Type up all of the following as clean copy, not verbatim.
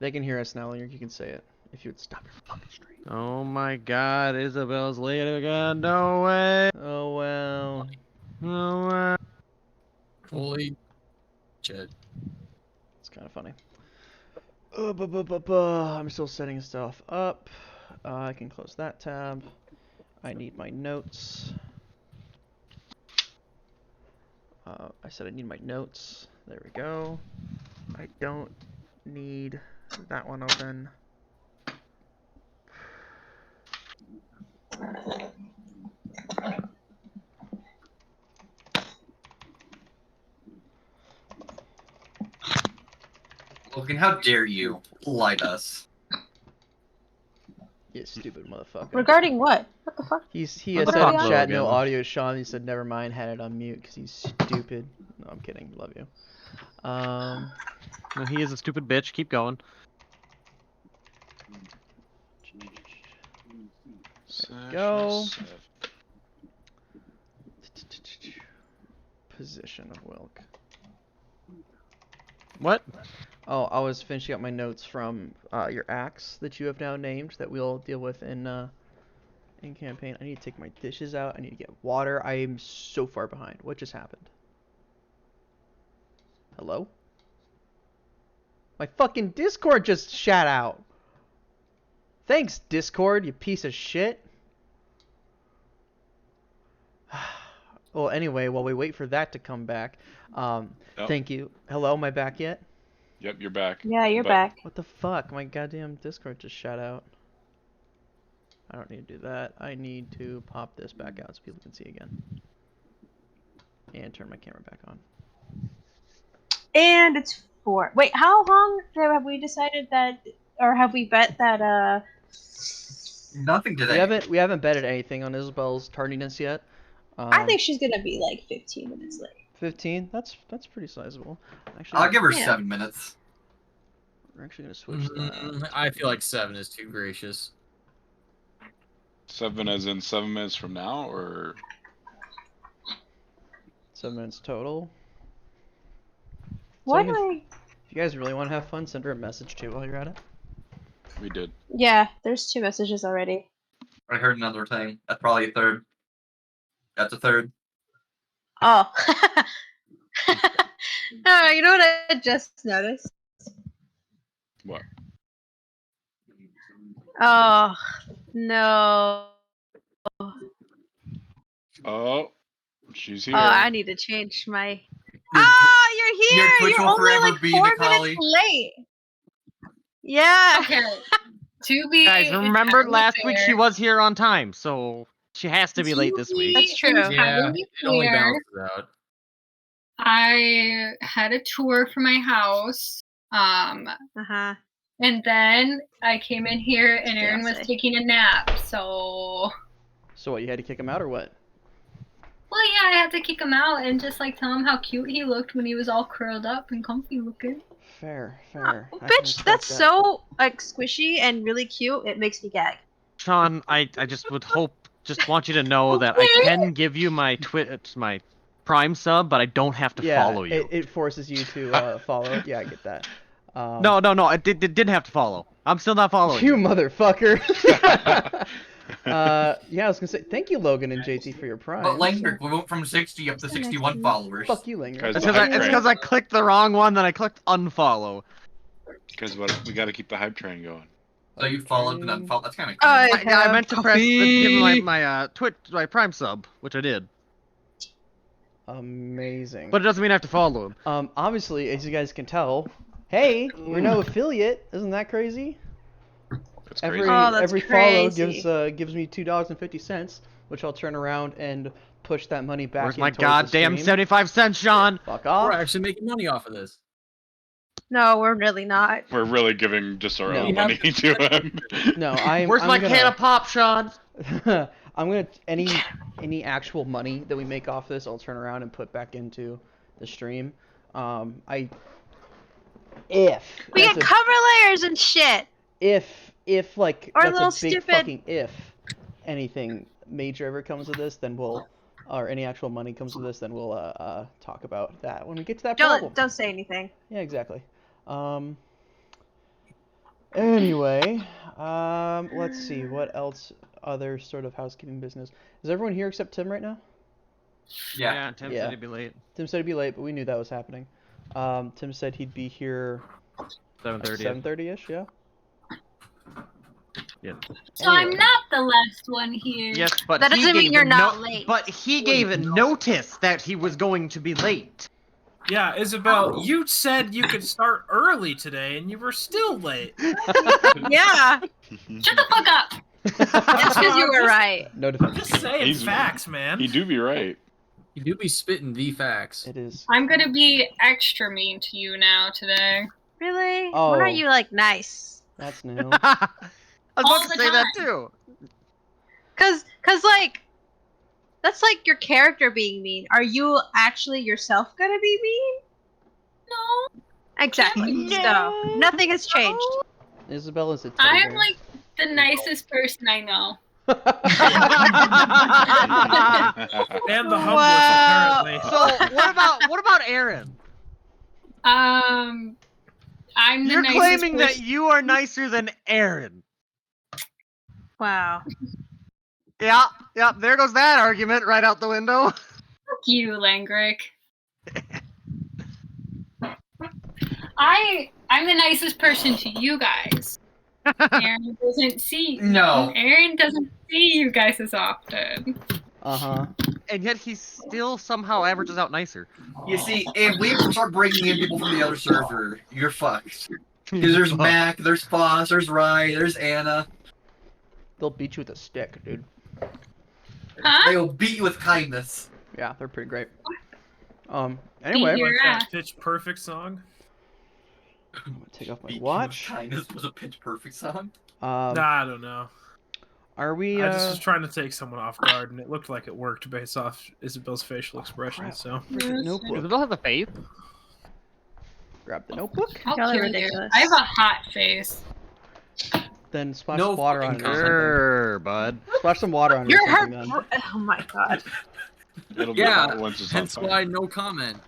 They can hear us now, you can say it. If you would stop your fucking stream. Oh my god, Isabel's late again. No way. Oh, well. No way. Holy shit. It's kind of funny. I'm still setting stuff up. I can close that tab. I need my notes. I said I need my notes. There we go. I don't need that one open. Logan, how dare you lie to us? You stupid motherfucker. Regarding what? What the fuck? He What said are in we on? chat no Logan? audio. Sean, he said never mind, had it on mute because he's stupid. No, I'm kidding. Love you. No, he is a stupid bitch. Keep going. Go. Position of Wilk. What? Oh, I was finishing up my notes from your axe that you have now named that we'll deal with in campaign. I need to take my dishes out. I need to get water. I am so far behind. What just happened? Hello? My fucking Discord just shat out. Thanks, Discord, you piece of shit. Well, anyway, while we wait for that to come back, thank you. Hello, am I back yet? Yep, you're back. Yeah, you're back. What the fuck? My goddamn Discord just shut out. I don't need to do that. I need to pop this back out so people can see again. And turn my camera back on. And it's 4. Wait, how long have we decided that, or have we bet that, Nothing today. We haven't betted anything on Isabel's tardiness yet. I think she's gonna be like 15 minutes late. 15? That's pretty sizable. Actually, I'll give her Yeah. 7 minutes. we're actually gonna switch that. I feel like 7 is too gracious. 7 as in 7 minutes from now, or 7 minutes total. Why So do I? If you guys really want to have fun, send her a message too while you're at it. we did. Yeah, there's 2 messages already. I heard another thing. That's probably a third. That's a third. Oh. Oh, you know what I just noticed? What? Oh, no. Oh, she's here. Oh, I need to change my. Ah, you're here! Your Twitch You're will only forever like be 4 Macaulay. minutes late. Yeah. Okay. To be Guys, remember entirely last week she fair- was here on time, so she has to be late this week. That's true. Yeah, entirely it only fair, balances out. I had a tour for my house. Uh-huh. And then I came in here and Aaron was Fiance. taking a nap, so So what? You had to kick him out or what? well yeah, I had to kick him out and just like tell him how cute he looked when he was all curled up and comfy looking. Fair. Oh, I can bitch, respect that's that. so like squishy and really cute. It makes me gag. Sean, I just would just want you to know that I can give you my my Prime sub, but I don't have to follow you. It forces you to follow. Yeah, I get that. No, I didn't have to follow. I'm still not following You motherfucker. Yeah, I was gonna say thank you, Logan and JT, for your prime. But Langdrick, we went from 60 up to 61 followers. Fuck you, Langer. Guys, It's the hype because I clicked the wrong one, then I clicked unfollow. Because what? We got to keep the hype train going. So you followed but unfollowed. That's kind of I cool. have I meant to press give him coffee. my my Prime sub, which I did. Amazing. But it doesn't mean I have to follow him. Obviously, as you guys can tell, hey, we're no affiliate. Isn't that crazy? That's Every crazy. Oh, that's every follow crazy. gives me $2.50, which I'll turn around and push that money back. Where's in my towards the goddamn stream. 75 cents, Sean? Fuck We're off. actually making money off of this. No, we're really not. We're really giving just our No. own We have money to- to him. No, I'm. Where's I'm my gonna, can of pop, Sean? I'm gonna any actual money that we make off this, I'll turn around and put back into the stream. If We that's get a- cover layers and shit. if like Our that's little a big stupid- fucking if anything major ever comes of this, then we'll or any actual money comes of this, then we'll talk about that when we get to that problem. Don't say anything. Yeah, exactly. Anyway, let's see what else. Other sort of housekeeping business. Is everyone here except Tim right now? Yeah. Tim Yeah. said he'd be late. Tim said he'd be late, but we knew that was happening. Tim said he'd be here 7:30. 7:30ish. Yeah. Yeah. So I'm Anyway. not the last one here. Yes, but That he doesn't mean gave you're no- not late. But he gave a notice that he was going to be late. Yeah, Isabel, you said you could start early today, and you were still late. Yeah, Shut the fuck up. that's because you were right. No defense. Just saying He's- facts, man. You do be right. You do be spitting the facts. It is. I'm gonna be extra mean to you now today. Really? Oh. Why aren't you like nice? That's new. I was All about to the say that time. too. Cause like, that's like your character being mean. Are you actually yourself gonna be mean? No. Exactly. No. So nothing has changed. Isabel is a teddy I'm bear. like the nicest person I know. And the humblest, Wow. apparently. So what about Aaron? I'm the You're nicest claiming that person. you are nicer than Aaron. Wow. Yeah, there goes that argument right out the window. Fuck you, Langrick. I'm the nicest person to you guys. Aaron doesn't see. No. Aaron doesn't see you guys as often. Uh-huh. And yet he still somehow averages out nicer. You see, if we start bringing in people from the other server, you're fucked. Because there's Mac, there's Foss, there's Rye, there's Anna. They'll beat you with a stick, dude. Huh? They'll beat you with kindness. Yeah, they're pretty great. Anyway, Beat your Like that ass. Pitch Perfect song. I'm gonna take off my Beat you watch. with kindness was a Pitch Perfect song. Nah, I don't know. Are we? I just was trying to take someone off guard, and it looked like it worked based off Isabel's facial expression. Crap. So freaking notebook. Isabel has a faith. Grab the notebook. I'll Y'all are kill you. ridiculous. I have a hot face. Then splash No water on fucking it. Or something. Sure, bud. Splash some water on it. You're or her. something, then. Oh my god. It'll be Yeah, hot once it's on hence fire. why no comment.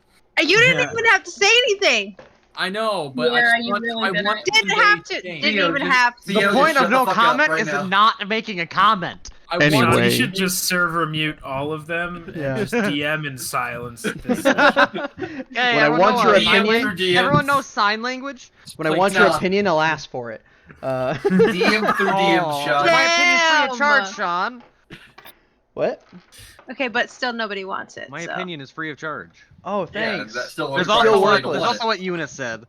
You didn't Yeah. even have to say anything. I know, but Yeah, I, you want, really I didn't. want Didn't convey have to. change. Didn't Theo, even just- have to. Theo, The just point shut of no the fuck up comment right is now. not making a comment. I Sean, want you to should just server mute all of them and Yeah. just DM in silence. This When I everyone want know your our DM sign opinion- language? through DMs. Everyone knows sign language. When I Like, want your nah. opinion, I'll ask for it. DM through DM, Oh, Sean. my opinion's free of Damn. charge, Sean. What? Okay, but still nobody wants it. My so. opinion is free of charge. Oh, Yeah, thanks. that still There's works. also, Still what, worthless. there's also what Eunice said.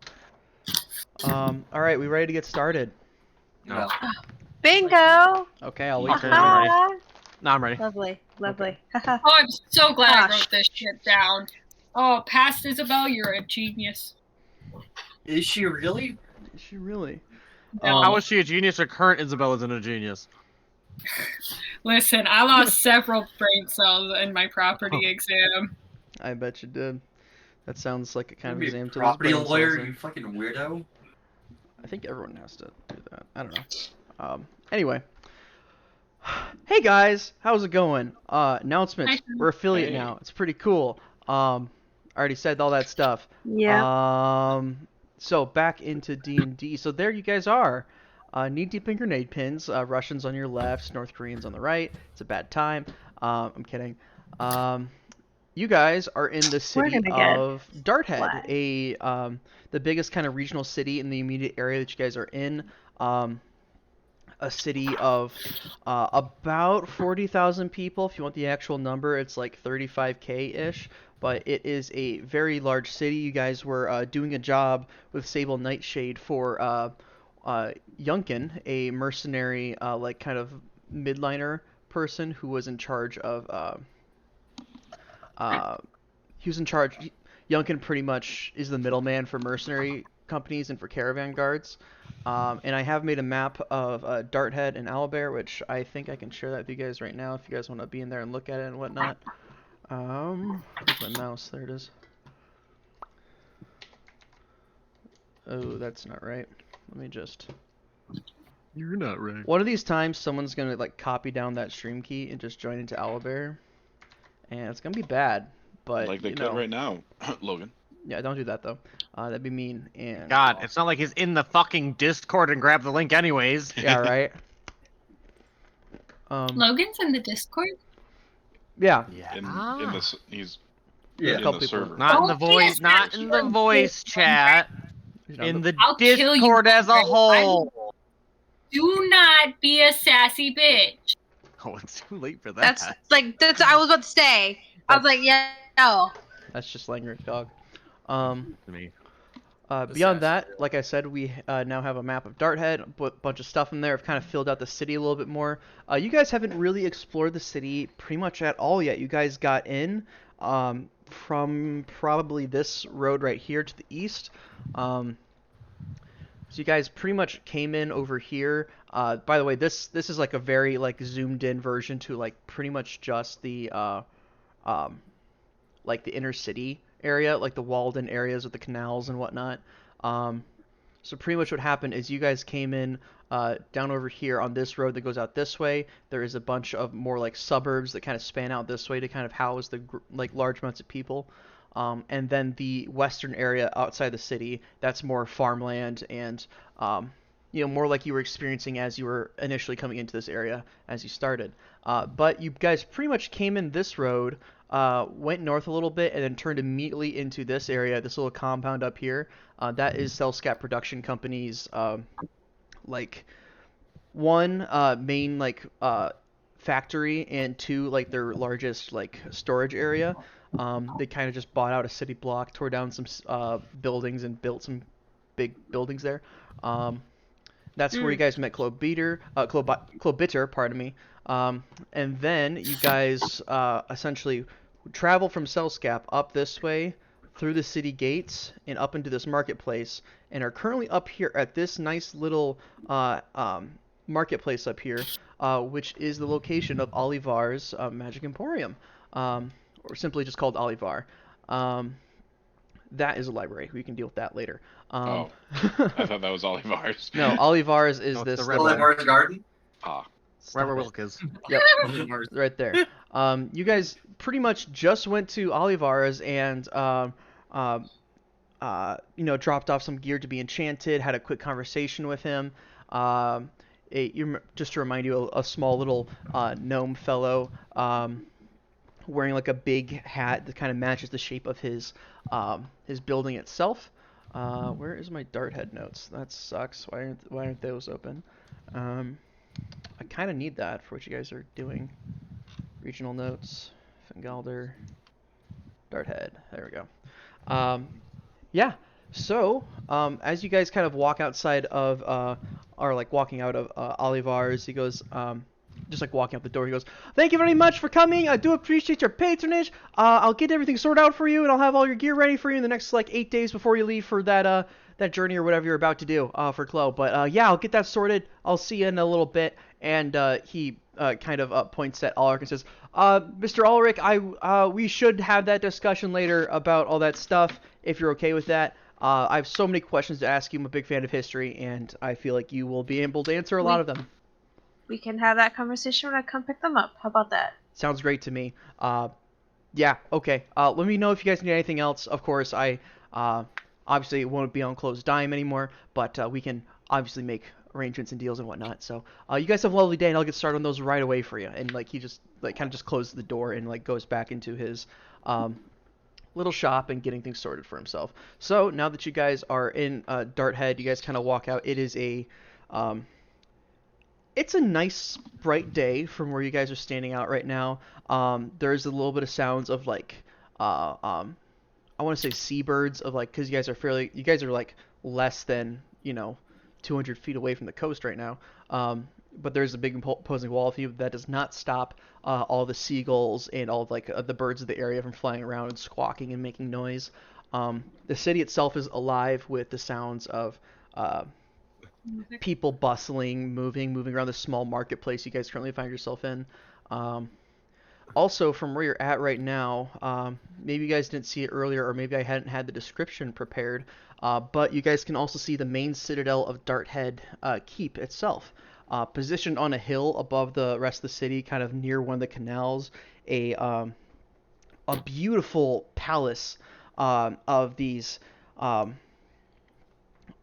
All right, we ready to get started? No. Bingo. Okay, I'll wait Okay, for I'm ready. Haha. No, I'm ready. Lovely, lovely. Oh, I'm so glad I Gosh. wrote this shit down. Oh, past Isabel, you're a genius. Is she really? Is she really? No. How is she a genius or current Isabel isn't a genius? Listen, I lost several brain cells in my property exam. I bet you did. That sounds like a kind of Be a exam to property lose brain lawyer, cells in. you fucking weirdo. I think everyone has to do that. I don't know. Anyway. Hey guys, how's it going? Announcements. Hi. We're affiliate Hey. now. It's pretty cool. I already said all that stuff. Yeah. So back into D&D. So there you guys are. Knee deep in grenade pins. Russians on your left, North Koreans on the right. It's a bad time. I'm kidding. You guys are in the city gonna get of Darthead, flagged. the biggest kind of regional city in the immediate area that you guys are in. A city of about 40,000 people. If you want the actual number, it's like 35K-ish. But it is a very large city. You guys were doing a job with Sable Nightshade for Yunkin, a mercenary, like kind of midliner person who was in charge of. He was in charge. Yunkin pretty much is the middleman for mercenary companies and for caravan guards. And I have made a map of Darthead and Owlbear, which I think I can share that with you guys right now if you guys want to be in there and look at it and whatnot. Where's my mouse? There it is. Oh, that's not right. Let me just... You're not right. One of these times, someone's gonna like copy down that stream key and just join into Owlbear, and it's gonna be bad. But Like they you could know, right now, Logan. Yeah, don't do that though. That'd be mean. And God, it's not like he's in the fucking Discord and grabbed the link anyways. yeah, right. Logan's in the Discord. Yeah. In this, he's Yeah. in Couple the people. server. Not in the Oh, voice, yes, not yes, in the yes. voice chat. In the I'll kill you, Discord as a Andre. whole. Do not be a sassy bitch. Oh, it's too late for that. That's I was about to say. I was like, yeah, no. That's just language, dog. To me. Beyond that, like I said, we now have a map of Darthead, a bunch of stuff in there. I've kind of filled out the city a little bit more. You guys haven't really explored the city pretty much at all yet. You guys got in from probably this road right here to the east. So you guys pretty much came in over here. By the way, this is like a very like zoomed in version to like pretty much just the like the inner city area, like the walled-in areas with the canals and whatnot. So pretty much what happened is you guys came in down over here on this road that goes out this way. There is a bunch of more like suburbs that kind of span out this way to kind of house the like large amounts of people. And then the western area outside the city, that's more farmland and more like you were experiencing as you were initially coming into this area as you started. But you guys pretty much came in this road, went north a little bit, and then turned immediately into this area, this little compound up here. That is Cellscat Production Company's like one main like factory and two like their largest like storage area. They kind of just bought out a city block, tore down some buildings, and built some big buildings there. That's where you guys met Klobitter, pardon me. And then you guys essentially travel from Cellscap up this way through the city gates and up into this marketplace, and are currently up here at this nice little marketplace up here, which is the location of Olivar's Magic Emporium, or simply just called Olivar. That is a library. We can deal with that later. I thought that was Olivar's. No, Olivar's is No, it's this the red little- one. Olivar's Garden? Ah, Stop Wherever it. Wilk is. Yep, right there. You guys pretty much just went to Olivar's and dropped off some gear to be enchanted. Had a quick conversation with him. Just to remind you, a small little gnome fellow wearing like a big hat that kind of matches the shape of his building itself. Where is my Darthead notes? That sucks. Why aren't those open? I kind of need that for what you guys are doing. Regional notes, Fingalder, Darthead. There we go. Yeah. So, as you guys kind of walk outside of, or like walking out of Olivar's, he goes, just like walking out the door, he goes, "Thank you very much for coming. I do appreciate your patronage. I'll get everything sorted out for you, and I'll have all your gear ready for you in the next like 8 days before you leave for that journey or whatever you're about to do for Chloe. But yeah, I'll get that sorted. I'll see you in a little bit." And he kind of points at Ulrich and says, "Mr. Ulrich, we should have that discussion later about all that stuff if you're okay with that. I have so many questions to ask you. I'm a big fan of history, and I feel like you will be able to answer a lot of them." We can have that conversation when I come pick them up. How about that? Sounds great to me. Yeah, okay. Let me know if you guys need anything else. Of course, I obviously it won't be on closed dime anymore, but we can obviously make arrangements and deals and whatnot. So you guys have a lovely day, and I'll get started on those right away for you. And like he just like kind of just closes the door and like goes back into his little shop and getting things sorted for himself. So now that you guys are in Darthead, you guys kind of walk out. It is it's a nice bright day from where you guys are standing out right now. There's a little bit of sounds of like I want to say seabirds of like, because you guys are like less than 200 feet away from the coast right now. But there's a big imposing wall of you that does not stop all the seagulls and all of, like the birds of the area from flying around and squawking and making noise. The city itself is alive with the sounds of people bustling, moving around the small marketplace you guys currently find yourself in. Also, from where you're at right now, maybe you guys didn't see it earlier, or maybe I hadn't had the description prepared, but you guys can also see the main citadel of Darthead Keep itself. Positioned on a hill above the rest of the city, kind of near one of the canals, a beautiful palace of these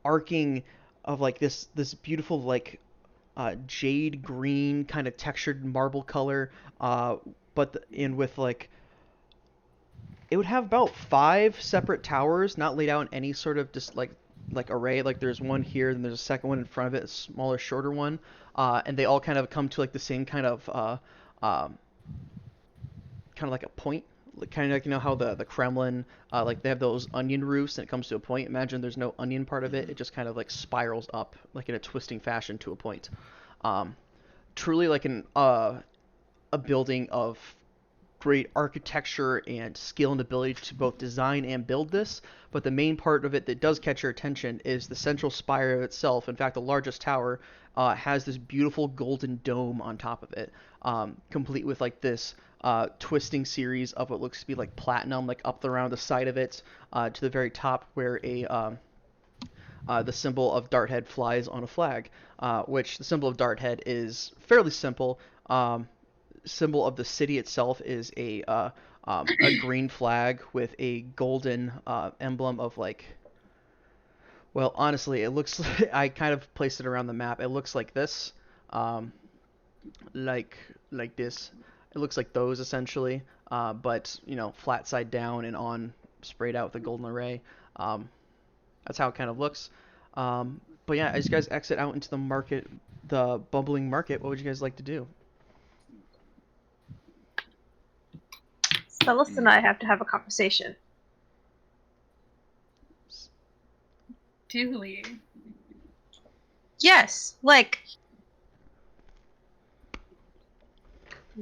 arcing of like this beautiful like jade green kind of textured marble color, but in with like it would have about 5 separate towers, not laid out in any sort of just like array. Like there's one here, then there's a second one in front of it, a smaller, shorter one, and they all kind of come to like the same kind of like a point, kind of like, you know how the Kremlin, like they have those onion roofs and it comes to a point. Imagine there's no onion part of it. It just kind of like spirals up like in a twisting fashion to a point. Truly like a building of great architecture and skill and ability to both design and build this, but the main part of it that does catch your attention is the central spire itself. In fact, the largest tower has this beautiful golden dome on top of it, complete with like this twisting series of what looks to be like platinum, like up around the side of it, to the very top where the symbol of Darthead flies on a flag, which the symbol of Darthead is fairly simple. Symbol of the city itself is a green flag with a golden emblem of like, well, honestly, it looks like, I kind of placed it around the map. It looks like this, like this. It looks like those essentially, but you know, flat side down and on, sprayed out with a golden array. That's how it kind of looks. But yeah, as you guys exit out into the market, the bubbling market, what would you guys like to do? Celeste and I have to have a conversation. Do we? Yes, like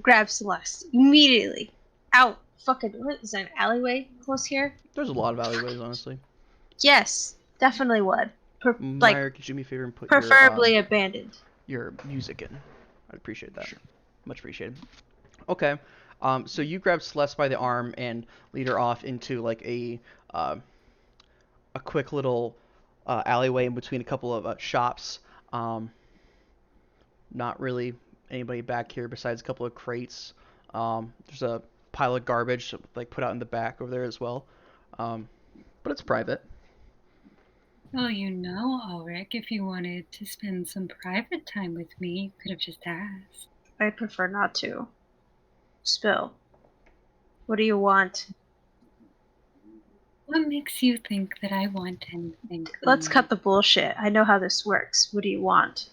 grab Celeste immediately. Out. Fucking what is that, an alleyway close here? There's a lot of alleyways, honestly. Yes, definitely would. Meyer, could you do me a favor and put preferably abandoned. your music in? I'd appreciate that. Sure. Much appreciated. Okay. So you grab Celeste by the arm and lead her off into like a quick little alleyway in between a couple of shops. Not really anybody back here besides a couple of crates. There's a pile of garbage like put out in the back over there as well. But it's private. Well, you know, Ulrich, if you wanted to spend some private time with me, you could have just asked. I prefer not to. Spill. What do you want? What makes you think that I want anything? Let's cut the bullshit. I know how this works. What do you want?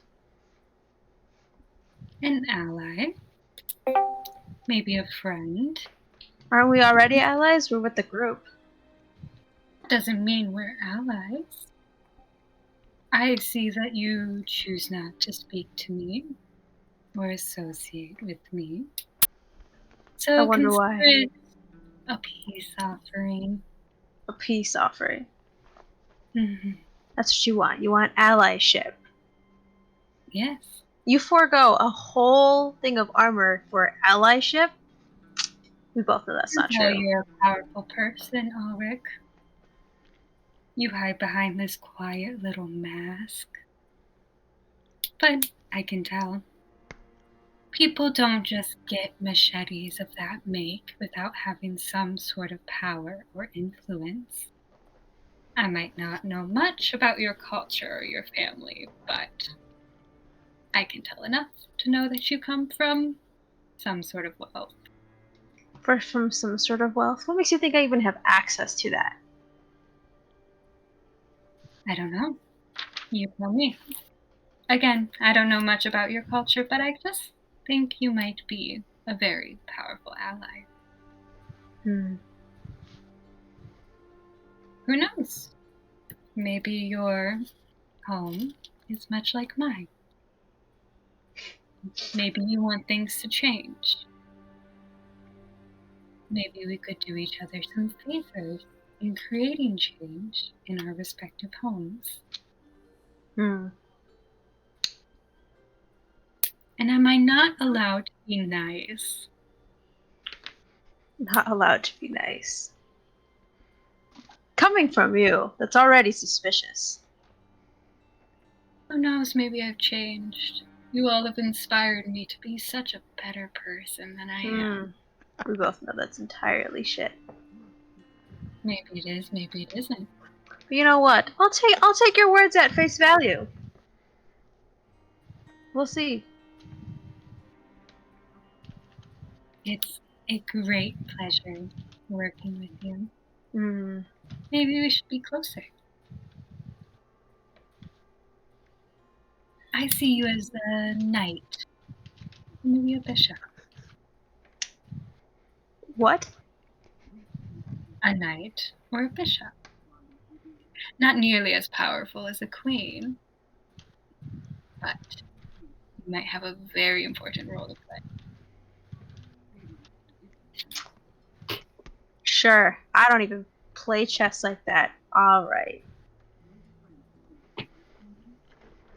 An ally? Maybe a friend? Aren't we already allies? We're with the group. Doesn't mean we're allies. I see that you choose not to speak to me or associate with me. So I wonder consider why. it a peace offering. A peace offering. Mm-hmm. That's what you want. You want allyship. Yes. You forego a whole thing of armor for allyship? We both know that's not Well, true. you're a powerful person, Ulrich. You hide behind this quiet little mask. But I can tell. People don't just get machetes of that make without having some sort of power or influence. I might not know much about your culture or your family, but I can tell enough to know that you come from some sort of wealth. From some sort of wealth? What makes you think I even have access to that? I don't know. You tell me. Again, I don't know much about your culture, but I just think you might be a very powerful ally. Hmm. Who knows? Maybe your home is much like mine. Maybe you want things to change. Maybe we could do each other some favors in creating change in our respective homes. Hmm. And am I not allowed to be nice? Not allowed to be nice. Coming from you, that's already suspicious. Who knows, maybe I've changed. You all have inspired me to be such a better person than I am. We both know that's entirely shit. Maybe it is, maybe it isn't. But you know what? I'll take your words at face value. We'll see. It's a great pleasure working with you. Hmm. Maybe we should be closer. I see you as a knight. Maybe a bishop. What? A knight or a bishop. Not nearly as powerful as a queen, but you might have a very important role to play. Sure. I don't even play chess like that. All right.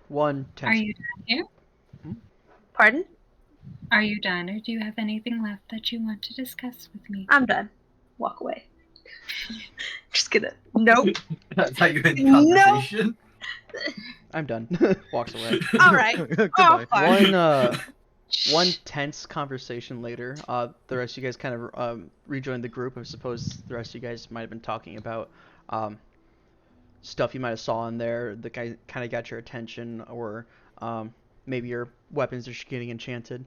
One Are tense. you done here? Pardon? Are you done, or do you have anything left that you want to discuss with me? I'm done. Walk away. Just gonna. Nope. That's how you end the No. conversation. I'm done. Walks away. All right. Oh, fine. One tense conversation later, the rest of you guys kind of rejoined the group. I suppose the rest of you guys might have been talking about stuff you might have saw in there that kind of got your attention, or maybe your weapons are getting enchanted.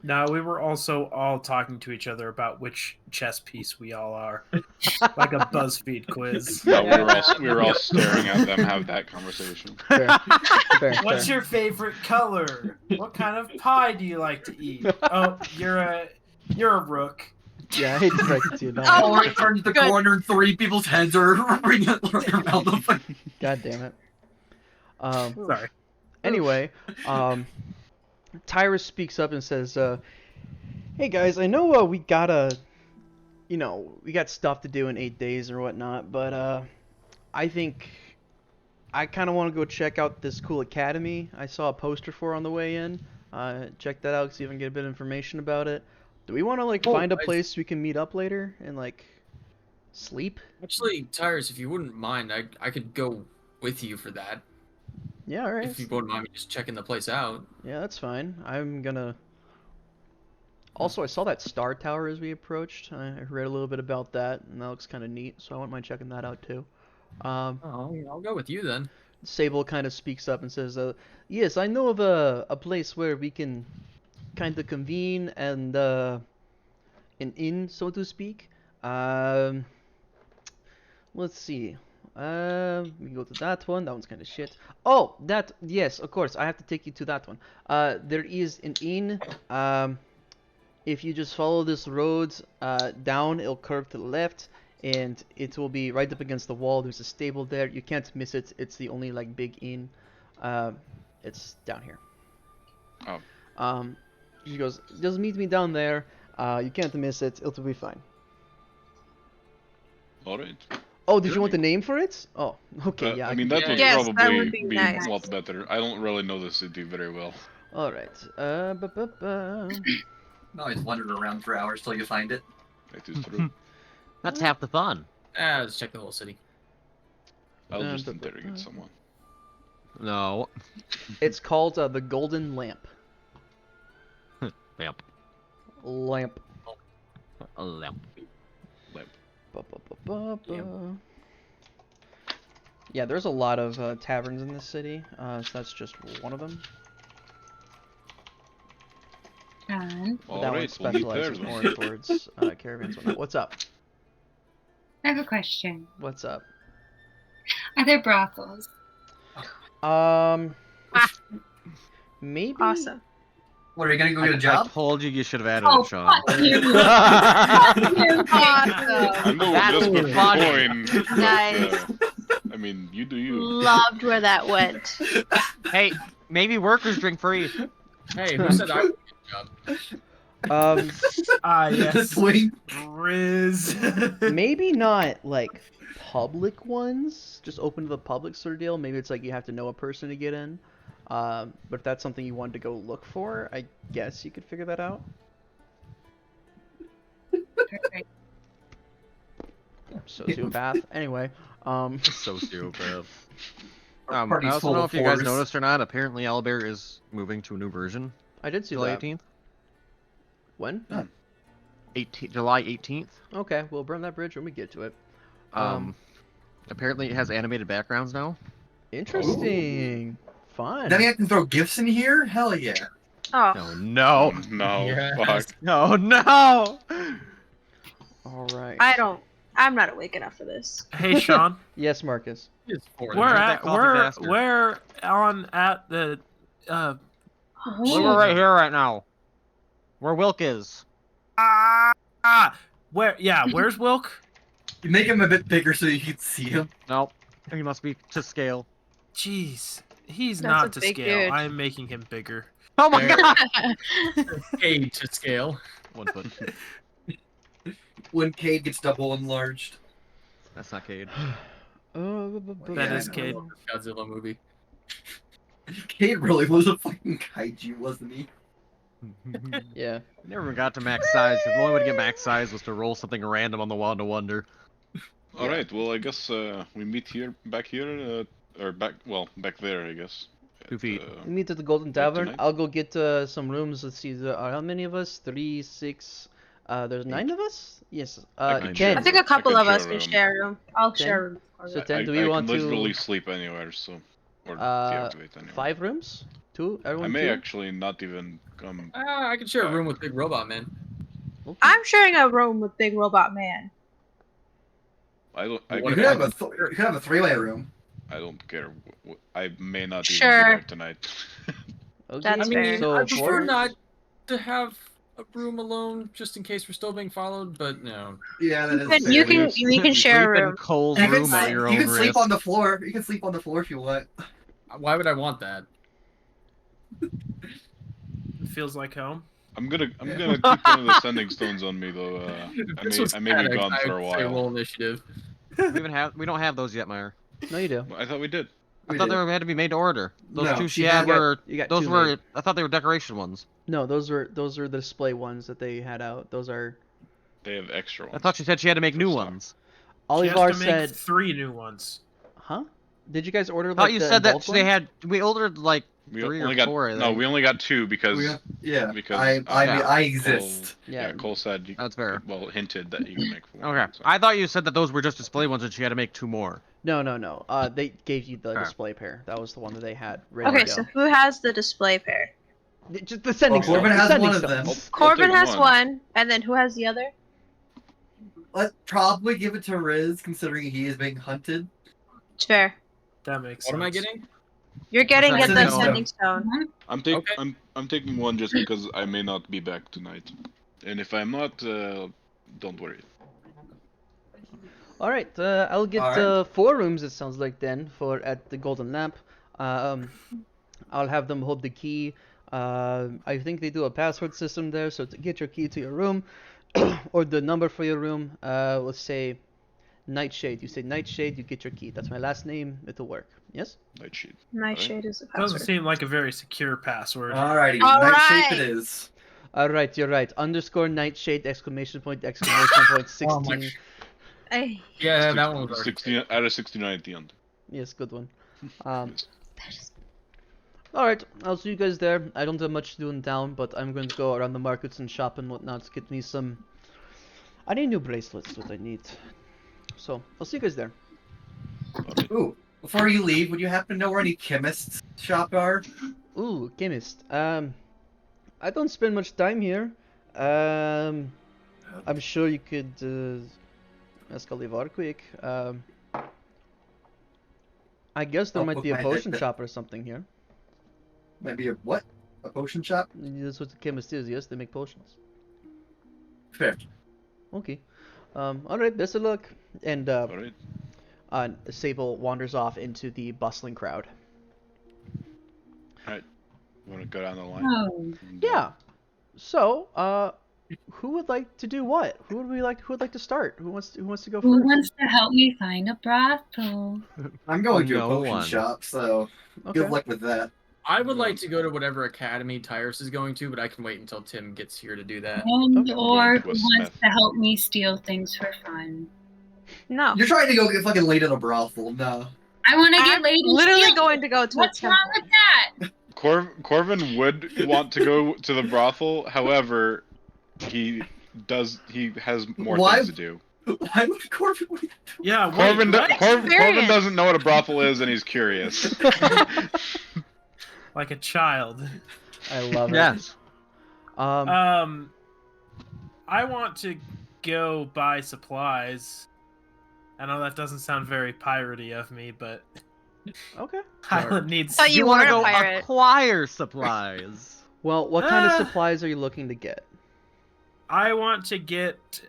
No, we were also all talking to each other about which chess piece we all are, like a BuzzFeed quiz. No, we were all staring at them have that conversation. Fair. Fair. What's your favorite color? What kind of pie do you like to eat? Oh, you're a rook. Yeah, I hate to break it to you. No. Oh, Or it turns the good. corner and 3 people's heads are ringing around the fucking... God damn it. Sorry. Anyway, Tyrus speaks up and says, "Hey guys, I know we got stuff to do in 8 days or whatnot, but I think I kind of want to go check out this cool academy I saw a poster for on the way in. Check that out, see if I can get a bit of information about it. Do we want to find a place we can meet up later and sleep?" Actually, Tyrus, if you wouldn't mind, I could go with you for that. Yeah, all right. If you wouldn't mind me just checking the place out. Yeah, that's fine. I'm gonna. Also, I saw that star tower as we approached. I read a little bit about that, and that looks kind of neat, so I wouldn't mind checking that out too. Oh, I'll go with you then. Sable kind of speaks up and says, "Yes, I know of a place where we can kind of convene and an inn, so to speak. Let's see. We go to that one. That one's kind of shit. Oh, yes, of course. I have to take you to that one. There is an inn. If you just follow this road down, it'll curve to the left, and it will be right up against the wall. There's a stable there. You can't miss it. It's the only big inn. It's down here." Oh. She goes, "Just meet me down there. You can't miss it. It'll be fine." Alright. Oh, did you want the name for it? Oh, okay, yeah. I mean, can- that would Yes, that probably would be be nice. a lot better. I don't really know the city very well. All right. No, he's wandered around for hours till you find it. That is true. That's half the fun. Let's check the whole city. I'll just interrogate someone. No. It's called the Golden Lamp. Lamp. Lamp. A lamp. Yeah, there's a lot of taverns in this city, so that's just one of them. John, But that one Alright, we'll meet there specializes then. more towards caravans. And whatnot. What's up? I have a question. What's up? Are there brothels? Maybe. Awesome. What, are you gonna go get a I job? told you should have added Oh, it, Sean. fuck you. I Awesome. know That's just for funny. coin. Nice. I mean, you do you. Loved where that went. Hey, maybe workers drink free. Hey, who said I would get a job? Ah, yes. Swing. Riz. Maybe not public ones, just open to the public sort of deal. Maybe it's you have to know a person to get in. But if that's something you wanted to go look for, I guess you could figure that out. Perfect. Sociopath. Anyway, Sociopath. I Party's also full don't know of if you guys whores. noticed or not. Apparently, Owlbear is moving to a new version. I did see July that. 18th. When? July 18th. Okay, we'll burn that bridge when we get to it. Apparently it has animated backgrounds now. Interesting. Fun. Then I can throw gifts in here? Hell yeah. Oh, No, no, No, Yes. fuck. no, no. All right. I'm not awake enough for this. Hey, Sean. Yes, Marcus. It's for We're them. that coffee faster. we're on at the We're right here, right now. Where Wilk is. where's Wilk? You make him a bit bigger so you can see him. Nope. He must be to scale. Jeez, he's That's not a to big scale. dude. I'm making him bigger. Oh my There. god! Paid to scale. 1 foot. When Cade gets double enlarged. That's not Cade. That is I know. Cade. Godzilla movie. Cade really was a fucking kaiju, wasn't he? Yeah. Never even got to max size. The only way to get max size was to roll something random on the Wand of Wonder. All right. Well, I guess we meet back here, or back there, I guess. 2 feet. We meet at the Golden Tavern. tonight? I'll go get some rooms. Let's see. There are how many of us? 3, 6. There's 9 of us. Yes. I can 10. I think a couple I of can us share can a room. share a room. I'll 10? share a room. So 10. Do we I want can literally to sleep anywhere, so or Uh, deactivate anywhere. 5 rooms? 2? I Everyone may 2? actually not even come. I can share a room with Big Robot Man. Okay. I'm sharing a room with Big Robot Man. I You could have a 3-way room. I don't care. I may not even Sure. be there tonight. Okay. That's I mean, so I 4 prefer rooms? not to have a room alone, just in case we're still being followed. But no. Yeah, that is You fair. can share a Sleep in room. Cole's You can, room at your you own can sleep risk. on the floor. You can sleep on the floor if you want. Why would I want that? It feels like home. I'm gonna keep one of the sending stones on me though. I may be gone for a I'd say while. roll initiative. We don't have those yet, Meyer. No, you do. I thought we did. I thought they had to be made to order. Those No, 2 she she had got- were you got those 2 were made. I thought they were decoration ones. No, those are the display ones that they had out. Those are. They have extra ones. I thought she said she had to make new ones. She has Olivar to make said, 3 new ones. "Huh? Did you guys order I like thought you the said that involved they one? had. We ordered like We 3 only or got 4. I no. think. We only got 2 because because I exist. Yeah. Cole said. That's fair. Well, hinted that you can make 4. Okay. so. I thought you said that those were just display ones and she had to make 2 more. No. They gave you the Okay. display pair. That was the one that they had ready Okay, to so go. who has the display pair? Just the sending Well, Corbin stones. has The sending one of them. stones. Corbin take has one. one, and then who has the other? Let's probably give it to Riz, considering he is being hunted. It's fair. That makes What sense. am I getting? You're getting What's get that? the Sending sending stone. Okay. I'm taking one just because I may not be back tonight, and if I'm not, don't worry. All right. I'll get All right. 4 rooms. It sounds like then for at the Golden Lamp. I'll have them hold the key. I think they do a password system there, so to get your key to your room, or the number for your room, let's say Nightshade. You say Nightshade, you get your key. That's my last name. It'll work. Yes? Nightshade. Nightshade is the Doesn't password. seem like a very secure password. Alrighty, All Nightshape right. it is. All right. You're right. Underscore Nightshade exclamation point exclamation point 16. Oh my- Ay, Yeah, that one was already 60 out of 69 at the end. Yes, good one. All right. I'll see you guys there. I don't have much to do in town, but I'm going to go around the markets and shop and whatnot to get me some. I need new bracelets. What I need. So I'll see you guys there. Ooh, before you leave, would you happen to know where any chemists shop are? Ooh, chemist. I don't spend much time here. I'm sure you could ask Olivar quick. I guess there I'll might put be a my potion head- shop or something here. Maybe a what? A potion shop? That's what the chemist is. Yes, they make potions. Fair. Okay. All right. Best of luck. And All right. Sable wanders off into the bustling crowd. Want to go down the line? Oh, And, Yeah. So, who would like to do what? Who would like to start? Who wants to go who first? wants to help me find a brothel? I'm going to a No potion one. shop, so Okay. good luck with that. I would like to go to whatever academy Tyrus is going to, but I can wait until Tim gets here to do that. And Okay. or Going to who a wants smith. to help me steal things for fun? no. You're trying to go get fucking laid in a brothel. No. I want to get I'm laid and literally steal going to go to What's a temple. wrong with that? Corvin would want to go to the brothel. However, he he has more Why- things to do. Why would Corbin wait? Yeah, Corbin, wait, what? Corbin doesn't know what a brothel is, and he's curious. Like a child. I love it. Yes. I want to go buy supplies. I know that doesn't sound very piratey of me, but Okay. Highland needs. Thought you want were to a go pirate. acquire supplies. Well, what kind of Ah. supplies are you looking to get? I want to get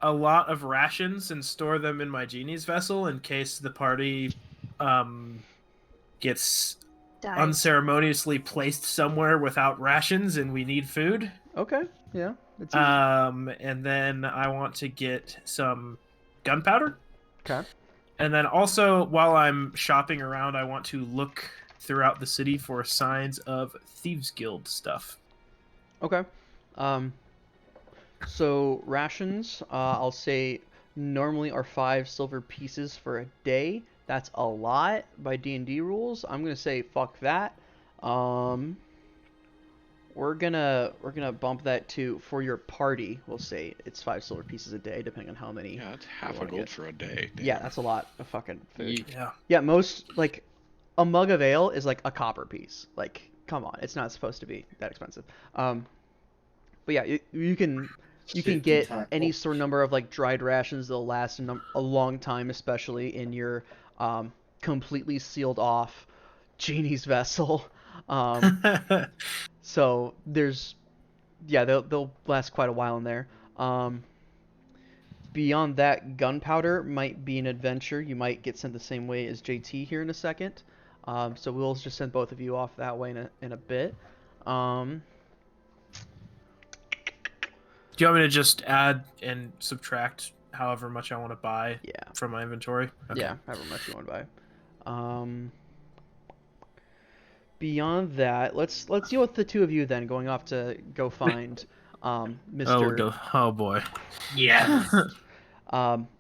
a lot of rations and store them in my genie's vessel in case the party gets Dies. unceremoniously placed somewhere without rations and we need food. Okay. Yeah. That's easy. And then I want to get some gunpowder. Okay. And then also, while I'm shopping around, I want to look throughout the city for signs of Thieves Guild stuff. Okay. So rations, I'll say normally are 5 silver pieces for a day. That's a lot by D&D rules. I'm gonna say fuck that. We're gonna bump that to, for your party, we'll say it's 5 silver pieces a day, depending on how many. Yeah, that's half a wanna gold get. for a day. Yeah, that's a lot of fucking food. Yeah. Yeah, most, like, a mug of ale is like a copper piece. Like, come on, it's not supposed to be that expensive. But yeah, you can get any sort of number of like dried rations that'll last a long time, especially in your completely sealed off genie's vessel. So there's, yeah, they'll last quite a while in there. Beyond that, gunpowder might be an adventure. You might get sent the same way as JT here in a second. So we'll just send both of you off that way in a bit. Do you want me to just add and subtract however much I want to buy Yeah. from my inventory? Okay. Yeah, however much you want to buy. Beyond that, let's deal with the two of you then, going off to go find Mr. Oh boy. Yes.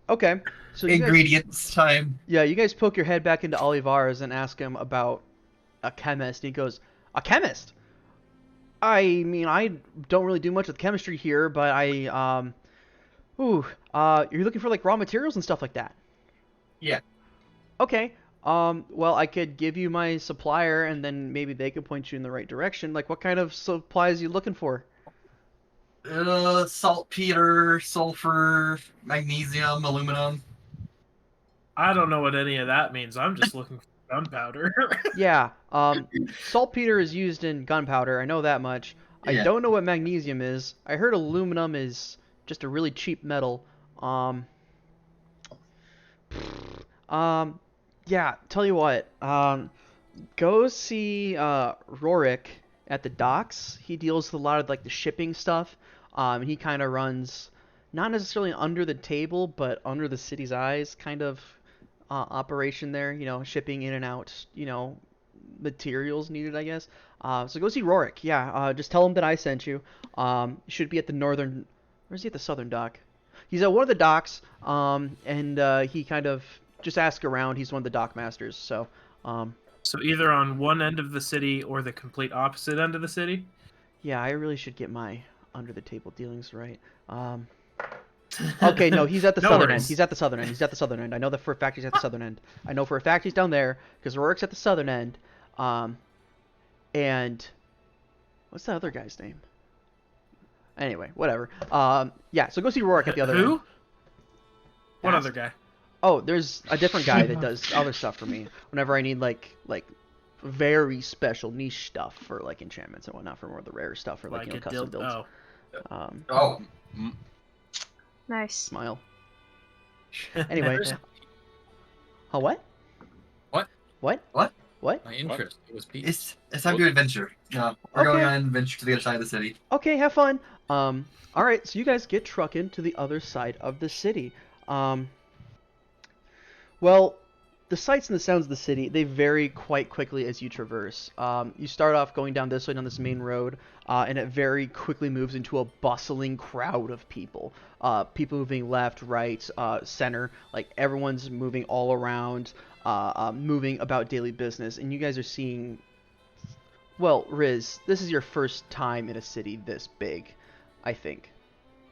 Okay. So you guys, Ingredients time. yeah, you guys poke your head back into Olivar's and ask him about a chemist. And he goes, "A chemist? I mean, I don't really do much with chemistry here, but you're looking for like raw materials and stuff like that." Yeah. Okay. Well, I could give you my supplier, and then maybe they could point you in the right direction. Like, what kind of supplies are you looking for? Saltpeter, sulfur, magnesium, aluminum. I don't know what any of that means. I'm just looking for gunpowder. Yeah. Saltpeter is used in gunpowder. I know that much. I Yeah. don't know what magnesium is. I heard aluminum is just a really cheap metal. Yeah. Tell you what. Go see Rorik at the docks. He deals with a lot of like the shipping stuff. He kind of runs, not necessarily under the table, but under the city's eyes, kind of operation there. You know, shipping in and out. You know, materials needed, I guess. So go see Rorik. Yeah. Just tell him that I sent you. Should be at the northern. Where's he at the southern dock? He's at one of the docks. And he kind of just ask around. He's one of the dock masters. So. So either on one end of the city or the complete opposite end of the city? Yeah, I really should get my under the table dealings right. Okay, no, he's at the No southern worries. end. He's at the southern end. He's at the southern end. I know that for a fact he's at the southern end. I know for a fact he's down there because Rorik's at the southern end. And what's that other guy's name? Anyway, whatever. Yeah, so go see Rorik at the other Who? end. What Ask- other guy? Oh, there's a different guy that does other stuff for me whenever I need like very special niche stuff for like enchantments and whatnot, for more of the rare stuff for like, you know, a custom builds. Oh. Oh. Nice. Smile. Anyway. Huh, what? What? What? What? What? My interest was peaked. It's time to adventure. Yeah, we're going Okay. on an adventure to the other side of the city. Okay, have fun. All right, so you guys get trucking to the other side of the city. Well, the sights and the sounds of the city, they vary quite quickly as you traverse. You start off going down this way, down this main road, and it very quickly moves into a bustling crowd of people. People moving left, right, center, like everyone's moving all around, moving about daily business, and you guys are seeing Well, Riz, this is your first time in a city this big, I think.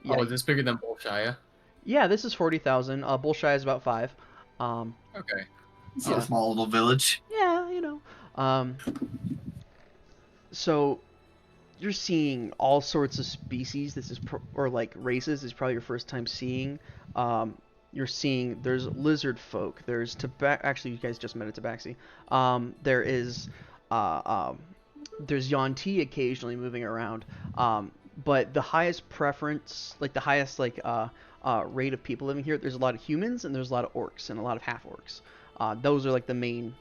Yeah, Oh, is this bigger than Bolshaya? yeah, this is 40,000. Bolshoi is about 5. Okay. It's Yeah. a small little village. Yeah, you know. So you're seeing all sorts of species. This is or like races. This is probably your first time seeing. You're seeing there's lizard folk. There's Actually, you guys just met a tabaxi. There's Yuan-ti occasionally moving around. But the highest preference, like the highest rate of people living here, there's a lot of humans and there's a lot of orcs and a lot of half orcs. Those are like the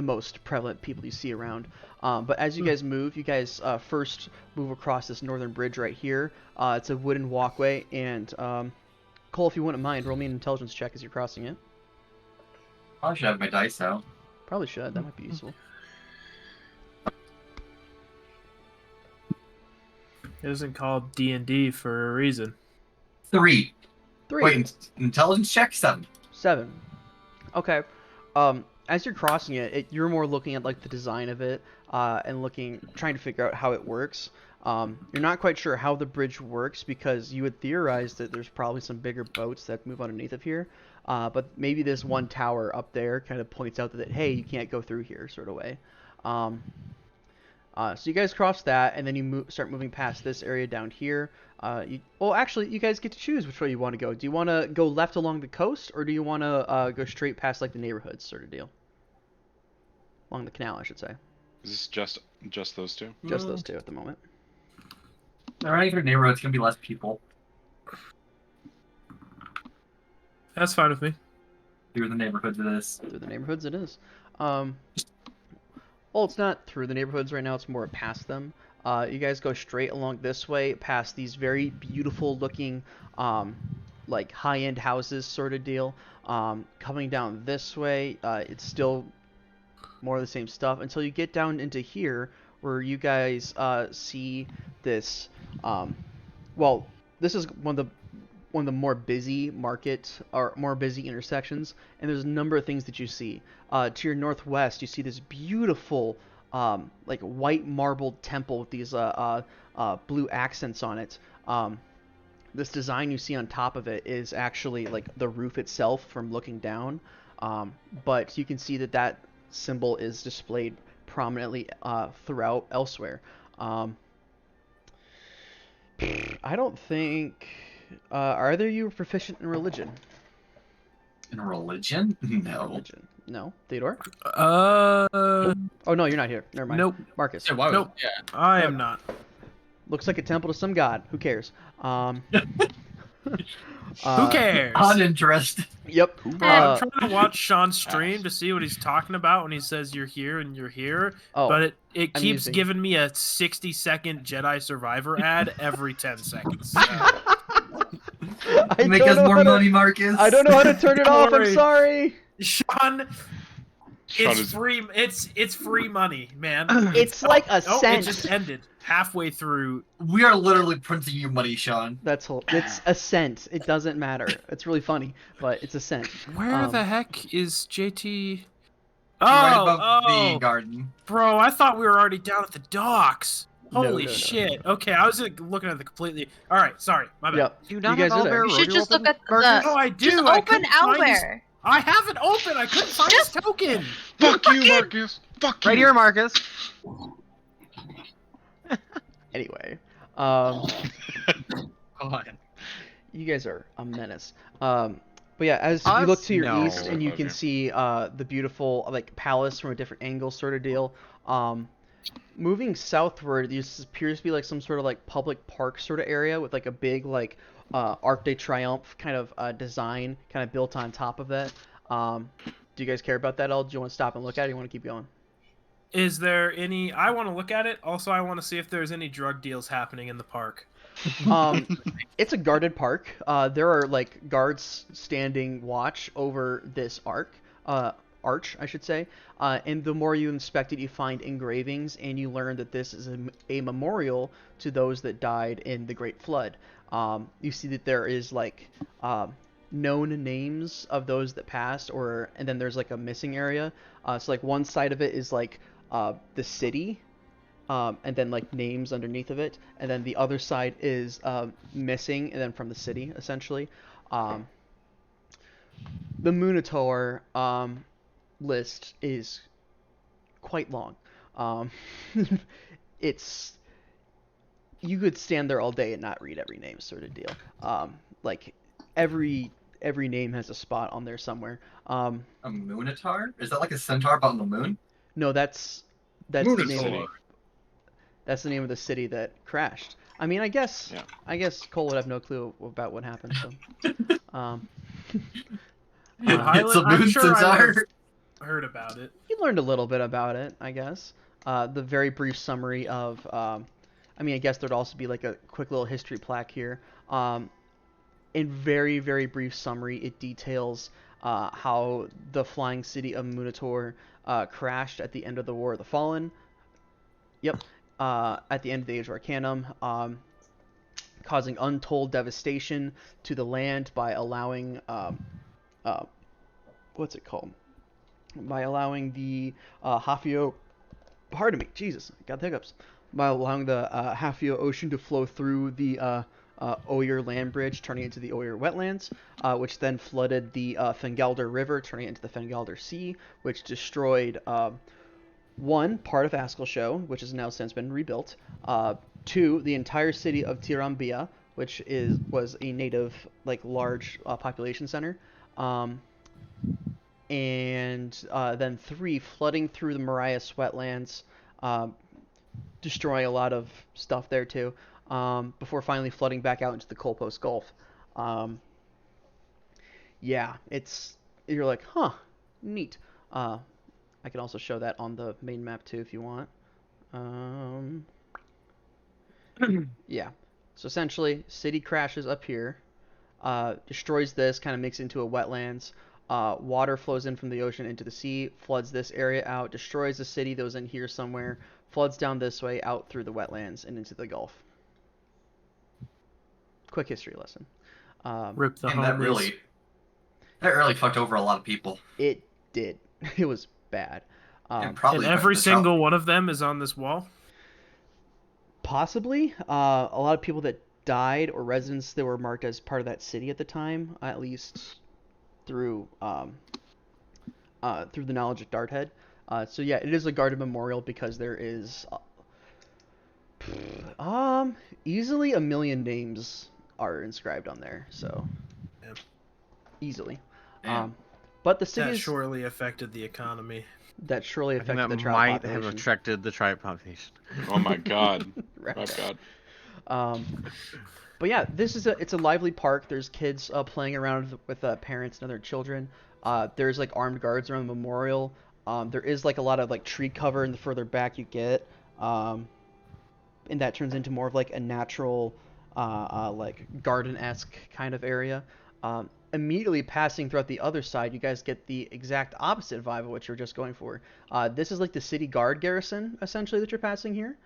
most prevalent people you see around. But as you guys move, you guys first move across this northern bridge right here. It's a wooden walkway, and Cole, if you wouldn't mind, roll me an intelligence check as you're crossing it. I should have my dice out. Probably should. That might be useful. It isn't called D&D for a reason. 3. 3. Wait, intelligence check 7. 7. Okay. As you're crossing it, you're more looking at like the design of it, and trying to figure out how it works. You're not quite sure how the bridge works because you would theorize that there's probably some bigger boats that move underneath of here. But maybe this one tower up there kind of points out that, hey, you can't go through here, sort of way. So you guys cross that, and then you start moving past this area down here. Actually, you guys get to choose which way you want to go. Do you want to go left along the coast, or do you want to go straight past like the neighborhoods, sort of deal? Along the canal, I should say. Is this just those two? Just those two at the moment. Alright, your neighborhood, it's gonna be less people. That's fine with me. Through the neighborhoods of this. Through the neighborhoods, it is. Well, it's not through the neighborhoods right now. It's more past them. You guys go straight along this way, past these very beautiful looking, like high-end houses, sort of deal. Coming down this way, it's still more of the same stuff until you get down into here, where you guys see this. Well, this is one of the more busy more busy intersections, and there's a number of things that you see. To your northwest, you see this beautiful like white marbled temple with these blue accents on it. This design you see on top of it is actually like the roof itself from looking down, but you can see that symbol is displayed prominently throughout elsewhere. I don't think... are either of you proficient in religion? In religion? No. Religion. No? Theodore? Oh, no, you're not here. Never mind. Nope. Marcus. Yeah, why would, Nope. yeah. I am not. Looks like a temple to some god. Who cares? Who cares? Uninterested. Yep. I'm trying to watch Sean's stream to see what he's talking about when he says you're here and you're here. Oh, But it I'm keeps using- giving me a 60-second Jedi Survivor ad every 10 seconds. I Make don't us know more how to- money, Marcus. I don't know how to turn it off. I'm Sorry. sorry. Sean, Sean it's is- free. It's free money, man. It's like a Oh, cent. it just ended halfway through. We are literally printing you money, Sean. It's a cent. It doesn't matter. It's really funny, but it's a cent. Where the heck is JT? Right above Oh, the garden. bro, I thought we were already down at the docks. No, Holy no. shit. Okay, I was like, looking at the completely. All right, sorry, my bad. Yep. Do you not You guys have are there. Owlbear You should Rodeo just open, look at Marcus? No, I do. Just I open couldn't find his- Owlbear. I have it open. I couldn't find his token. Fuck you, Marcus! Fuck you! Right here, Marcus. Anyway, God. you guys are a menace. But yeah, as you look Us? to your No. east and you can Okay. see the beautiful like palace from a different angle, sort of deal. Moving southward, this appears to be like some sort of like public park sort of area with like a big like Arc de Triomphe kind of design kind of built on top of it. Do you guys care about that at all? Do you want to stop and look at it, or you want to keep going? Is there any? I want to look at it. Also, I want to see if there's any drug deals happening in the park. It's a guarded park. There are like guards standing watch over this arch, I should say. And the more you inspect it, you find engravings, and you learn that this is a memorial to those that died in the Great Flood. You see that there is like known names of those that passed, and then there's like a missing area. So like one side of it is like the city, and then like names underneath of it, and then the other side is missing, and then from the city essentially. Um, the Minotaur list is quite long. Um, it's you could stand there all day and not read every name, sort of deal. Like every name has a spot on there somewhere. A Moonatar? Is that like a centaur up on the moon? No, that's the name City. of, that's the name of the city that crashed. I mean, I guess Yeah. Cole would have no clue about what happened. So, um, Dude, It's a I'm moon sure I centaur. would've heard about it. you learned a little bit about it, I guess. The very brief summary of, I mean, I guess there'd also be like a quick little history plaque here. In very, very brief summary, it details how the flying city of Munitor crashed at the end of the War of the Fallen. Yep, at the end of the Age of Arcanum, causing untold devastation to the land by allowing, what's it called? By allowing the Hafio, pardon me, Jesus, I got the hiccups. By allowing the Hafio Ocean to flow through the Oyer land bridge, turning it into the Oyer wetlands, which then flooded the Fengalder River, turning it into the Fengalder Sea, which destroyed one, part of Askelshow, which has now since been rebuilt. Two, the entire city of Tirambia, which was a native, like, large population center. And then three, flooding through the Marias wetlands, destroying a lot of stuff there too, before finally flooding back out into the Colpos Gulf. Yeah, you're like, huh, neat. I can also show that on the main map too if you want. Yeah, so essentially, city crashes up here, destroys this, kind of makes it into a wetlands. Water flows in from the ocean into the sea, floods this area out, destroys the city that was in here somewhere, floods down this way, out through the wetlands, and into the Gulf. Quick history lesson. Rip the And homies. that really fucked over a lot of people. It did. It was bad. And And probably every fucked us up. single one of them is on this wall. Possibly. A lot of people that died, or residents that were marked as part of that city at the time, at least through the knowledge of Darthead. So yeah, it is a guarded memorial because there is easily 1 million names are inscribed on there. So Yep. easily. Damn. But the city That is surely affected the economy. that surely I think affected that the tribe might have population. attracted the tribe population. Oh my god. Right. Oh god. But yeah, it's a lively park. There's kids playing around with parents and other children. There's like armed guards around the memorial. There is like a lot of like tree cover in the further back you get, and that turns into more of like a natural, like garden-esque kind of area. Immediately passing throughout the other side, you guys get the exact opposite vibe of what you're just going for. This is like the city guard garrison essentially that you're passing here.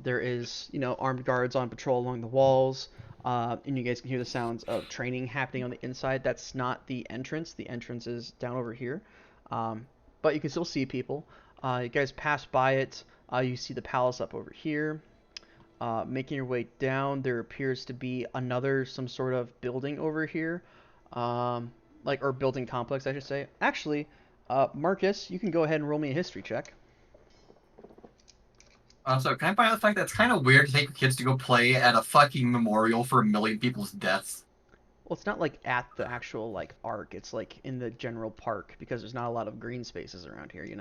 There is, armed guards on patrol along the walls, and you guys can hear the sounds of training happening on the inside. That's not the entrance. The entrance is down over here, but you can still see people. You guys pass by it. You see the palace up over here. Making your way down, there appears to be some sort of building over here, or building complex, I should say. Actually, Marcus, you can go ahead and roll me a history check. Also, can I point out the fact that it's kind of weird to take your kids to go play at a fucking memorial for 1 million people's deaths? Well, it's not like at the actual like arc. It's like in the general park because there's not a lot of green spaces around here. It's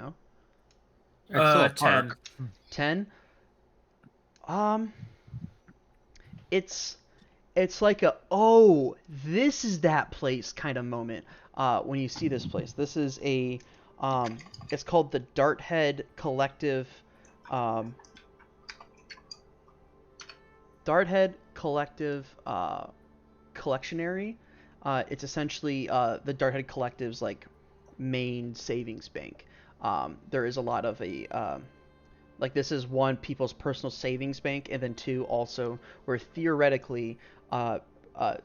still a 10. park. 10. It's like this is that place kind of moment. When you see this place, this is it's called the Darthead Collective. Darthead Collective Collectionary. It's essentially the Darthead Collective's like main savings bank. There is a lot of this is one, people's personal savings bank, and then two, also where theoretically the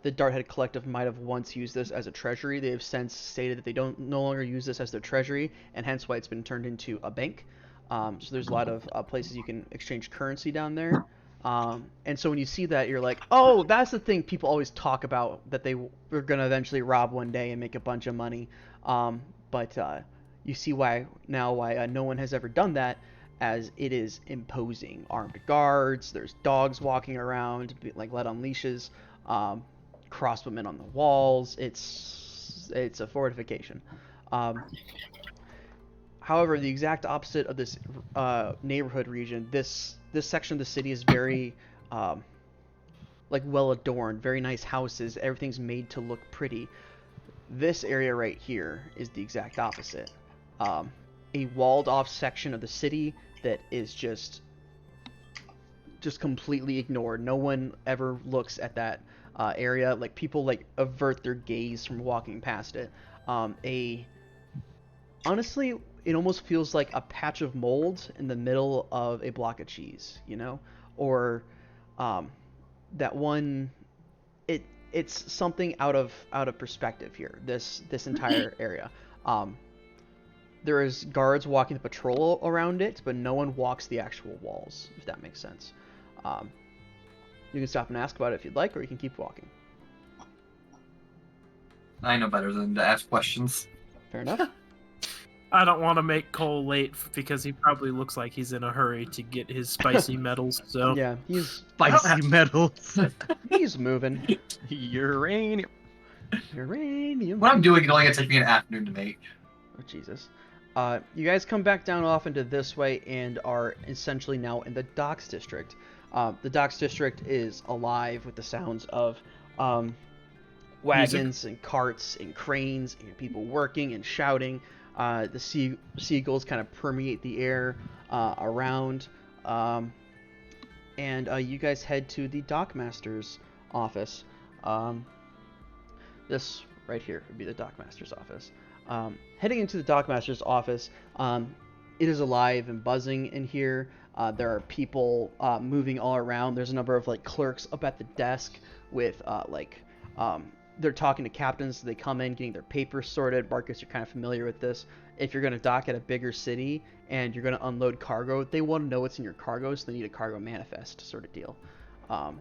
Darthead Collective might have once used this as a treasury. They have since stated that they no longer use this as their treasury, and hence why it's been turned into a bank. So there's a lot of places you can exchange currency down there. And so when you see that, you're like, oh, that's the thing people always talk about, that they were going to eventually rob one day and make a bunch of money. But you see why no one has ever done that, as it is imposing. Armed guards, there's dogs walking around, like led on leashes, crossbowmen on the walls. It's a fortification. However, the exact opposite of this neighborhood region, this section of the city is very like well adorned, very nice houses. Everything's made to look pretty. This area right here is the exact opposite. A walled off section of the city that is just completely ignored. No one ever looks at that area. Like, people like avert their gaze from walking past it. Honestly, it almost feels like a patch of mold in the middle of a block of cheese, you know? Or that one, it's something out of perspective here, this entire area. There is guards walking the patrol around it, but no one walks the actual walls, if that makes sense. You can stop and ask about it if you'd like, or you can keep walking. I know better than to ask questions. Fair enough. I don't want to make Cole late because he probably looks like he's in a hurry to get his spicy medals. So Yeah, he's Spicy metals. moving. Uranium. Uranium. What I'm doing is only gonna take me an afternoon to make. Oh, Jesus. You guys come back down off into this way and are essentially now in the docks district. The docks district is alive with the sounds of wagons and carts and cranes and people working and shouting. The seagulls kind of permeate the air around. And you guys head to the dockmaster's office. This right here would be the dockmaster's office. Heading into the dockmaster's office, it is alive and buzzing in here. There are people moving all around. There's a number of like clerks up at the desk with they're talking to captains. They come in, getting their papers sorted. Marcus, you're kind of familiar with this. If you're going to dock at a bigger city and you're going to unload cargo, they want to know what's in your cargo, so they need a cargo manifest sort of deal. And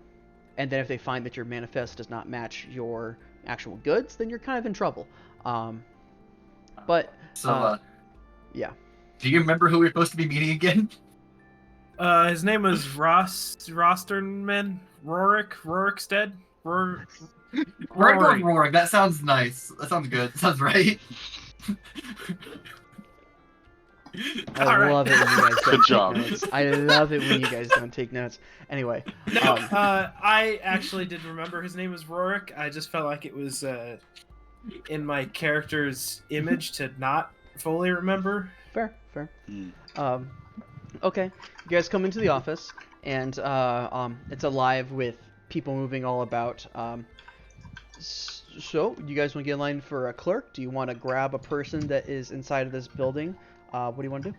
then if they find that your manifest does not match your actual goods, then you're kind of in trouble. Yeah. Do you remember who we're supposed to be meeting again? his name was Rosterman Rorikstead. Rorik. That sounds nice. That sounds good. That sounds right. I love it when you guys don't Good job. take notes. I love it when you guys don't take notes. Anyway. I actually did remember his name was Rorik. I just felt like it was in my character's image to not fully remember. Fair. Okay. You guys come into the office, and it's alive with people moving all about. So, you guys want to get in line for a clerk? Do you want to grab a person that is inside of this building? What do you want to do?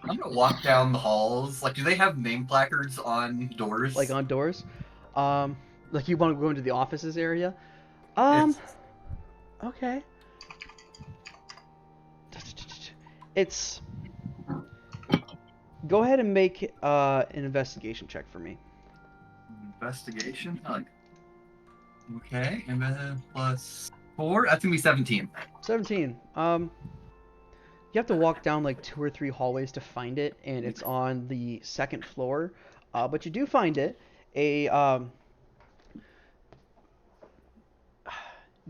I'm gonna walk down the halls. Like, do they have name placards on doors? Like on doors? Like you want to go into the offices area? Yes. Okay. It's... Go ahead and make an investigation check for me. Investigation? Okay, and then plus 4. That's gonna be 17. 17. You have to walk down like 2 or 3 hallways to find it, and it's on the 2nd floor. But you do find it. The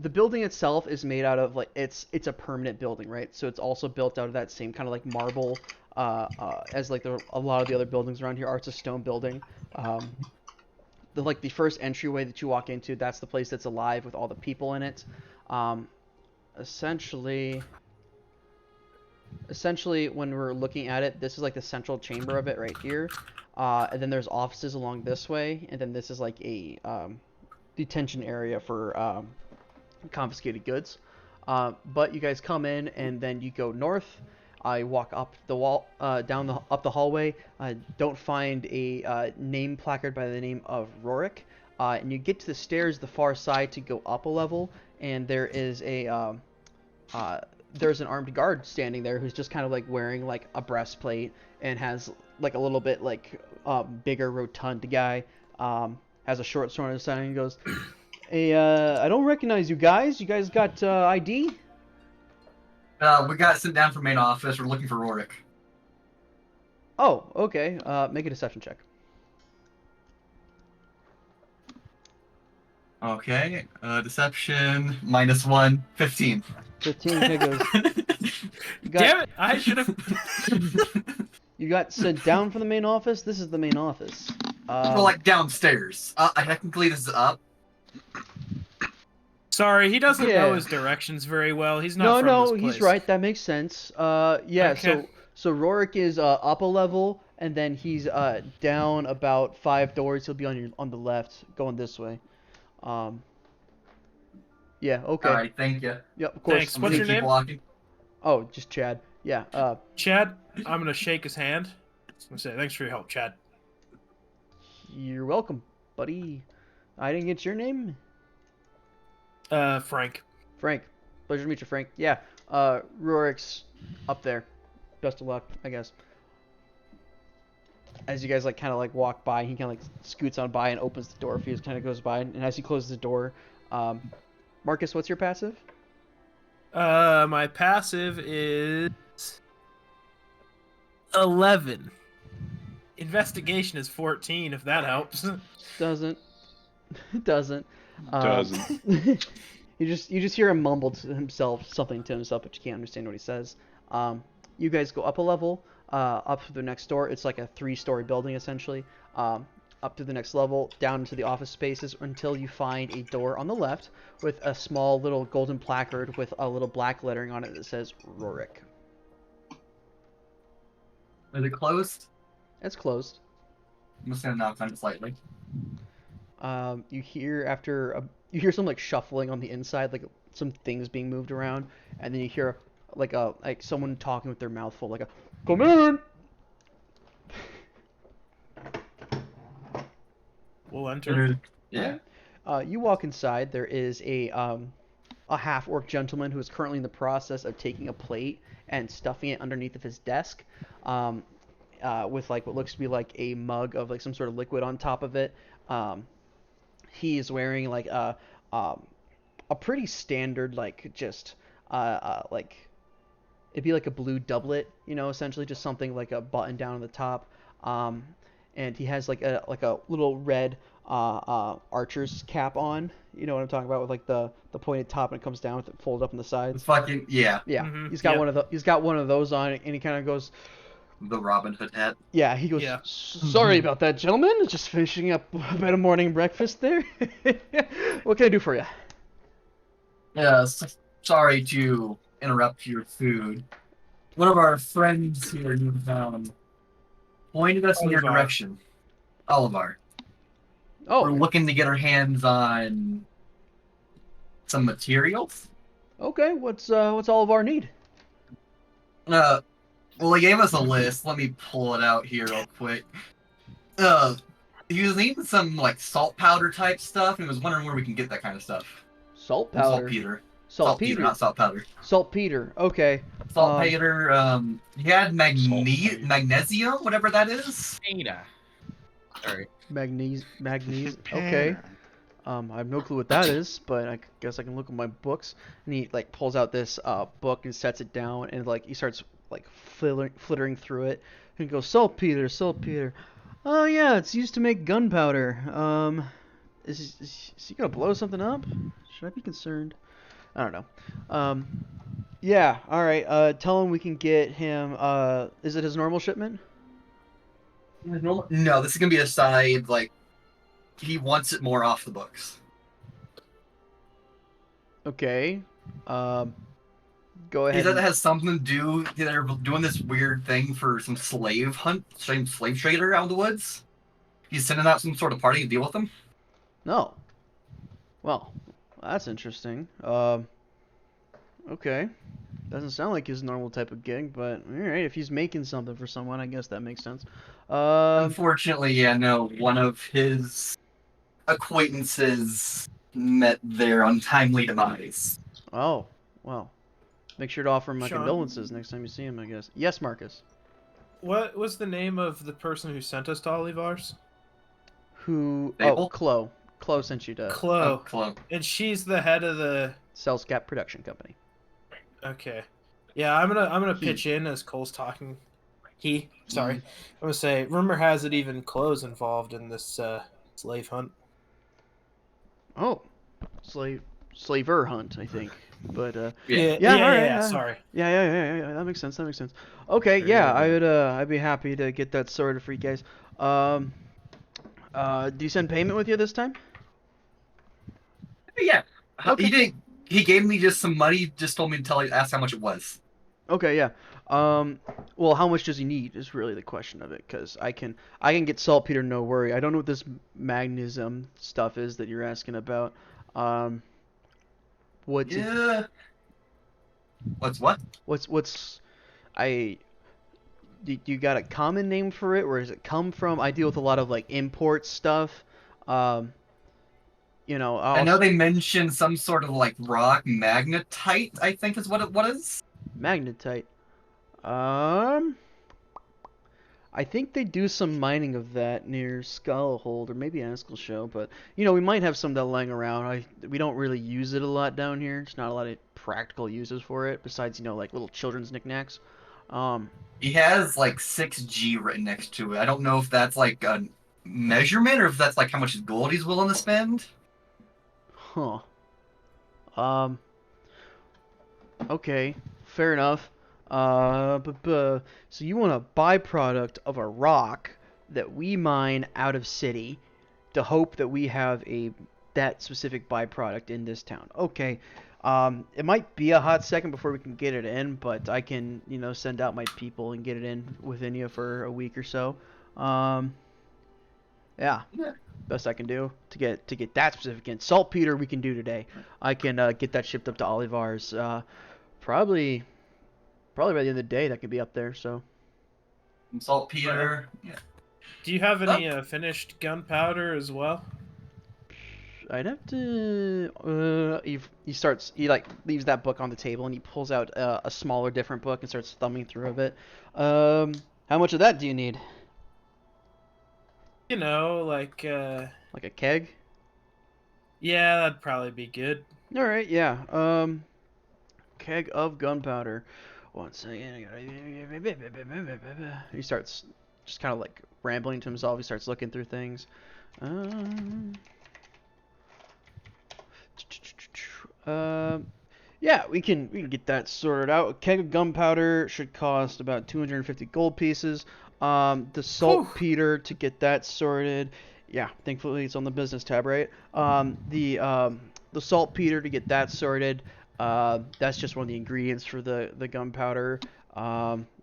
building itself is made out of it's a permanent building, right? So it's also built out of that same kind of like marble as like a lot of the other buildings around here are. It's a stone building. The first entryway that you walk into, that's the place that's alive with all the people in it. Essentially, when we're looking at it, this is like the central chamber of it right here. And then there's offices along this way, and then this is like a detention area for confiscated goods. But you guys come in, and then you go north. I walk up the wall, up the hallway. Don't find a name placard by the name of Rorik. And you get to the stairs the far side to go up a level, and there is a there's an armed guard standing there who's just kind of like wearing like a breastplate and has like a little bit like bigger rotund guy, has a short sword on his side, and he goes, "Hey, I don't recognize you guys. You guys got ID?" We got sent down from main office. We're looking for Rorik. Oh, okay. Make a deception check. Okay. Deception -1, 15. 15 kind of goes. You got, Damn it! I should have. You got sent down from the main office. This is the main office. We're like downstairs. Technically this is up. Sorry, he doesn't Yeah. know his directions very well. He's not No, from this place. he's right. That makes sense. Yeah. Okay. So Rorik is up a level, and then he's down about 5 doors. He'll be on the left, going this way. Yeah. Okay. All right. Thank you. Yep. Of course. Thanks. I'm What's gonna your keep name? walking. Oh, just Chad. Yeah. Chad, I'm gonna shake his hand. I'm gonna say thanks for your help, Chad. You're welcome, buddy. I didn't get your name. Frank. Frank. Pleasure to meet you, Frank. Yeah. Rorik's up there. Best of luck, I guess. As you guys like kind of like walk by, he kind of like scoots on by and opens the door for you. Kind of goes by, and as he closes the door, Marcus, what's your passive? My passive is 11. Investigation is 14, if that helps. Doesn't. Doesn't. Doesn't. you just hear him mumble to himself something to himself, but you can't understand what he says. You guys go up a level, up to the next door. It's like a 3-story building essentially. Up to the next level, down into the office spaces until you find a door on the left with a small little golden placard with a little black lettering on it that says Rorik. Is it closed? It's closed. I'm just gonna knock on it slightly. You hear you hear some like shuffling on the inside, like some things being moved around, and then you hear like someone talking with their mouth full, like a "Come in." We'll enter. Yeah. You walk inside. There is a half-orc gentleman who is currently in the process of taking a plate and stuffing it underneath of his desk, with like what looks to be like a mug of like some sort of liquid on top of it. He is wearing like a pretty standard like just like it'd be like a blue doublet, you know, essentially just something like a button down on the top. And he has like a little red archer's cap on. You know what I'm talking about, with like the pointed top and it comes down with it folded up on the sides. Fucking yeah. Yeah, Mhm, he's got yep. he's got one of those on, and he kind of goes, The Robin Hood hat. yeah, he goes, Yeah. "Sorry about that, gentlemen. Just finishing up a bit of morning breakfast there. What can I do for you?" Sorry to interrupt your food. One of our friends here in town pointed us in your Olivar. direction. Olivar. Oh, We're looking to get our hands on some materials. okay. What's all of our need? Well, he gave us a list. Let me pull it out here real quick. He was needing some like salt powder type stuff, and was wondering where we can get that kind of stuff. Salt powder. Saltpeter. Saltpeter. Not salt powder. Saltpeter. Okay. Saltpeter. He had Saltpeter. magnesium, whatever that is. Sorry. Magnesium. Okay. I have no clue what that is, but I guess I can look at my books. And he like pulls out this book and sets it down, and like he starts like flittering through it, and goes, saltpeter. Oh yeah, it's used to make gunpowder. Is he gonna blow something up? Should I be concerned? I don't know. Yeah. All right. Tell him we can get him. Is it his normal shipment? No, this is gonna be a side. Like, he wants it more off the books. Okay. Go He ahead. said it has something to do. They're doing this weird thing for some slave trader out in the woods. He's sending out some sort of party to deal with them. No. Well, that's interesting. Okay. Doesn't sound like his normal type of gig, but alright, if he's making something for someone, I guess that makes sense. Unfortunately, yeah, no, one of his acquaintances met their untimely demise. Oh, well. Make sure to offer him my Sean? condolences next time you see him, I guess. Yes, Marcus. What was the name of the person who sent us to Olivars? Who? Fable? Oh, Chloe. Chloe sent you to Chloe. Clump. And she's the head of the. Cellscap Production Company. Okay. Yeah, I'm gonna He. pitch in as Cole's talking. Sorry. Mm. I'm gonna say, rumor has it even Chloe's involved in this slave hunt. Oh, slaver hunt, I think. But Yeah, yeah, all right, sorry. yeah. That makes sense. That makes sense. Okay, yeah, I'd be happy to get that sorted for you guys. Do you send payment with you this time? Yeah. Okay. He did. He gave me just some money. Just told me to ask how much it was. Okay, yeah. Well, how much does he need is really the question of it, because I can get saltpeter, no worry. I don't know what this magnetism stuff is that you're asking about. What's Yeah. What? you got a common name for it? Where does it come from? I deal with a lot of like import stuff. You know, I know they mentioned some sort of like rock magnetite. I think is what it is. magnetite. I think they do some mining of that near Skullhold or maybe Askell Show, but you know we might have some that lying around. We don't really use it a lot down here. There's not a lot of practical uses for it besides like little children's knickknacks. He has like 6G written next to it. I don't know if that's like a measurement or if that's like how much gold he's willing to spend. Huh. Okay, fair enough. So you want a byproduct of a rock that we mine out of city to hope that we have that specific byproduct in this town. Okay. It might be a hot second before we can get it in, but I can, send out my people and get it in within you for a week or so. Yeah. Best I can do to get that specific in. Saltpeter we can do today. I can get that shipped up to Olivar's. Probably by the end of the day that could be up there. So. Saltpeter. Yeah. Do you have any finished gunpowder as well? I'd have to. He leaves that book on the table and he pulls out a smaller, different book and starts thumbing through it. How much of that do you need? Like a keg? Yeah, that'd probably be good. All right, yeah. Keg of gunpowder. 1 second. He starts just kind of like rambling to himself. He starts looking through things. Yeah, we can get that sorted out. A keg of gunpowder should cost about 250 gold pieces. The saltpeter to get that sorted. Yeah, thankfully it's on the business tab, right? The saltpeter to get that sorted. That's just one of the ingredients for the gunpowder.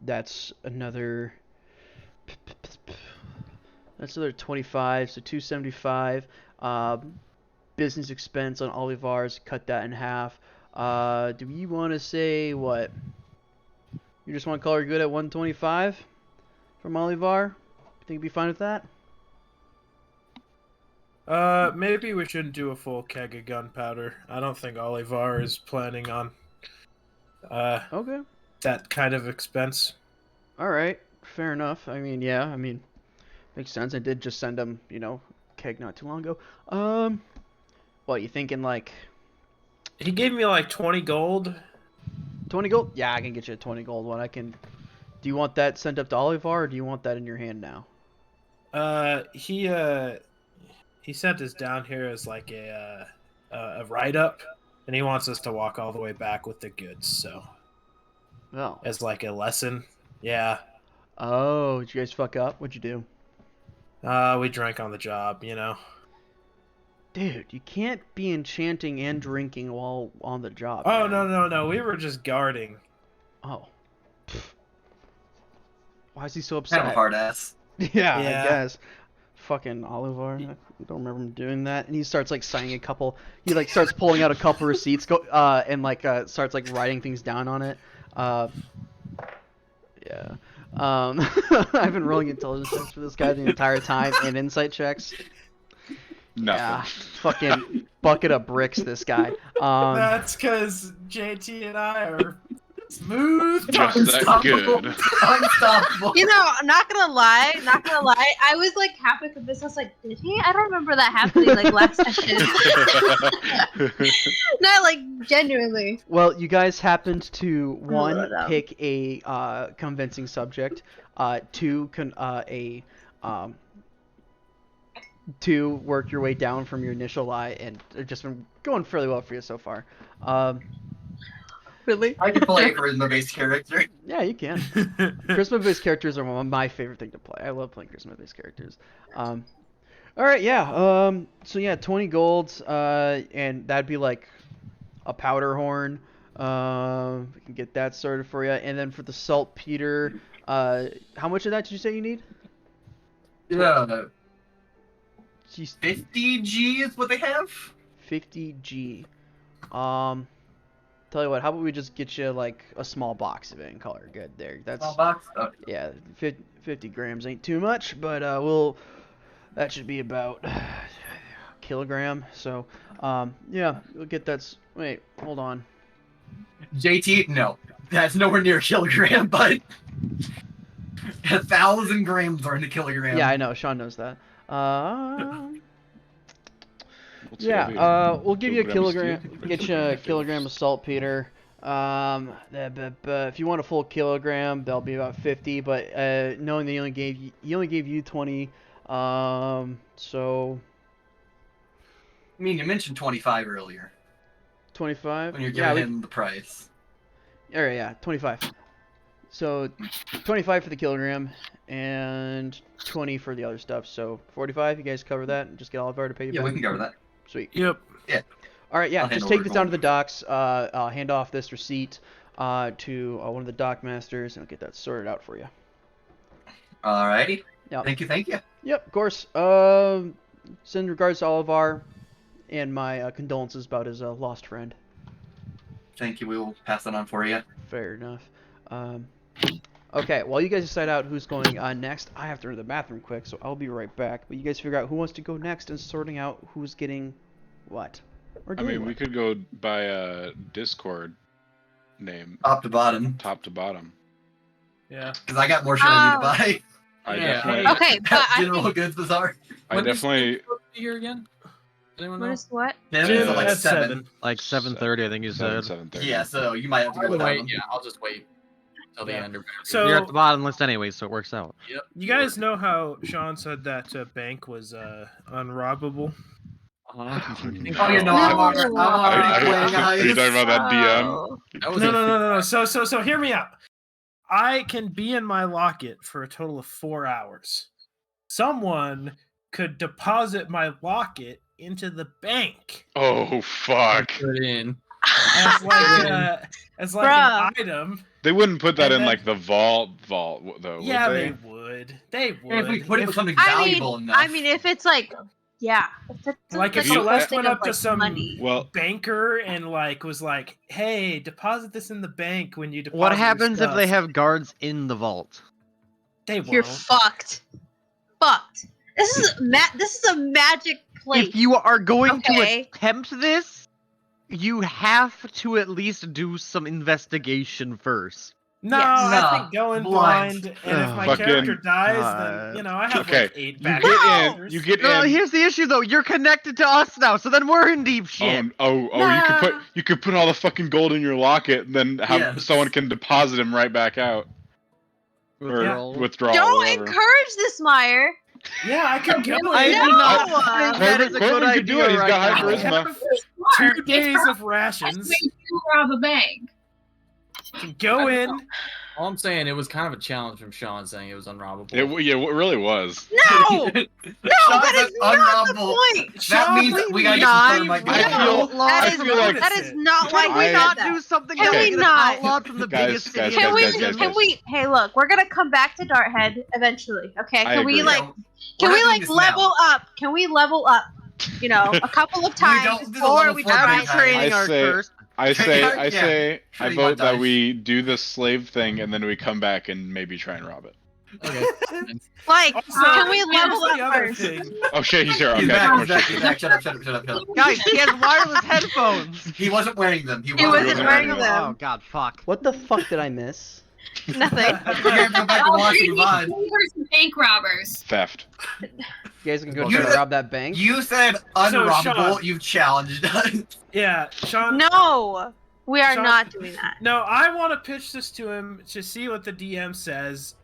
That's another 25, so 275. Business expense on Olivar's, cut that in half. Do you want to say what? You just want to call her good at 125 from Olivar? Think you'd be fine with that? Maybe we shouldn't do a full keg of gunpowder. I don't think Olivar is planning on okay. that kind of expense. All right, fair enough. Yeah, makes sense. I did just send him, keg not too long ago. What, you thinking like... He gave me like 20 gold. 20 gold? Yeah, I can get you a 20 gold one. Do you want that sent up to Olivar, or do you want that in your hand now? He sent us down here as like a write-up, and he wants us to walk all the way back with the goods, so... Oh. As like a lesson. Yeah. Oh, did you guys fuck up? What'd you do? We drank on the job, Dude, you can't be enchanting and drinking while on the job. Oh, man. no. We were just guarding. Oh. Why is he so upset? Kind of a hard ass. Yeah, I guess. Fucking Olivar. I don't remember him doing that. And he starts like signing a couple. He like starts pulling out a couple receipts, and starts like writing things down on it. Yeah. I've been rolling intelligence checks for this guy the entire time and insight checks. Nothing. Yeah, fucking bucket of bricks, this guy. That's because JT and I are Smooth. Just that Unstoppable. good. Unstoppable. You know, not gonna lie, I was like half convinced. I was like, did he? I don't remember that happening like last session. Not like genuinely. Well, you guys happened to one love that. pick a convincing subject, two to work your way down from your initial lie, and it's just been going fairly well for you so far. Really? I can play a charisma-based character. Yeah, you can. Charisma-based characters are one of my favorite thing to play. I love playing charisma-based characters. All right, yeah. So yeah, 20 golds, and that'd be like a powder horn. We can get that started for you, and then for the saltpeter, how much of that did you say you need? Yeah. Jeez, 50 G is what they have? 50 G. Tell you what, how about we just get you like a small box of it and call her good there. That's Small box? Oh. yeah, 50 grams ain't too much, but that should be about a kilogram. So yeah, we'll get that. Wait, hold on. JT? No. That's nowhere near a kilogram, but 1,000 grams are in a kilogram. Yeah, I know. Sean knows that. What's Yeah, the we'll give you a kilograms kilogram. do you Get think? you a kilogram of saltpeter. If you want a full kilogram, that'll be about 50. But knowing that he only gave you 20, so I mean, you mentioned 25 earlier 25. when you're Yeah, giving him the price. Alright, yeah, 25. So 25 for the kilogram and 20 for the other stuff. So 45. You guys cover that and just get Oliver to pay you Yeah, back. we can cover that. Sweet. Yep. All right, yeah, I'll just handle take it this down to going. the docks. Hand off this receipt to one of the dock masters, and I'll get that sorted out for you. Alrighty. Yep. Thank you. Yep, of course. Send regards to Olivar, and my condolences about his lost friend. Thank you. We will pass that on for you. Fair enough. Okay, while you guys decide out who's going next, I have to run to the bathroom quick, so I'll be right back. But you guys figure out who wants to go next and sorting out who's getting what. Or I doing mean, what. we could go by a Discord name, Top to bottom. top to bottom. Yeah. Because I got more shit I need to buy. I Yeah, definitely, Okay, but I General think Goods Bazaar. I When does definitely, it supposed to be here again? Does anyone what know? is what? Yeah, Jim, it's like That's 7. Like 7:30, I think you said. 7:30. Yeah, so you might have to go Either with that way, one. yeah, I'll just wait till the Yeah. end. Or whatever. So- You're at the bottom list anyway, so it works out. Yep. You guys know how Sean said that bank was unrobbable? Uh-huh. Oh, you know, I'm already playing Are you talking about that DM? Oh. That was No. So hear me out. I can be in my locket for a total of 4 hours. Someone could deposit my locket into the bank Oh fuck! Put in. as like an Bruh. item. They wouldn't put that And in then- like the vault though. Yeah, would they they? would. They would. And if we put it with something I valuable enough. mean, if it's like, yeah. If it's Like if you- Celeste thing went of, up to like, some money. Well, banker and like was like, "Hey, deposit this in the bank when you deposit." What your happens if they stuff." have guards in the vault? They You're won't. fucked. Fucked. This is a magic place. If you are going Okay. to attempt this, you have to at least do some investigation first. No, Yes. I Nah, think going blind. blind, and if my Fucking character dies, God. then you know I have Okay, like 8 you back. get in. You get No, in. here's the issue though. You're connected to us now, so then we're in deep shit. Oh! Nah. You could put all the fucking gold in your locket, and then have Yes. someone can deposit him right back out or Withdrawal. withdraw. Don't whatever. encourage this, Meyer. Yeah, I could go I in. do No! not think that is a good Corbin could do it. idea He's right got high now. charisma. 2 days of rations. You rob a bank. Go in. All I'm saying, it was kind of a challenge from Sean saying it was unrobbable. It really was. No! No, Sean that says is not the unrobbable. point. That Sean, means please we gotta get not. some might be I available. feel- That I is feel like- that is not why Can we we did not that. do something Can that we is not? outlawed from the Guys, biggest city? guys, in Can the we? guys, city? Can we? Hey, look, we're gonna come back to Darthead eventually. Okay? I Can we agree. like? We're Can not we doing like this level now. up? Can we level up? You know, a couple of times don't do the before level we four try. Have your training I arc say- first. I say, Yeah, I yeah. say, I Pretty vote that much. we do the slave thing and then we come back and maybe try and rob it. Okay. Like, Also, can we here's level the up other first? thing. Oh shit, he's here. Okay, He's I back, think he's we're back, shit. he's back. Shut up, shut up, shut up, shut up. Guys, he has wireless headphones. He wasn't wearing them. He wasn't wearing Oh them. god, fuck. What the fuck did I miss? Nothing. You're gonna have to go back and watch the VOD. These are bank robbers. Theft. You guys can go You try to said- rob that bank? You said unrobbable. Sean- You've challenged us. Yeah, Sean. No, we are Sean- not doing that. No, I want to pitch this to him to see what the DM says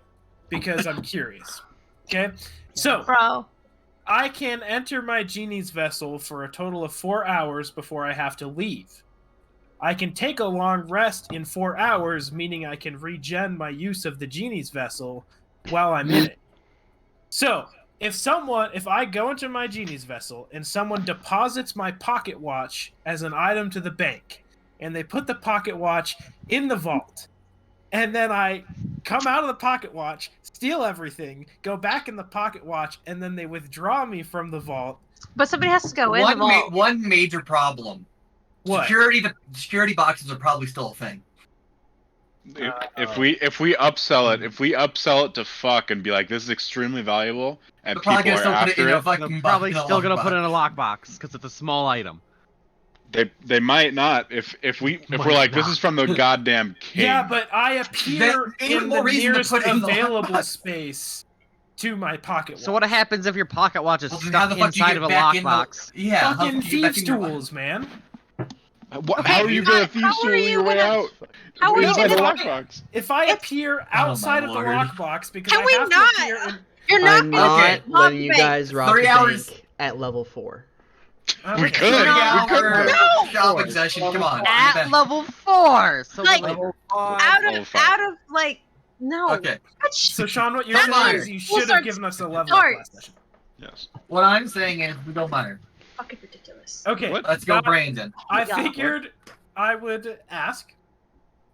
because I'm curious. Okay? So, Bro. I can enter my genie's vessel for a total of 4 hours before I have to leave. I can take a long rest in 4 hours, meaning I can regen my use of the genie's vessel while I'm in it. So, if I go into my genie's vessel and someone deposits my pocket watch as an item to the bank, and they put the pocket watch in the vault, and then I come out of the pocket watch, steal everything, go back in the pocket watch, and then they withdraw me from the vault. But somebody has to go in the vault. One major problem. What? Security boxes are probably still a thing. If we upsell it to fuck and be like, this is extremely valuable, and They're probably people gonna are still put it in after a it, fucking They're probably in a still gonna lockbox. put it in a lockbox because it's a small item. they might not. If we're like, this is from the goddamn king. Yeah, but I appear Then even in more the reason to nearest put it in the available lockbox. space to my pocket watch. So what happens if your pocket watch is Well, then how stuck the fuck do you inside get of a back in the- lockbox? Yeah. how Fucking do you get back thieves' in your- tools, man. How are you gonna thief how tool are your you way gonna- out? how are you Inside the gonna- lockbox. If I It's- appear Oh, outside my of the lord. lockbox, because Can I we have not? to appear in... You're not I'm gonna not get letting you bank. guys rob 3 the hours. bank at level 4. We Okay. could. No! We could. No! Shopping session. Come on. At level 4. So Like- like, Out of like no. Okay. So, Sean, what you're Come saying on. is you We'll should have start- given us a level start. up last session. Yes. What I'm saying is, we don't mind. Fucking ridiculous. Okay, What? Let's go, Scott, Brandon. I Yeah. figured I would ask.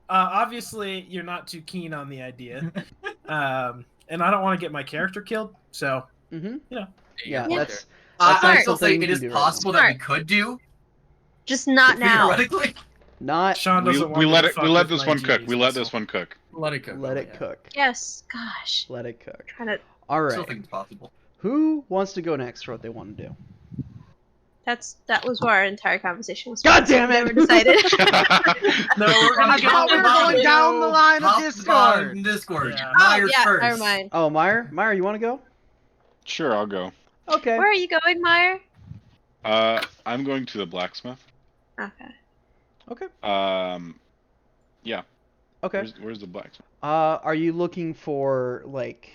Obviously, you're not too keen on the idea. And I don't want to get my character killed, so... Mm-hmm. Yeah. Yeah, Yeah. that's I not still something say we it can is do right possible that we could do. Just not now. Theoretically. not. Sean doesn't want We me let to it. fuck We let with this my one cook. genies We let vessel. this one cook. Let it cook. Let it cook. Yes, gosh. Let it cook. Trying to. All I still right. think it's possible. Who wants to go next for what they want to do? That was what our entire conversation was. God damn it! Never decided. No, we're gonna I go thought we were going to- down the line of Top Discord. on Discord. Yeah. Oh Myers yeah, first. never mind. Oh, Meyer, you want to go? Sure, I'll go. Okay. Where are you going, Meyer? I'm going to the blacksmith. Okay. Okay. Yeah. Okay. Where's the blacksmith? Are you looking for like,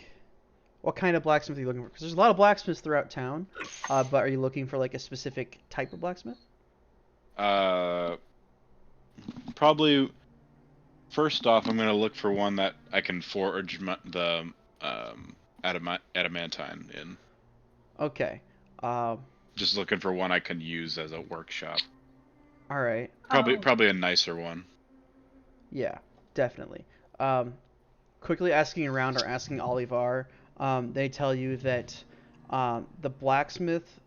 what kind of blacksmith are you looking for? Because there's a lot of blacksmiths throughout town. But are you looking for like a specific type of blacksmith? Probably. First off, I'm gonna look for one that I can forge the adamantine in. Okay. All Just looking for one I can use as a workshop. right. Probably a nicer one. Yeah, definitely. Quickly asking around or asking Olivar, they tell you that the blacksmith,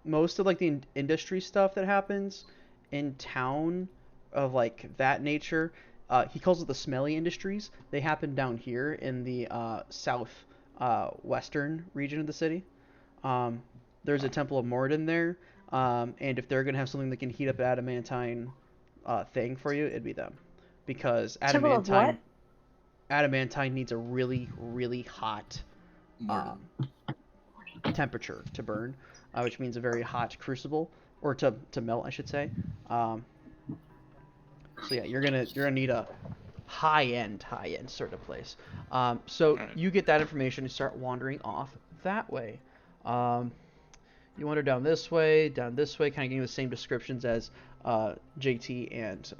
most of like the industry stuff that happens in town of like that nature, he calls it the smelly industries. They happen down here in the south western region of the city. There's a Temple of Morden there, and if they're gonna have something that can heat up an adamantine thing for you, it'd be them, because Temple of what? adamantine needs a really, really hot temperature to burn, which means a very hot crucible, or to melt, I should say. So yeah, you're gonna need a high end sort of place. So Alright. you get that information and start wandering off that way. You wander down this way, kind of getting the same descriptions as JT and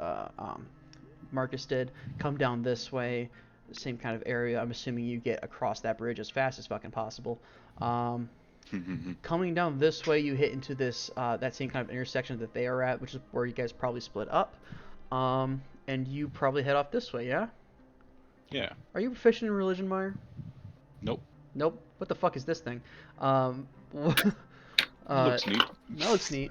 Marcus did. Come down this way, the same kind of area. I'm assuming you get across that bridge as fast as fucking possible. Coming down this way, you hit into this that same kind of intersection that they are at, which is where you guys probably split up. And you probably head off this way, yeah? Yeah. Are you proficient in religion, Meyer? Nope. Nope. What the fuck is this thing? Looks neat. That looks neat.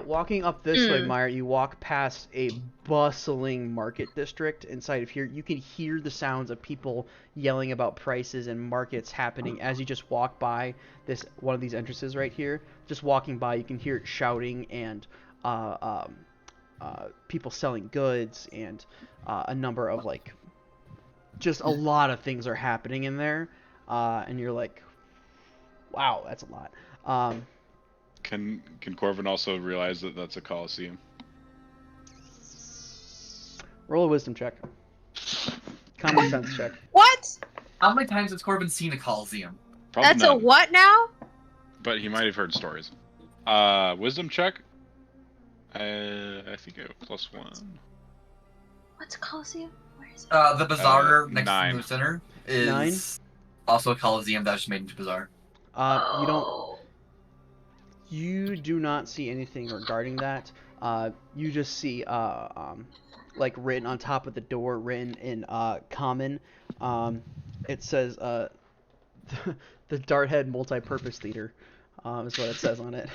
Walking up this way, Mm. Meyer, you walk past a bustling market district. Inside of here, you can hear the sounds of people yelling about prices and markets happening as you just walk by this one of these entrances right here. Just walking by, you can hear it shouting and people selling goods and a number of like just a lot of things are happening in there, and you're like, wow, that's a lot. Can Corvin also realize that that's a coliseum? Roll a wisdom check. Common sense check. What? How many times has Corbin seen a coliseum? Probably That's a none, what now? but he might have heard stories. Wisdom check. I think a +1. What's a coliseum? Where is it? The bazaar next 9. to the center is 9? also a coliseum that was just made into bazaar. You don't. Oh. You do not see anything regarding that. You just see like written on top of the door, written in common. It says the Darthead Multi-Purpose Theater is what it says on it.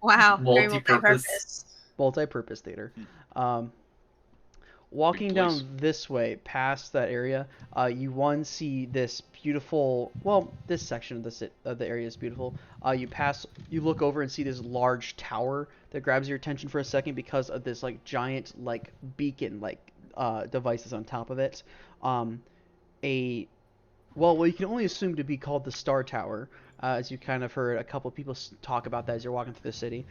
Wow. Very Multi-purpose. multi-purpose. Multi-Purpose Theater. Walking Big down place. this way, past that area, you see this beautiful. Well, this section of the area is beautiful. You look over and see this large tower that grabs your attention for a second because of this like giant like beacon like devices on top of it. Well, you can only assume to be called the Star Tower, as you kind of heard a couple people talk about that as you're walking through the city.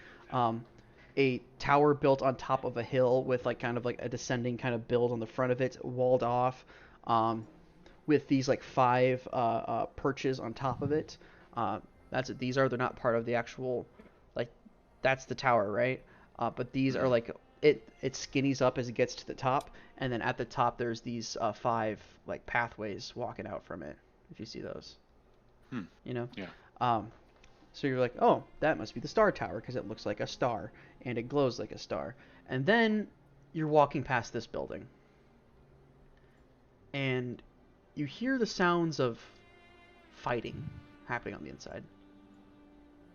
A tower built on top of a hill with like kind of like a descending kind of build on the front of it, walled off, with these like 5 perches on top of it. That's what these are. They're not part of the actual, like, that's the tower, right? But these are like it skinnies up as it gets to the top, and then at the top there's these 5 like pathways walking out from it. If you see those, you know. Yeah. So you're like, oh, that must be the Star Tower because it looks like a star and it glows like a star. And then you're walking past this building, and you hear the sounds of fighting happening on the inside.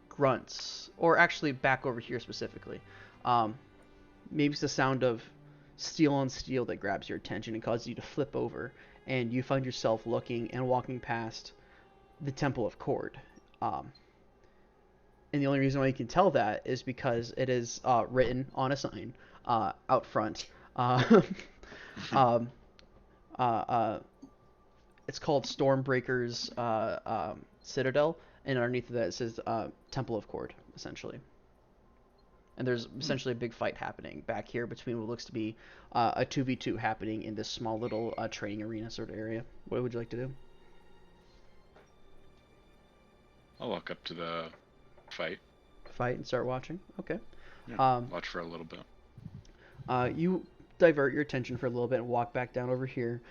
Grunts, or actually back over here specifically. Maybe it's the sound of steel on steel that grabs your attention and causes you to flip over, and you find yourself looking and walking past the Temple of Cord. And the only reason why you can tell that is because it is written on a sign out front. It's called Stormbreaker's Citadel, and underneath of that it says Temple of Cord, essentially. And there's essentially a big fight happening back here between what looks to be a 2v2 happening in this small little training arena sort of area. What would you like to do? I'll walk up to the fight. Fight and start watching? Okay. Yeah, watch for a little bit. You divert your attention for a little bit and walk back down over here.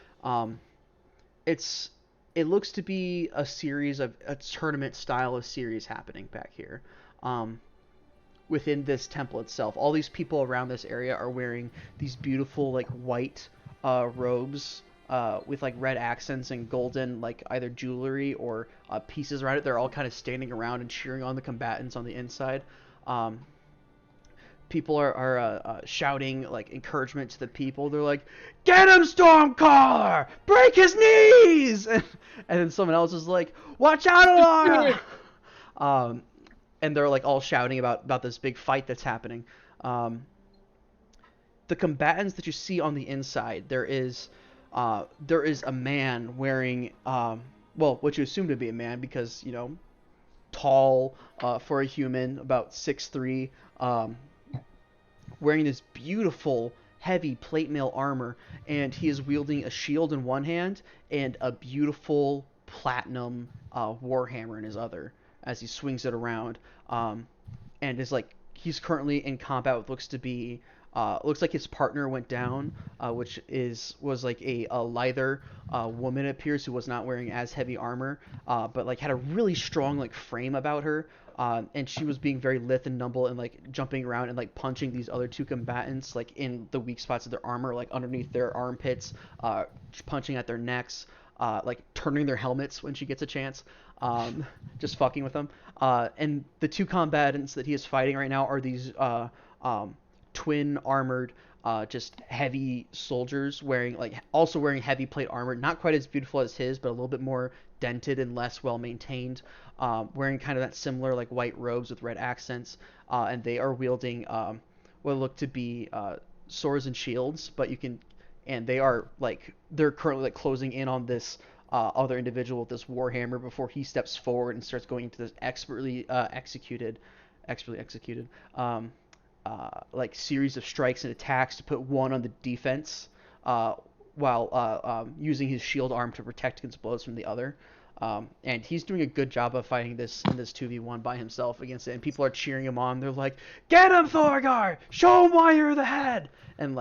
It looks to be a tournament style of series happening back here. Within this temple itself, all these people around this area are wearing these beautiful like white robes with like red accents and golden like either jewelry or pieces around it. They're all kind of standing around and cheering on the combatants on the inside. People are shouting like encouragement to the people. They're like, "Get him, Stormcaller! Break his knees!" And then someone else is like, "Watch out, Alara!" And they're like all shouting about this big fight that's happening. The combatants that you see on the inside, there is a man wearing what you assume to be a man because tall for a human, about 6'3", wearing this beautiful heavy plate mail armor, and he is wielding a shield in one hand and a beautiful platinum warhammer in his other as he swings it around, and is like he's currently in combat with looks like his partner went down, which was like a lither woman, it appears, who was not wearing as heavy armor, but like had a really strong like frame about her, and she was being very lithe and nimble and like jumping around and like punching these other 2 combatants like in the weak spots of their armor, like underneath their armpits, punching at their necks. like turning their helmets when she gets a chance, just fucking with them. And the two combatants that he is fighting right now are these twin armored, just heavy soldiers also wearing heavy plate armor, not quite as beautiful as his, but a little bit more dented and less well maintained, wearing kind of that similar like white robes with red accents, and they are wielding what look to be swords and shields, and they're currently like closing in on this other individual with this warhammer before he steps forward and starts going into this expertly executed like series of strikes and attacks to put one on the defense, while using his shield arm to protect against blows from the other. And he's doing a good job of fighting this in this 2v1 by himself against it, and people are cheering him on. They're like, "Get him, Thorgar! Show him why you're the head!" And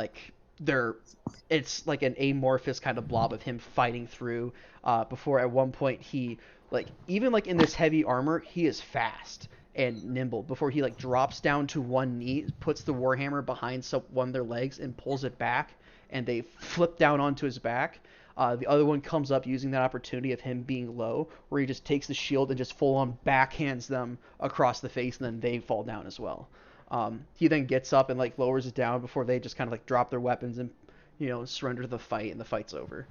it's like an amorphous kind of blob of him fighting through. Before at one point he even in this heavy armor, he is fast and nimble. Before he drops down to one knee, puts the warhammer behind one of their legs and pulls it back, and they flip down onto his back. The other one comes up using that opportunity of him being low, where he just takes the shield and just full on backhands them across the face, and then they fall down as well. He then gets up and lowers it down before they just kind of drop their weapons and surrender to the fight, and the fight's over.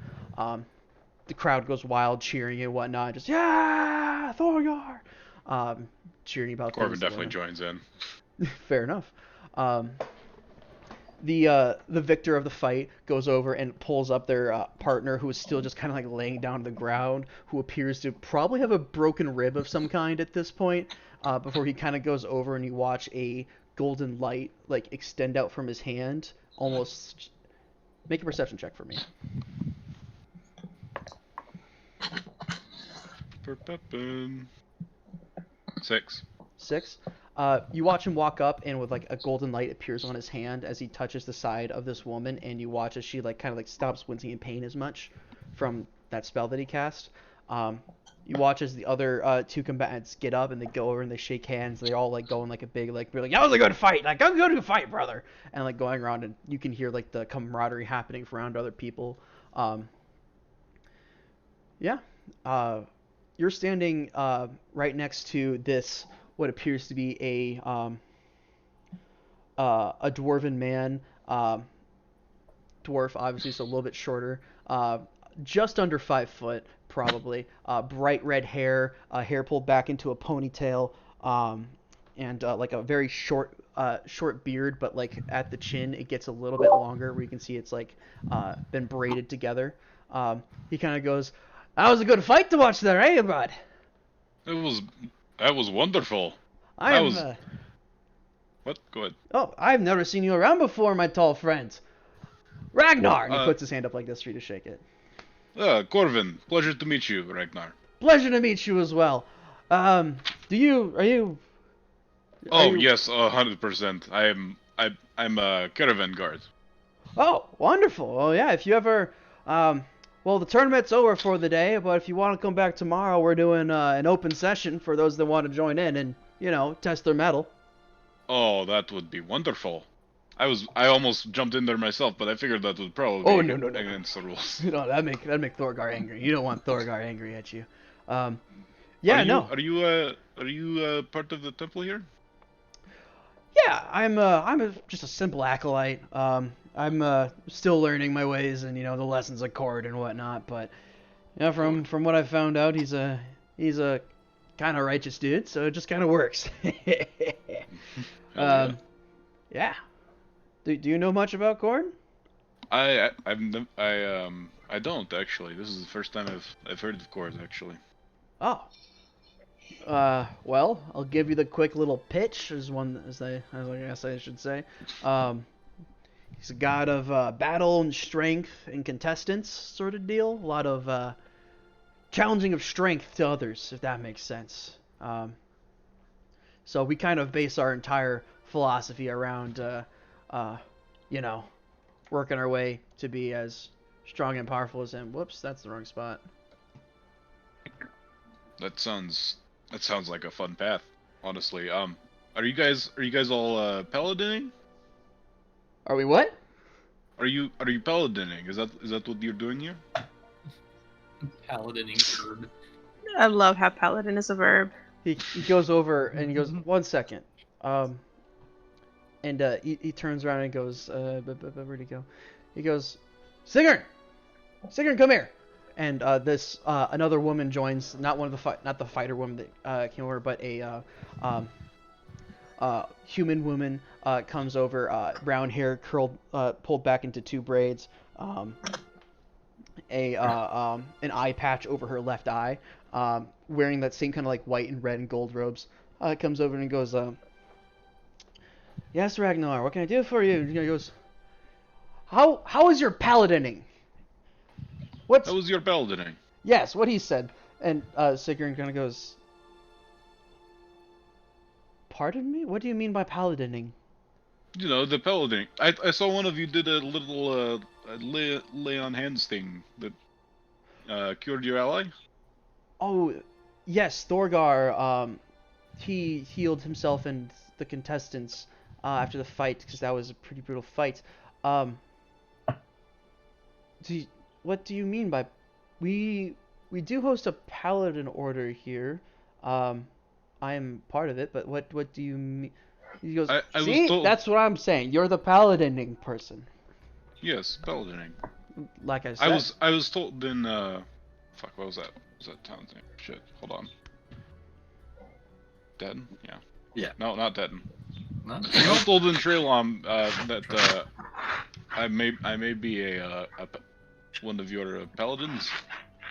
The crowd goes wild, cheering and whatnot, just yeah, Thorgar, cheering about. Corbin definitely joins in. Fair enough. The victor of the fight goes over and pulls up their partner, who is still just kind of laying down on the ground, who appears to probably have a broken rib of some kind at this point. Before he kind of goes over, and you watch a golden light extend out from his hand. Almost. Make a perception check for me. Six. You watch him walk up, and with a golden light appears on his hand as he touches the side of this woman, and you watch as she kind of stops wincing in pain as much from that spell that he cast. You watch as the other two combatants get up, and they go over and they shake hands. They're all going a big we're that was a good fight, go to a fight, brother, and going around, and you can hear the camaraderie happening around other people. You're standing right next to this what appears to be a dwarven man, dwarf obviously, so a little bit shorter, just under 5 foot probably, bright red hair, hair pulled back into a ponytail, and a very short beard, but at the chin it gets a little bit longer, where you can see it's been braided together. He kind of goes, "That was a good fight to watch there, eh, bud?" That was wonderful. What? Go ahead. Oh, I've never seen you around before, my tall friend. Ragnar! And he puts his hand up like this for you to shake it. Corvin, pleasure to meet you, Ragnar. Pleasure to meet you as well. Are you... Yes, 100%. I'm a caravan guard. Oh, wonderful. Well, yeah, if you ever... well, the tournament's over for the day, but if you want to come back tomorrow, we're doing an open session for those that want to join in and, test their mettle. Oh, that would be wonderful. I almost jumped in there myself, but I figured that would probably be against the rules. That'd make Thorgar angry. You don't want Thorgar angry at you. Are you part of the temple here? Yeah, I'm just a simple acolyte. I'm still learning my ways and the lessons of Cord and whatnot. But from what I've found out, he's a kind of righteous dude, so it just kind of works. Yeah. Do you know much about Cord? I don't actually. This is the first time I've heard of Cord actually. Oh. Well, I'll give you the quick little pitch, as I guess I should say. He's a god of battle and strength and contestants, sort of deal. A lot of challenging of strength to others, if that makes sense. So we kind of base our entire philosophy around, working our way to be as strong and powerful as him. Whoops, that's the wrong spot. That sounds like a fun path, honestly. Are you guys all paladining? Are we what? Are you paladining? Is that what you're doing here? Paladining herb. I love how paladin is a verb. He goes over and he goes, 1 second. And he turns around and goes, where'd he go? He goes, Sigrun, come here. And this another woman joins, not the fighter woman that came over, but a human woman comes over, brown hair curled, pulled back into 2 braids, an eye patch over her left eye, wearing that same kind of like white and red and gold robes, comes over and goes, yes, Ragnar, what can I do for you? And he goes, how is your paladining? How was your paladining? Yes, what he said. And Sigrun kind of goes, pardon me? What do you mean by paladining? You know, the paladining. I saw one of you did a little lay on hands thing that cured your ally. Oh, yes, Thorgar, he healed himself and the contestants after the fight, because that was a pretty brutal fight. What do you mean by... We do host a paladin order here. I am part of it, but what do you mean? He goes, I see? was told... That's what I'm saying. You're the paladining person. Yes, paladining. Like I said. I was told in fuck, what was that? What was that town's name? Shit, hold on. Dedden? Yeah. Yeah. No, not Dedden. No? I was told in Trailom that I may be one of your paladins,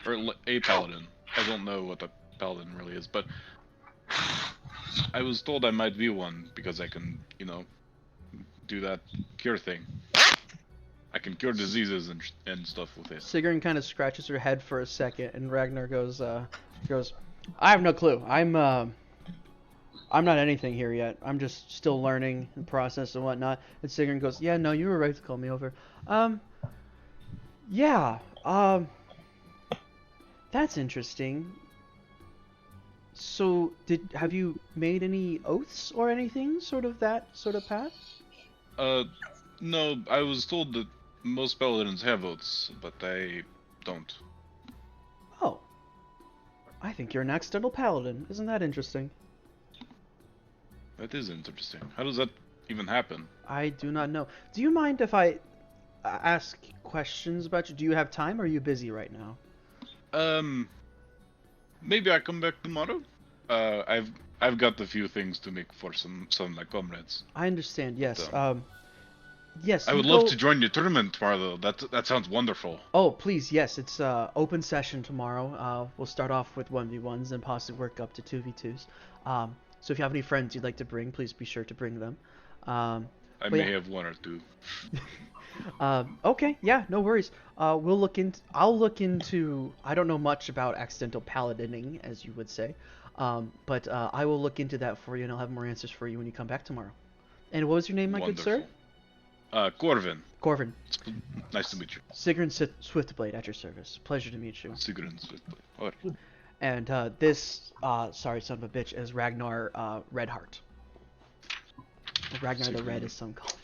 or a paladin. I don't know what a paladin really is, but I was told I might be one because I can, you know, do that cure thing. I can cure diseases and stuff with it. Sigrun kind of scratches her head for a second, and Ragnar goes, I have no clue. I'm not anything here yet. I'm just still learning the process and whatnot. And Sigrun goes, yeah, no, you were right to call me over. Yeah, that's interesting. So, have you made any oaths or anything, sort of path? No, I was told that most paladins have oaths, but I don't. Oh. I think you're an accidental paladin. Isn't that interesting? That is interesting. How does that even happen? I do not know. Do you mind if I ask questions about you? Do you have time, or are you busy right now? Maybe I come back tomorrow. I've got a few things to make for some of my comrades. I understand. Yes. So, yes. I would love to join your tournament tomorrow, though. That sounds wonderful. Oh, please, yes. It's open session tomorrow. We'll start off with 1v1s and possibly work up to 2v2s. So if you have any friends you'd like to bring, please be sure to bring them. I may have one or two. Okay, yeah, no worries. I'll look into. I don't know much about accidental paladining, as you would say, but I will look into that for you, and I'll have more answers for you when you come back tomorrow. And what was your name, my good sir? Corvin. Corvin. It's nice to meet you. Sigrun Swiftblade at your service. Pleasure to meet you. Sigrun Swiftblade. All right. And this, sorry, son of a bitch, is Ragnar Redheart. Ragnar the Red is some called.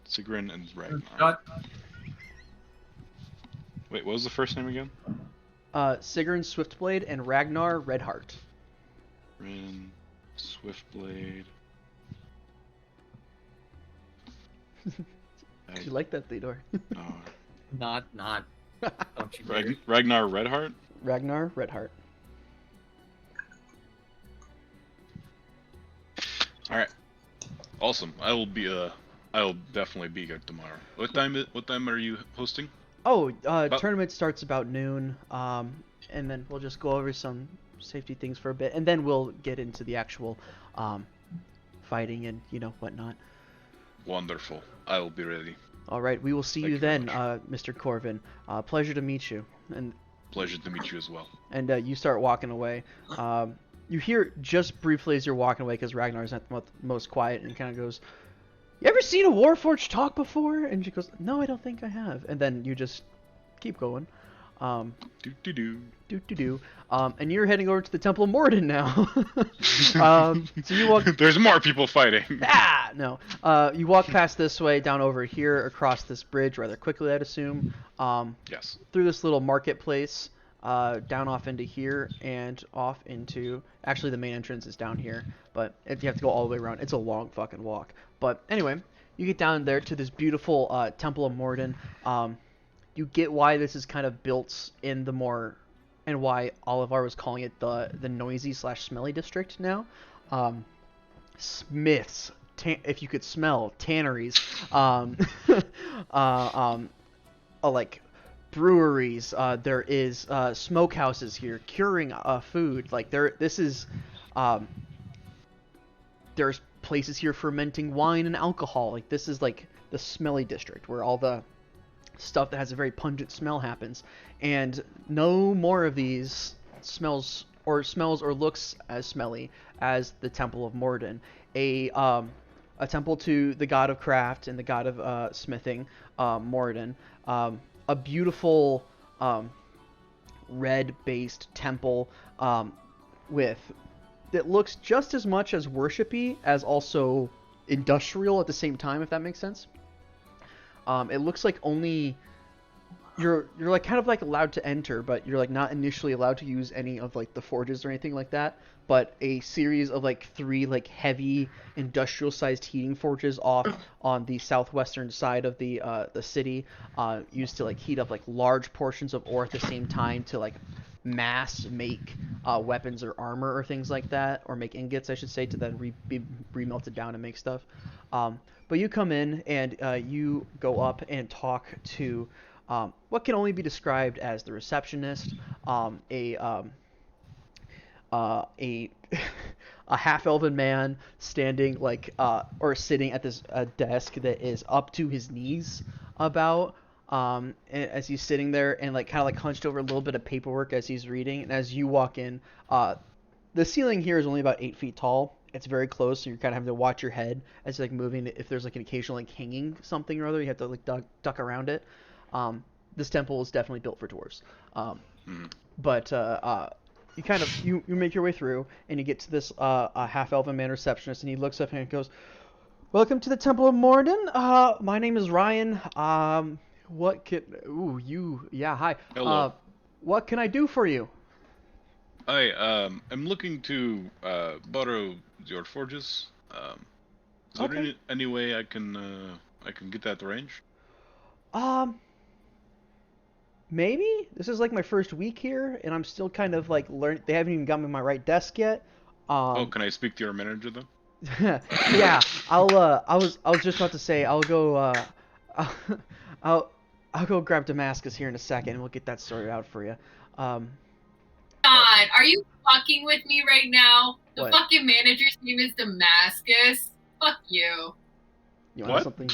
Sigrun and Ragnar. Wait, what was the first name again? Sigrun Swiftblade and Ragnar Redheart. Rin, Swiftblade. Did you like that, Theodore? No. Not. Don't you dare. Ragnar Redheart? Ragnar Redheart. Alright. Awesome. I'll definitely be here tomorrow. What time are you hosting? Oh, tournament starts about noon. And then we'll just go over some safety things for a bit, and then we'll get into the actual fighting and whatnot. Wonderful. I will be ready. All right, we will see Thank you you then, very Mr. Corvin. Pleasure to meet you. And pleasure to meet you as well. And you start walking away. You hear just briefly as you're walking away, because Ragnar's not the most quiet, and kind of goes, "You ever seen a Warforged talk before?" And she goes, "No, I don't think I have." And then you just keep going. And you're heading over to the Temple of Morden now. So you walk. There's more people fighting. No. You walk past this way, down over here, across this bridge rather quickly, I'd assume. Yes. Through this little marketplace, down off into here and off into. Actually, the main entrance is down here, but you have to go all the way around. It's a long fucking walk. But anyway, you get down there to this beautiful Temple of Morden. You get why this is kind of built in the more, and why Olivar was calling it the noisy / smelly district now. Smiths, if you could smell, tanneries, like breweries. There is smokehouses here curing food. Like this is there's places here fermenting wine and alcohol. Like this is like the smelly district where all the stuff that has a very pungent smell happens, and no more of these smells or looks as smelly as the Temple of Morden, a temple to the god of craft and the god of smithing, Morden. A beautiful red-based temple with that looks just as much as worshipy as also industrial at the same time, if that makes sense. It looks like only you're like kind of like allowed to enter, but you're like not initially allowed to use any of like the forges or anything like that. But a series of like 3 like heavy industrial sized heating forges off on the southwestern side of the city, used to like heat up like large portions of ore at the same time to like mass make weapons or armor or things like that, or make ingots, I should say, to then be remelted down and make stuff. But you come in and you go up and talk to what can only be described as the receptionist, a half-elven man standing like or sitting at this desk that is up to his knees about, as he's sitting there and like kind of like hunched over a little bit of paperwork as he's reading. And as you walk in, the ceiling here is only about 8 feet tall. It's very close, so you're kind of having to watch your head as like moving. If there's like an occasional like hanging something or other, you have to like duck around it. This temple is definitely built for dwarves. But you kind of you make your way through and you get to this half-elven man receptionist, and he looks up and goes, "Welcome to the Temple of Morden. My name is Ryan. What can hi. Hello. What can I do for you?" Hi, I'm looking to borrow your forges. Is there Okay. any way I can get that range? Maybe. This is like my first week here, and I'm still kind of like learning. They haven't even got me my right desk yet. Oh, can I speak to your manager then? Yeah, I was just about to say I'll go I'll go grab Damascus here in a second, and we'll get that sorted out for you. God, are you fucking with me right now? The What? fucking manager's name is Damascus. Fuck you. You want What? something?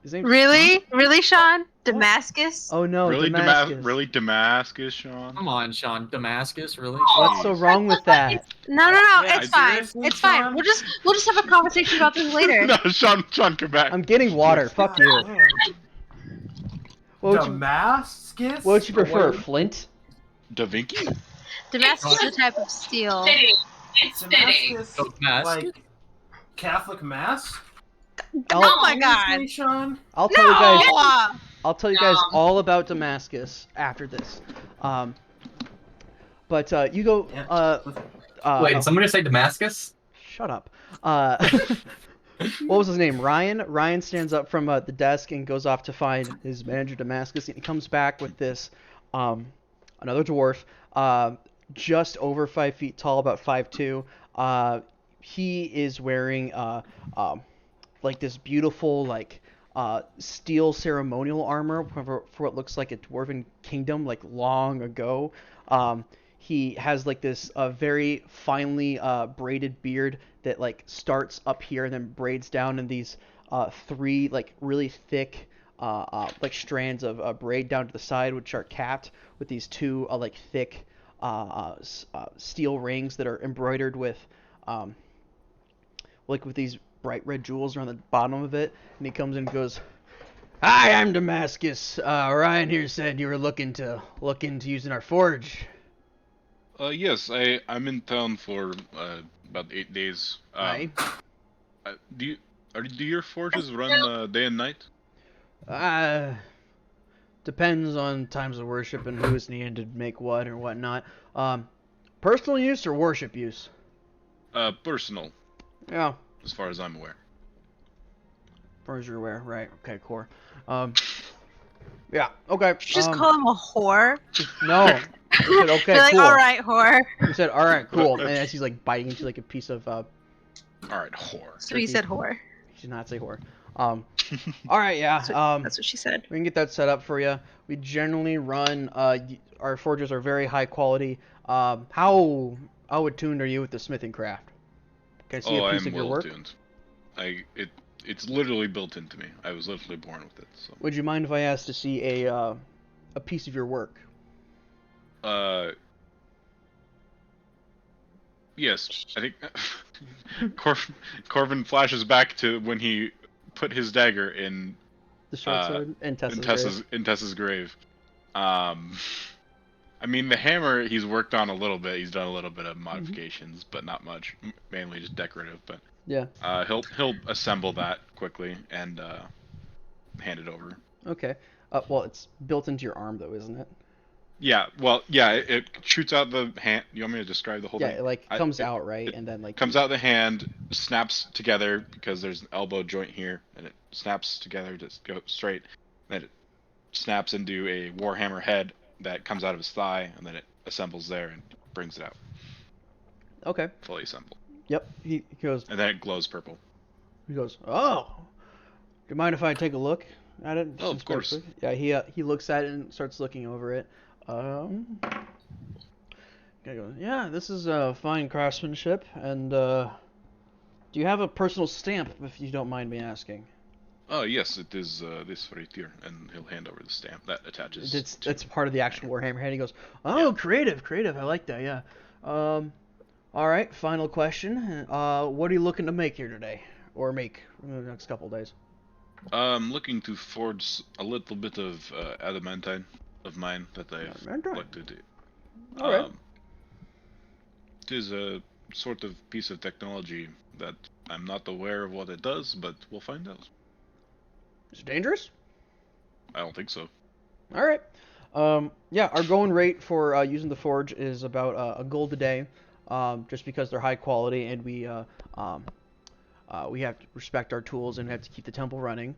His name? Really, Sean? Damascus? Oh no, really, Damascus. really Damascus, Sean? Come on, Sean. Damascus, really? What's so wrong with that? No, Yeah, it's fine. seriously, It's fine. Sean? We'll just have a conversation about this later. No, Sean, come back. I'm getting water. Fuck you. Man. What would you, Damascus? what would you prefer? What? Flint? Da Vinci? Damascus is a type of steel. Fitting. It's fitting. Damascus, Damascus? like Catholic Mass? Oh my god. Seriously, Sean? I'll tell you guys. No! I'll tell you guys No. all about Damascus after this. But you go. Wait, did somebody say Damascus? Shut up. What was his name? Ryan. Ryan stands up from the desk and goes off to find his manager Damascus, and he comes back with this another dwarf, just over 5 feet tall, about 5'2". He is wearing like this beautiful like steel ceremonial armor for what looks like a dwarven kingdom like long ago. He has like this very finely braided beard that like starts up here and then braids down in these 3 like really thick like strands of braid down to the side, which are capped with these 2 like thick steel rings that are embroidered with like with these bright red jewels around the bottom of it. And he comes in and goes, "Hi, I'm Damascus. Ryan here said you were looking into using our forge." Yes, I'm in town for about 8 days. Right. Do your forges run day and night? depends on times of worship and who's needed to make what or whatnot. Personal use or worship use? Personal, Yeah, as far as I'm aware. as far as you're aware, right? Okay, core. Yeah, okay. Did you just call him a whore? No. You said okay, You're like, cool. all right, whore. You said all right, cool, and as he's like biting into like a piece of All right, whore. So he said whore. He did not say whore. All right, yeah. That's what she said. We can get that set up for you. We generally run. Our forges are very high quality. How attuned are you with the smithing craft? Can I see a piece I'm of your well work? tuned. It's literally built into me. I was literally born with it. So. Would you mind if I asked to see a piece of your work? Yes, I think Corvin flashes back to when he put his dagger in The short sword and Tessa's grave. Tessa's grave. I mean, the hammer he's worked on a little bit. He's done a little bit of modifications, but not much. Mainly just decorative. But Yeah. He'll assemble that quickly and hand it over. Okay. Well, it's built into your arm though, isn't it? Yeah. Well, yeah. It shoots out the hand. You want me to describe the whole Yeah, thing? it like comes out, right? And then like Comes out the hand, snaps together because there's an elbow joint here, and it snaps together to go straight. Then it snaps into a warhammer head that comes out of his thigh, and then it assembles there and brings it out Okay. fully assembled. Yep. He goes. And then it glows purple. He goes. Oh. Do you mind if I take a look at it? Oh, of course. Yeah. He looks at it and starts looking over it. Guy goes, yeah, this is fine craftsmanship, and do you have a personal stamp, if you don't mind me asking? Oh yes, it is this right here, and he'll hand over the stamp that attaches. It's part of the actual Warhammer hand. He goes, oh, yeah. creative, I like that, yeah. All right, final question. What are you looking to make here today, or make in the next couple of days? Looking to forge a little bit of adamantine of mine that I've like to do. All right. It is a sort of piece of technology that I'm not aware of what it does, but we'll find out. Is it dangerous? I don't think so. All right. Yeah, our going rate for using the forge is about a gold a day, just because they're high quality and we have to respect our tools and have to keep the temple running.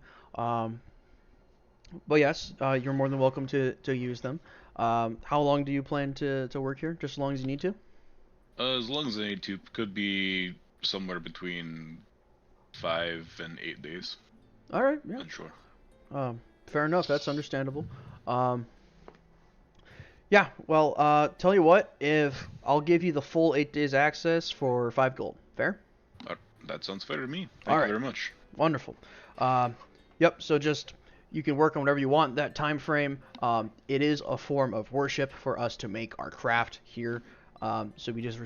But yes, you're more than welcome to use them. How long do you plan to work here? Just as long as you need to? As long as I need to. Could be somewhere between 5 and 8 days. All right. Yeah. Unsure. Fair enough. That's understandable. Yeah. Well, tell you what. If I'll give you the full 8 days access for 5 gold. Fair? That sounds fair to me. Thank you very much. Wonderful. Yep. So just you can work on whatever you want that time frame. It is a form of worship for us to make our craft here. So we just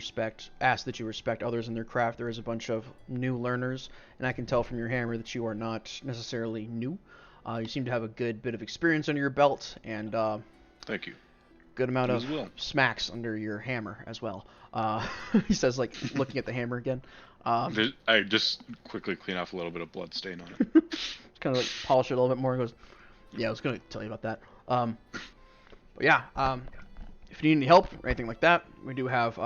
ask that you respect others in their craft. There is a bunch of new learners, and I can tell from your hammer that you are not necessarily new. You seem to have a good bit of experience under your belt, and thank you. Good amount of smacks under your hammer as well. He says, like looking at the hammer again. I just quickly clean off a little bit of blood stain on it. Kind of like polish it a little bit more and goes, yeah, I was going to tell you about that. But yeah, if you need any help or anything like that, we do have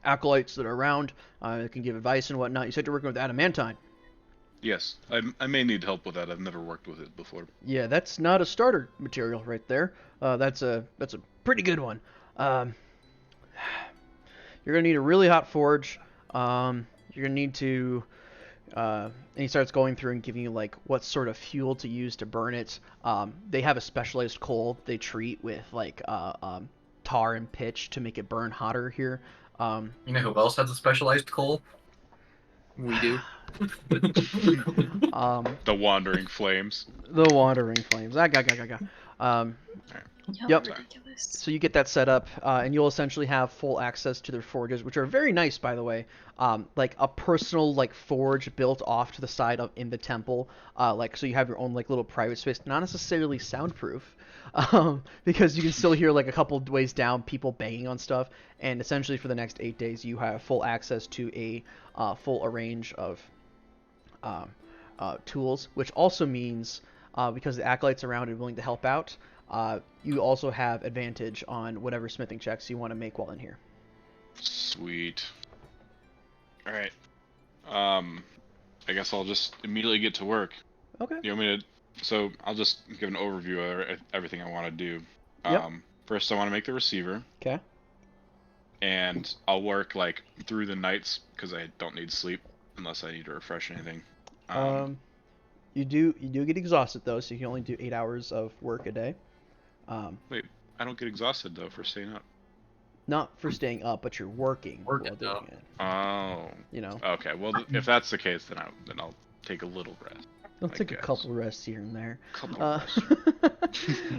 acolytes that are around that can give advice and whatnot. You said you're working with adamantine. Yes, I may need help with that. I've never worked with it before. Yeah, that's not a starter material right there. That's a pretty good one. You're gonna need a really hot forge. You're gonna need to. And he starts going through and giving you like what sort of fuel to use to burn it. They have a specialized coal they treat with like tar and pitch to make it burn hotter here. You know who else has a specialized coal? We do. The Wandering Flames. The Wandering Flames. Yep. Ridiculous. So you get that set up, and you'll essentially have full access to their forges, which are very nice, by the way. Like a personal like forge built off to the side of in the temple. Like so you have your own like little private space, not necessarily soundproof, because you can still hear like a couple ways down people banging on stuff. And essentially for the next 8 days, you have full access to a full range of tools, which also means because the acolytes around are willing to help out. You also have advantage on whatever smithing checks you want to make while in here. Sweet. All right. I guess I'll just immediately get to work. Okay. You want me to? So I'll just give an overview of everything I want to do. Yep. First, I want to make the receiver. Okay. And I'll work like through the nights because I don't need sleep unless I need to refresh anything. You do get exhausted though, so you can only do 8 hours of work a day. Wait, I don't get exhausted though for staying up. Not for staying up, but you're working while Working doing up. it. Oh. You know. Okay. Well, if that's the case, then I'll take a little rest. You'll I take a guess. couple rests here and there. Couple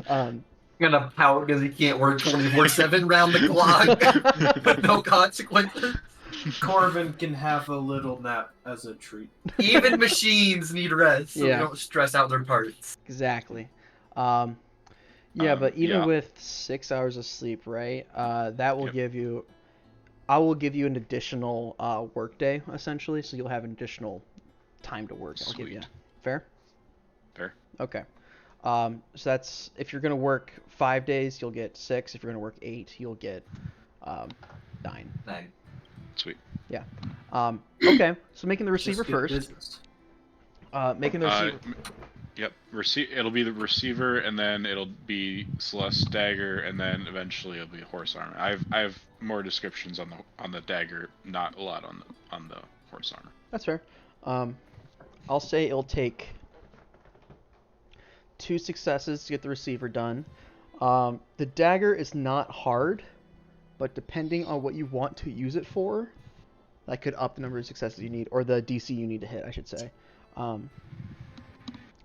Um, Gonna pout because he can't work 24/7 round the clock with no consequences. Corbin can have a little nap as a treat. Even machines need rest, so Yeah. they don't stress out their parts. exactly. Yeah, but even yeah. with 6 hours of sleep, right? That will Yep. give you. I will give you an additional work day essentially, so you'll have an additional time to work. I'll give you. Sweet. Fair? Fair. Okay. So that's if you're gonna work 5 days, you'll get 6. If you're gonna work 8, you'll get 9. Dang. Sweet. Okay. So making the receiver Just good first. business. Making the receiver. Yep. It'll be the receiver, and then it'll be Celeste dagger, and then eventually it'll be horse armor. I have more descriptions on the dagger, not a lot on the horse armor. That's fair. I'll say it'll take 2 successes to get the receiver done. The dagger is not hard, but depending on what you want to use it for, that could up the number of successes you need, or the DC you need to hit, I should say.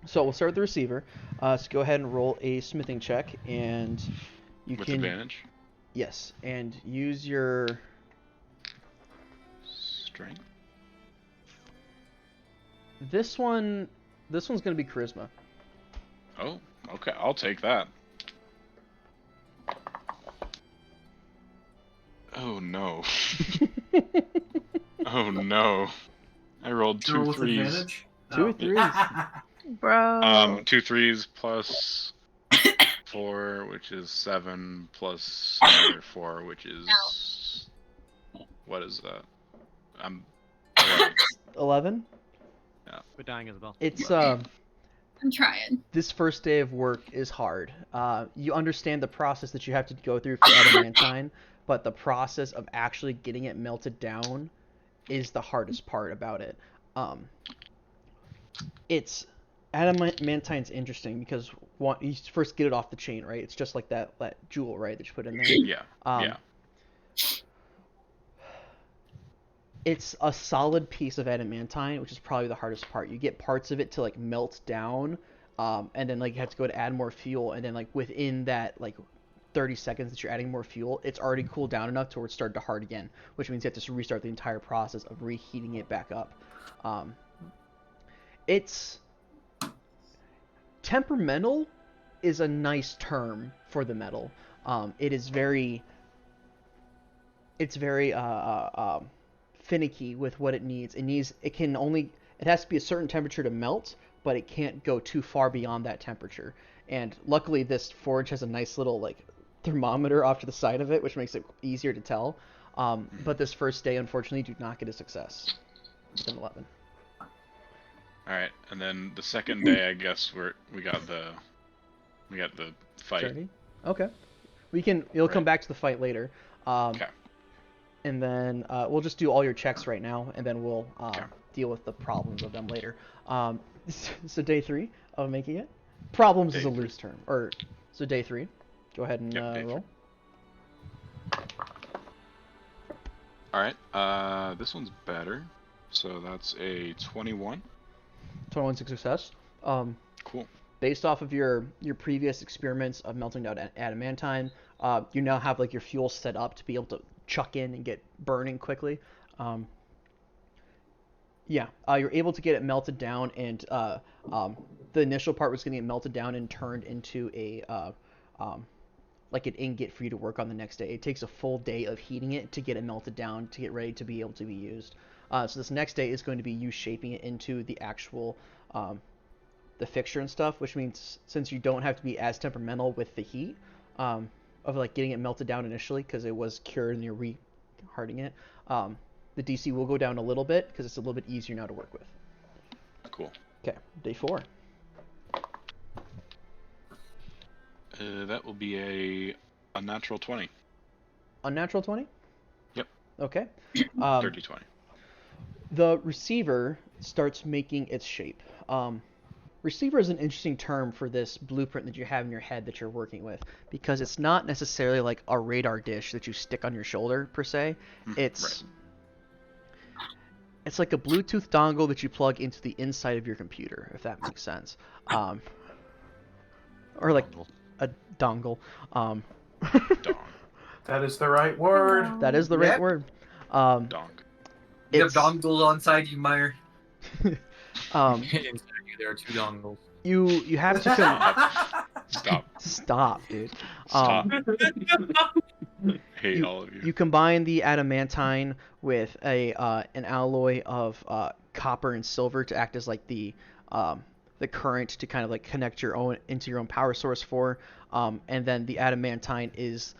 So we'll start with the receiver. So go ahead and roll a smithing check, and you With can advantage. yes, and use your Strength. this one's gonna be charisma. Oh, okay. I'll take that. Oh no. Oh no. I rolled Roll two with threes. advantage? Two Oh. threes. Bro. 2 threes plus 4, which is 7, plus another 4, which is what is that? I'm 11. 11. Quit dying, Isabel. It's I'm trying. this first day of work is hard. You understand the process that you have to go through for adamantine, but the process of actually getting it melted down is the hardest part about it. It's adamantine's interesting because you first get it off the chain, right? It's just like that jewel, right, that you put in there. Yeah. Yeah. It's a solid piece of adamantine, which is probably the hardest part. You get parts of it to like melt down, and then like you have to go to add more fuel, and then like within that like 30 seconds that you're adding more fuel, it's already cooled down enough to where it started to hard again, which means you have to restart the entire process of reheating it back up. It's temperamental is a nice term for the metal. It's very finicky with what it needs. It has to be a certain temperature to melt, but it can't go too far beyond that temperature. And luckily this forge has a nice little like thermometer off to the side of it, which makes it easier to tell. But this first day, unfortunately, did not get a success. With an 11. All right, and then the second day, I guess we got the fight. Journey? Okay. You'll come back to the fight later. Okay. And then we'll just do all your checks right now, and then we'll Okay. deal with the problems of them later. So day 3 of making it. Problems is Day a three. loose term. So day 3. Go ahead and Yep, day roll. All right. This one's better. So that's a 21. 21 success. Cool. Based off of your previous experiments of melting down adamantine, you now have like your fuel set up to be able to chuck in and get burning quickly. You're able to get it melted down, and the initial part was getting it melted down and turned into a like an ingot for you to work on the next day. It takes a full day of heating it to get it melted down to get ready to be able to be used. So this next day is going to be you shaping it into the actual the fixture and stuff, which means since you don't have to be as temperamental with the heat of like getting it melted down initially because it was cured and you're re-hardening it, the DC will go down a little bit because it's a little bit easier now to work with. Cool. Okay, day 4. That will be a natural 20. Unnatural 20? Yep. Okay. Dirty 20. The receiver starts making its shape. Receiver is an interesting term for this blueprint that you have in your head that you're working with, because it's not necessarily like a radar dish that you stick on your shoulder per se. It's it's like a Bluetooth dongle that you plug into the inside of your computer, if that makes sense. Or like a dongle. Dong. That is the right word. That is the right word. Donk. You have It's dongles on side you, Meyer. um, Inside you, there are 2 dongles. you have to Stop. stop, dude. Stop. Hate all of you. You combine the adamantine with an alloy of copper and silver to act as like the current to kind of like connect your own into your own power source for, and then the adamantine is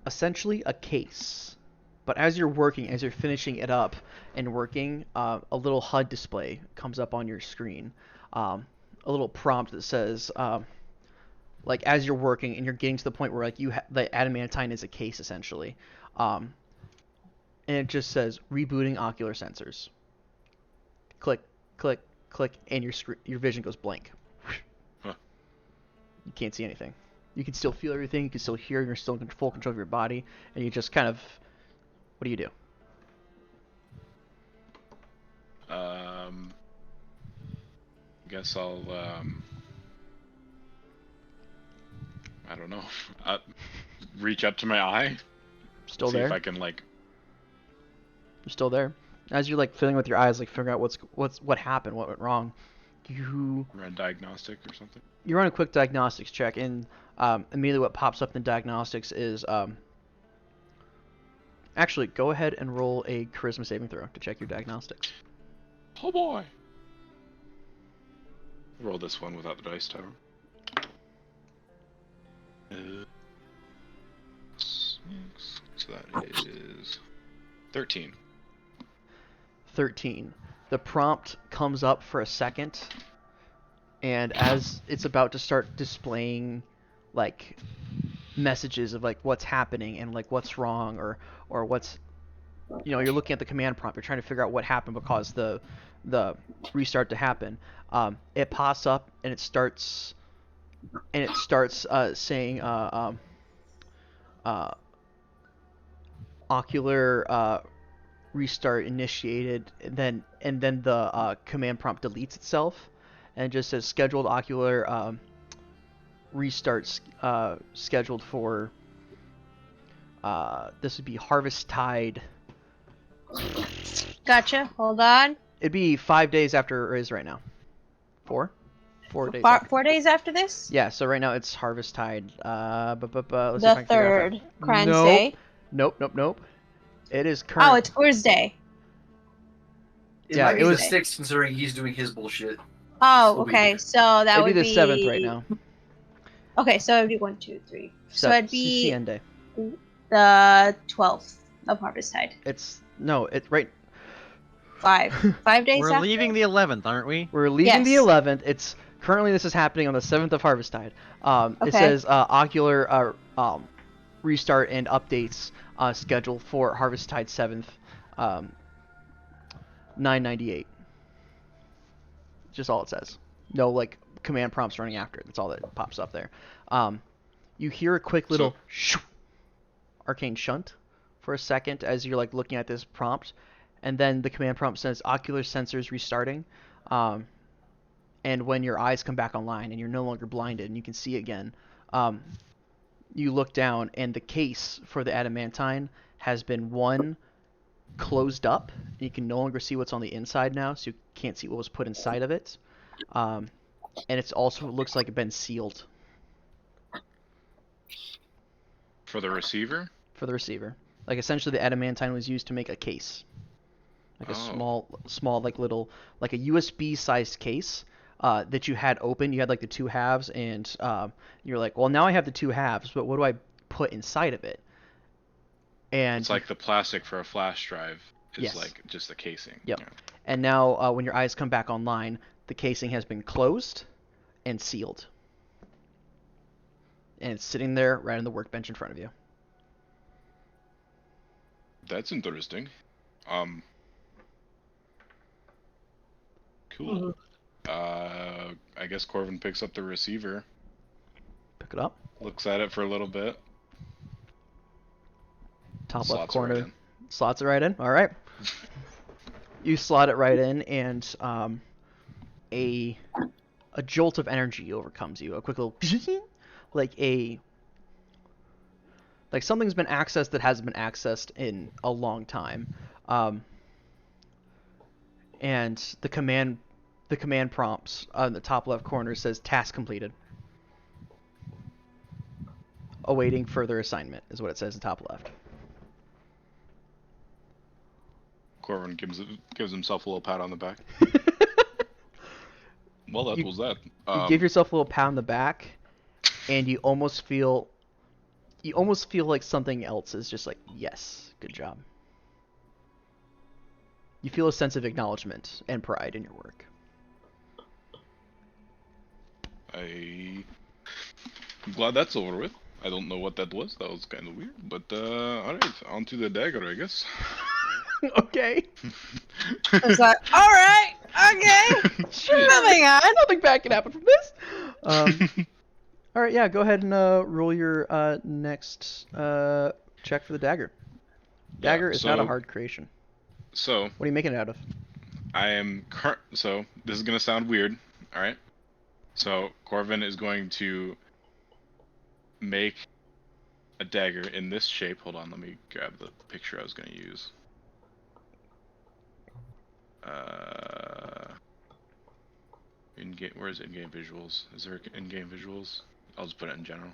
essentially a case. But as you're working, as you're finishing it up and working, a little HUD display comes up on your screen, a little prompt that says, like as you're working and you're getting to the point where like the adamantine is a case essentially, and it just says rebooting ocular sensors. Click, click, click, and your vision goes blank. Huh. You can't see anything. You can still feel everything. You can still hear. You're still in full control of your body, and you just kind of. What do you do? Guess I'll I don't know. Reach up to my eye. Still see there? if I can like. You're still there. As you're like fiddling with your eyes, like figuring out what happened, what went wrong. Run diagnostic or something. You run a quick diagnostics check, and immediately what pops up in diagnostics is actually go ahead and roll a charisma saving throw to check your diagnostics. Oh boy. Roll this one without the dice tower. So that is 13. 13. The prompt comes up for a second, and as it's about to start displaying like messages of like what's happening and like what's wrong or what's, you know, you're looking at the command prompt, you're trying to figure out what happened because the restart to happen. It pops up and it starts saying ocular restart initiated, and then the command prompt deletes itself and it just says scheduled ocular restarts scheduled for this would be Harvest Tide. Gotcha. Hold on. It'd be 5 days after it is right now. 4 days after. 4 days after this? Yeah, so right now it's Harvest Tide. Let's see if I The can figure out third. if Kran's Nope. Day. Nope. It is current. Oh, it's Thursday. It Yeah, might be it was- the 6th considering he's doing his bullshit. Oh, It'll be- okay. So that It'd would be the 7th right now. Okay, so it'd be 1, 2, 3. So it'd be CCN Day. the 12th of Harvest Tide. It's right. 5 days We're after. leaving the 11th, aren't we? We're leaving the Yes. 11th. It's currently this is happening on the 7th of Harvest Tide. It Okay. says ocular restart and updates scheduled for Harvest Tide 7th, 998. Just all it says. No like command prompts running after it. That's all that pops up there. You hear a quick little arcane shunt for a second as you're like looking at this prompt, and then the command prompt says ocular sensors restarting. And when your eyes come back online and you're no longer blinded and you can see again, you look down and the case for the adamantine has been closed up. And you can no longer see what's on the inside now, so you can't see what was put inside of it. And it's also looks like it's been sealed For the receiver? for the receiver. Like essentially the adamantine was used to make a case. Like a Oh. small like little like a USB sized case. that you had open. You had like the two halves, and you're like, well, now I have the two halves, but what do I put inside of it? And It's like the plastic for a flash drive is Yes. like just the casing. Yep. Yeah. And now when your eyes come back online, the casing has been closed and sealed. And it's sitting there right on the workbench in front of you. That's interesting. Cool. I guess Corvin picks up the receiver, Pick it up. looks at it for a little bit. Top left slots it corner. right in. Slots it right in. All right. You slot it right in, and a jolt of energy overcomes you. A quick little like something's been accessed that hasn't been accessed in a long time. And the command prompts on the top left corner says task completed. Awaiting further assignment is what it says in top left. Corvin gives himself a little pat on the back. Well, that was that. You give yourself a little pat on the back, and you almost feel like something else is just like, yes, good job. You feel a sense of acknowledgement and pride in your work. I'm glad that's over with. I don't know what that was. That was kind of weird. But alright, on to the dagger, I guess. Okay. I was like, all right, okay, Sure. moving on. Nothing bad can happen from this. All right, yeah. Go ahead and roll your next check for the dagger. Dagger is not a hard creation. So What are you making it out of? I am so this is gonna sound weird. All right. So Corvin is going to make a dagger in this shape. Hold on, let me grab the picture I was gonna use. In-game, where is in-game visuals? Is there in-game visuals? I'll just put it in general.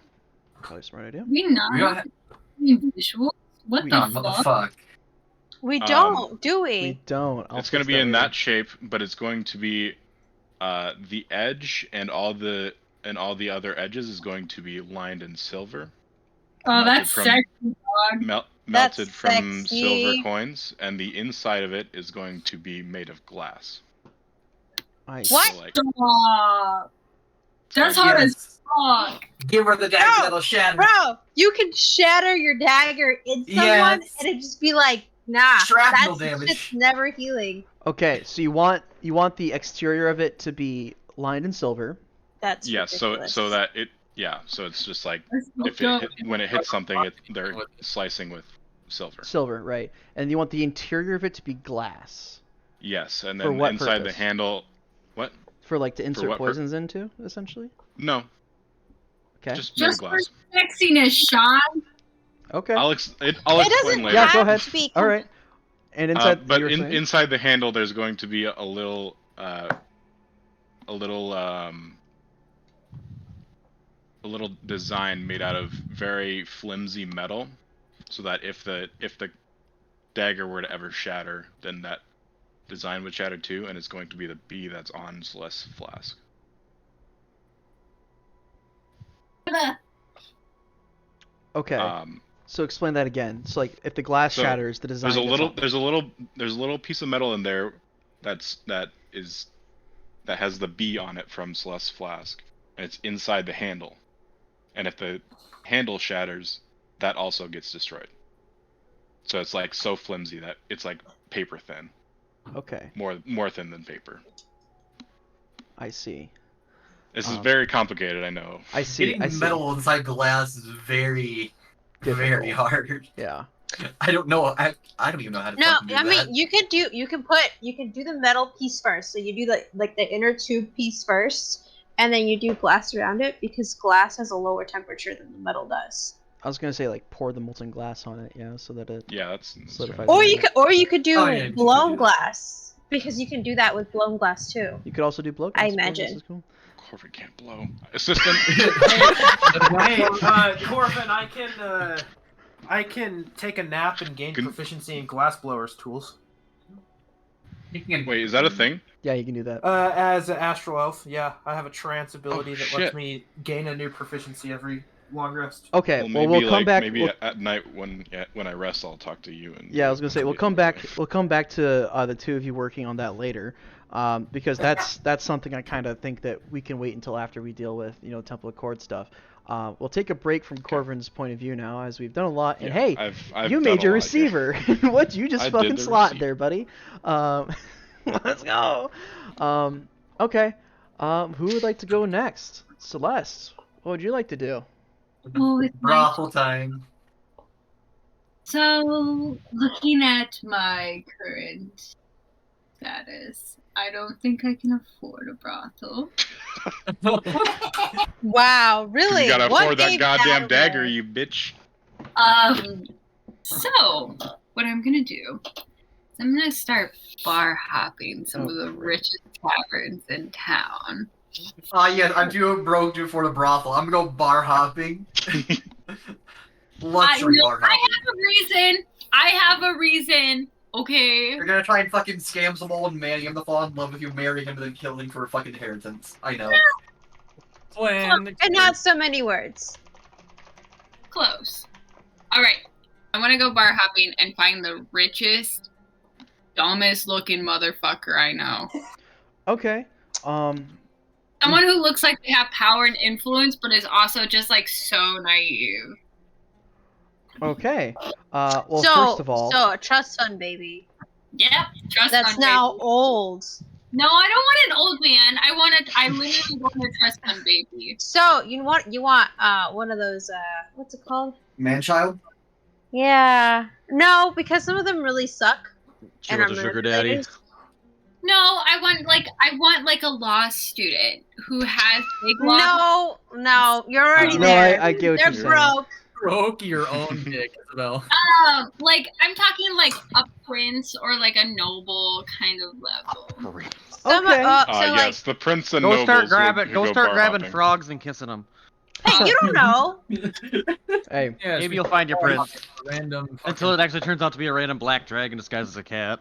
Probably a smart idea. We not We don't visual. What We- the what the fuck? fuck? We don't, do We we? don't. It's going to be in that shape, but it's going to be the edge and all the other edges is going to be lined in silver. Oh, that's from- sexy, dog. That's Melted from sexy. silver coins, and the inside of it is going to be made of glass. I, What? So, like, Stop. That's hard as fuck. Give her the dagger No, that'll shatter. Bro, you can shatter your dagger in someone, Yes. and it'd just be like, nah, Shrapnel that's damage. just never healing. Okay, so you want the exterior of it to be lined in silver. That's yeah, ridiculous. so that it, yeah, so it's just like That's so if dumb. when it hits something, they're slicing with silver. Silver, right? And you want the interior of it to be glass. Yes, and For then what inside the purpose? handle. What? For like to insert what poisons into, essentially. No, Okay. just made of Just for glass. sexiness, Sean. Okay. I'll it explain doesn't later. Yeah, go have ahead. to be All right. And inside, but you were saying? inside the handle, there's going to be a little design made out of very flimsy metal, so that if the dagger were to ever shatter, then that design would shatter too, and it's going to be the B that's on Celeste's flask. Okay. So explain that again. So like, if the glass So, shatters, the design. There's a gets little on- there's a little piece of metal in there that has the B on it from Celeste's flask, and it's inside the handle. And if the handle shatters, that also gets destroyed. So it's like so flimsy that it's like paper thin, Okay, more thin than paper. I see. This is very complicated, I know. I see. Getting I see. metal inside glass is very, very Difficult. hard. Yeah. I don't know. I don't even know how to. No, fucking do I mean that. you can do the metal piece first. So you do the inner tube piece first, and then you do glass around it because glass has a lower temperature than the metal does. I was gonna say like pour the molten glass on it, yeah, so that it Yeah, that's solidifies. fair. Or you could do Oh, yeah, you could blown do that. glass because you can do that with blown glass too. You could also do blow. I glass. Blow glass imagine. is cool. Corvin can't blow. Assistant. Hey, Corvin, I can take a nap and gain Can- proficiency in glassblower's tools. You can- Wait, is that a thing? Yeah, you can do that. As an astral elf, yeah, I have a trance ability that shit. lets me gain a new proficiency every long rest. Okay, Well, well, maybe we'll come back. Maybe we'll- at night when I rest, I'll talk to you. And Yeah, I was gonna say we'll come investigate back. that way. We'll come back to the two of you working on that later, because that's something I kind of think that we can wait until after we deal with Temple of Cord stuff. We'll take a break from Corvin's point of view now, as we've done a lot. And Yeah, hey, I've you done made a your lot here. receiver. What you just I did fucking the slot receiver. there, buddy? Let's go. Okay. Who would like to go next? Celeste, what would you like to do? Oh, it's my Brothel time. So, looking at my current status, I don't think I can afford a brothel. Wow, really? You gotta What afford that gave goddamn that dagger, away? you bitch. So what I'm gonna do is I'm gonna start bar hopping some Oh, of the crap. richest taverns in town. Yeah, I'm too broke to afford a brothel. I'm gonna go bar hopping. Luxury bar I hopping. have a reason. Okay. You're gonna try and fucking scam some old man, get him to fall in love with you, marry him, and then kill him for a fucking inheritance. I know. Plan. And not so many words. Close. All right. I want to go bar hopping and find the richest, dumbest looking motherfucker I know. Okay. Someone who looks like they have power and influence, but is also just like so naive. Okay. Well, so, first of all, so a trust fund baby. Yep. Trust That's fund now baby. old. No, I don't want an old man. I literally want a trust fund baby. So you want one of those what's it called? Man-child? Yeah. No, because some of them really suck. She And wants a are sugar daddy. manipulators. No, I want like a law student who has big law. No, you're already no, there. I get what They're you're saying. broke. Broke your own dick, Isabel. Like I'm talking like a prince or like a noble kind of level. Some, Okay. so like, Yes, the prince and Go nobles. start who grabbing. Go go start bar grabbing hopping. frogs and kissing them. hey, you don't know. Hey, Yeah, Maybe you'll find your prince. Random. Until it actually turns out to be a random black dragon disguised as a cat.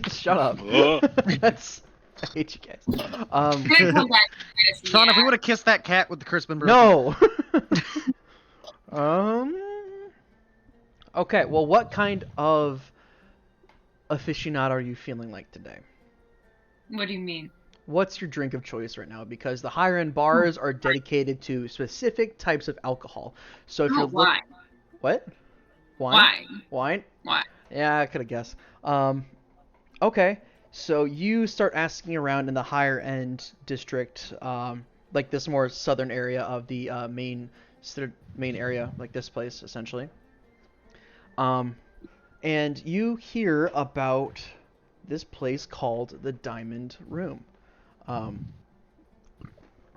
shut up. Ugh. That's. I hate you guys. I'm gonna come back to this, Sean, if we yeah. would have kissed that cat with the curse been broken. No. Okay. Well, what kind of aficionado are you feeling like today? What do you mean? What's your drink of choice right now? Because the higher end bars are dedicated to specific types of alcohol. So if you're Wine. what? Wine. Wine? Wine. Yeah, I could have guessed. Okay. So you start asking around in the higher end district, like this more southern area of the main area, like this place essentially. And you hear about this place called the Diamond Room.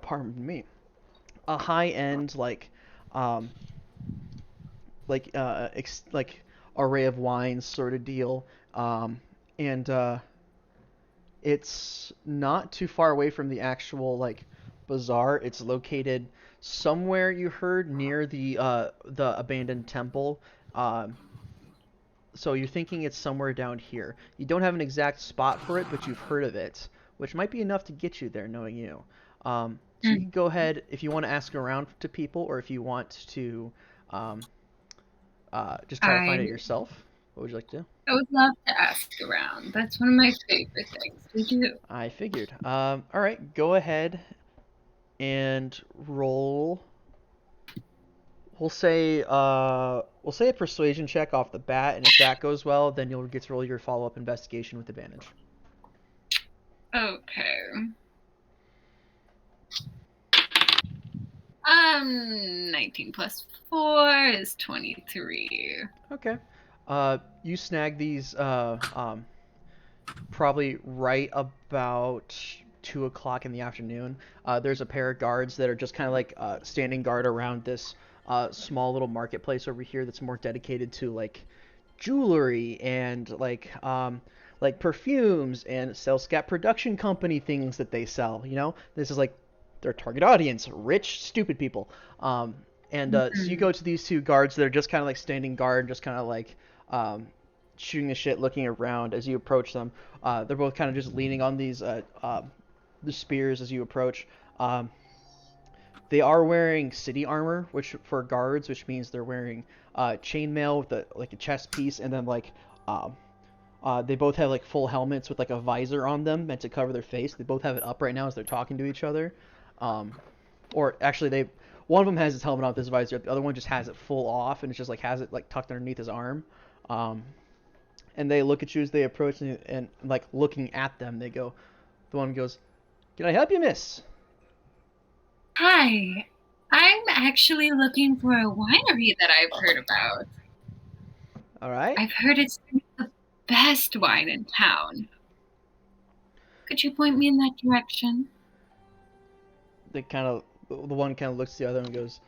Pardon me. A high end like array of wines sort of deal. And it's not too far away from the actual like bazaar. It's located somewhere you heard near the abandoned temple. So you're thinking it's somewhere down here. You don't have an exact spot for it, but you've heard of it, which might be enough to get you there, knowing you. So you can go ahead if you want to ask around to people, or if you want to just try to find it yourself. What would you like to do? I would love to ask around. That's one of my favorite things to do. I figured. All right, go ahead and roll. We'll say a persuasion check off the bat, and if that goes well, then you'll get to roll your follow-up investigation with advantage. Okay. 19 plus 4 is 23. Okay. You snag these probably right about 2 o'clock in the afternoon. There's a pair of guards that are just kind of like standing guard around this small little marketplace over here that's more dedicated to like jewelry and like perfumes and Cellscat production company things that they sell. This is like their target audience, rich, stupid people. So you go to these two guards that are just kind of like standing guard, just kind of like shooting the shit, looking around as you approach them. They're both kind of just leaning on these the spears as you approach. They are wearing city armor, which for guards, which means they're wearing chainmail with like a chest piece, and then like they both have like full helmets with like a visor on them meant to cover their face. They both have it up right now as they're talking to each other. Or actually, one of them has his helmet on with his visor. The other one just has it full off, and it's just like has it like tucked underneath his arm. And they look at you as they approach, and like looking at them, they go. The one goes, "Can I help you, miss?" Hi, I'm actually looking for a winery that I've heard about. All right. I've heard it's the best wine in town. Could you point me in that direction? The one kind of looks at the other and goes,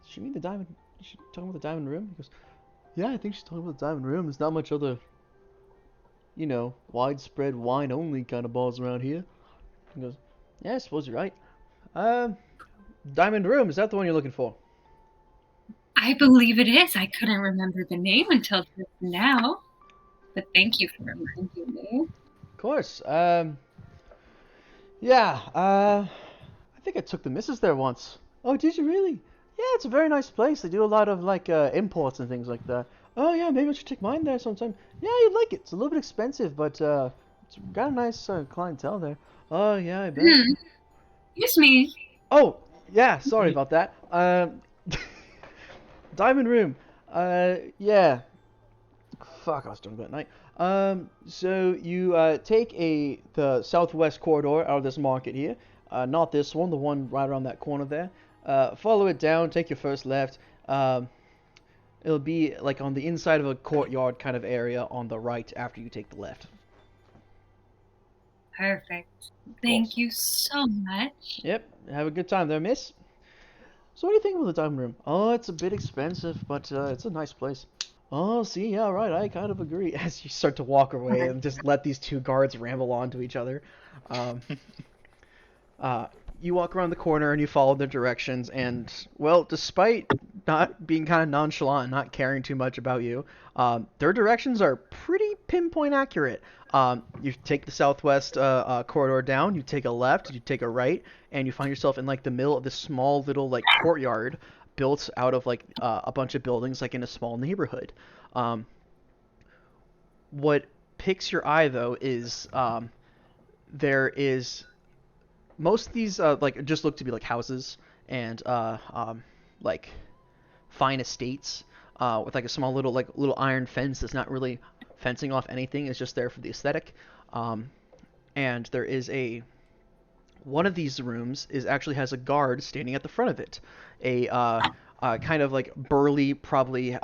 she mean the diamond? She talking about the diamond room?" He goes, "Yeah, I think she's talking about the diamond room. There's not much other, widespread wine only kind of balls around here." He goes, "Yeah, I suppose you're right. Diamond room, is that the one you're looking for?" I believe it is. I couldn't remember the name until just now. But thank you for reminding me. Of course. Yeah, I think I took the missus there once. "Oh, did you really?" "Yeah, it's a very nice place. They do a lot of like imports and things like that." "Oh yeah, maybe I should take mine there sometime." "Yeah, you'd like it. It's a little bit expensive, but it's got a nice clientele there." "Oh yeah, I bet." Excuse me. Oh, yeah, sorry about that. Diamond room. Yeah. Fuck, I was doing that night. So you take the southwest corridor out of this market here. Not this one, the one right around that corner there. Follow it down, take your first left. It'll be like on the inside of a courtyard kind of area on the right after you take the left. Perfect. Thank you so much. Yep, have a good time there, miss. "So what do you think of the diamond room?" "Oh, it's a bit expensive, but it's a nice place." "Oh, see, yeah, right, I kind of agree." As you start to walk away and just let these two guards ramble on to each other. You walk around the corner and you follow their directions, and, well, despite not being kind of nonchalant, not caring too much about you, their directions are pretty pinpoint accurate. You take the southwest corridor down, you take a left, you take a right, and you find yourself in like the middle of this small little like courtyard built out of like a bunch of buildings like in a small neighborhood. What picks your eye though is there is most of these like just look to be like houses and like fine estates with like a small little iron fence that's not really fencing off anything. It's just there for the aesthetic. And there is one of these rooms actually has a guard standing at the front of it. A kind of like burly, probably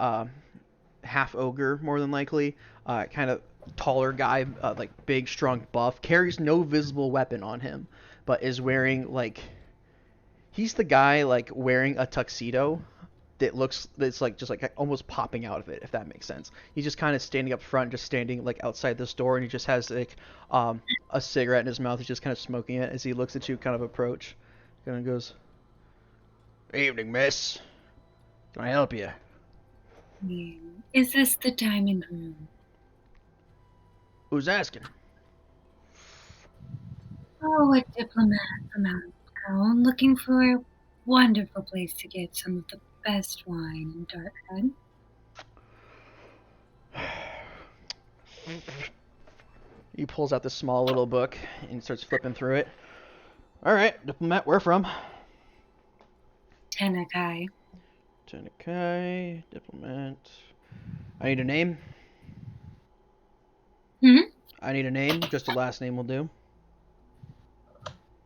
half ogre more than likely, kind of taller guy, like big, strong, buff, carries no visible weapon on him, but is wearing like he's the guy like wearing a tuxedo that's like just like almost popping out of it, if that makes sense. He's just kind of standing up front, just standing like outside this door, and he just has like a cigarette in his mouth. He's just kind of smoking it as he looks at you, kind of approach. Kind of goes, "Evening, miss. Can I help you?" Is this the diamond room? "Who's asking?" Oh, a diplomat from out of town looking for a wonderful place to get some of the best wine in Darthead. He pulls out this small little book and starts flipping through it. "All right, diplomat, where from?" Tenakai. Tenakai, diplomat. I need a name. I need a name. Just a last name will do.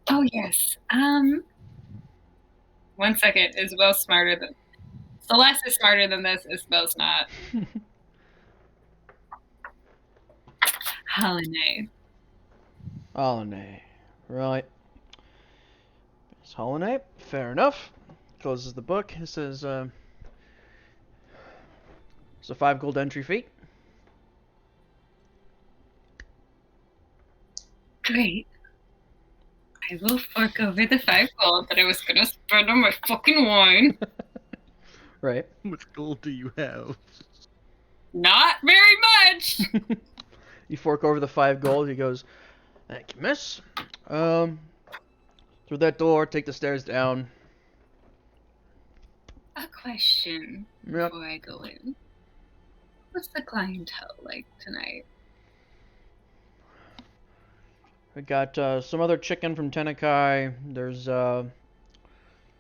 Oh, yes. 1 second. Isabel's smarter than... Celeste is smarter than this. Isabel's not. Holiday. Holiday. Right. It's Holiday. Fair enough. Closes the book. It says, it's a 5 gold entry fee. Great. I will fork over the 5 gold that I was gonna spend on my fucking wine. Right. How much gold do you have? Not very much. You fork over the 5 gold. He goes, "Thank you, miss. Through that door, take the stairs down." A question Yep. before I go in. What's the clientele like tonight? We got some other chicken from Tenekai.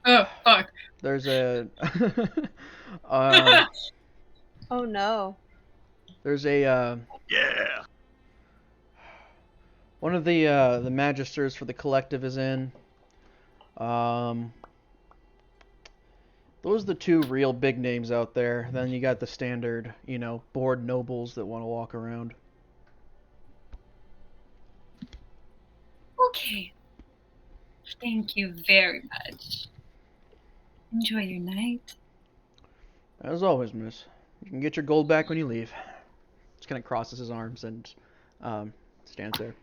Oh, fuck. There's a Oh no. there's a Yeah. one of the magisters for the collective is in. Those are the 2 real big names out there. Then you got the standard, bored nobles that want to walk around. Okay. Thank you very much. Enjoy your night. As always, miss. You can get your gold back when you leave. Just kind of crosses his arms and stands there.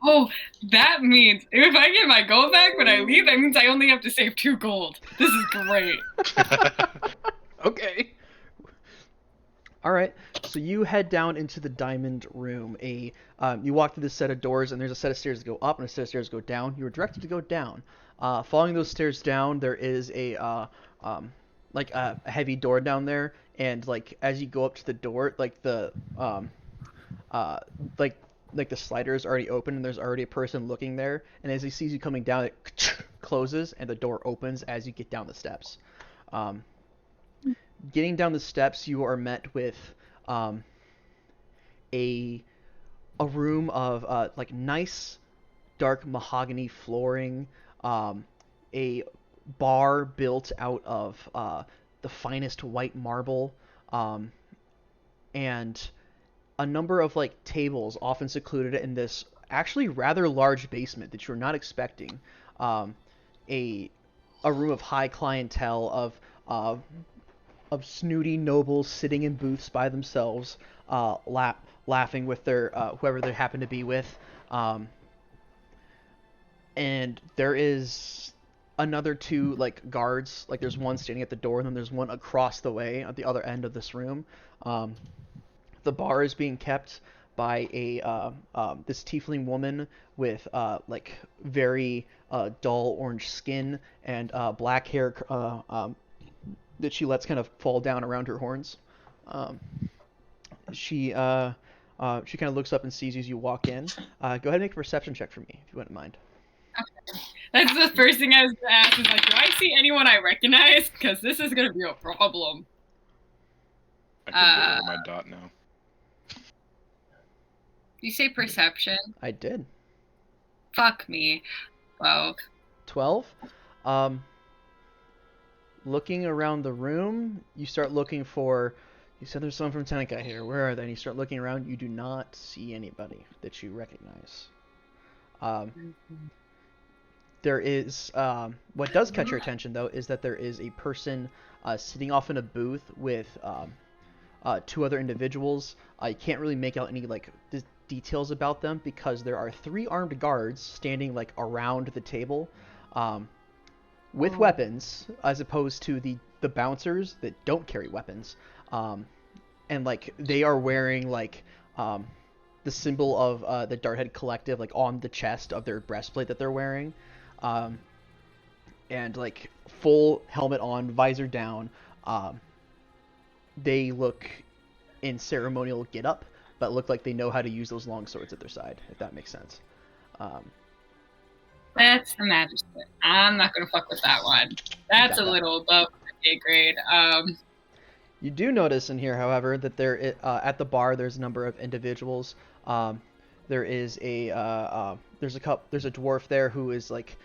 Oh, that means if I get my gold back when I leave, that means I only have to save 2 gold. This is great. Okay. All right. So you head down into the diamond room. You walk through this set of doors, and there's a set of stairs that go up and a set of stairs that go down. You were directed to go down. Following those stairs down, there is a heavy door down there, and like as you go up to the door, like the the slider is already open, and there's already a person looking there. And as he sees you coming down, it closes, and the door opens as you get down the steps. Getting down the steps, you are met with a room of like nice dark mahogany flooring, a bar built out of the finest white marble, and a number of like tables, often secluded in this actually rather large basement that you're not expecting. A room of high clientele of snooty nobles sitting in booths by themselves, laughing with their whoever they happen to be with. And there is another 2 like guards. Like there's one standing at the door, and then there's one across the way at the other end of this room. The bar is being kept by this tiefling woman with like very dull orange skin and black hair that she lets kind of fall down around her horns. She kind of looks up and sees you as you walk in. Go ahead and make a perception check for me, if you wouldn't mind. Okay. That's the first thing I was going to ask is like, do I see anyone I recognize? Because this is going to be a problem. I can go over my dot now. You say perception? I did. Fuck me. 12. 12? Looking around the room, you start looking for... You said there's someone from Tenekai here. Where are they? And you start looking around. You do not see anybody that you recognize. There is... what does catch your attention, though, is that there is a person sitting off in a booth with 2 other individuals. You can't really make out any like details about them because there are 3 armed guards standing like around the table with weapons, as opposed to the bouncers that don't carry weapons. And like they are wearing like the symbol of the Darthead Collective like on the chest of their breastplate that they're wearing, and like full helmet on, visor down. They look in ceremonial getup, but look like they know how to use those long swords at their side, if that makes sense. That's the magistrate. I'm not gonna fuck with that one. That's a little above the pay grade. You do notice in here, however, that there at the bar there's a number of individuals. There is there's a dwarf there who is like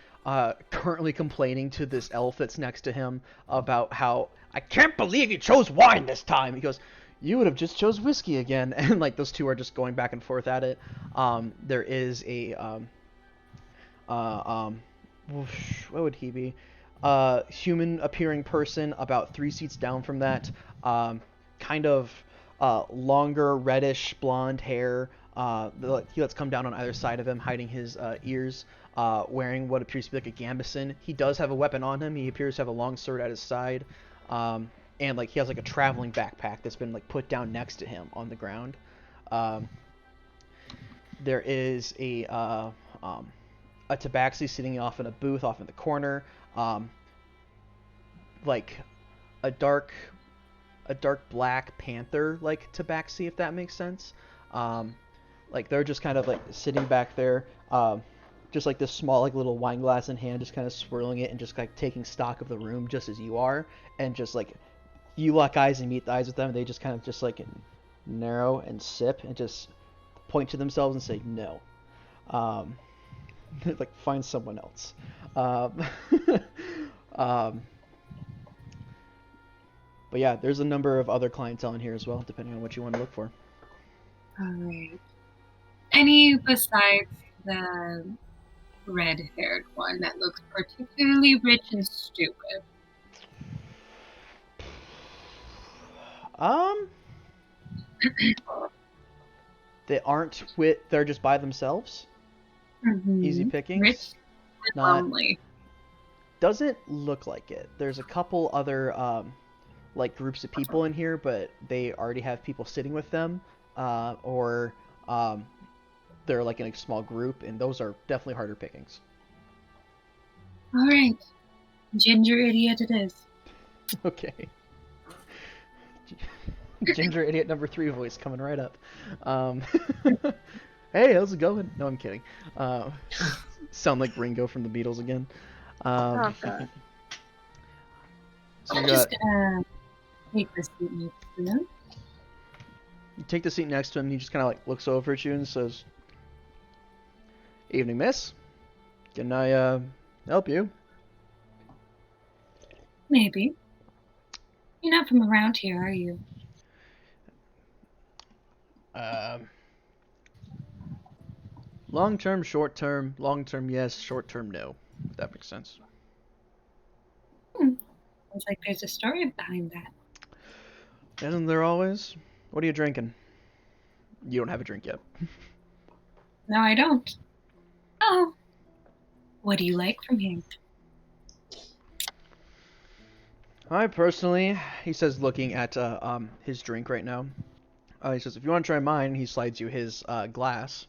currently complaining to this elf that's next to him about how, I can't believe you chose wine this time. He goes, you would have just chose whiskey again. And like those 2 are just going back and forth at it. There is a what would he be? Human appearing person about 3 seats down from that. Kind of longer reddish blonde hair. That's come down on either side of him, hiding his ears. Wearing what appears to be like a gambeson. He does have a weapon on him. He appears to have a long sword at his side. and like he has like a traveling backpack that's been like put down next to him on the ground. There is a tabaxi sitting off in a booth off in the corner. Like a dark black panther like tabaxi, if that makes sense. Like they're just kind of like sitting back there, just like this small like little wine glass in hand, just kind of swirling it and just like taking stock of the room just as you are, and just like you lock eyes and meet eyes with them, and they just kind of just like narrow and sip and just point to themselves and say no. Like find someone else. But yeah, there's a number of other clientele in here as well, depending on what you want to look for. Alright. Any besides the red-haired one that looks particularly rich and stupid? They aren't they're just by themselves. Mm-hmm. Easy pickings. Rich and lonely. Doesn't look like it. There's a couple other like groups of people in here, but they already have people sitting with them, or they're like in a small group, and those are definitely harder pickings. All right, ginger idiot it is. Okay. Ginger idiot number 3 voice coming right up. Hey, how's it going? No, I'm kidding. Sound like Ringo from the Beatles again. Oh, God. So I'm just gonna take the seat next to him. You take the seat next to him, and he just kind of like looks over at you and says, "Evening, miss. Can I help you?" Maybe. You're not from around here, are you? Long term, short term. Long term, yes. Short term, no. If that makes sense. Sounds like there's a story behind that. Isn't there always? What are you drinking? You don't have a drink yet. No, I don't. Oh. What do you like from here? I personally, he says, looking at his drink right now. He says, "If you want to try mine," he slides you his glass.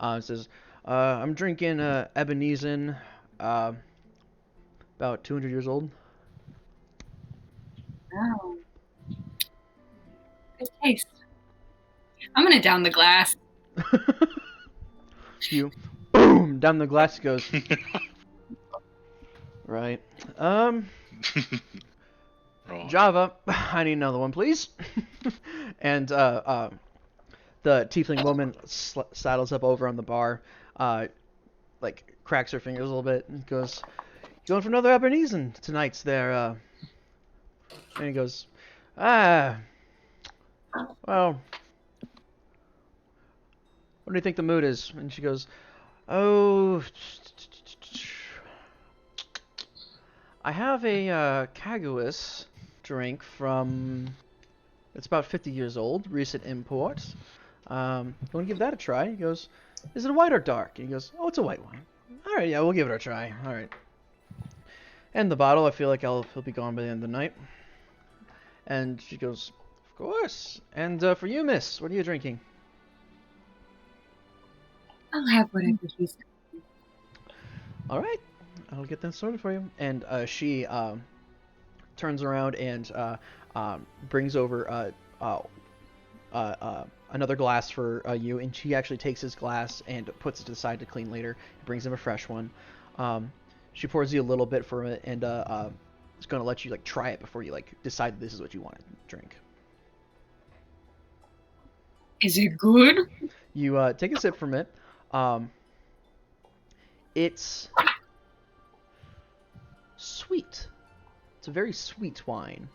He says, "I'm drinking Ebenezer, about 200 years old." Oh. Good taste. I'm gonna down the glass. You boom down the glass. He goes, right. Java, I need another one, please. And the tiefling woman saddles up over on the bar, like cracks her fingers a little bit, and goes, "You going for another Ebenezer tonight's there?" And he goes, well, what do you think the mood is? And she goes, "Oh, I have a Caguas drink from, it's about 50 years old, recent import. You want to give that a try?" He goes, "Is it a white or dark?" And he goes, "Oh, it's a white one." "All right, yeah, we'll give it a try. All right." And the bottle, I feel like he'll be gone by the end of the night. And she goes, "Of course. And for you, miss, what are you drinking?" I'll have whatever he says. "All right, I'll get that sorted for you." And she turns around and brings over another glass for you, and she actually takes his glass and puts it to the side to clean later. Brings him a fresh one. She pours you a little bit for it, and is going to let you like try it before you like decide this is what you want to drink. Is it good? You take a sip from it. It's sweet. It's a very sweet wine.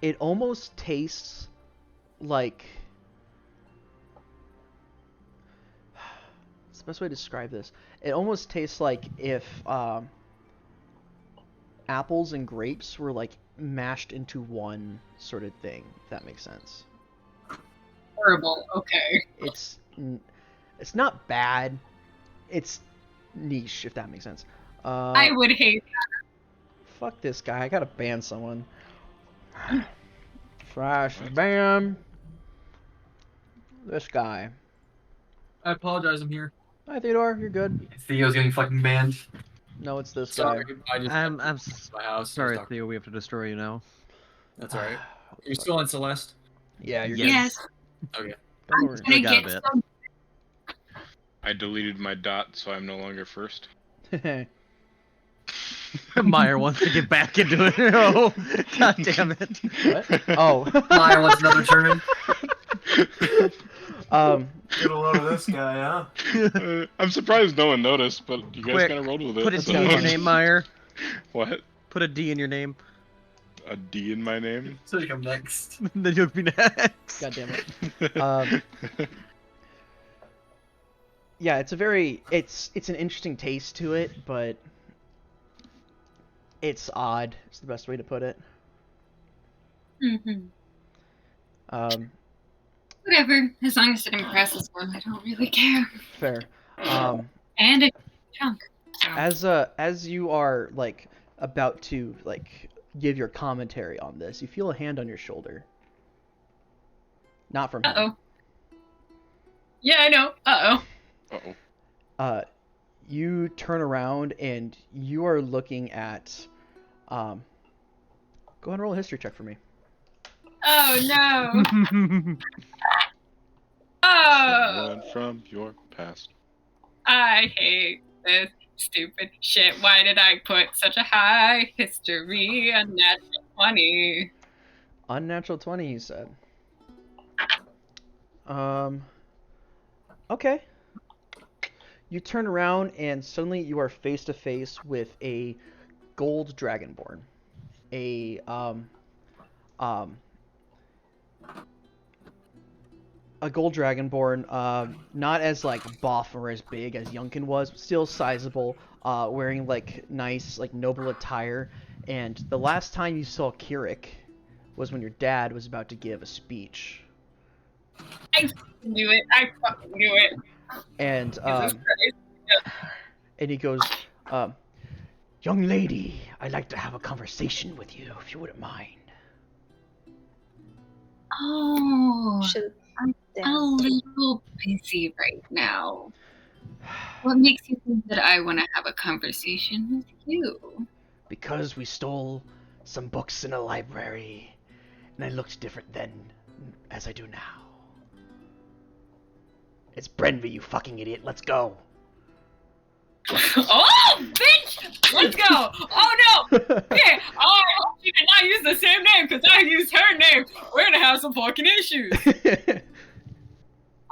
It almost tastes like, what's the best way to describe this? It almost tastes like if apples and grapes were like mashed into one sort of thing, if that makes sense. Horrible. Okay. It's not bad. It's niche, if that makes sense. I would hate that. Fuck this guy. I gotta ban someone. Flash ban. This guy. I apologize. I'm here. Hi, Theodore. You're good. Theo's getting fucking banned. No, it's this Sorry, guy. I just I'm my house. sorry, Theo. We have to destroy you now. That's alright. You're still in Celeste. Yeah, you're Yes. Okay. Don't I'm worry. gonna got a get bit. some. I deleted my dot, so I'm no longer first. Meyer wants to get back into it. Oh, god damn it. What? Oh. Maya wants another turn. Get a load of this guy, huh? I'm surprised no one noticed, but you guys Quick, kind of rolled with it. Put a so- D in your name, Meyer. What? Put a D in your name. A D in my name? So you come next. Then you'll be next. God damn it. Yeah, it's an interesting taste to it, but it's odd. It's the best way to put it. Whatever, as long as it impresses one, I don't really care. Fair. And a chunk. So. As you are like about to like give your commentary on this, you feel a hand on your shoulder. Not from him. Uh-oh. Yeah, I know. Uh-oh. Uh-oh. You turn around and you are looking at go ahead and roll a history check for me. Oh, no. Oh, Someone from your past. I hate this stupid shit. Why did I put such a high history? A natural 20. Unnatural 20, he said. Okay. You turn around and suddenly you are face to face with a gold dragonborn. A gold dragonborn, not as like buff or as big as Yunkin was, but still sizable, wearing like nice, like noble attire. And the last time you saw Kirik was when your dad was about to give a speech. I knew it. I fucking knew it. And Jesus Christ. and he goes, young lady, I'd like to have a conversation with you, if you wouldn't mind. Oh, Should I'm a little busy right now. What makes you think that I want to have a conversation with you? Because we stole some books in a library, and I looked different then as I do now. It's Brenby, you fucking idiot. Let's go. Oh, bitch! Let's go! Oh, no! Okay, I hope you did not use the same name, because I used her name. We're gonna have some fucking issues.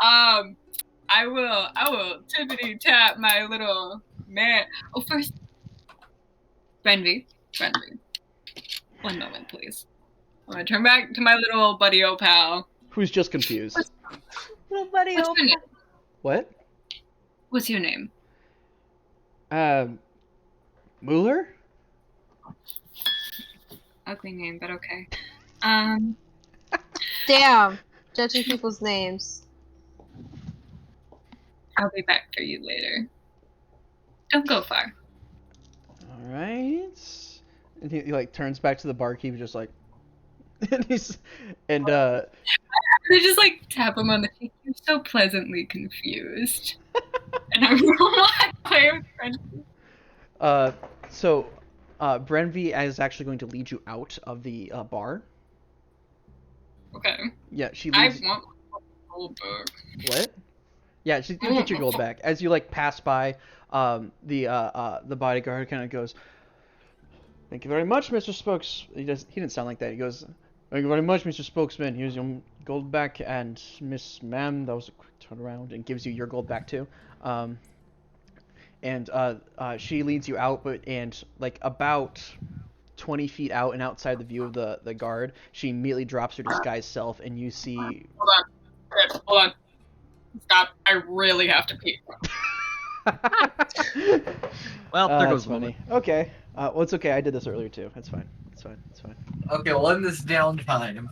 I will tippity tap my little man. Oh, first, Brenby. One moment, please. I'm gonna turn back to my little buddy-o pal. Who's just confused. Little buddy, What's your name? What? What's your name? Mueller? Ugly name, but okay. damn, judging people's names. I'll be back for you later. Don't go far. All right. And he like turns back to the barkeep, just like, and They just like tap him on the cheek. You're so pleasantly confused. And I don't want to play with friends. So Brenby is actually going to lead you out of the bar. Okay. Yeah, she I leads. want my gold book. What? Yeah, she's gonna get your gold back. As you like pass by, the bodyguard kind of goes, "Thank you very much, Mr. Spokes." He didn't sound like that. He goes, "Thank you very much, Mr. Spokesman. Here's your gold back, and Miss Ma'am, that was a quick turnaround," and gives you your gold back too. And she leads you out, and like about 20 feet out and outside the view of the guard, she immediately drops her disguised self, and you see. Hold on. Okay, hold on. Stop. I really have to pee. Well, there That's goes funny. Okay. Well, it's okay. I did this earlier too. It's fine. It's fine. It's fine. Okay, well, in this downtime,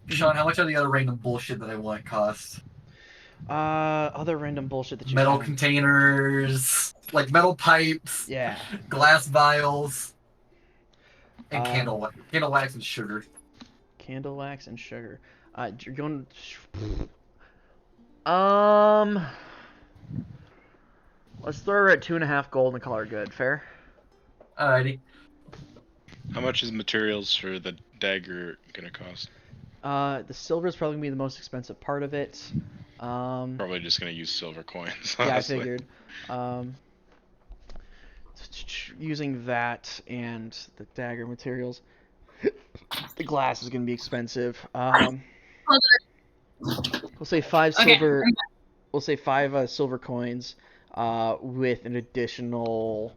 Sean, how much are the other random bullshit that I want cost? Other random bullshit that you Metal found. containers, like metal pipes, Yeah. glass vials. And candle wax and sugar. Candle wax and sugar. You're going. Let's throw her at 2.5 gold and call her good. Fair. Alrighty. How much is materials for the dagger gonna cost? The silver is probably gonna be the most expensive part of it. Probably just gonna use silver coins. Yeah, I Honestly. figured. Using that and the dagger materials, the glass is gonna be expensive. We'll say 5 Okay. silver. We'll say 5 silver coins, with an additional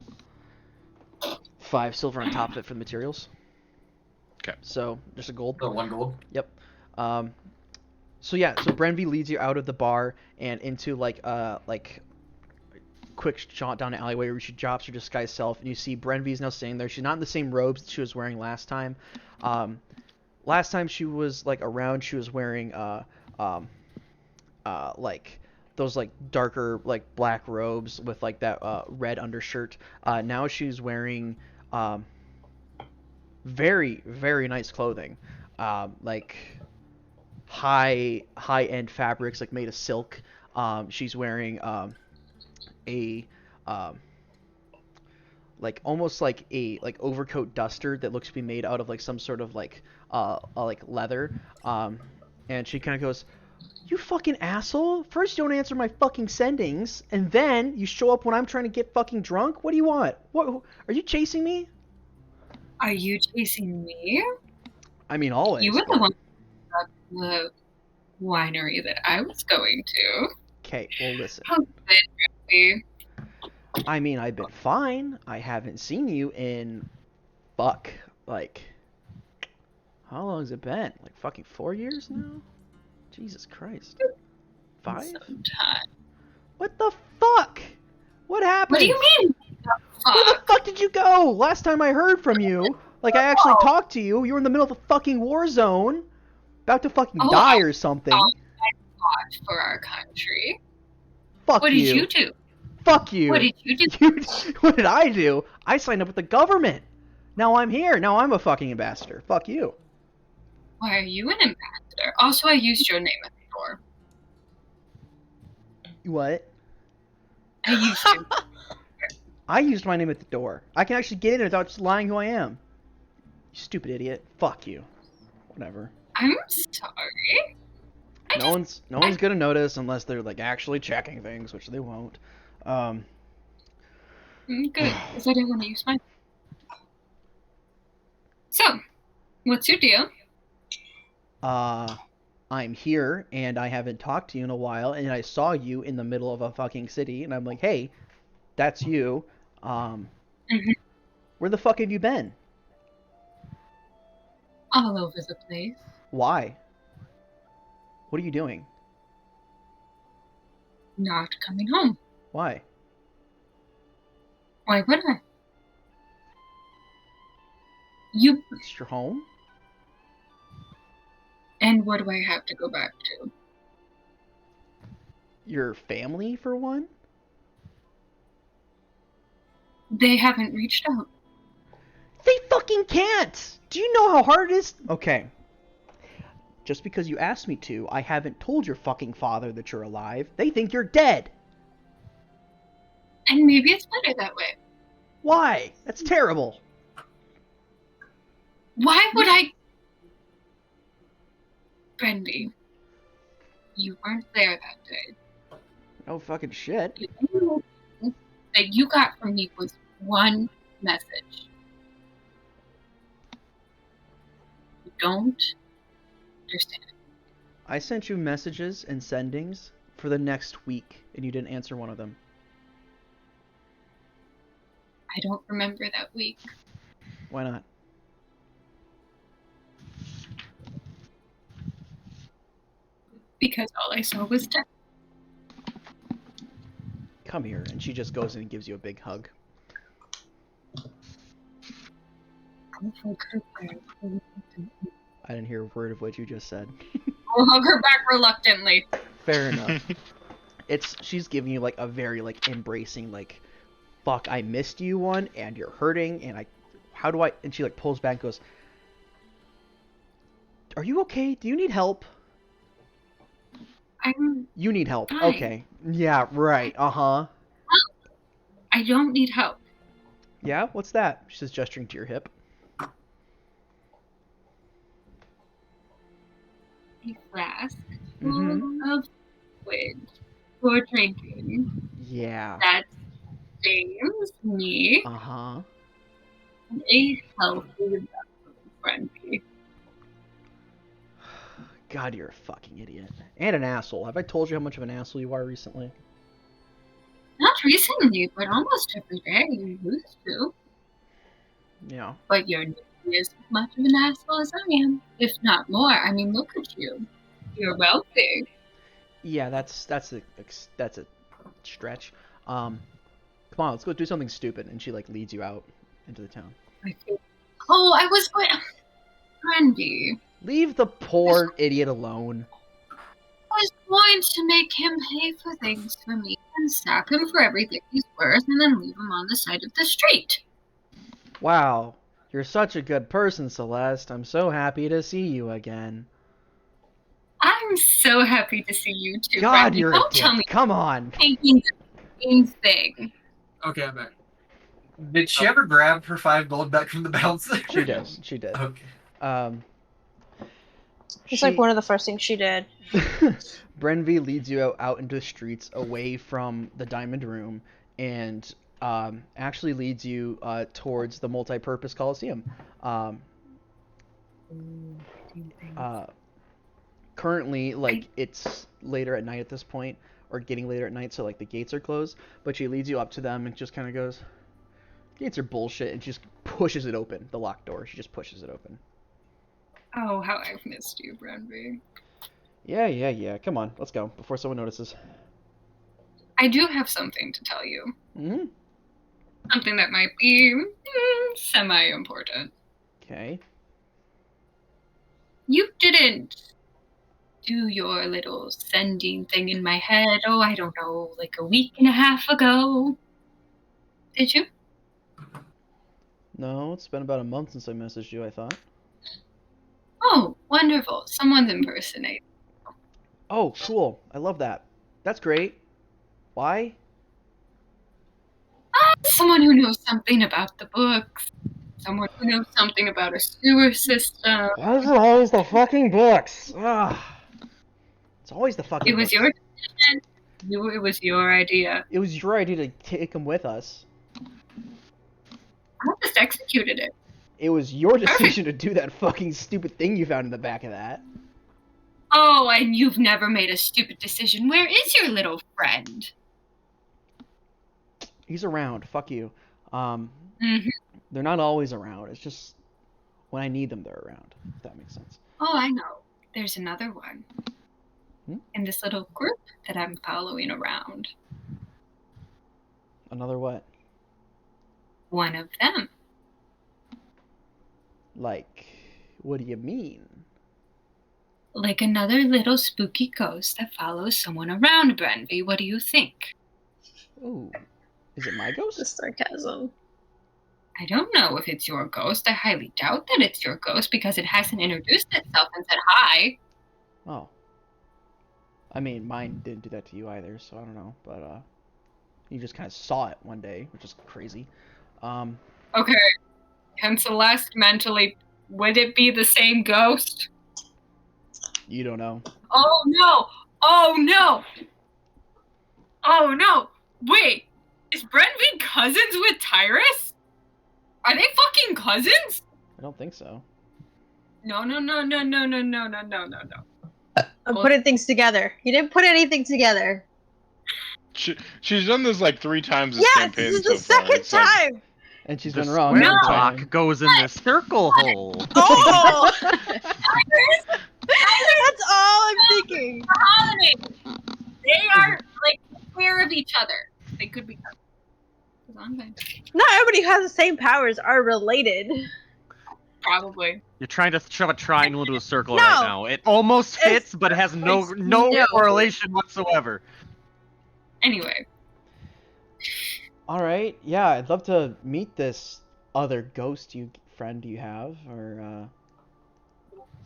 5 silver on top of it for the materials. Okay. So just a gold. Oh, 1 gold. Yep. So Brenby leads you out of the bar and into like quick jaunt down an alleyway where she drops her disguised self, and you see Brenby's now standing there. She's not in the same robes that she was wearing last time. Last time she was like around, she was wearing like those like darker like black robes with like that red undershirt. Now she's wearing very, very nice clothing, like high end fabrics like made of silk. She's wearing a like almost like a like overcoat duster that looks to be made out of like some sort of like leather. And she kind of goes, "You fucking asshole! First you don't answer my fucking sendings, and then you show up when I'm trying to get fucking drunk. What do you want? What are you chasing me?" Are you chasing me? I mean, always. You were but- the one at the winery that I was going to. Okay, well listen. How's it, really? I mean, I've been fine. I haven't seen you in like how long has it been? Like fucking 4 years now? Jesus Christ. 5? Sometime. What the fuck? What happened? What do you mean? Where the fuck did you go? Last time I heard from you, like I actually talked to you, you were in the middle of a fucking war zone, about to fucking Oh, die or something. I fought for our country. Fuck What you. did you do? Fuck you. What did you do? What did I do? I signed up with the government. Now I'm here. Now I'm a fucking ambassador. Fuck you. Why are you an ambassador? Also, I used your name at the door. What? I used it. I used my name at the door. I can actually get in without just lying who I am. You stupid idiot. Fuck you. Whatever. I'm sorry. No one's gonna notice unless they're like actually checking things, which they won't. Good, because I didn't want to use mine. So, what's your deal? I'm here and I haven't talked to you in a while, and I saw you in the middle of a fucking city, and I'm like, hey, that's you. Where the fuck have you been? All over the place. Why? What are you doing? Not coming home. Why? Why would I? You. It's your home? And what do I have to go back to? Your family, for one? They haven't reached out. They fucking can't! Do you know how hard it is? Okay. Just because you asked me to, I haven't told your fucking father that you're alive. They think you're dead. And maybe it's better that way. Why? That's terrible. Why would I... Brendy, you weren't there that day. No fucking shit. That you got from me was one message. You don't understand. I sent you messages and sendings for the next week, and you didn't answer one of them. I don't remember that week. Why not? Because all I saw was death. Come here. And she just goes in and gives you a big hug. I didn't hear a word of what you just said. I'll hug her back reluctantly. Fair enough. She's giving you like a very like embracing like, fuck, I missed you one, and you're hurting, and how do I? And she like pulls back and goes, "Are you okay? Do you need help?" You need help. fine. Okay. Yeah, right. Uh-huh. I don't need help. Yeah, what's that? She's gesturing to your hip. A flask Mhm. full of liquid for drinking. Yeah. That saves me Uh-huh. a healthy friendly. God, you're a fucking idiot. And an asshole. Have I told you how much of an asshole you are recently? Not recently, but almost every day you used to. Yeah. But you're nearly as much of an asshole as I am, if not more. I mean, look at you. You're wealthy. Yeah, that's a stretch. Come on, let's go do something stupid. And she like leads you out into the town. Oh, I was going. Brandy. Leave the poor idiot alone. I was going to make him pay for things for me and sack him for everything he's worth and then leave him on the side of the street. Wow, you're such a good person, Celeste. I'm so happy to see you again. I'm so happy to see you too, God, Brandy. you're Don't a tell dick. me Come on. thinking the same thing. Okay, I'm back. Did she ever grab her 5 gold back from the bouncer? She did. She did. Okay. It's like one of the first things she did. Brenvi leads you out into the streets away from the Diamond Room and actually leads you towards the multi-purpose Coliseum. Currently, like, it's later at night at this point, or getting later at night, so like the gates are closed, but she leads you up to them and just kind of goes, "Gates are bullshit," and she just pushes it open, the locked door. She just pushes it open. Oh, how I've missed you, Brandy. Yeah. Come on, let's go before someone notices. I do have something to tell you. Mm-hmm. Something that might be semi-important. Okay. You didn't do your little sending thing in my head, oh, I don't know, like a week and a half ago. Did you? No, it's been about a month since I messaged you, I thought. Oh, wonderful. Someone's impersonating. Oh, cool. I love that. That's great. Why? Someone who knows something about the books. Someone who knows something about a sewer system. Why is it always the fucking books? Ugh. It's always the fucking It was books. your decision. It was your idea. It was your idea to take them with us. I just executed it. It was your decision to do that fucking stupid thing you found in the back of that. Oh, and you've never made a stupid decision. Where is your little friend? He's around. Fuck you. Mm-hmm. They're not always around. It's just when I need them, they're around. If that makes sense. Oh, I know. There's another one. Hmm? In this little group that I'm following around. Another what? One of them. Like, what do you mean? Like another little spooky ghost that follows someone around, Brenvi. What do you think? Ooh. Is it my ghost? The sarcasm. I don't know if it's your ghost. I highly doubt that it's your ghost because it hasn't introduced itself and said hi. Oh. I mean, mine didn't do that to you either, so I don't know. But, you just kind of saw it one day, which is crazy. Okay. Can Celeste mentally... Would it be the same ghost? You don't know. Oh, no! Oh, no! Oh, no! Wait! Is Brenvi cousins with Tyrus? Are they fucking cousins? I don't think so. No. I'm putting things together. You didn't put anything together. She's done this like 3 times this Yes, campaign this is so the far. second It's like, time! And she's The been wrong square every block time. goes in the circle hole. Oh! That's all I'm thinking. Holiday. They are like aware of each other. They could be cousins. Not everybody who has the same powers are related. Probably. You're trying to shove a triangle into a circle No. right now. It almost fits, It's- but it has no no. correlation whatsoever. Anyway, Alright, yeah, I'd love to meet this other ghost friend do you have, or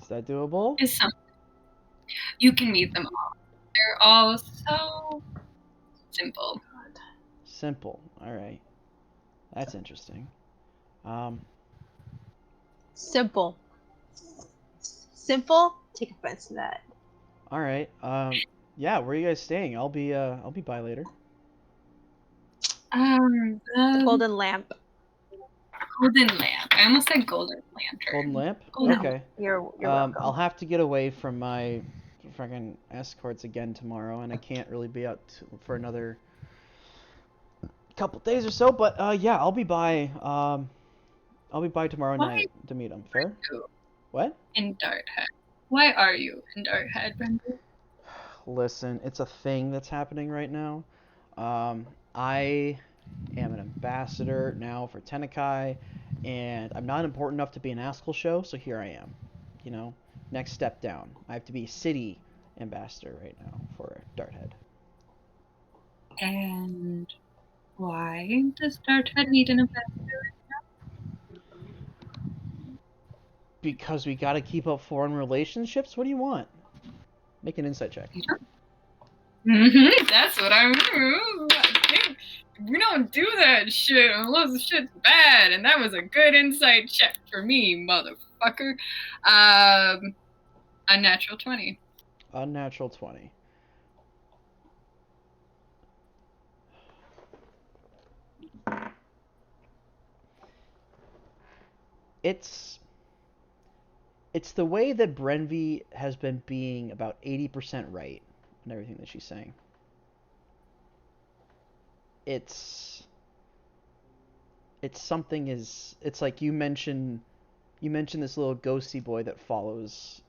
is that doable? Is something you can meet them all. They're all so simple. Simple. All right. That's interesting. Simple. Simple? Take offense to that. All right. Yeah. Where are you guys staying? I'll be by later. The golden lamp. Golden lamp. I almost said golden lantern. Golden lamp. Golden Okay. You're welcome. I'll have to get away from my fucking escorts again tomorrow, and I can't really be out for another couple days or so. But yeah, I'll be by. I'll be by tomorrow night to meet them. Fair? What? In Darthead. Why are you in Darthead, Brendan? Listen, it's a thing that's happening right now. I am an ambassador now for Tenekai, and I'm not important enough to be an Askel show, so here I am. You know, next step down. I have to be city ambassador right now for Darthead. And why does Darthead need an ambassador? Because we gotta keep up foreign relationships? What do you want? Make an insight check. That's what I'm. We don't do that shit unless the shit's bad, and that was a good insight check for me, motherfucker. Unnatural 20. Unnatural 20. It's the way that Brenvi has been being about 80% right in everything that she's saying. It's like you mentioned this little ghosty boy that follows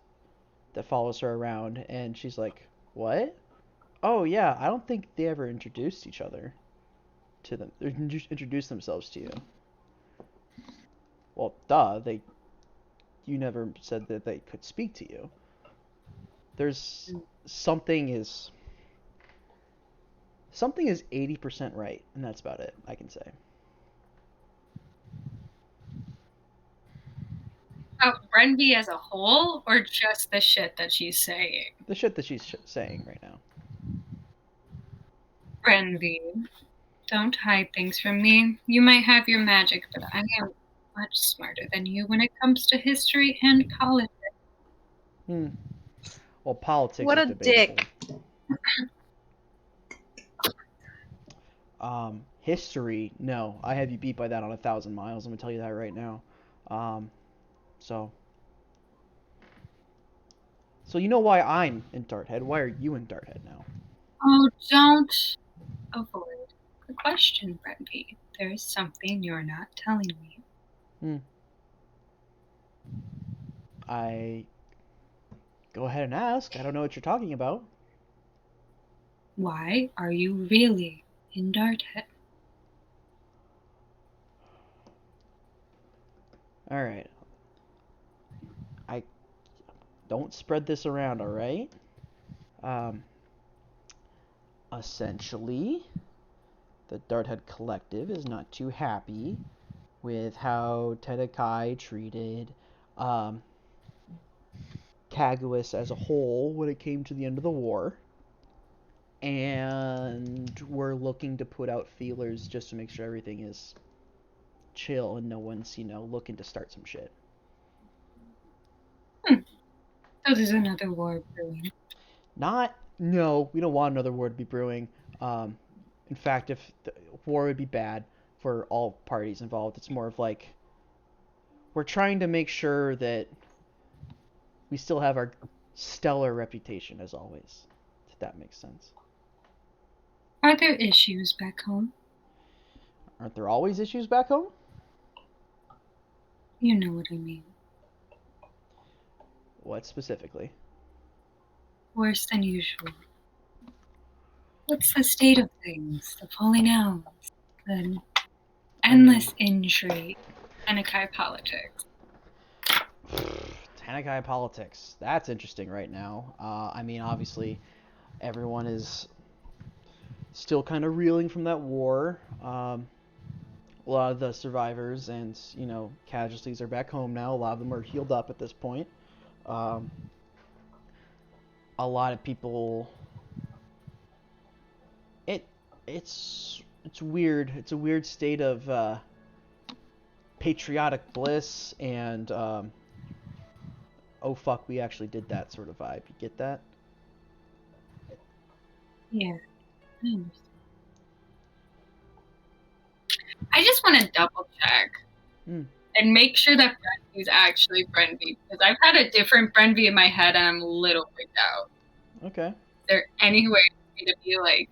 her around, and she's like, "What? Oh yeah, I don't think they ever introduced each other to them. Or introduced themselves to you." Well, duh, you never said that they could speak to you. There's something is 80% right, and that's about it, I can say. Brenvi as a whole, or just the shit that she's saying? The shit that she's saying right now. Brenvi, don't hide things from me. You might have your magic, but I am much smarter than you when it comes to history and politics. Well, politics What is a debatable. dick. History, no. I have you beat by that on 1,000 miles. I'm gonna tell you that right now. So you know why I'm in Darthead. Why are you in Darthead now? Oh, don't avoid the question, Brenvi. There's something you're not telling me. I go ahead and ask. I don't know what you're talking about. Why are you really in Darthead? All right. I don't spread this around, all right? Essentially, the Darthead Collective is not too happy with how Tenekai treated Kaguis as a whole when it came to the end of the war. And we're looking to put out feelers just to make sure everything is chill and no one's, looking to start some shit. So there's another war brewing. No, we don't want another war to be brewing. In fact, if the war would be bad for all parties involved, it's more of like we're trying to make sure that we still have our stellar reputation as always, if that makes sense. Are there issues back home? Aren't there always issues back home? You know what I mean. What specifically? Worse than usual. What's the state of things? The falling out, the endless intrigue, Tenekai politics. Tenekai politics. That's interesting right now. Obviously, everyone is still kind of reeling from that war. a lot of the survivors and, casualties are back home now. A lot of them are healed up at this point. A lot of people... It's weird. It's a weird state of patriotic bliss and oh fuck, we actually did that sort of vibe. You get that? Yeah. I understand. I just want to double check and make sure that Brenby is actually Brenby, because I've had a different Brenby in my head and I'm a little freaked out. Okay. Is there any way for me to be like,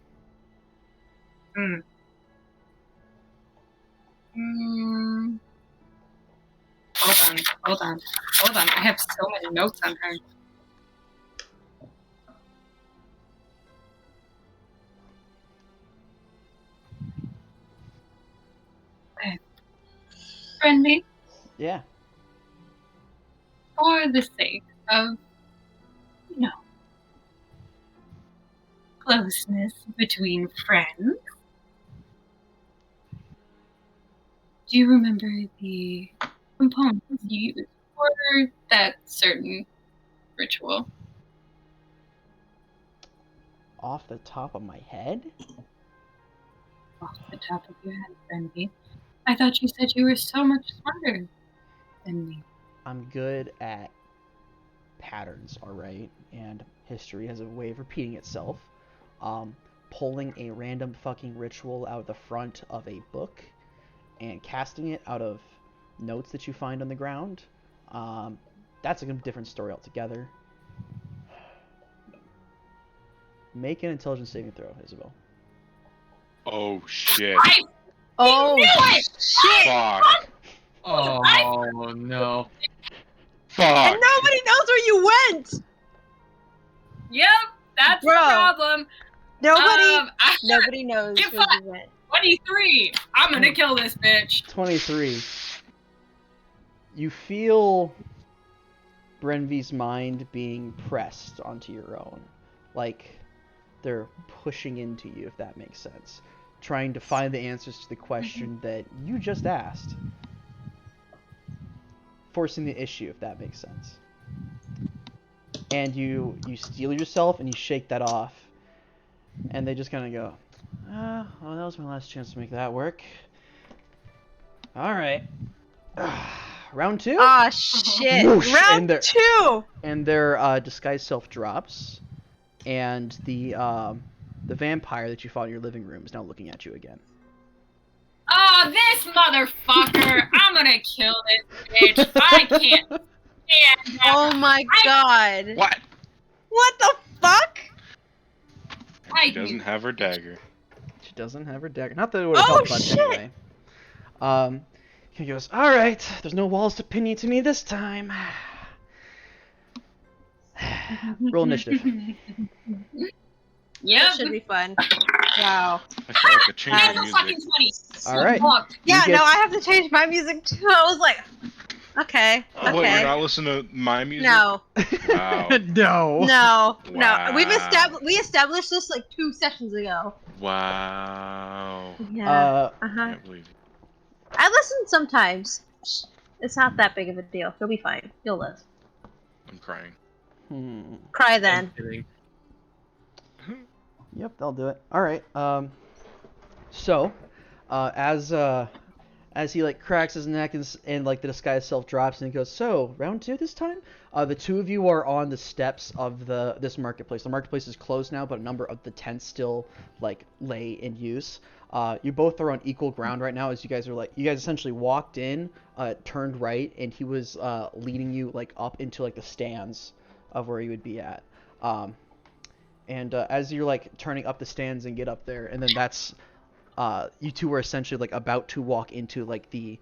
Hold on. I have so many notes on her. Okay. Friendly, Yeah. for the sake of, closeness between friends, do you remember the components you used for that certain ritual? Off the top of my head? Off the top of your head, Brenby. I thought you said you were so much smarter than me. I'm good at patterns, alright? And history has a way of repeating itself. Pulling a random fucking ritual out of the front of a book and casting it out of notes that you find on the ground, that's a different story altogether. Make an intelligence saving throw, Isabel. Oh shit. Oh, knew it! shit! Fuck. Oh no. Fuck. And nobody knows where you went! Yep, that's Bro. the problem. Nobody knows Get where fucked. you went. 23. I'm gonna kill this bitch. 23. You feel Brenvy's mind being pressed onto your own. Like, they're pushing into you, if that makes sense. Trying to find the answers to the question that you just asked. Forcing the issue, if that makes sense. And you steel yourself and you shake that off. And they just kind of go, well, that was my last chance to make that work. Alright. Round 2? Ah, shit. Whoosh, Round 2! And their disguise self drops. And the vampire that you fought in your living room is now looking at you again. Oh, this motherfucker. I'm gonna kill this bitch. I can't stand that. Oh my god. What? What the fuck? She doesn't have her dagger. She doesn't have her dagger. Not that it would have helped much shit. anyway. He goes, alright, there's no walls to pin you to me this time. Roll initiative. Yep. That should be fun. Wow. I feel like a change That's in a fucking music. 20. Alright. Fuck. Yeah, You get- no, I have to change my music too. I was like, okay, What, you're okay. not listening to my music? No, Wow. No. no. Wow. We established this like 2 sessions ago. Wow. Yeah. I Uh-huh. can't believe it. I listen sometimes. It's not that big of a deal. You'll be fine. You'll live. I'm crying. Cry then. I'm kidding. Yep, they'll do it. Alright, so, as he, like, cracks his neck and like, the disguise self drops and he goes, so, round 2 this time? The two of you are on the steps of this marketplace. The marketplace is closed now, but a number of the tents still, like, lay in use. You both are on equal ground right now as you guys essentially walked in, turned right, and he was, leading you, like, up into, like, the stands of where you would be at. And as you're like turning up the stands and get up there, and then that's you two were essentially like about to walk into like the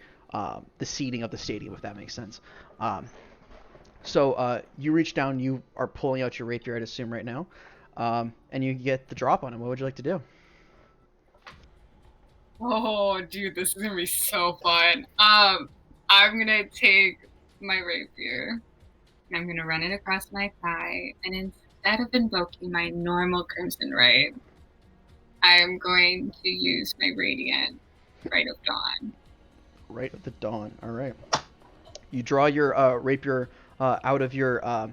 seating of the stadium, if that makes sense. So you reach down, you are pulling out your rapier, I'd assume right now, and you get the drop on him. What would you like to do? Oh, dude, this is gonna be so fun. I'm gonna take my rapier and I'm gonna run it across my thigh, and instead of invoking my normal Crimson Ray, I'm going to use my Radiant Rite of Dawn. right of the dawn. All right. You draw your rapier out of your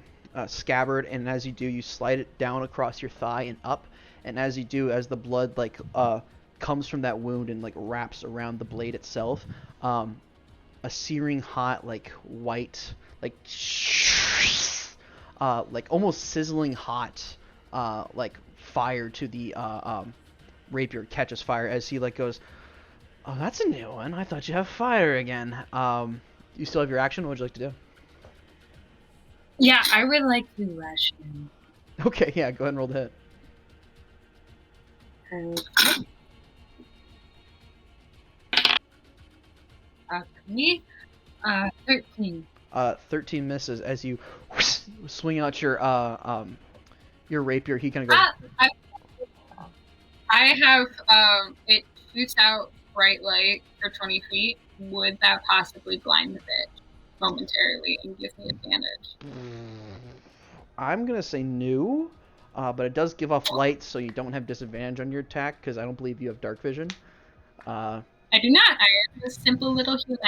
scabbard, and as you do, you slide it down across your thigh and up. And as you do, as the blood like comes from that wound and like wraps around the blade itself, a searing hot like white like almost sizzling hot like fire to the rapier catches fire as he like goes, "Oh, that's a new one. I thought you have fire again." You still have your action. What would you like to do? Yeah, I would like to rush him. Okay, yeah, go ahead and roll the hit. Okay. 13. 13 misses as you swing out your rapier. He kind of goes. I have it shoots out bright light for 20 feet. Would that possibly blind the bitch momentarily and give me advantage? I'm gonna say no, but it does give off light, so you don't have disadvantage on your attack because I don't believe you have dark vision. I do not. I am a simple little human.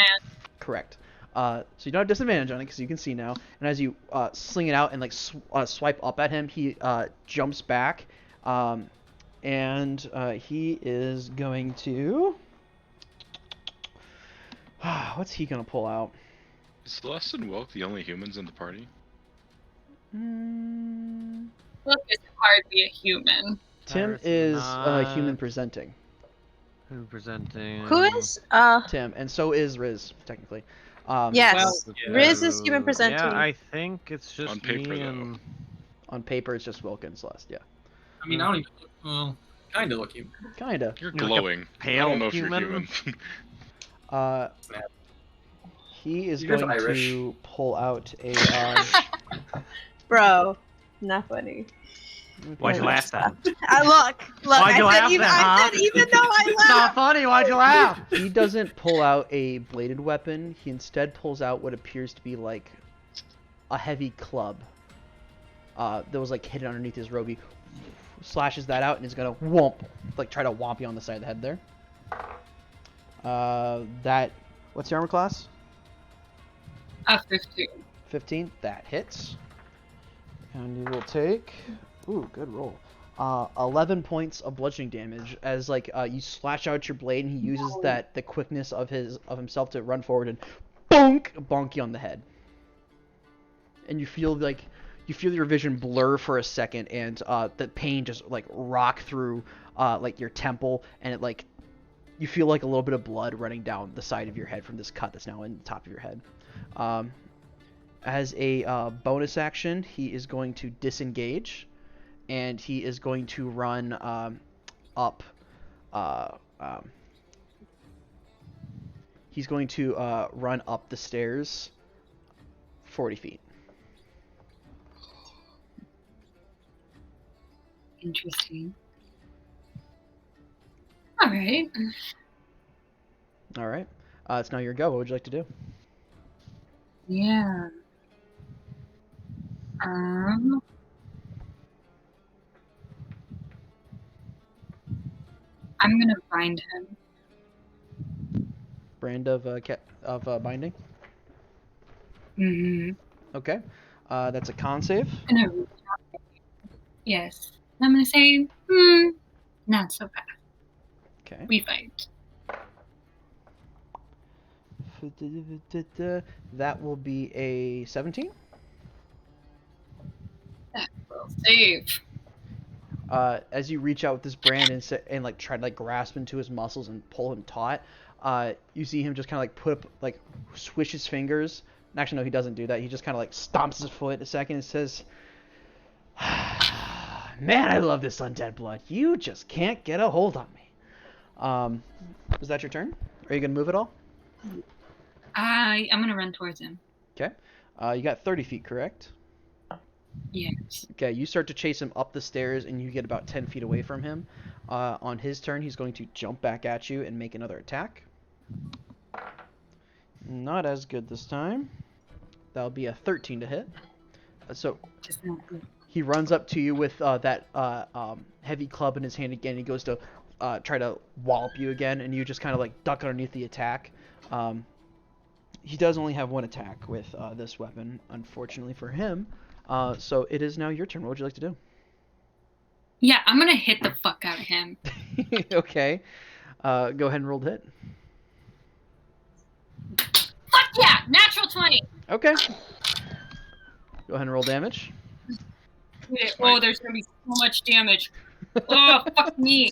Correct. So you don't have disadvantage on it because you can see now. And as you sling it out and like swipe up at him, he jumps back, and he is going to. What's he gonna pull out? Is Celeste and Wilk the only humans in the party? Look, it's hardly a human. Tim Iris is not. human presenting. Who presenting? Who is? Tim, and so is Riz technically. Yes. yeah. Riz is human presenting. Yeah, I think it's just On paper, me though. and... On paper, it's just Wilk and Celeste. Yeah, I mean, I don't even look, well, kind of look human. kinda. You're You're like a glowing. I pale don't know if human? you're human. He is You're going Irish. to pull out a. Bro, not funny. Why'd you laugh then? Look. Why'd you laugh then, I huh? said even though I It's laughed. not funny, why'd you laugh? He doesn't pull out a bladed weapon. He instead pulls out what appears to be like a heavy club. That was like hidden underneath his robe. He slashes that out and is gonna try to whomp you on the side of the head there. What's your armor class? 15. 15. That hits. And you will take. Ooh, good roll. 11 points of bludgeoning damage as like you slash out your blade and he uses the quickness of himself to run forward and bonk you on the head. And you feel your vision blur for a second and the pain just like rock through like your temple and it like you feel like a little bit of blood running down the side of your head from this cut that's now in the top of your head. As a bonus action, he is going to disengage, and he is going to run up. He's going to run up the stairs 40 feet. Interesting. All right. All right. It's now your go. What would you like to do? Yeah. I'm gonna bind him. Brand of binding. Mm-hmm. Okay. That's a con save. Yes. I'm gonna say, not so bad. Okay. We fight. That will be a 17. Will save. As you reach out with this brand and like try to like grasp into his muscles and pull him taut, you see him just kind of like put up like swish his fingers. Actually, no, he doesn't do that. He just kind of like stomps his foot a second and says, "Man, I love this undead blood. You just can't get a hold on me." Was that your turn? Are you gonna move at all? I'm gonna run towards him. Okay. You got 30 feet, correct? Yes. Okay, you start to chase him up the stairs and you get about 10 feet away from him. On his turn, he's going to jump back at you and make another attack. Not as good this time. That'll be a 13 to hit. So Just not good. he runs up to you with that heavy club in his hand again. He goes to try to wallop you again, and you just kind of like duck underneath the attack. He does only have one attack with this weapon, unfortunately for him. So it is now your turn. What would you like to do? Yeah, I'm gonna hit the fuck out of him. Okay. Go ahead and roll to hit. Fuck yeah! Natural 20! Okay. Go ahead and roll damage. Oh, there's gonna be so much damage. Oh, fuck me.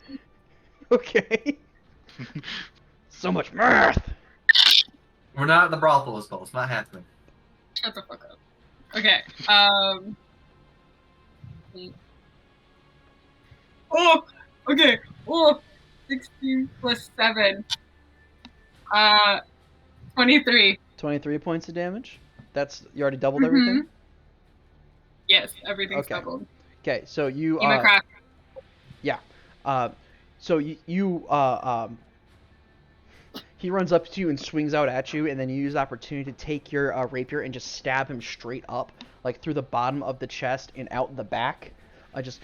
Okay. So much mirth. We're not in the brothel, as well. It's not happening. Shut the fuck up. Okay, Oh, okay. Oh, 16 plus 7. 23. 23 points of damage. You already doubled everything? Yes, everything's Okay. doubled. Okay, so you Even crack. yeah. So he runs up to you and swings out at you, and then you use the opportunity to take your rapier and just stab him straight up, like through the bottom of the chest and out the back. Just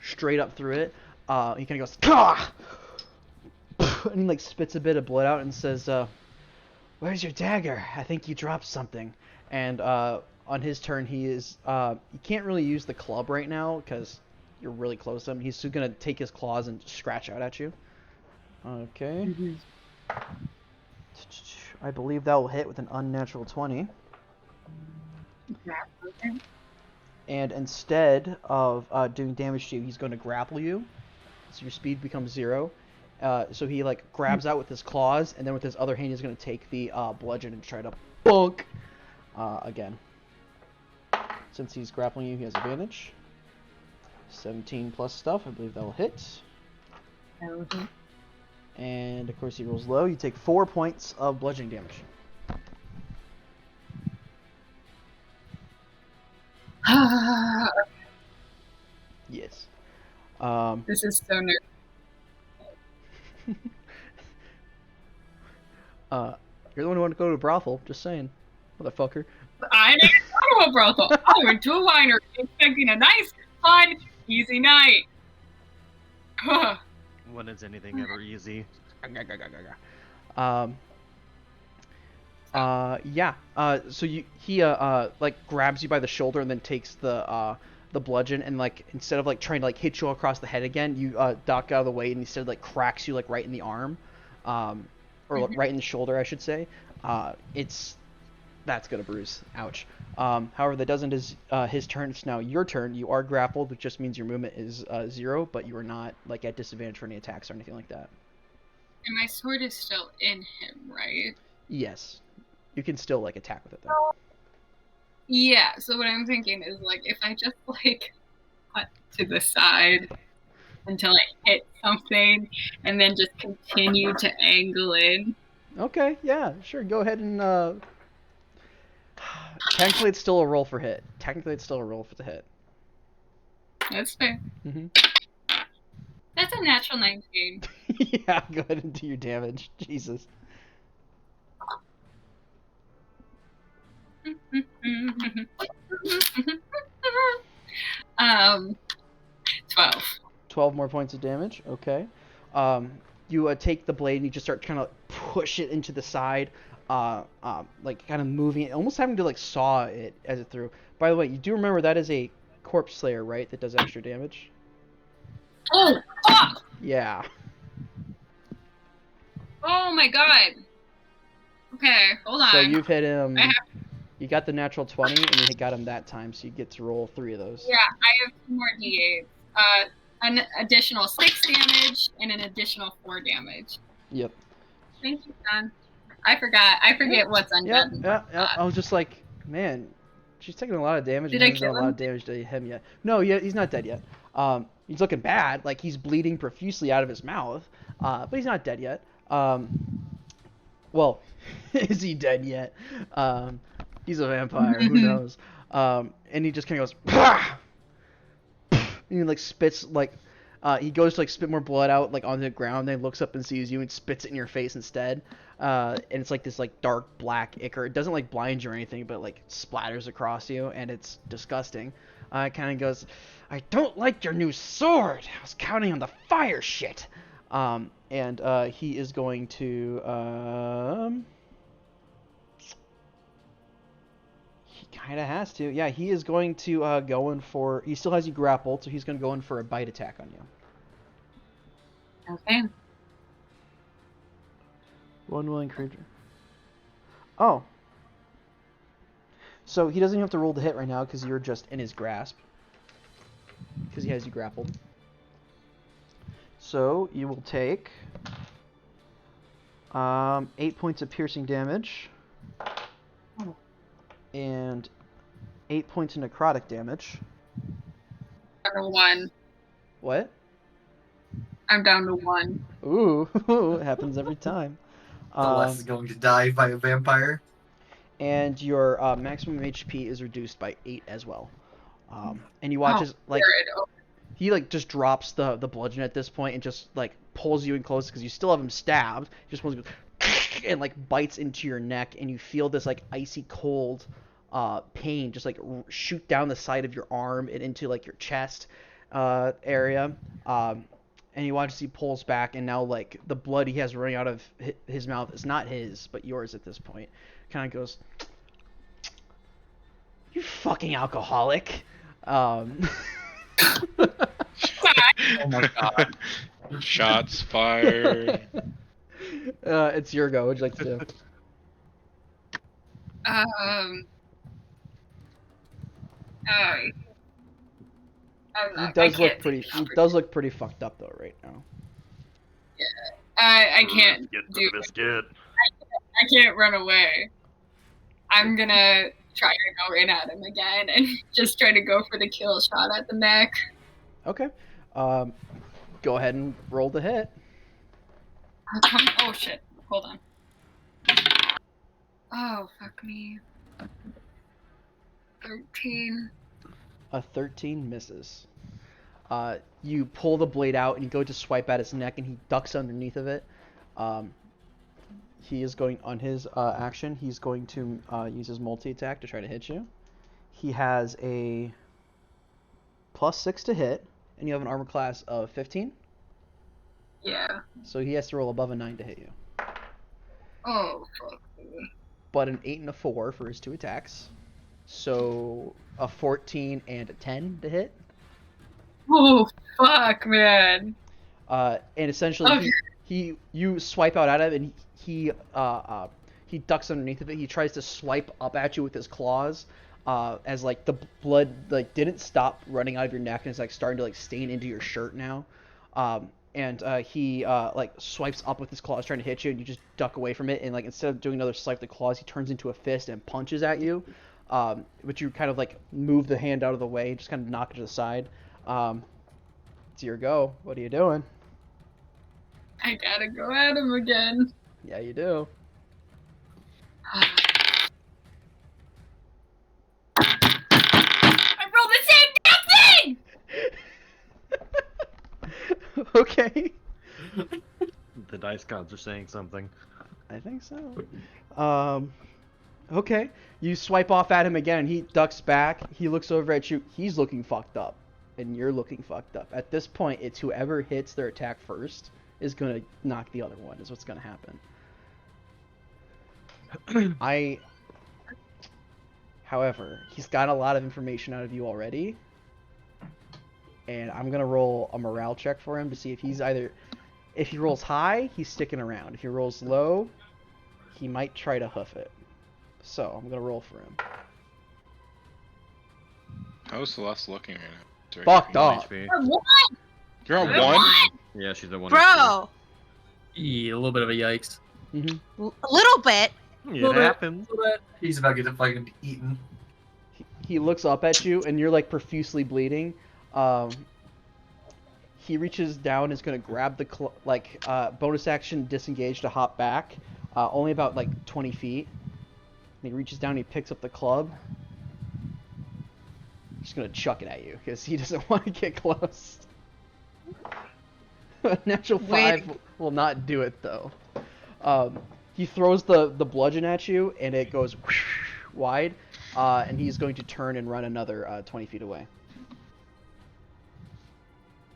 straight up through it. He kind of goes, "Kah!" And he like spits a bit of blood out and says, "Where's your dagger? I think you dropped something." And on his turn, he can't really use the club right now because you're really close to him. He's just gonna take his claws and scratch out at you. Okay. I believe that will hit with an unnatural 20. And instead of doing damage to you, he's going to grapple you. So your speed becomes 0. So he like grabs out with his claws, and then with his other hand, he's going to take the bludgeon and try to bonk again. Since he's grappling you, he has advantage. 17 plus stuff. I believe that will hit. And of course he rolls low. You take 4 points of bludgeoning damage. Yes. This is so nervous. You're the one who wanted to go to a brothel. Just saying, motherfucker. I didn't go to a brothel. I went to a winery expecting a nice, fun, easy night. When is anything ever easy? Yeah. So he like grabs you by the shoulder and then takes the bludgeon and like instead of like trying to like hit you across the head again, you duck out of the way and instead like cracks you like right in the arm, or like, right in the shoulder, I should say. That's gonna bruise. Ouch. However, that doesn't is his turn. It's now your turn. You are grappled, which just means your movement is 0, but you are not like at disadvantage for any attacks or anything like that. And my sword is still in him, right? Yes. You can still like attack with it though. Yeah, so what I'm thinking is like if I just like cut to the side until I hit something and then just continue to angle in. Okay, yeah, sure. Go ahead and technically it's still a roll for hit. Technically it's still a roll for the hit. That's fair. Mm-hmm. That's a natural 19. Yeah, go ahead and do your damage. Jesus. 12. 12 more points of damage. Okay. You take the blade and you just start trying to push it into the side, like kind of moving it, almost having to like saw it as it through. By the way, you do remember that is a corpse slayer, right? That does extra damage. Oh, fuck! Yeah. Oh my god. Okay, hold on. So you've hit him. You got the natural 20, and you got him that time, so you get to roll 3 of those. Yeah, I have 2 more d8s. An additional 6 damage and an additional 4 damage. Yep. Thank you, John. I forget what's undone. Yeah. I was just like, man, she's taking a lot of damage. Did and I hasn't done kill a lot him? of damage to him yet. No, he's not dead yet. He's looking bad, like he's bleeding profusely out of his mouth, but he's not dead yet. Well, is he dead yet? He's a vampire. Who knows? And he just kind of goes, "Pah!" And he like spits like, he goes to like spit more blood out like onto the ground. Then looks up and sees you and spits it in your face instead. And it's like this like dark black ichor. It doesn't like blind you or anything, but like splatters across you, and it's disgusting. It kind of goes, "I don't like your new sword. I was counting on the fire shit." And he is going to he kind of has to. Yeah, he is going to go in for. He still has you grappled, so he's going to go in for a bite attack on you. Okay. One willing creature. Oh. So he doesn't even have to roll to hit right now because you're just in his grasp. Because he has you grappled. So you will take 8 points of piercing damage. And 8 points of necrotic damage. Down to 1. What? I'm down to 1. Ooh, it happens every time. Celeste is going to die by a vampire. And your maximum HP is reduced by 8 as well. And you watch as he just drops the bludgeon at this point and just pulls you in close because you still have him stabbed. He just pulls you and bites into your neck, and you feel this icy cold pain just shoot down the side of your arm and into your chest area. And you watch as he pulls back, and now the blood he has running out of his mouth is not his but yours at this point. Kind of goes, "You fucking alcoholic." Oh my god. Shots fired. It's your go. What'd you like to do? He does look pretty fucked up though right now. Yeah, I can't do it. I can't run away. I'm gonna try to go in at him again and just try to go for the kill shot at the neck. Okay. Go ahead and roll the hit. Oh shit. Hold on. Oh, fuck me. 13. A 13 misses. You pull the blade out and you go to swipe at his neck and he ducks underneath of it. He is going on his action. He's going to use his multi-attack to try to hit you. He has a +6 to hit, and you have an armor class of 15. Yeah. So he has to roll above a 9 to hit you. Oh, fuck me. But an 8 and a 4 for his 2 attacks. So a 14 and a 10 to hit. Oh, fuck, man. And essentially, you swipe out at him, and he ducks underneath of it. He tries to swipe up at you with his claws, as the blood didn't stop running out of your neck, and it's starting to stain into your shirt now. And he swipes up with his claws trying to hit you, and you just duck away from it. And instead of doing another swipe with the claws, he turns into a fist and punches at you. But you kind of move the hand out of the way, just kind of knock it to the side. It's your go. What are you doing? I gotta go at him again. Yeah, you do. I rolled the same damn thing! Okay. The dice gods are saying something. I think so. Okay. You swipe off at him again, and he ducks back. He looks over at you. He's looking fucked up, and you're looking fucked up. At this point, it's whoever hits their attack first is going to knock the other one, is what's going to happen. However, he's got a lot of information out of you already, and I'm going to roll a morale check for him to see if if he rolls high, he's sticking around. If he rolls low, he might try to hoof it. So, I'm going to roll for him. How's Celeste looking right now? Fucked up. You're on 1? Yeah, she's at 1. Bro, Yeah, a little bit of a yikes. a little bit. Yeah, it happens. He's about to get fucking eaten. He looks up at you, and you're profusely bleeding. He reaches down, is going to grab the bonus action disengage to hop back, only about 20 feet. And he reaches down, and he picks up the club. He's going to chuck it at you because he doesn't want to get close. Natural 5 will not do it though. He throws the bludgeon at you, and it goes wide, and he's going to turn and run another 20 feet away.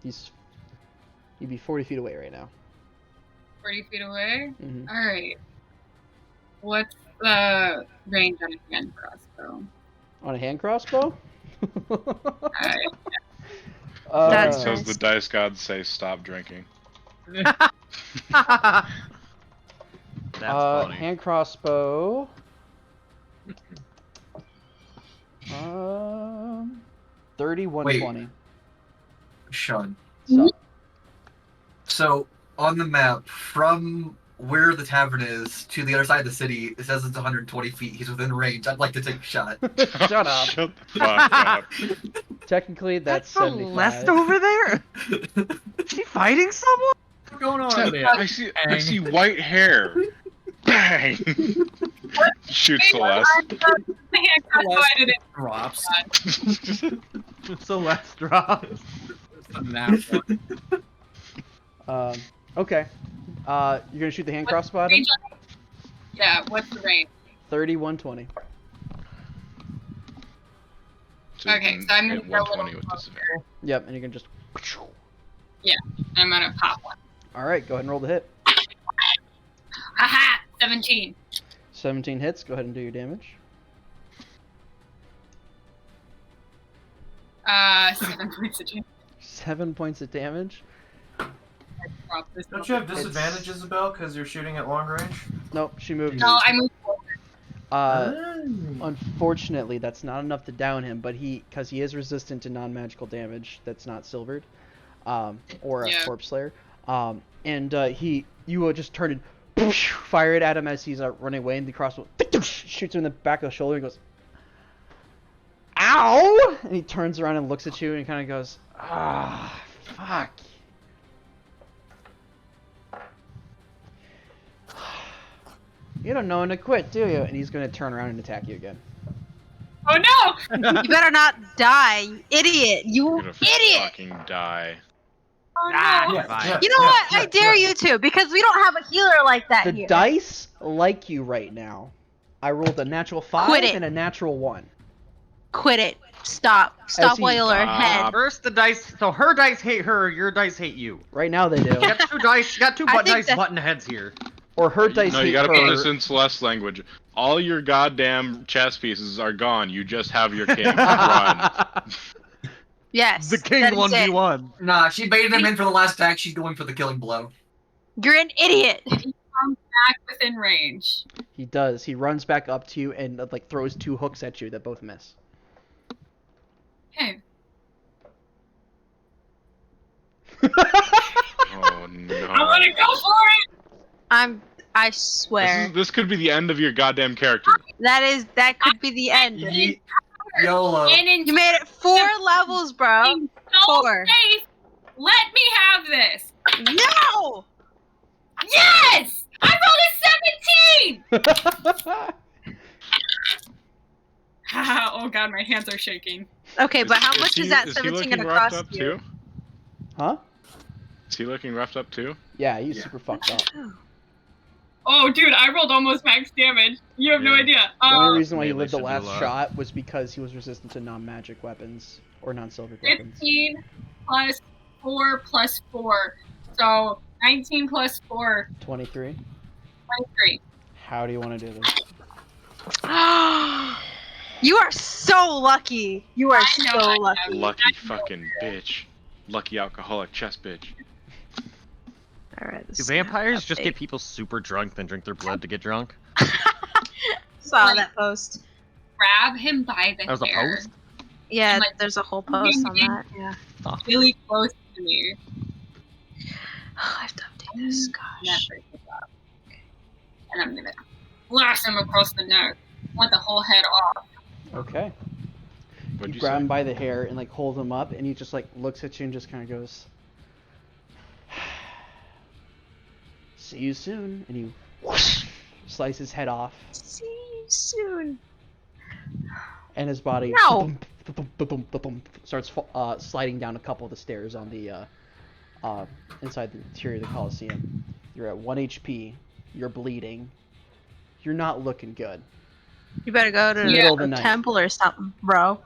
He'd be 40 feet away right now. 40 feet away? Mhm. Alright. What's the range on a hand crossbow? On a hand crossbow? Alright. That's Says nice. the dice gods say stop drinking. That's funny. Hand crossbow. 3120. Sean. So, So on the map, from where the tavern is to the other side of the city, it says it's 120 feet. He's within range. I'd like to take a shot. Shut up. Shut the fuck up. Technically, that's the 75. left over there? Is she fighting someone? What's going on over there? I see white hair. Bang! Shoot Celeste. The hand crossbow I didn't Drops. Celeste drops. Okay. You're gonna shoot the hand crossbow at him? range on it? Yeah, what's the range? 3120. So Okay, you so I'm can gonna hit go a 120 little with closer. disadvantage. Yep, and you can just. I'm gonna pop one. All right, go ahead and roll the hit. Haha! 17. 17 hits. Go ahead and do your damage. 7 points of damage. 7 points of damage. Drop this Don't you have one. disadvantage, Isabel, because you're shooting at long range? Nope, she moved. No, I moved forward. Unfortunately, that's not enough to down him, but because he is resistant to non-magical damage that's not silvered, or a Yeah. corpse slayer, you will just turn and fire it at him as he's running away, and the crossbow shoots him in the back of the shoulder and goes, "Ow!" And he turns around and looks at you and kind of goes, "Ah, fuck." You don't know when to quit, do you? And he's going to turn around and attack you again. Oh no! You better not die, you idiot! You You're gonna idiot! fucking die. Oh Ah, no! fine. You know what? I dare you to, because we don't have a healer like that The here. dice like you right now. I rolled a natural 5 Quit it. and a natural 1. Quit it. Stop. Stop he- while you're ahead. First, the dice. So her dice hate her. Your dice hate you. Right now they do. You got two dice. You got two I think dice that- button heads here. Or her dice No, hate you gotta her. put this in Celeste language. All your goddamn chess pieces are gone. You just have your king. Run. Yes. The king that is it. 1v1. Nah, she baited him in for the last attack. She's going for the killing blow. You're an idiot. Back within range. He does. He runs back up to you and throws 2 hooks at you that both miss. Hey. Oh no. I'm gonna go for it! I swear. This could be the end of your goddamn character. That could be the end. YOLO. And in You made it 4 levels, bro. so 4. safe, let me have this! No! Yes! I rolled a 17! Oh god, my hands are shaking. Okay, but how much is that he 17 looking gonna roughed cost up you? too? Huh? Is he looking roughed up too? Yeah, he's super fucked up. Oh dude, I rolled almost max damage. You have no Yeah. idea. The only reason why he Melee lived the should do last a lot. shot was because he was resistant to non-magic weapons or non-silvered weapons. 15 plus 4 plus 4. So 19 plus 4, 23. 23. How do you want to do this? You are so lucky. You are I know, so I know. lucky. Lucky fucking bitch. Lucky alcoholic chess bitch. Alright, Do vampires just get people super drunk, then drink their blood to get drunk? Saw that post. Grab him by the That was a hair. post? Yeah, Like, there's a whole post on that. Yeah. Really close to me. I have to update this. Gosh. Never give up. And I'm gonna blast him across the neck. Want the whole head off. Okay. What'd You you grab say? him by the hair and hold him up, and he just looks at you and just kind of goes, "See you soon," and you slice his head off, See you soon. and his body No. starts sliding down a couple of the stairs on the inside the interior of the Coliseum. You're at 1 HP. You're bleeding. You're not looking good. You better go to Middle of the a night. temple or something, bro.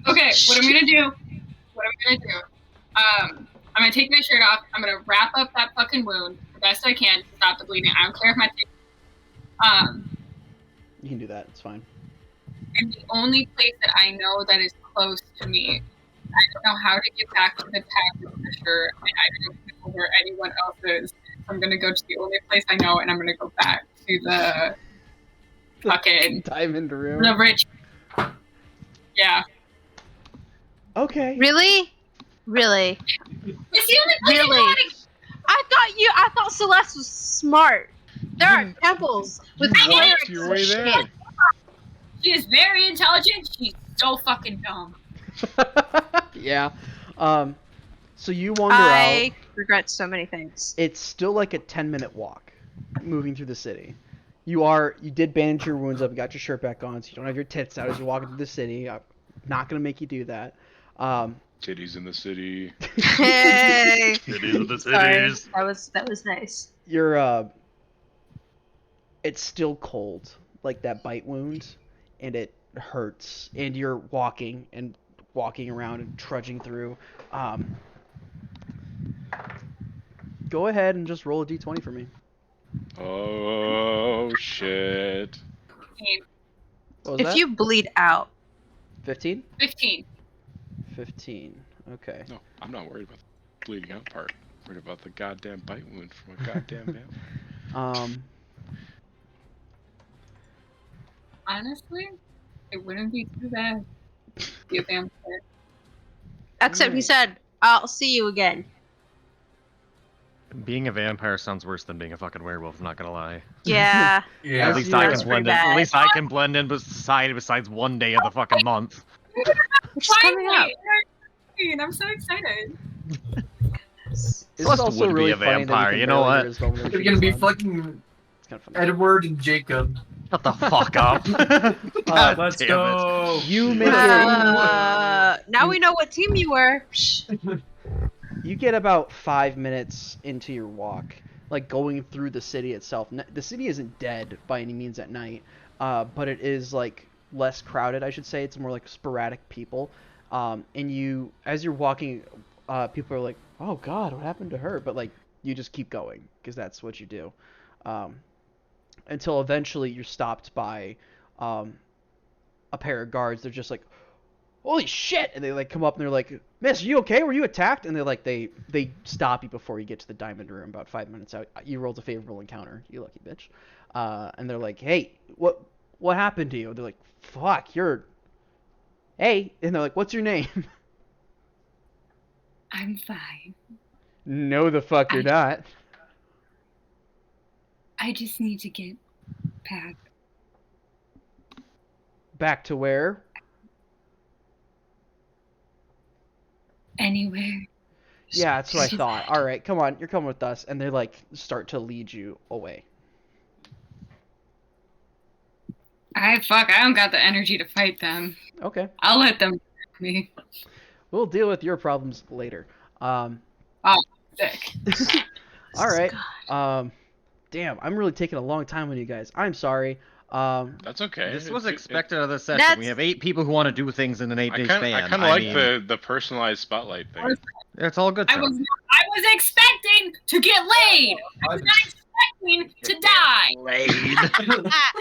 Okay, what I'm gonna do, I'm gonna take my shirt off, I'm gonna wrap up that fucking wound, put best I can to stop the bleeding. I don't care if my You can do that. It's fine. and the only place that I know that is close to me, I don't know how to get back to the town for sure, and I don't know where anyone else is. So I'm gonna go to the only place I know, and I'm gonna go back to the fucking Diamond room. the rich. Yeah. Okay. Really? Really? It's the only place I know Really? how to. I thought Celeste was smart. There are temples with You walked clerics your and way shit. there. She is very intelligent. She's so fucking dumb. Yeah. So you wander I out. regret so many things. It's still like a 10-minute walk, moving through the city. You did bandage your wounds up, you got your shirt back on, so you don't have your tits out as you're walking through the city. I'm not gonna make you do that. Titties in the city. Hey. Cities of the Sorry. cities. That was nice. You're it's still cold, like that bite wound, and it hurts. And you're walking around and trudging through. Go ahead and just roll a d20 for me. Oh shit. What was If that? you bleed out, 15? 15. 15. Okay. No, I'm not worried about the bleeding out part. I'm worried about the goddamn bite wound from a goddamn vampire. Honestly, it wouldn't be too bad. To be a vampire. except he said, "I'll see you again." Being a vampire sounds worse than being a fucking werewolf. I'm not gonna lie. Yeah. Yeah. At least you're- I That's can pretty blend in. At bad. least I can blend in with society besides one day of the fucking month. Which is coming up. Finally! I'm so excited. This is Celeste also would be really a funny that vampire, can you know barely hear what? his vulnerable You're gonna be sound. fucking It's kind of funny. Edward and Jacob. Shut the fuck up. God Let's damn go. You make it. Now we know what team you were. Psh. You get about 5 minutes into your walk, like going through the city itself. The city isn't dead by any means at night, but it is like less crowded, I should say. It's more like sporadic people. And you, as you're walking, people are like, "Oh God, what happened to her?" But like, you just keep going because that's what you do, until eventually you're stopped by a pair of guards. They're just like, "Holy shit!" And they like come up and they're like, "Miss, are you okay? Were you attacked?" And they're like, they stop you before you get to the diamond room. About 5 minutes out, you rolled a favorable encounter. You lucky bitch. And they're like, "Hey, what happened to you?" They're like, "Fuck, you're." Hey, and they're like, "What's your name?" I'm fine. No, the fuck you're not. I just need to get back. Back to where? Anywhere. Yeah, that's what I thought. All right, come on, you're coming with us. And they like start to lead you away. I don't got the energy to fight them. Okay, I'll let them me. we'll deal with your problems later. Sick. All right. Damn, I'm really taking a long time with you guys. I'm sorry. That's okay. This was It's- expected of this session. That's- We have 8 people who want to do things in an 8-day I span. kind of like mean, the personalized spotlight thing. It's all good I stuff. was expecting to get laid. I was not expecting to die.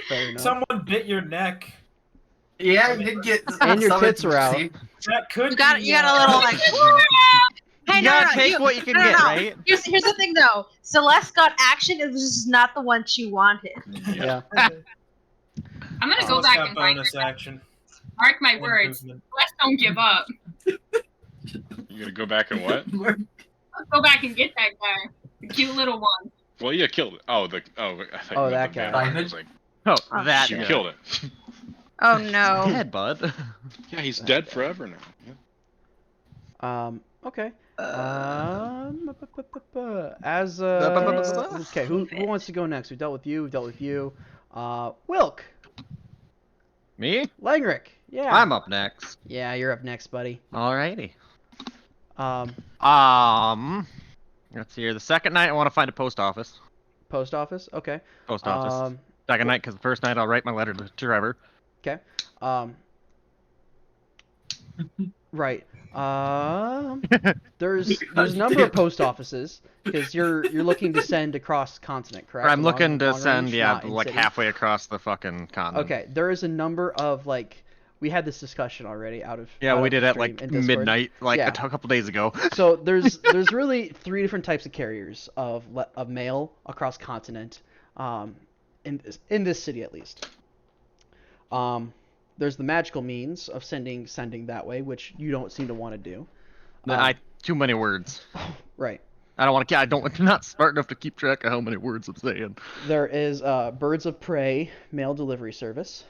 Fair enough. Someone bit your neck. Yeah, you did get. And your some tits were out. see? That could You got be, a little like. Hey, You no, gotta no, take what you can no, get, no. right? Here's the thing though. Celeste got action. It was just not the one she wanted. Yeah. I'm gonna go Almost back got and find bonus her. action. Mark my words. Improvement. Let's don't give up. You gonna go back and what? Let's go back and get that guy, the cute little one. Well, you killed it. I thought Oh, you meant that the guy. vampire. I was like, Oh, Oh, that you guy. killed it. Oh no. Dead, bud. Yeah, he's dead forever now. Yeah. Okay. As okay, who wants to go next? We dealt with you. We dealt with you. Wilk, Me? Langrick. Yeah. I'm up next. Yeah, you're up next, buddy. Alrighty. Um, Let's see here. The second night, I want to find a post office. post office. Okay. Post office. Second night, because the first night I'll write my letter to Trevor. Okay. Right. There's a number of post offices because you're looking to send across continent, correct? I'm looking to Long send, range, yeah, not in like city? halfway across the fucking continent. Okay, there is a number of like we had this discussion already Yeah, we of the did at stream like in Discord. midnight, like Yeah. a couple days ago. So there's really 3 different types of carriers of mail across continent, in this city at least. There's the magical means of sending that way, which you don't seem to want to do. Too many words. Right. I don't want to. I'm not smart enough to keep track of how many words I'm saying. There is Birds of Prey mail delivery service,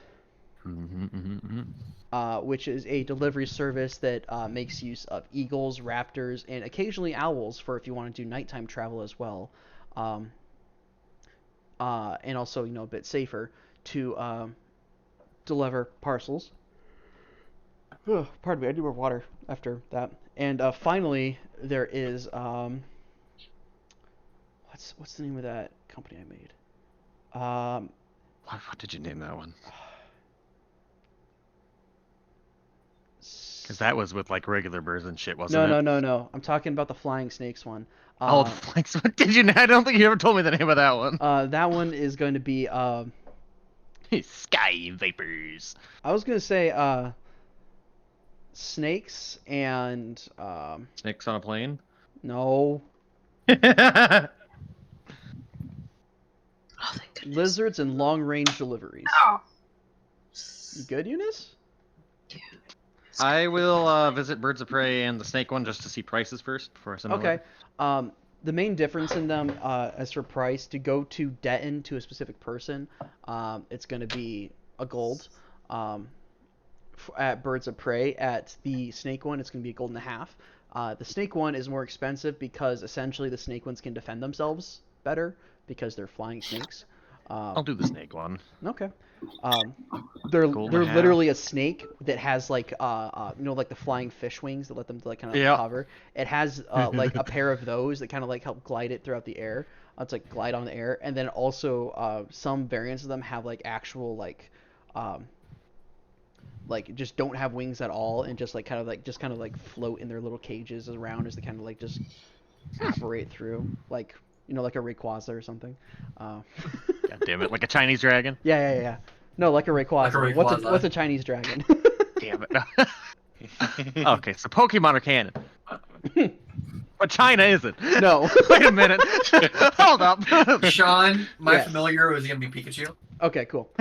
which is a delivery service that makes use of eagles, raptors, and occasionally owls for if you want to do nighttime travel as well. And also, a bit safer to deliver parcels. Ugh, pardon me, I need more water after that. And finally, there is what's the name of that company I made? What did you name that one? Because that was with like regular birds and shit, wasn't it? No. I'm talking about the flying snakes one. The flying snakes. Did you? I don't think you ever told me the name of that one. That one is going to be Sky Vapors. I was gonna say snakes and Snakes on a plane. No. Oh, thank goodness. Lizards and long range deliveries. Oh. You good, Eunice? I will visit Birds of Prey and the snake one just to see prices first before I send them. Okay. The main difference in them, as for price, to go to Denton to a specific person, it's going to be a gold. At Birds of Prey, at the snake one, it's going to be a gold and a half. The snake one is more expensive because essentially the snake ones can defend themselves better because they're flying snakes. I'll do the snake one. Okay. They're Gold and a half. literally a snake that has like like the flying fish wings that let them like kind of Yeah. hover. It has like a pair of those that kind of like help glide it throughout the air. It's like glide on the air, and then also some variants of them have like actual like just don't have wings at all and just kind of like float in their little cages around as they kind of like just operate through like like a Rayquaza or something. God damn it, like a Chinese dragon. Yeah. No, like a Rayquaza. Like a Rayquaza. What's a Chinese dragon? Damn it. Okay, so Pokemon are canon. But China isn't. No. Wait a minute. Hold up. Sean, my Yes. familiar is gonna be Pikachu. Okay, cool.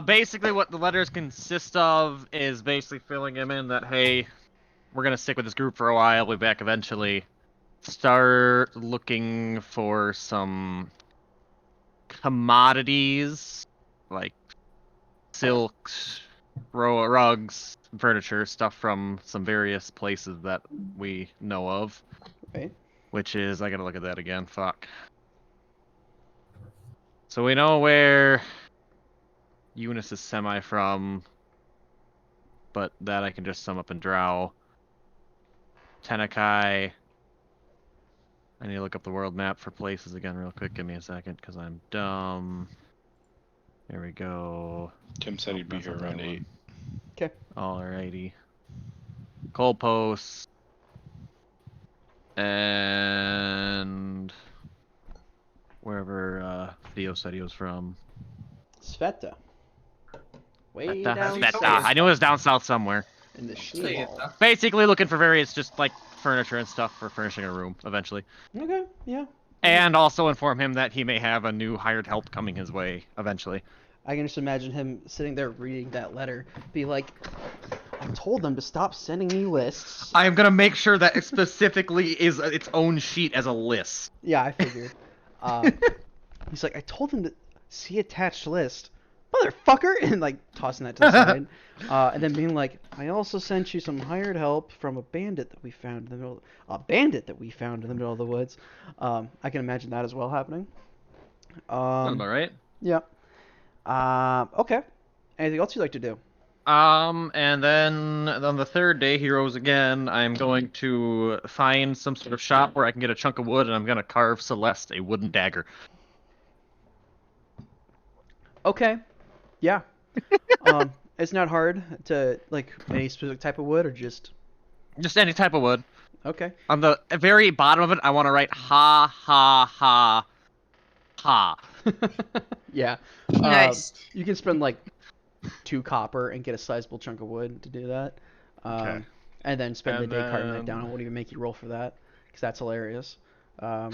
Basically what the letters consist of is basically filling him in that, hey, we're gonna stick with this group for a while, we'll be back eventually. Start looking for some commodities like silks, rugs, furniture, stuff from some various places that we know of. Right. Which is, I gotta look at that again, fuck. So we know where Eunice is semi from, but that I can just sum up in Drow. Tenakai. I need to look up the world map for places again real quick. Give me a second, because I'm dumb. There we go. Tim said he'd be That's here not that around one. 8. Okay. Alrighty. Coal posts. And wherever Theo said he was from. Sveta. Way Sveta. down Sveta. south I knew it was down south somewhere. in the Say it, Schneewald. though. Basically looking for various just like furniture and stuff for furnishing a room eventually. Okay, yeah. And also inform him that he may have a new hired help coming his way eventually. I can just imagine him sitting there reading that letter, be like, I told them to stop sending me lists. I am gonna make sure that it specifically is its own sheet as a list. Yeah, I figured. He's like, I told them to see attached list. Motherfucker! And like tossing that to the side. And then being like, I also sent you some hired help from a bandit that we found in the middle of the woods. I can imagine that as well happening. Sounds about right. Yeah. Okay. Anything else you'd like to do? And then on the third day, Heroes again, I'm going to find some sort of shop where I can get a chunk of wood, and I'm gonna carve Celeste a wooden dagger. Okay. Yeah. It's not hard to like any specific type of wood or just Just any type of wood. okay. On the very bottom of it, I want to write ha ha ha ha. Yeah. Nice. You can spend like 2 copper and get a sizable chunk of wood to do that. Okay. And then spend And the day carting that then- down. I won't even make you roll for that because that's hilarious. Yeah.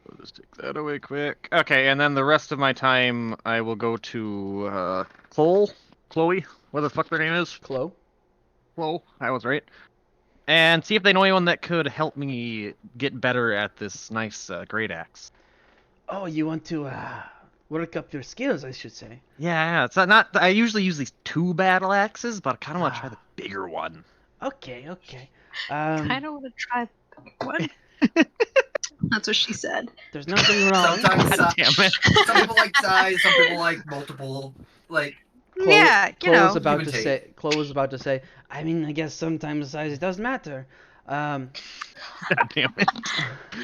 I'll just take that away quick. Okay, and then the rest of my time, I will go to Chloe, what the fuck their name is? Chloe. Chloe, I was right. And see if they know anyone that could help me get better at this nice great axe. Oh, you want to work up your skills, I should say. Yeah, it's not. I usually use these 2 battle axes, but I kind of want to try the bigger one. Okay, okay. I don't want to try what? That's what she said. There's nothing wrong. Sometimes God damn it. some people like size, some people like multiple. Like, Yeah, you know. Chloe was about to say. I mean, I guess sometimes size does matter. God damn it.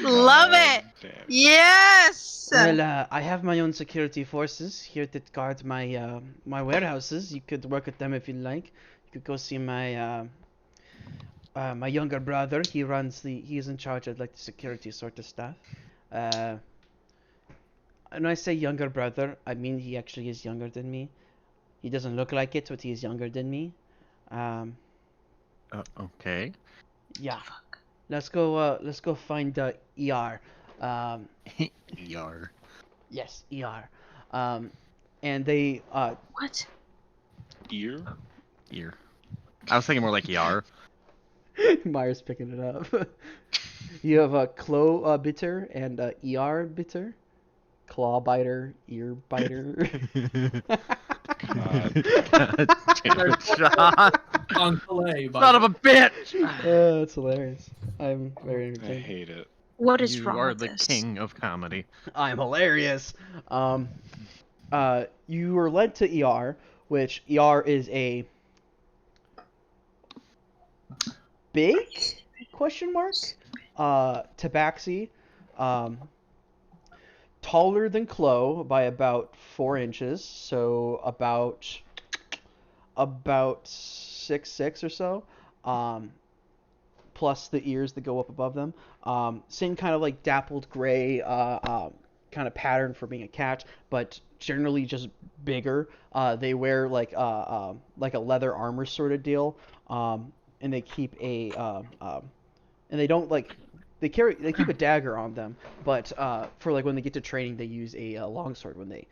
Love it. Damn. Yes. Well, I have my own security forces here that guard my my warehouses. You could work with them if you like. You could go see my my younger brother. He's in charge of like the security sort of stuff. And when I say younger brother, I mean he actually is younger than me. He doesn't look like it, but he is younger than me. Okay. Yeah. Let's go find ER. ER. Yes, ER. And they What? Ear? Ear. I was thinking more like ER. Myers picking it up. You have a claw bitter and ER bitter. Claw biter, ear biter. God. Damn it, John. Uncle A, Son of a bitch! That's hilarious. I'm very I entertained. hate it. What is You wrong are with the this? king of comedy. I'm hilarious. You were led to ER, which ER is a big question mark. Tabaxi, taller than Chloe by about 4 inches, so about 6'6" or so. Plus the ears that go up above them. Same kind of like dappled gray kind of pattern for being a cat, but generally just bigger. They wear like a leather armor sort of deal, and they keep and they don't like they keep a dagger on them, but for like when they get to training, they use a longsword when they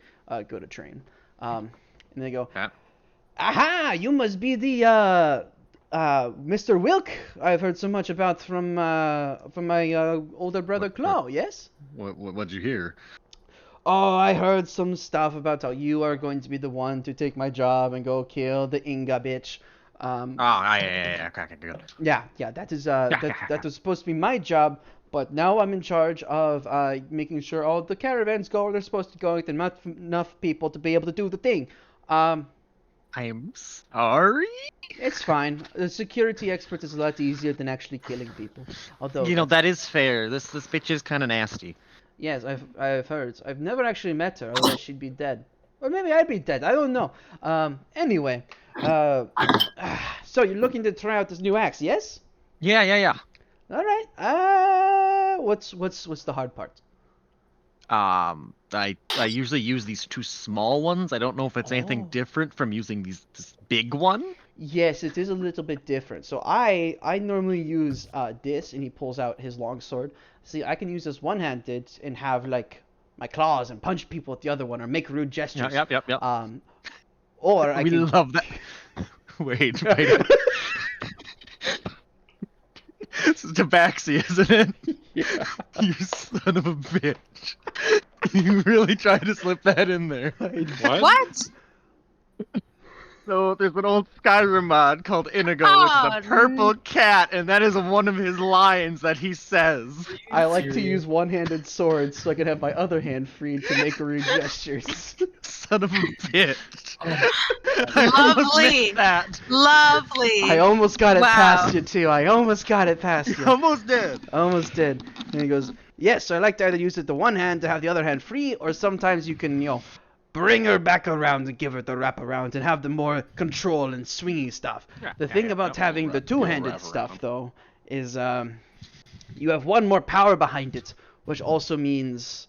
go to train. And they go, aha! You must be the Mr. Wilk I've heard so much about from my older brother Claw, yes? What'd you hear? Oh, I heard some stuff about how you are going to be the one to take my job and go kill the Inga bitch. Yeah, okay, good. Yeah, that is that was supposed to be my job, but now I'm in charge of making sure all the caravans go where they're supposed to go with not enough people to be able to do the thing. I'm sorry? It's fine. The security expert is a lot easier than actually killing people. Although You know, that is fair. This bitch is kind of nasty. yes, I've heard. I've never actually met her, otherwise she'd be dead. Or maybe I'd be dead. I don't know. Anyway, so you're looking to try out this new axe, yes? Yeah. All right. What's the hard part? I usually use these 2 small ones. I don't know if it's anything different from using this big one. Yes, it is a little bit different. So I normally use this, and he pulls out his long sword. See, I can use this one-handed and have like my claws and punch people with the other one, or make rude gestures. Yep. Or I We can... love that. Wait. This is Tabaxi, isn't it? Yeah. You son of a bitch. You really tried to slip that in there. What? What? So there's an old Skyrim mod called Inigo, which is a purple cat, and that is one of his lines that he says. I like to use one-handed swords so I can have my other hand freed to make rude gestures. Son of a bitch. Lovely. I almost missed that. Lovely. I almost got it Wow. past you too. I almost got it past you. Almost did. Almost did. And he goes, yes, so I like to either use it the one hand to have the other hand free, or sometimes you can, bring her back around and give her the wrap around and have the more control and swingy stuff. The thing about having the two-handed stuff, though, is you have one more power behind it, which also means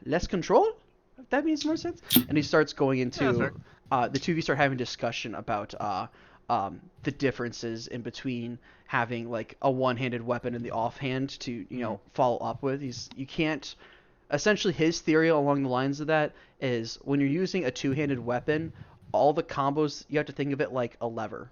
less control, if that makes more sense. And he starts going into the two of you start having a discussion about the differences in between having like a one-handed weapon in the offhand to follow up with. You can't. Essentially, his theory along the lines of that is when you're using a two-handed weapon, all the combos you have to think of it like a lever.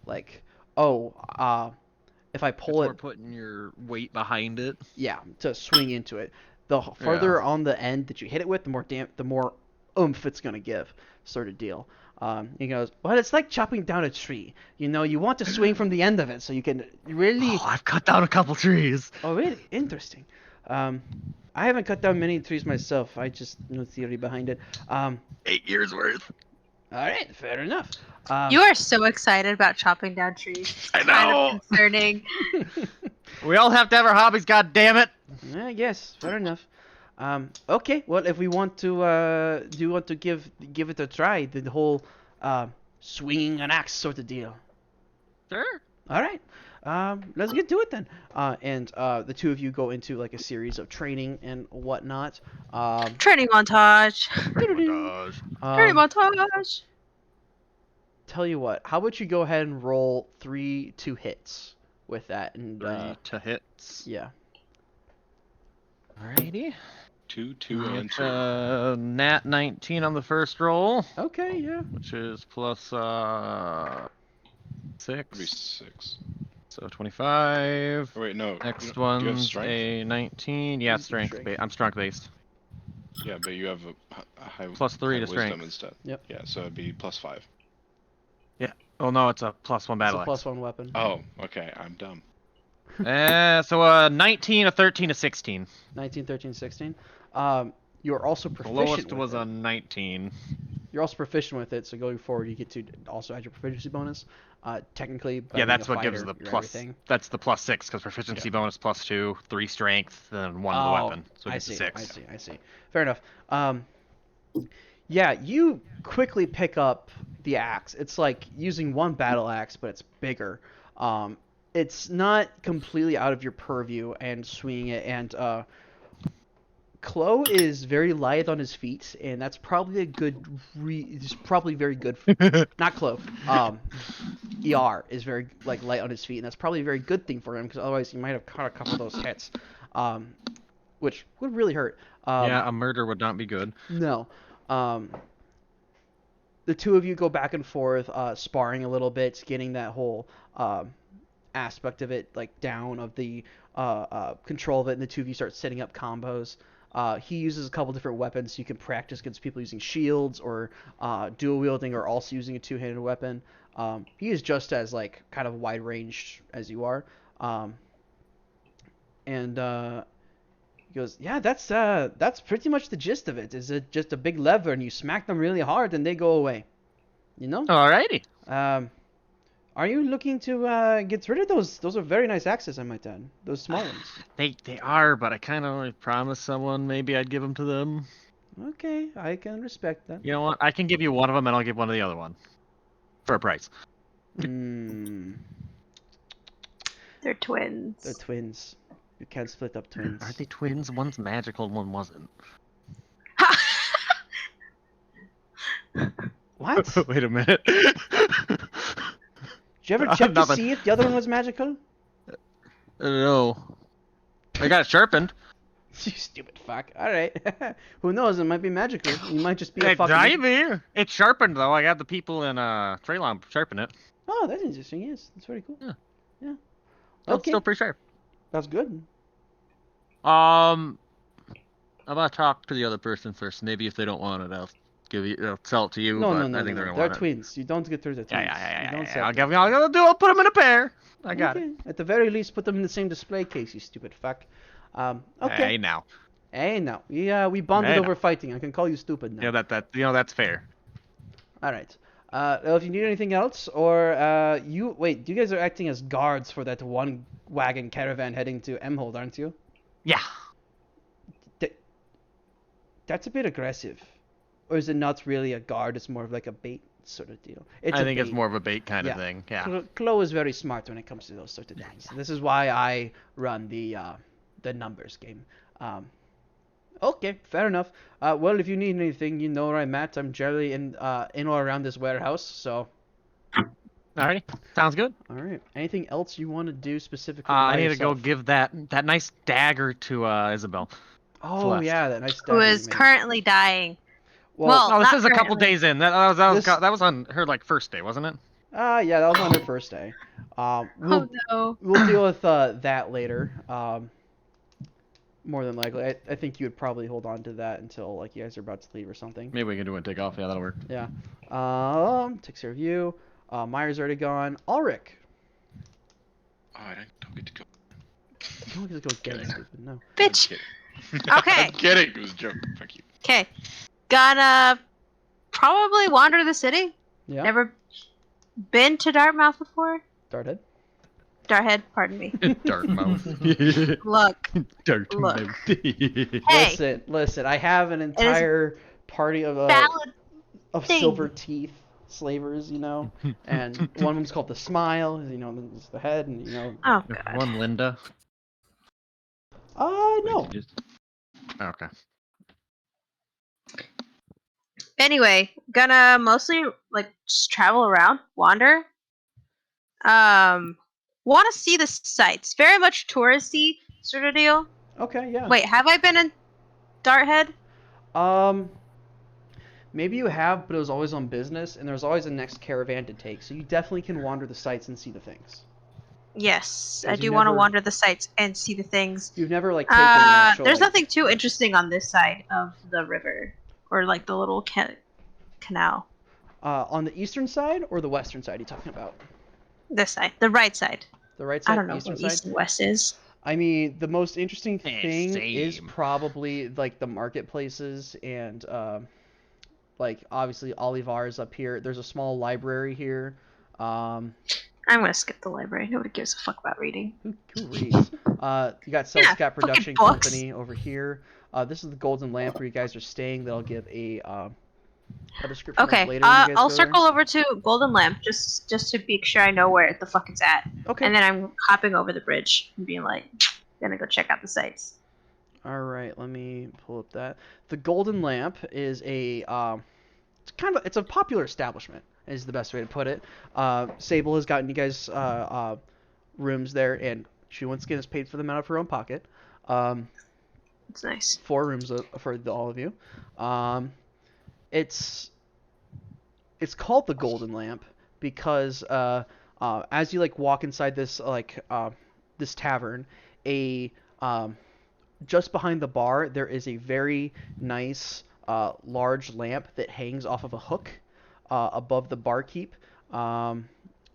Like if I pull it, putting your weight behind it. Yeah, to swing into it. The further on the end that you hit it with, the more oomph it's gonna give, sort of deal. He goes, well, it's like chopping down a tree. You want to swing from the end of it so you can really. Oh, I've cut down a couple trees. Oh, really? Interesting. I haven't cut down many trees myself. I just know theory behind it. 8 years worth. All right, fair enough. You are so excited about chopping down trees. It's I know. Kind of concerning. We all have to have our hobbies, god damn it. I guess, fair enough. Okay, well, if we want to, do you want to give it a try, the whole swinging an axe sort of deal? Sure. All right. Let's get to it then. And the two of you go into like a series of training and whatnot. Training montage. Training Um, montage. Tell you what, how about you go ahead and roll 3 2 hits with that, and 3 to hits. yeah. Alrighty. 2, 2, and 2. Nat 19 on the first roll, Okay, yeah. which is plus 6. 6. So 25. Oh, wait, no. Next do you have one's strength? a 19. Yeah, Use strength. strength. I'm strength based. Yeah, but you have a high Plus 3 high to wisdom strength. instead. Yep. Yeah, so it'd be plus 5. Oh no, it's a +1 It's battle a axe. +1 weapon. Oh, okay, I'm dumb. So a 19, a 13, a 16. 19, 13, 16. You're also The proficient lowest with was it. a 19. You're also proficient with it, so going forward, you get to also add your proficiency bonus. Technically, by Yeah, being that's a what gives fighter, the you're plus. everything. That's the +6 because proficiency bonus +2, 3 strength, then 1 to the weapon. So it I gets see, a 6. I see. Fair enough. Yeah, you quickly pick up the axe. It's like using one battle axe, but it's bigger. It's not completely out of your purview and swinging it. And Chloe is very lithe on his feet, and that's probably a good. It's probably very good. Not Chloe. Er is very light on his feet, and that's probably a very good thing for him because otherwise he might have caught a couple of those hits, which would really hurt. Yeah, a murder would not be good. No. The two of you go back and forth, sparring a little bit, getting that whole aspect of it down of the control of it, and the two of you start setting up combos. He uses a couple different weapons, so you can practice against people using shields or dual wielding, or also using a two-handed weapon. He is just as kind of wide ranged as you are, and he goes, yeah, that's pretty much the gist of it. Is it just a big lever and you smack them really hard and they go away? Alrighty. Are you looking to get rid of those? Those are very nice axes, I might add. Those small ones. They are, but I kind of promised someone maybe I'd give them to them. Okay, I can respect that. You know what? I can give you one of them, and I'll give one of the other one for a price. Hmm. They're twins. They're twins. You can't split up twins. Are they twins? One's magical, and one wasn't. What? Wait a minute. Did you ever check to Nothing. see if the other one was magical? I don't know. I got it sharpened. You stupid fuck. Alright. Who knows? It might be magical. You might just be a It fucking... might be. It's sharpened, though. I got the people in Traylon sharpen it. Oh, that's interesting. Yes, that's very cool. Yeah. Yeah. It's Okay. still pretty sharp. That's good. I'm gonna talk to the other person first. Maybe if they don't want it, I'll sell it to you. No, but no, no, I think no. they're gonna They're want it. twins. You don't get through the twins. Yeah. You don't yeah. sell I'll them. I'll put them in a pair. I got it. Okay. At the very least, put them in the same display case, you stupid fuck. Okay. Hey, now. Hey, now. We bonded Hey, over now. fighting. I can call you stupid now. Yeah, that's fair. All right. Well, if you need anything else, or wait, you guys are acting as guards for that one wagon caravan heading to Emhold, aren't you? Yeah. That's a bit aggressive. Or is it not really a guard? It's more of like a bait sort of deal. I think it's more of a bait kind Yeah. of thing. Yeah. Chloe is very smart when it comes to those sort of things. This is why I run the numbers game. Okay, fair enough. Well, if you need anything, you know where I'm at. I'm generally in or around this warehouse. So. Alrighty, sounds good. All right. Anything else you want to do specifically? I by need to go yourself? give that nice dagger to Isabel. Oh Celeste. yeah, that nice. Who is currently dying. Well, Oh, this not is a couple currently. days in. That was on her like first day, wasn't it? Yeah, that was on her first day. Oh no. We'll deal with that later. More than likely, I think you would probably hold on to that until like you guys are about to leave or something. Maybe we can do it and take off. Yeah, that'll work. Yeah. Takes care of you. Meyer's already gone. Ulrich. Oh, I don't get to go. You don't get to go get stupid. No. Bitch. I'm Okay. kidding. It was a joke. Thank you. Okay. Gonna probably wander the city. Yeah. Never been to Dartmouth before. Darthead. Darthead, pardon me. Dartmouth. Look. Dartmouth. Hey. Listen. I have an entire party of Valid thing. silver teeth slavers, you know, and one of them's called the Smile. You know, it's the head, and you know. Oh god. One Linda. No. Okay. Anyway, gonna mostly like just travel around, wander. Want to see the sights. Very much touristy sort of deal. Okay, yeah. Wait, have I been in Darthead? Maybe you have, but it was always on business, and there's always a next caravan to take. So you definitely can wander the sites and see the things. Yes, I Because do you want to never- wander the sites and see the things. You've never like taken an actual. There's like- nothing too interesting on this side of the river, or like the little canal. On the eastern side or the western side? Are you talking about This side, the right side. the right side? I don't know eastern what side. east and west is. I mean, the most interesting thing is same. probably like the marketplaces and like obviously Olivar is up here. There's a small library here. I'm gonna skip the library. Nobody gives a fuck about reading. Who reads? You got Cell Yeah, Scat fucking Production books. Company over here. This is the Golden Lamp where you guys are staying. That'll give a description of Okay, later when you guys I'll go there. circle over to Golden Lamp just to make sure I know where the fuck it's at. Okay. And then I'm hopping over the bridge and being like, gonna go check out the sights. All right, let me pull up that. The Golden Lamp is a it's a popular establishment is the best way to put it. Sable has gotten you guys rooms there, and she once again has paid for them out of her own pocket. It's nice. 4 rooms for all of you. It's called the Golden Lamp because as you like walk inside this this tavern, just behind the bar there is a very nice large lamp that hangs off of a hook above the barkeep,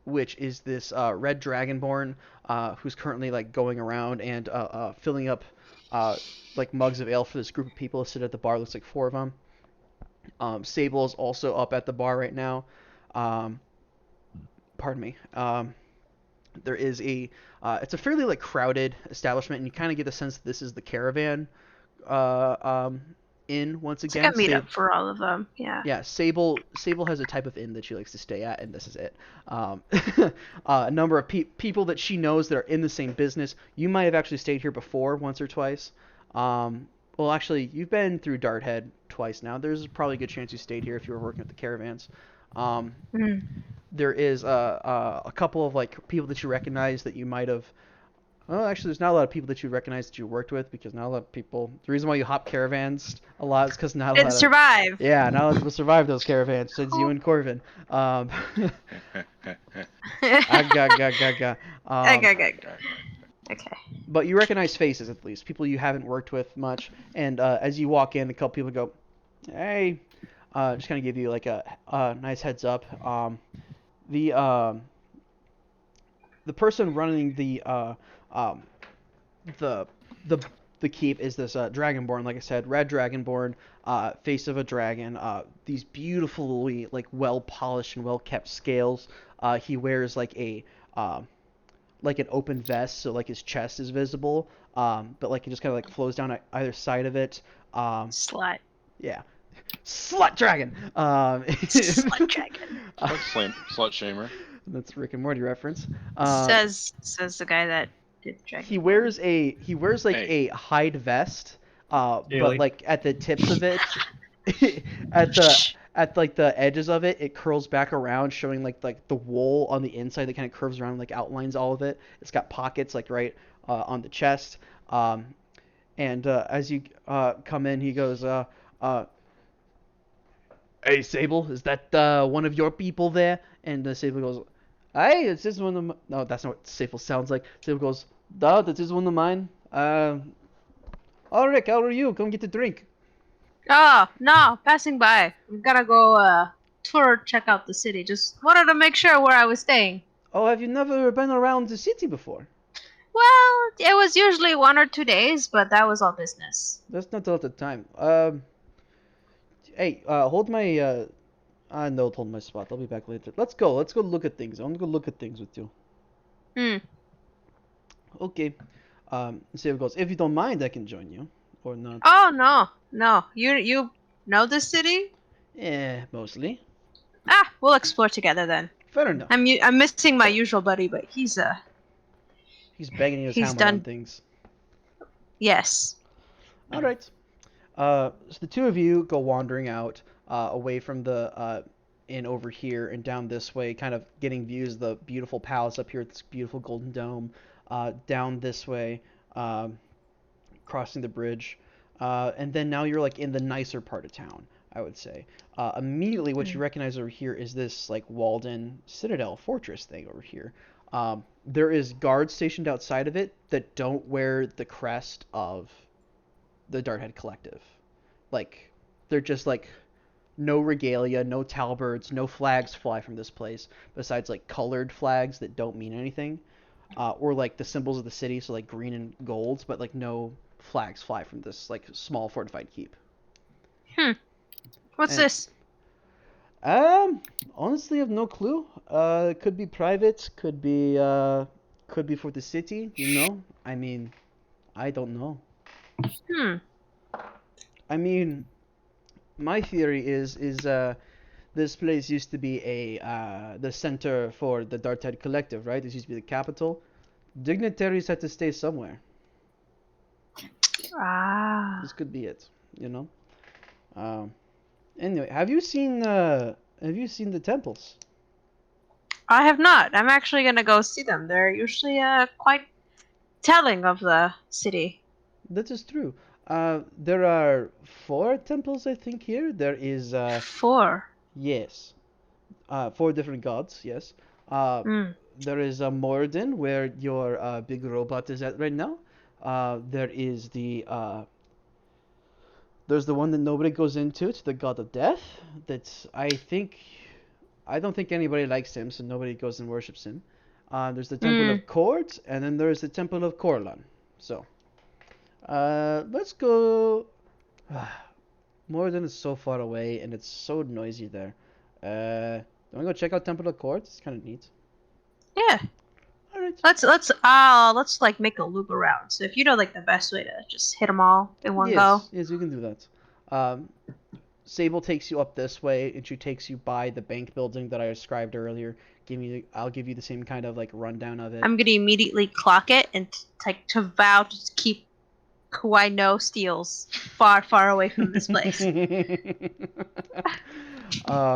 which is this red dragonborn who's currently like going around and filling up like mugs of ale for this group of people to sit at the bar. Looks like 4 of them. Sable is also up at the bar right now. Pardon me. There is it's a fairly like crowded establishment, and you kind of get the sense that this is the caravan inn once It's again. like a meetup for all of them. Yeah. Yeah, Sable has a type of inn that she likes to stay at, and this is it. A number of people that she knows that are in the same business. You might have actually stayed here before once or twice. Well, actually, you've been through Darthead twice now. There's probably a good chance you stayed here if you were working at the caravans. There is a couple of like people that you recognize that you might have. Well, actually, there's not a lot of people that you recognize that you worked with because not a lot of people. The reason why you hop caravans a lot is because not a lot And of. survive. Yeah, not a lot of people survive those caravans. So it's you and Corvin. Okay. But you recognize faces at least, people you haven't worked with much. And as you walk in, a couple people go, "Hey," just kind of give you like a nice heads up. The person running the keep is this dragonborn, like I said, red dragonborn, face of a dragon. These beautifully like well polished and well kept scales. He wears like like an open vest, so like his chest is visible, but like it just kind of like flows down at either side of it. Slut. Yeah. Slut dragon. Slut dragon. Slut shamer. That's Rick and Morty reference. Says the guy that did the dragon. He wears like Hey. a hide vest, but Really? like at the tips of it, at like the edges of it, it curls back around, showing like the wool on the inside that kind of curves around, like outlines all of it. It's got pockets like right on the chest. And as you come in, he goes, "Hey, Sable, is that one of your people there?" And Sable goes, "Hey, this is one of my..." No, that's not what Sable sounds like. Sable goes, "No, that is one of mine. Oh, Rick, how are you? Come get a drink." Oh, no, passing by. I'm gonna go check out the city. Just wanted to make sure where I was staying. Oh, have you never been around the city before? Well, it was usually 1 or 2 days, but that was all business. That's not a lot of time. Hey, hold my no, hold my spot. I'll be back later. Let's go. Let's go look at things. I want to go look at things with you. Hmm. Okay. Sable goes, "If you don't mind, I can join you, or not." Oh, no. You know this city? Yeah, mostly. Ah, we'll explore together then. Fair enough. I'm missing my usual buddy, but he's He's banging his he's hammer done- on things. yes. All right. So the two of you go wandering out away from the inn over here and down this way, kind of getting views of the beautiful palace up here with this beautiful golden dome. Down this way, crossing the bridge, and then now you're like in the nicer part of town, I would say. Immediately, what you recognize over here is this like walled-in citadel fortress thing over here. There is guards stationed outside of it that don't wear the crest of the Darthead Collective. Like, they're just like no regalia, no talberds, no flags fly from this place besides like colored flags that don't mean anything, or like the symbols of the city, so like green and gold, but like no flags fly from this like small fortified keep. What's And- this? Honestly, I have no clue. It could be private, could be for the city, you know? I mean, I don't know. I mean, my theory is this place used to be the center for the Darthead Collective, right? This used to be the capital. Dignitaries had to stay somewhere. Ah. This could be it, you know? Anyway, have you seen the temples? I have not. I'm actually gonna go see them. They're usually quite telling of the city. That is true. There are 4 temples, I think, here. There is 4. yes, 4 different gods. Yes. There is a Morden, where your big robot is at right now. There is there's the one that nobody goes into. It's the god of death. That's I don't think anybody likes him, so nobody goes and worships him. There's the Temple of Court, and then there's the Temple of Corlan. So, let's go. Morden is so far away, and it's so noisy there. You wanna go check out Temple of Court? It's kind of neat. Yeah. All right. Let's like make a loop around. So if you know like the best way to just hit them all in one go. Yes, we can do that. Sable takes you up this way, and she takes you by the bank building that I described earlier. I'll give you the same kind of like rundown of it. I'm gonna immediately clock it and to vow to keep who I know steals far, far away from this place.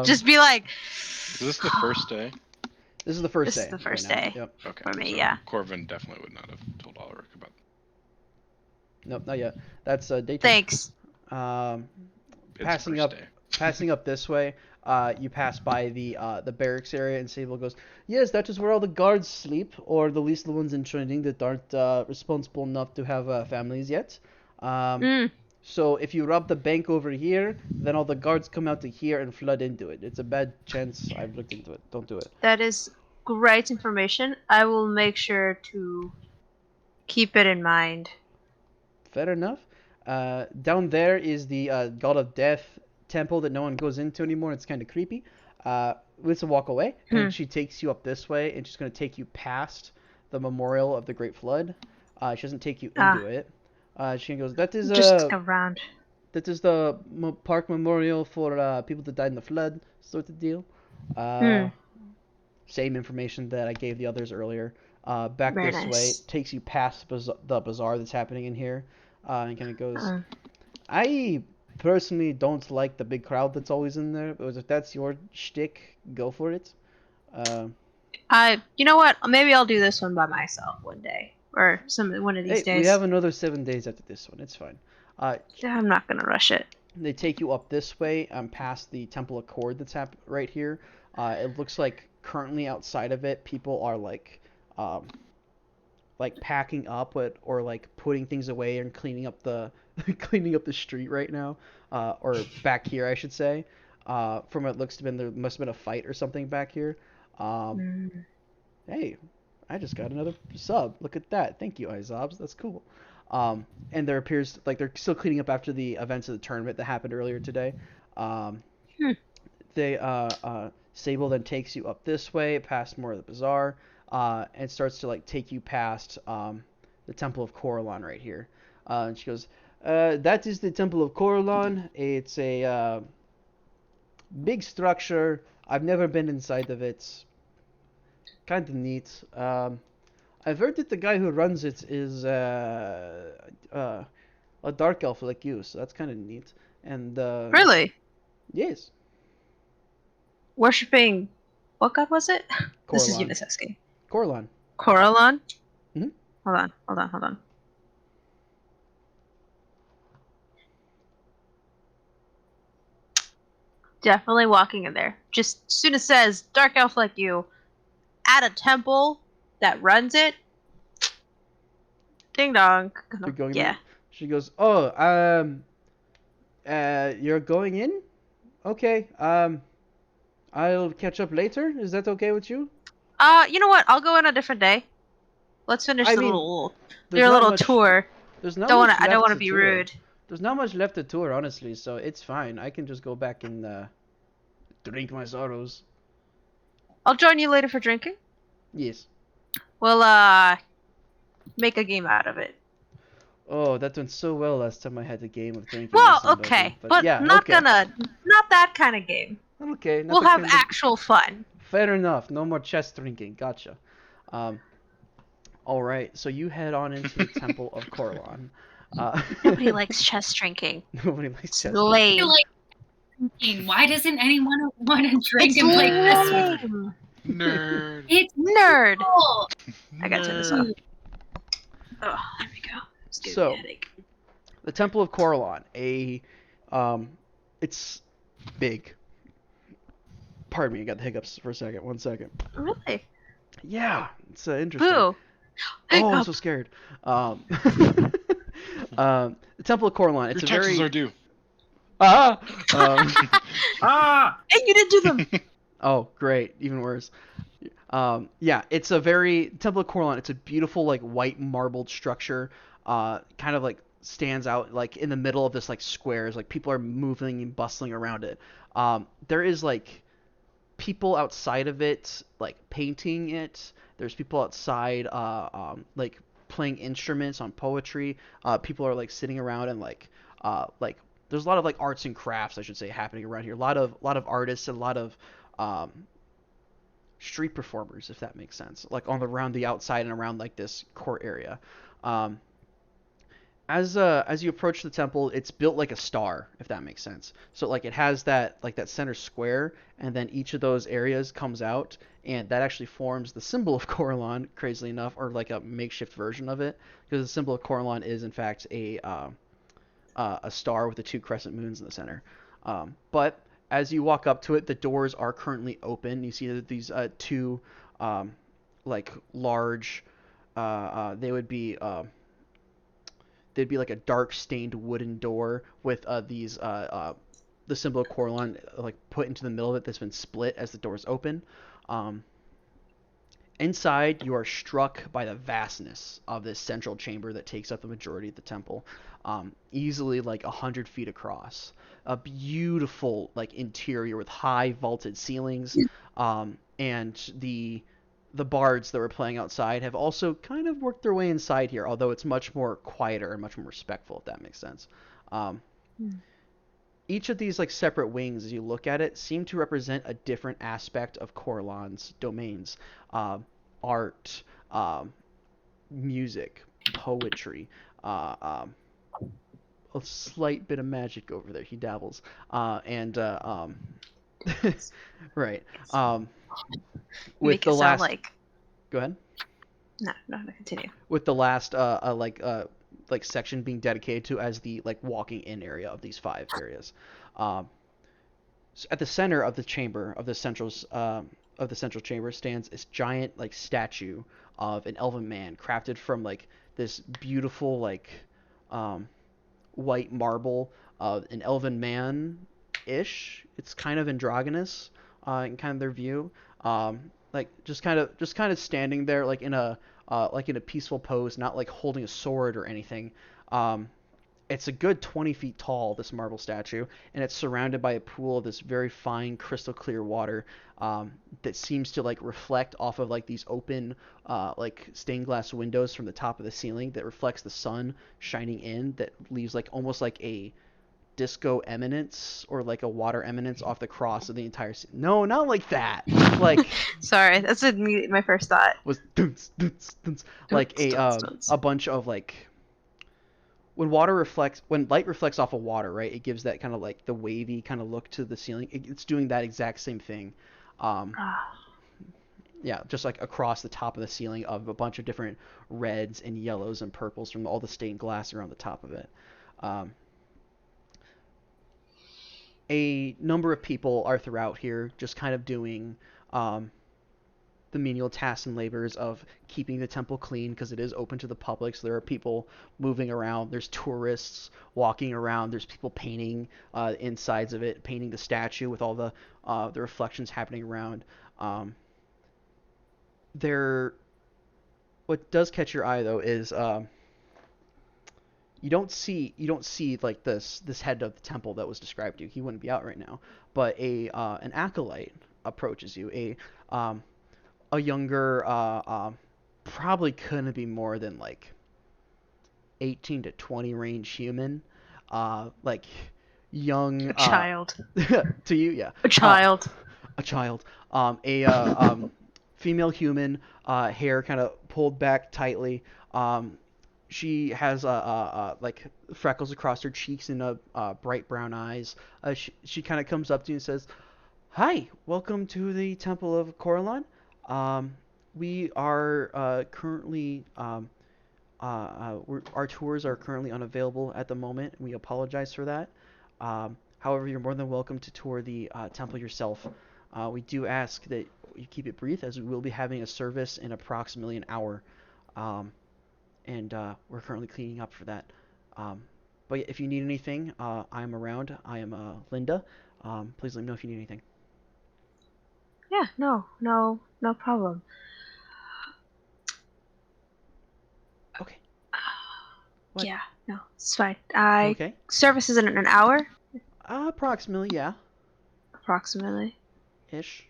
Just be like, Is this the first day? this is the first This day. is the first right now. day. Yep. Okay. For me, so yeah. Corvin definitely would not have told Ulrich about. Nope, not yet. That's day 2. thanks. It's Passing first up, day. passing up this way, you pass by the barracks area, and Sable goes, "Yes, that is where all the guards sleep, or the least the ones in training that aren't responsible enough to have families yet. So if you rob the bank over here, then all the guards come out to here and flood into it. It's a bad chance. I've looked into it. Don't do it." That is great information. I will make sure to keep it in mind. Fair enough. Down there is the God of Death temple that no one goes into anymore. It's kind of creepy. Let's walk away, and she takes you up this way, and she's going to take you past the memorial of the Great Flood. She doesn't take you into it. She goes, that is Just around. that is the park memorial for people that died in the flood, sort of deal. Same information that I gave the others earlier. Back Very this way nice. takes you past the bazaar that's happening in here, and kind of goes. Uh, I personally don't like the big crowd that's always in there, but if that's your shtick, go for it. you know what? Maybe I'll do this one by myself one day, or one of these Hey, we days. have another 7 days after this one. It's fine. I'm not gonna rush it. They take you up this way, past the Temple of Cord that's right here. It looks like currently outside of it, people are like packing up or like putting things away and cleaning up the cleaning up the street right now, or back here, I should say. From what it looks to be, there must have been a fight or something back here. Hey, I just got another sub. Look at that. Thank you, Izobs. That's cool. And there appears like they're still cleaning up after the events of the tournament that happened earlier today. Sable then takes you up this way, past more of the bazaar, and starts to like take you past the Temple of Coralon right here. And she goes, "That is the Temple of Coralon. It's a big structure. I've never been inside of it. Kind of neat. I've heard that the guy who runs it is a dark elf like you, so that's kind of neat. And Really? yes, Worshipping, what god was it? This is Coralon. Uniseski. Coralon. Coralon? Mhm. Hold on. Definitely walking in there. Just as soon as it says dark elf like you, at a temple that runs it, ding dong. You're going Yeah. in? She goes, "Oh, you're going in? Okay. I'll catch up later. Is that okay with you?" You know what? I'll go in a different day. Let's finish I the mean, little there's your not little much- tour. There's not I much don't left want to to be tour. rude. There's not much left to tour, honestly, so it's fine. I can just go back and drink my sorrows. I'll join you later for drinking. Yes. We'll make a game out of it. Oh, that went so well last time I had a game of drinking. Well, with somebody, okay, but but yeah, not okay. not that kind of game. Okay. not We'll the have kind of- actual fun. Fair enough. No more chess drinking. Gotcha. All right. So you head on into the Temple of Coralon. Nobody likes chess drinking. Nobody likes It's chess. I lame. feel like thinking, why doesn't anyone want to drink It's and play this with lame. Nerd. It's Nerd. cool. I gotta turn this off. Oh, there we go. It's giving So- me a headache. The Temple of Coralon. It's big. Pardon me. I got the hiccups for a second. 1 second. Really? Yeah. It's interesting. Boo. Oh, I'm so scared. The Temple of Coralon. It's Your a taxes very are due. um, Ah! Hey, you didn't do them. Oh, great. Even worse. Yeah, it's a very Temple of Coralon. It's a beautiful like white marbled structure. Kind of like stands out like in the middle of this like squares. Like people are moving and bustling around it. There is like people outside of it like painting it. There's people outside like playing instruments on poetry. People are like sitting around and like there's a lot of like arts and crafts, I should say, happening around here. A lot of artists and a lot of street performers, if that makes sense, like around the outside and around like this court area. As you approach the temple, it's built like a star, if that makes sense. So like it has that like that center square, and then each of those areas comes out, and that actually forms the symbol of Coralon, crazily enough, or like a makeshift version of it, because the symbol of Coralon is in fact a star with the 2 crescent moons in the center. But as you walk up to it, the doors are currently open. You see that these 2 like large they'd be like a dark stained wooden door with these the symbol of Coralon like put into the middle of it that's been split as the doors open. Inside, you are struck by the vastness of this central chamber that takes up the majority of the temple, easily like 100 feet across. A beautiful like interior with high vaulted ceilings, and the bards that were playing outside have also kind of worked their way inside here, although it's much more quieter and much more respectful, if that makes sense. Each of these like separate wings, as you look at it, seem to represent a different aspect of Coralon's domains. Art, music, poetry, a slight bit of magic over there. He dabbles. Right. With Make the it sound last. like. Go ahead. No, continue. With the last like section being dedicated to as the like walking in area of these 5 areas. So at the center of the chamber of the central chamber stands this giant like statue of an elven man crafted from like this beautiful like white marble of an elven man ish. It's kind of androgynous in kind of their view. Like just kind of standing there like in a peaceful pose, not like holding a sword or anything. It's a good 20 feet tall, this marble statue, and it's surrounded by a pool of this very fine, crystal clear water that seems to like reflect off of like these open like stained glass windows from the top of the ceiling that reflects the sun shining in, that leaves like almost like a disco eminence or like a water eminence off the cross of the entire no, not like that. Like Sorry, that's my first thought. Was like a bunch of like when light reflects off of water, right? It gives that kind of like the wavy kind of look to the ceiling. It's doing that exact same thing. Yeah, just like across the top of the ceiling of a bunch of different reds and yellows and purples from all the stained glass around the top of it. A number of people are throughout here just kind of doing the menial tasks and labors of keeping the temple clean because it is open to the public. So there are people moving around. There's tourists walking around. There's people painting insides of it, painting the statue with all the reflections happening around. What does catch your eye though is you don't see like this head of the temple that was described to you. He wouldn't be out right now. But an acolyte approaches you. A younger, probably couldn't be more than like 18 to 20 range human, like young. A child. To you, yeah. A child. A child. Female human, hair kind of pulled back tightly. She has like freckles across her cheeks and bright brown eyes. She kind of comes up to you and says, "Hi, welcome to the Temple of Coralon. We are currently our tours are currently unavailable at the moment. We apologize for that. However, you're more than welcome to tour the temple yourself. We do ask that you keep it brief, as we will be having a service in approximately an hour, and we're currently cleaning up for that. But if you need anything, I'm around. I am Linda. Please let me know if you need anything." Yeah, no problem. Okay. What? Yeah, no, it's fine. Okay. Service is in an hour? Approximately, yeah. Approximately. Ish.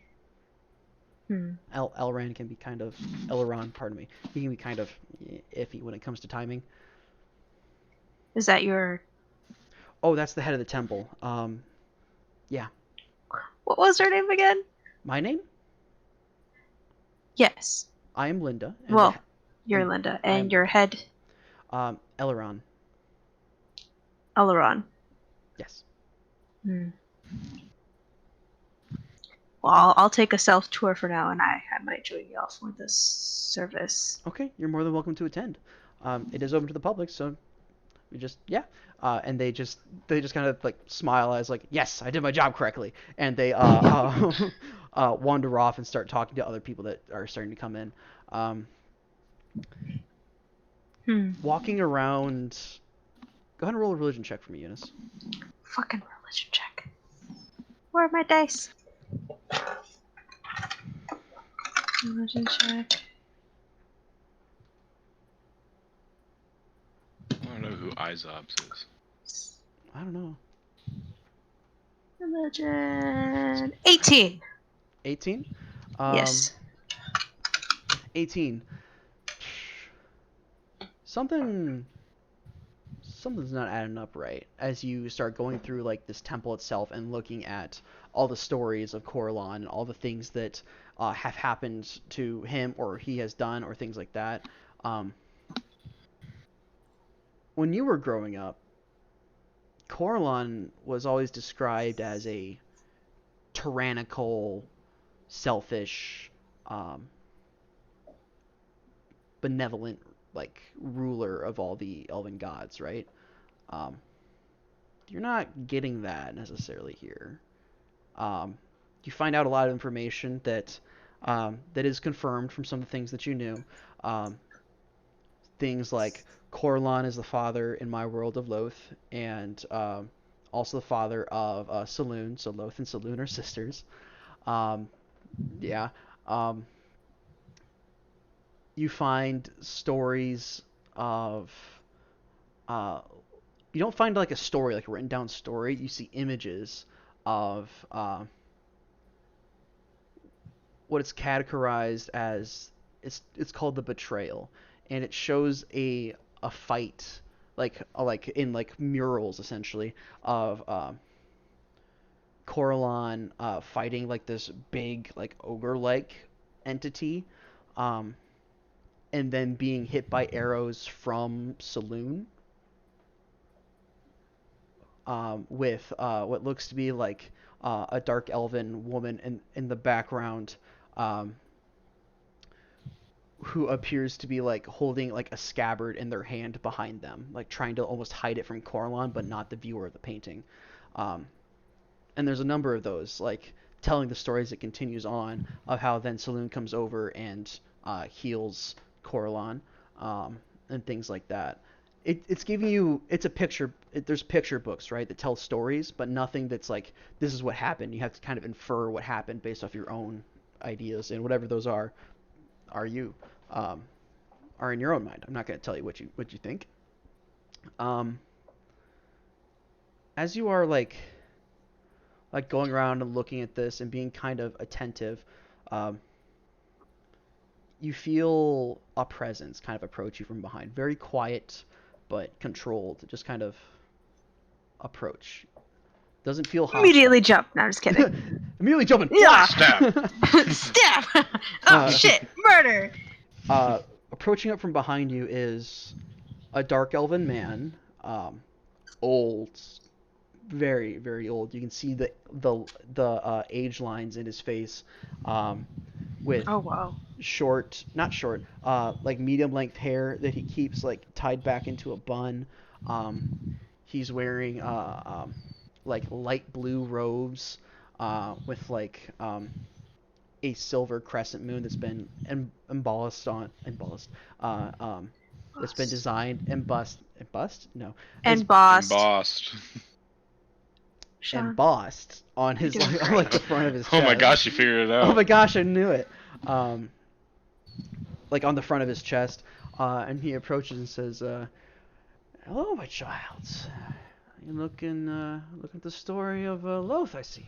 Elran can be kind of Elron, pardon me. He can be kind of iffy when it comes to timing. Is that your? Oh, that's the head of the temple. Yeah. What was her name again? My name? Yes. I am Linda. Well, you're Linda, and your head? Elron. Elron. Yes. Well, I'll take a self tour for now, and I might join you all for this service. Okay, you're more than welcome to attend. It is open to the public, so we just and they just kind of like smile as like, yes, I did my job correctly, and they wander off and start talking to other people that are starting to come in. Walking around. Go ahead and roll a religion check for me, Eunice. Fucking religion check. Where are my dice? Religion check. I don't know who Izops is. I don't know. Religion. 18. 18? Yes. 18. Something something's not adding up right as you start going through like this temple itself and looking at all the stories of Coralon and all the things that have happened to him or he has done or things like that. When you were growing up, Coralon was always described as a tyrannical, selfish, benevolent like ruler of all the elven gods, right? You're not getting that necessarily here. You find out a lot of information that that is confirmed from some of the things that you knew. Things like Coralon is the father in my world of Loth, and also the father of Saloon. So Loth and Saloon are sisters. Yeah. You find stories of you don't find like a story, like a written down story. You see images of what it's categorized as. It's called the betrayal, and it shows a fight like in like murals essentially of Coralon fighting like this big like ogre-like entity, and then being hit by arrows from Saloon, with what looks to be like a dark elven woman in the background, who appears to be like holding like a scabbard in their hand behind them, like trying to almost hide it from Coralon, but not the viewer of the painting. And there's a number of those, like telling the stories that continues on of how then Saloon comes over and heals Coralon, and things like that. It's giving you, it's a picture, there's picture books, right, that tell stories, but nothing that's like, this is what happened. You have to kind of infer what happened based off your own ideas, and whatever those are you, are in your own mind. I'm not going to tell you what you think. As you are like going around and looking at this and being kind of attentive, you feel a presence kind of approach you from behind. Very quiet, but controlled. Just kind of approach. Doesn't feel hostile. Immediately jump. No, I'm just kidding. Immediately jumping. Yeah. Stab. Stab. Oh shit! Murder. Approaching up from behind you is a dark elven man, old, very very old. You can see the age lines in his face, with Oh wow. not short, like medium length hair that he keeps like tied back into a bun. He's wearing like light blue robes, with like a silver crescent moon that's been embossed. That's been designed, embossed on his on like the front of his chest. Oh my gosh, you figured it out. Oh my gosh, I knew it. Like on the front of his chest, and he approaches and says, "Hello, my child. You looking at the story of Loth, I see."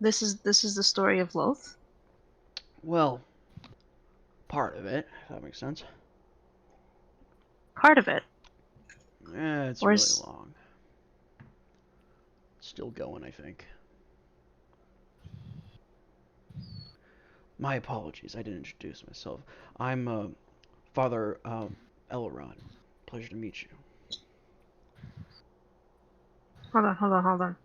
This is the story of Loth. Well, part of it, if that makes sense. Part of it. Yeah, it's Where's... really long. Still going, I think. My apologies, I didn't introduce myself. I'm Father Elrond. Pleasure to meet you. Hold on.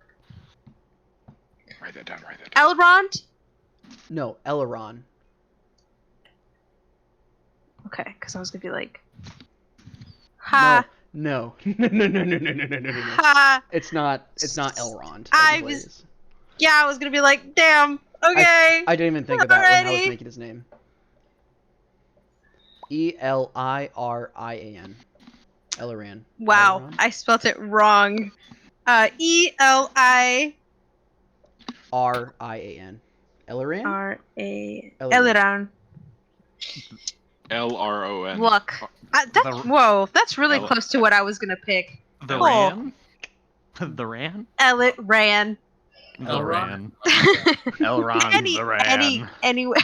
Write that down. Elrond? No, Elrond. Okay, because I was gonna be like, ha. No. Ha. It's not Elrond. I was gonna be like, damn. Okay. I didn't even think of that when I was Alrighty. making his name. Eliran. Eliran. Wow, Elrond? I spelt it wrong. E-L-I... R-I-A-N. Eliran? R-A... Eliran. Eliran. L-R-O-N. Look. Whoa, that's really close to what I was gonna pick. The Cool. Ran? The Ran? Ran. The Ran. Elrond the Ran. Anyway. Anyway,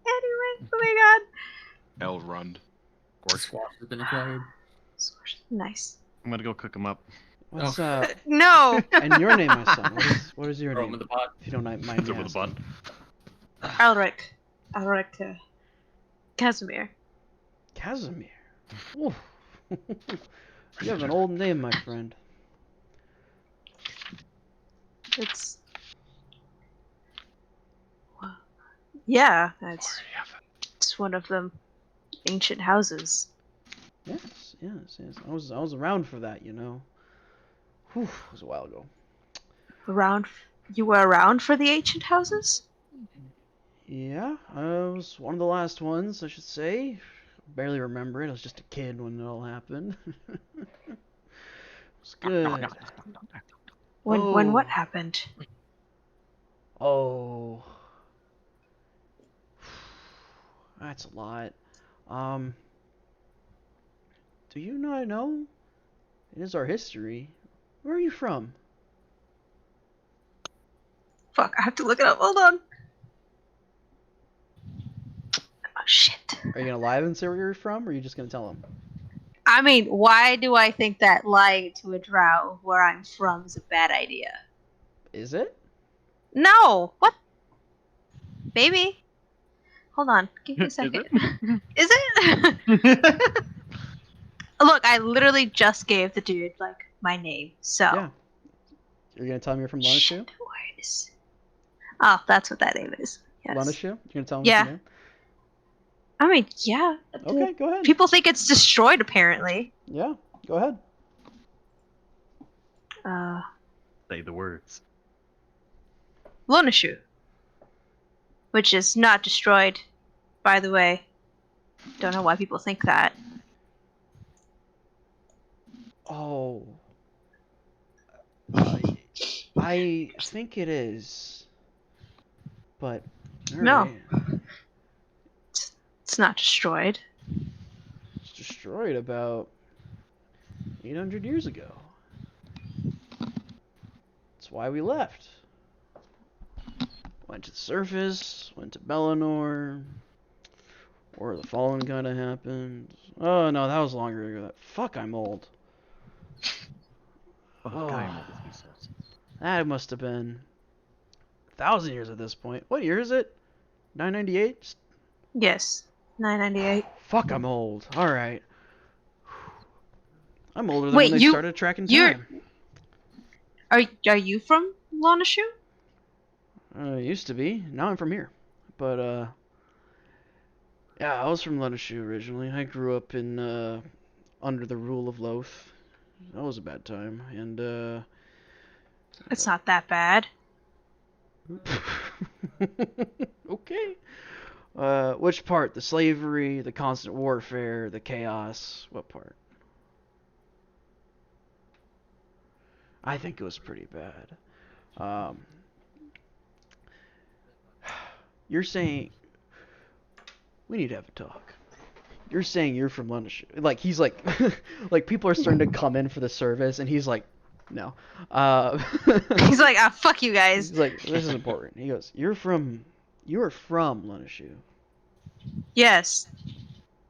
oh my god. Elrond. Squash has been acquired. Nice. I'm gonna go cook them up. What's No. and your name, my son? What is your Throw 'em name? in the pot. If you don't mind me Throw 'em in the asking. pot. Alric. Casimir. Casimir. Ooh. You have an old name, my friend. It's. Yeah, it's one of them ancient houses. Yes. I was around for that, you know. Whew, it was a while ago. You were around for the ancient houses? Yeah, I was one of the last ones, I should say. Barely remember it. I was just a kid when it all happened. It was good. When what happened? Oh. That's a lot. Do you not know? It is our history. Where are you from? Fuck, I have to look it up. Hold on. Oh shit. Are you gonna lie and say where you're from, or are you just gonna tell him? I mean, why do I think that lying to a drow where I'm from is a bad idea? Is it? No! What? Baby? Hold on. Give me a second. Is it? Look, I literally just gave the dude, like, my name, so. Yeah. You're gonna tell him you're from Lunishu? Shit, where is... Oh, that's what that name is. Yes. Lunishu? You're gonna tell him Yeah. your name? I mean, yeah. Okay, go ahead. People think it's destroyed, apparently. Yeah, go ahead. Say the words. Lonishu. Which is not destroyed, by the way. Don't know why people think that. Oh. I think it is. But, No. alright. It's not destroyed. It's destroyed about 800 years ago. That's why we left. Went to the surface, went to Bellinor, where the Fallen kinda happened. Oh no, that was longer ago. Fuck, I'm old. That must have been 1,000 years at this point. What year is it? 998? Yes. 998. Fuck, I'm old. Alright. I'm older than Wait, when they started tracking time. Are you from Lonishu? Used to be. Now I'm from here. But, yeah, I was from Lunishu originally. I grew up in, under the rule of Loth. That was a bad time. And, It's not that bad. Okay. Which part? The slavery, the constant warfare, the chaos? What part? I think it was pretty bad. You're saying we need to have a talk. You're saying you're from London. Like he's like, like people are starting to come in for the service, and he's like, no. He's like, ah, fuck you guys. He's like, this is important. He goes, you are from Lunishu. Yes.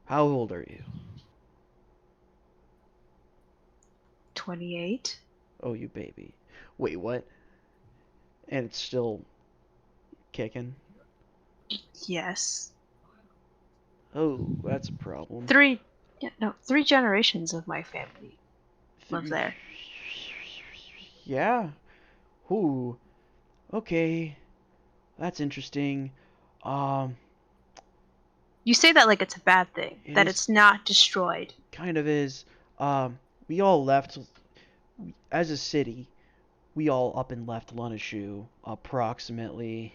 How old are you? 28. Oh, you baby. Wait, what? And it's still kicking? Yes. Oh, that's a problem. 3 generations of my family live there. Yeah. Ooh. Okay. That's interesting. You say that like it's a bad thing, that is- it's not destroyed. Kind of is. We all left as a city. We all up and left Lunishu approximately.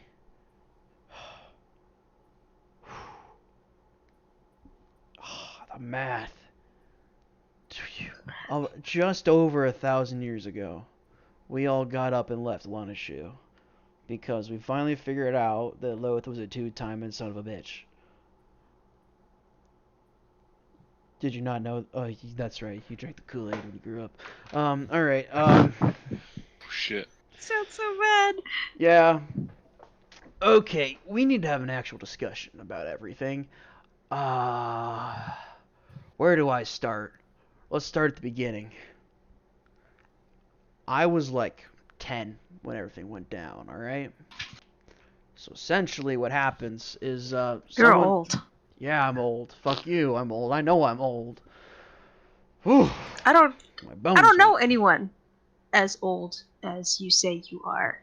The math. Just over 1,000 years ago, we all got up and left Lunishu because we finally figured out that Loth was a two-timing son of a bitch. Did you not know? Oh, that's right. You drank the Kool-Aid when you grew up. All right. Shit. Sounds so bad. Yeah. Okay, we need to have an actual discussion about everything. Where do I start? Let's start at the beginning. I was like 10 when everything went down, alright? So essentially what happens is You're someone... old. Yeah, I'm old. Fuck you, I'm old. I know I'm old. Whew. I don't My bones I don't know ache. anyone as old as you say you are.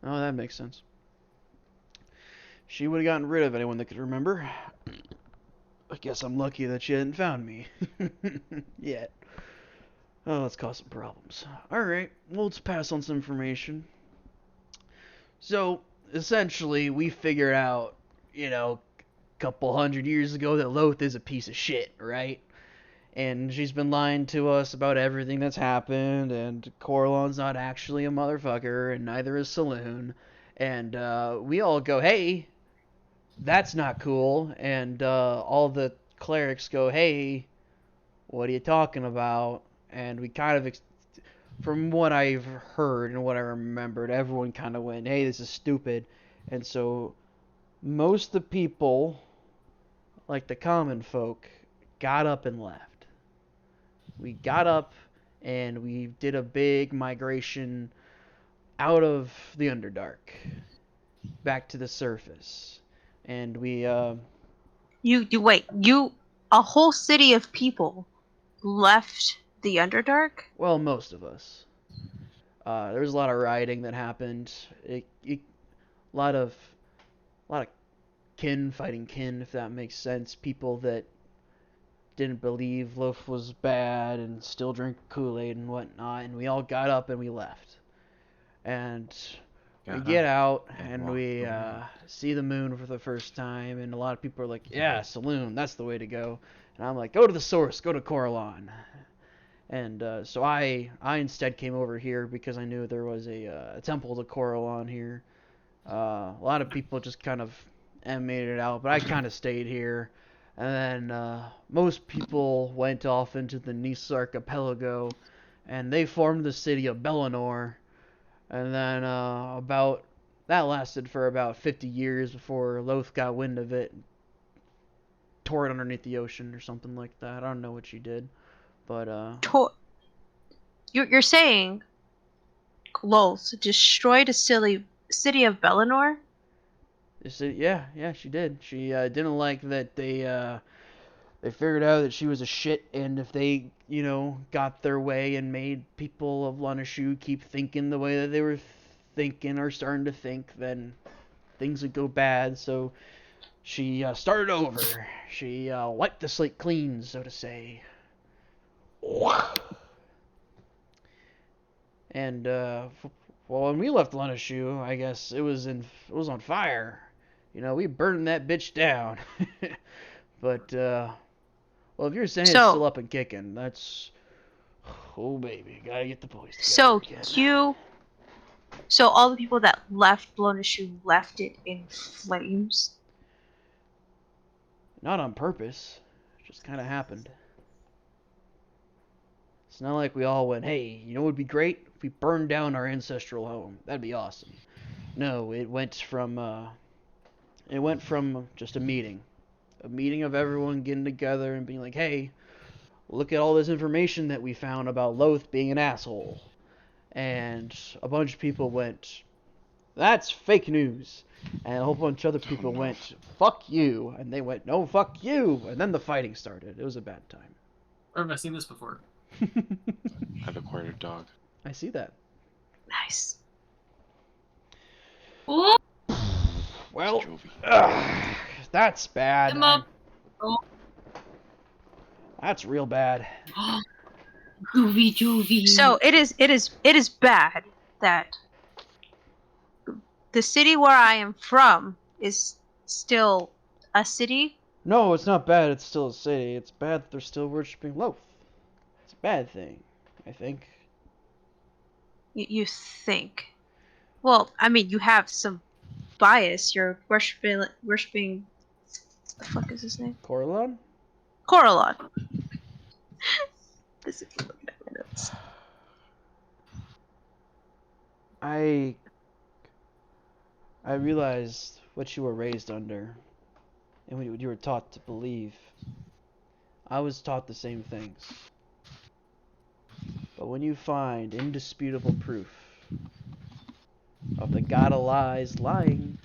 Oh, that makes sense. She would have gotten rid of anyone that could remember. I guess I'm lucky that she hadn't found me. Yet. Oh, let's cause some problems. Alright, well, let's pass on some information. So, essentially, we figured out, a couple hundred years ago that Loth is a piece of shit, right? And she's been lying to us about everything that's happened, and Coralon's not actually a motherfucker, and neither is Saloon. And we all go, hey, that's not cool. And all the clerics go, hey, what are you talking about? And we kind of, from what I've heard and what I remembered, everyone kind of went, hey, this is stupid. And so most of the people, like the common folk, got up and left. We got up and we did a big migration out of the Underdark back to the surface. And we You wait, a whole city of people left the Underdark? well, most of us. There was a lot of rioting that happened. A lot of kin fighting kin, if that makes sense. People that didn't believe Loaf was bad and still drink Kool-Aid and whatnot, and we all got up and we left. And we get out and we see the moon for the first time, and a lot of people are like, yeah, Saloon, that's the way to go. And I'm like, go to the source, go to Coralon. And so I instead came over here because I knew there was a temple to Coralon here. A lot of people just kind of made it out, but I kind of stayed here. And then most people went off into the Nice Archipelago, and they formed the city of Bellinor. And then that lasted for about 50 years before Loth got wind of it, tore it underneath the ocean or something like that. I don't know what she did, but You're saying Loth destroyed a city of Bellinor? yeah, she did. She didn't like that they figured out that she was a shit, and if they, got their way and made people of Lunashu keep thinking the way that they were thinking or starting to think, then things would go bad. So she started over. She wiped the slate clean, so to say. And well, when we left Lunashu, I guess it was on fire. We burned that bitch down. But well, if you're saying it's still up and kicking, that's oh baby, gotta get the boys together again. So all the people that left Blonishu left it in flames? Not on purpose. It just kind of happened. It's not like we all went, hey, what would be great if we burned down our ancestral home? That'd be awesome. No, it went from just a meeting of everyone getting together and being like, hey, look at all this information that we found about Loth being an asshole. And a bunch of people went, that's fake news. And a whole bunch of other people went, fuck you. And they went, no, fuck you. And then the fighting started. It was a bad time. Where have I seen this before? I've acquired a dog. I see that. Nice. Ooh, Well, that's bad. come up. That's real bad. Groovy Joovy. So it is bad that the city where I am from is still a city. No, it's not bad. It's still a city. It's bad that they're still worshiping Loth. It's a bad thing, I think. You think? Well, I mean, you have some bias. You're worshiping. The fuck is his name? Coralon? Coralon. This is looking at my notes. I realized what you were raised under. and what you were taught to believe. I was taught the same things. But when you find indisputable proof of the god of lies lying,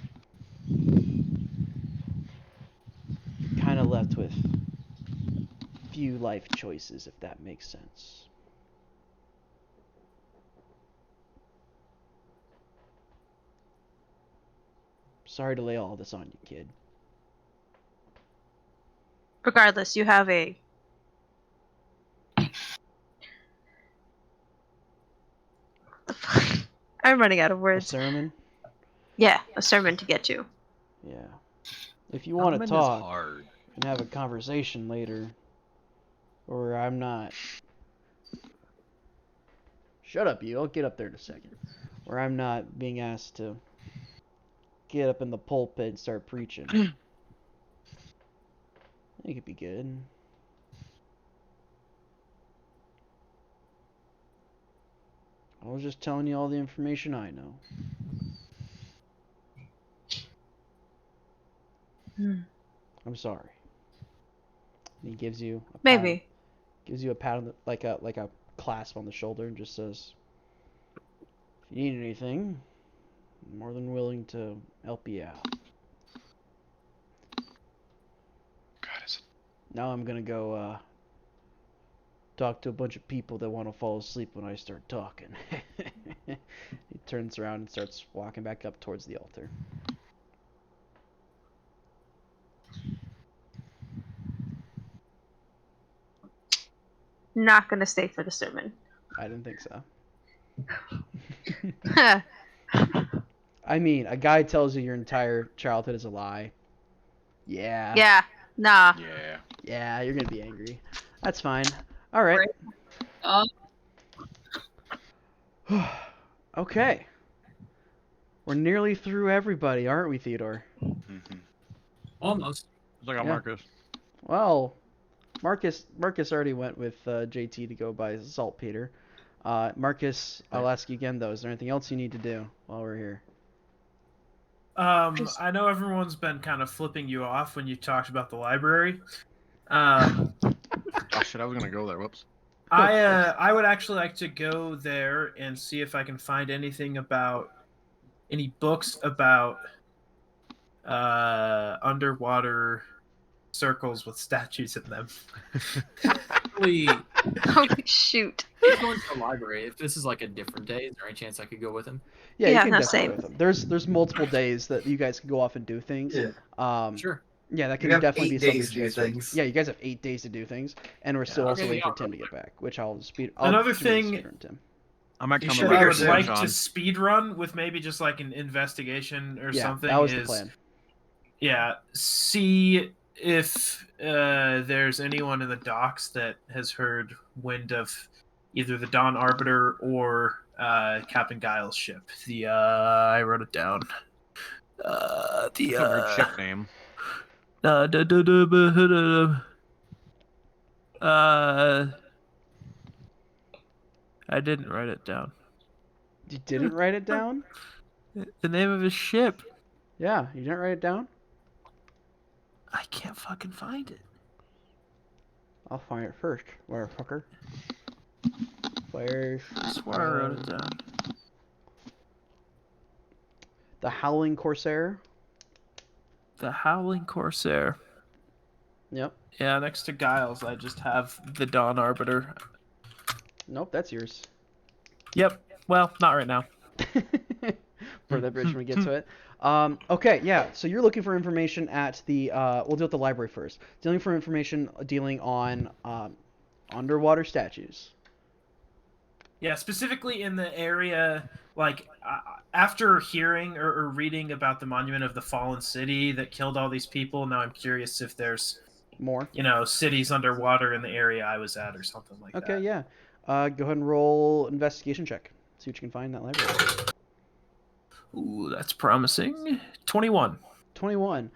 kind of left with few life choices, if that makes sense. Sorry to lay all this on you, kid. Regardless, you have a I'm running out of A words. sermon? Yeah, a sermon to get to. Yeah. If you want to Common is talk hard. and have a conversation later, or I'm not. Shut up, you. I'll get up there in a second. Or I'm not being asked to get up in the pulpit and start preaching. I think it'd be good. I was just telling you all the information I know. I'm sorry. And he gives you a pat, Maybe. gives you a pat on the, like a clasp on the shoulder, and just says, "If you need anything, I'm more than willing to help you out." God, is Now I'm gonna go talk to a bunch of people that want to fall asleep when I start talking. He turns around and starts walking back up towards the altar. Not gonna stay for the sermon. I didn't think so. I mean, a guy tells you your entire childhood is a lie. Yeah. Yeah. Nah. Yeah. Yeah, you're gonna be angry. That's fine. All right. Okay. We're nearly through everybody, aren't we, Theodore? Mm-hmm. Almost. Look at Yeah. Marcus. Well, Marcus already went with JT to go buy saltpeter. Marcus, I'll ask you again though. Is there anything else you need to do while we're here? I know everyone's been kind of flipping you off when you talked about the library. Oh shit, I was gonna go there. Whoops. I would actually like to go there and see if I can find anything about any books about underwater circles with statues in them. Actually, Holy shoot. he's going to the library. If this is like a different day, is there any chance I could go with him? Yeah, you Yeah, can no, definitely same. go with them. There's multiple days that you guys can go off and do things. Yeah. Sure. Yeah, that You can have definitely 8 be something days that to you do guys would- things. Yeah, you guys have 8 days to do things, and we're still Yeah, also okay, waiting for I'll Tim go to get back, which I'll speed. Another do a thing- speedrun, Tim. I might You come should with I be would your like Sean. to speed run with maybe just like an investigation or Yeah, something. that was the is- plan. Yeah, see if there's anyone in the docks that has heard wind of either the Dawn Arbiter or Captain Giles' ship. The I wrote it down. That's a weird ship name. I didn't write it down. You didn't write it down? The name of his ship. Yeah, you didn't write it down? I can't fucking find it. I'll find it first, motherfucker. Where's I swear I wrote it down. the Howling Corsair? The Howling Corsair. Yep. Yeah, next to Giles, I just have the Dawn Arbiter. Nope, that's yours. Yep. Well, not right now. For the bridge when we get to it. Okay, yeah. So you're looking for information at the. We'll deal with the library first. Dealing for information dealing on underwater statues. Yeah, specifically in the area, like, after hearing or reading about the Monument of the Fallen City that killed all these people, now I'm curious if there's, More. cities underwater in the area I was at or something like that. Okay, yeah. Go ahead and roll investigation check. See what you can find in that library. Ooh, that's promising. 21. 21.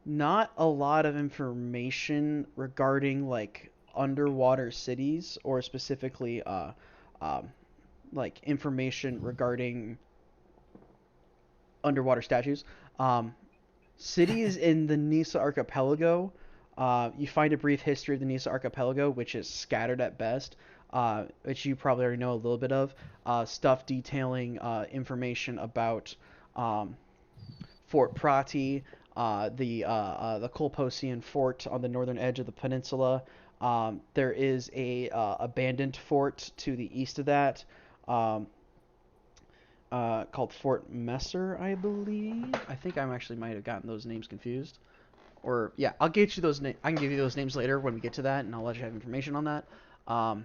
Not a lot of information regarding like underwater cities or specifically like information regarding underwater statues. Cities in the Nisa Archipelago. You find a brief history of the Nisa Archipelago, which is scattered at best, which you probably already know a little bit of. Stuff detailing information about Fort Prati, the Colposian fort on the northern edge of the peninsula. There is a abandoned fort to the east of that, called Fort Messer, I believe. I think I actually might have gotten those names confused. Or yeah, I'll get you those. I can give you those names later when we get to that, and I'll let you have information on that.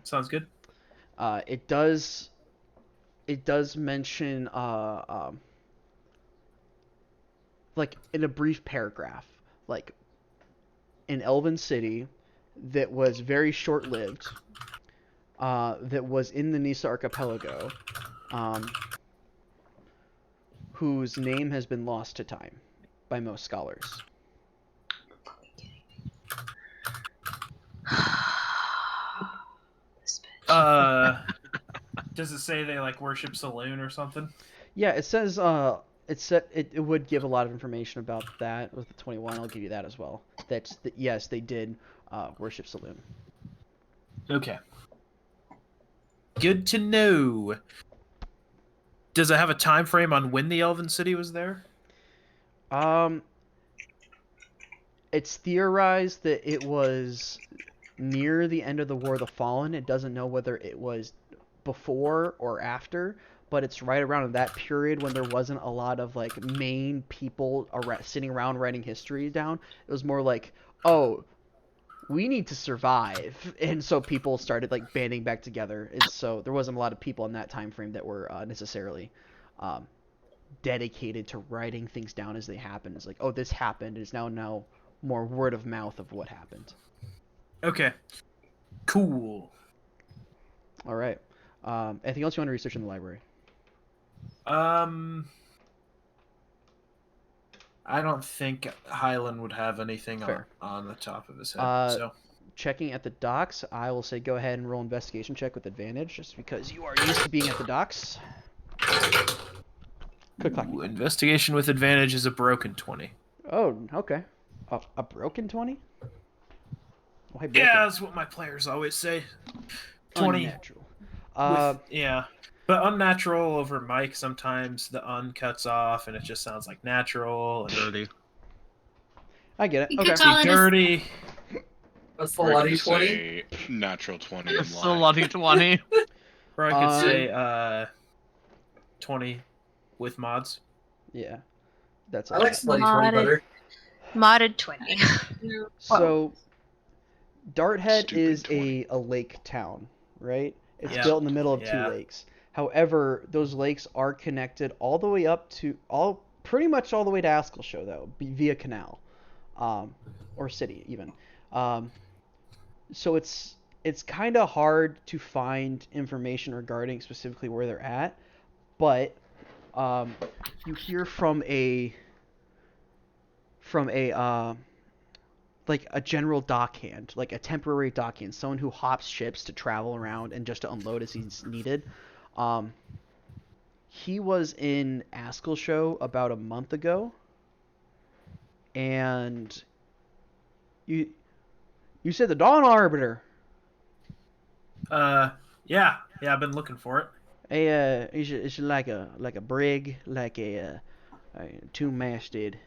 Sounds good. It does mention like in a brief paragraph, like an elven city that was very short-lived, that was in the Nisa Archipelago, whose name has been lost to time by most scholars. Does it say they like worship Saloon or something? Yeah, it says it would give a lot of information about that with the 21. I'll give you that as well. Yes, they did worship Saloon. Okay. Good to know. Does it have a time frame on when the Elven City was there? It's theorized that it was near the end of the War of the Fallen. It doesn't know whether it was before or after, but it's right around that period when there wasn't a lot of like main people sitting around writing history down. It was more like, oh, we need to survive, and so people started like banding back together, and so there wasn't a lot of people in that time frame that were necessarily dedicated to writing things down as they happened. It's like, oh, this happened. It's now more word of mouth of what happened. Okay. Cool. All right. Anything else you want to research in the library? I don't think Highland would have anything on the top of his head. So, checking at the docks, I will say go ahead and roll investigation check with advantage, just because you are used to being at the docks. Ooh, investigation with advantage is a broken 20. Oh, okay. A broken 20? Why broken? Yeah, that's what my players always say. 20. Unnatural. Yeah. But unnatural over Mike, sometimes the un cuts off and it just sounds like natural. And Dirty. I get it. You Okay. could call it Dirty. That's the lucky 20. Natural 20. It's the lucky 20. Or I could say 20 with mods. Yeah. That's I like slutty 20 better. Modded 20. So, Darthead Stupid is 20. a lake town, right? It's Yeah. built in the middle of Yeah. two lakes. However, those lakes are connected all the way up to pretty much all the way to Askelshire, though, via canal, or city even. So it's kind of hard to find information regarding specifically where they're at, but you hear from a like a general dockhand, like a temporary dockhand, someone who hops ships to travel around and just to unload as he's needed. He was in Askelshire about a month ago, and you said the Dawn Arbiter. Yeah, I've been looking for it. It's like a brig, like a two-masted.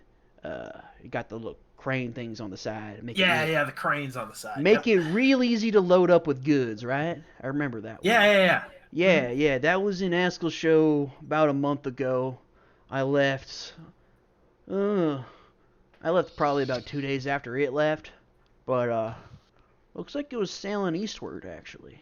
You got the little crane things on the side. The cranes on the side. Make it real easy to load up with goods, right? I remember that one. Yeah. Yeah, that was in Askelshire about a month ago. I left probably about 2 days after it left, but looks like it was sailing eastward, actually.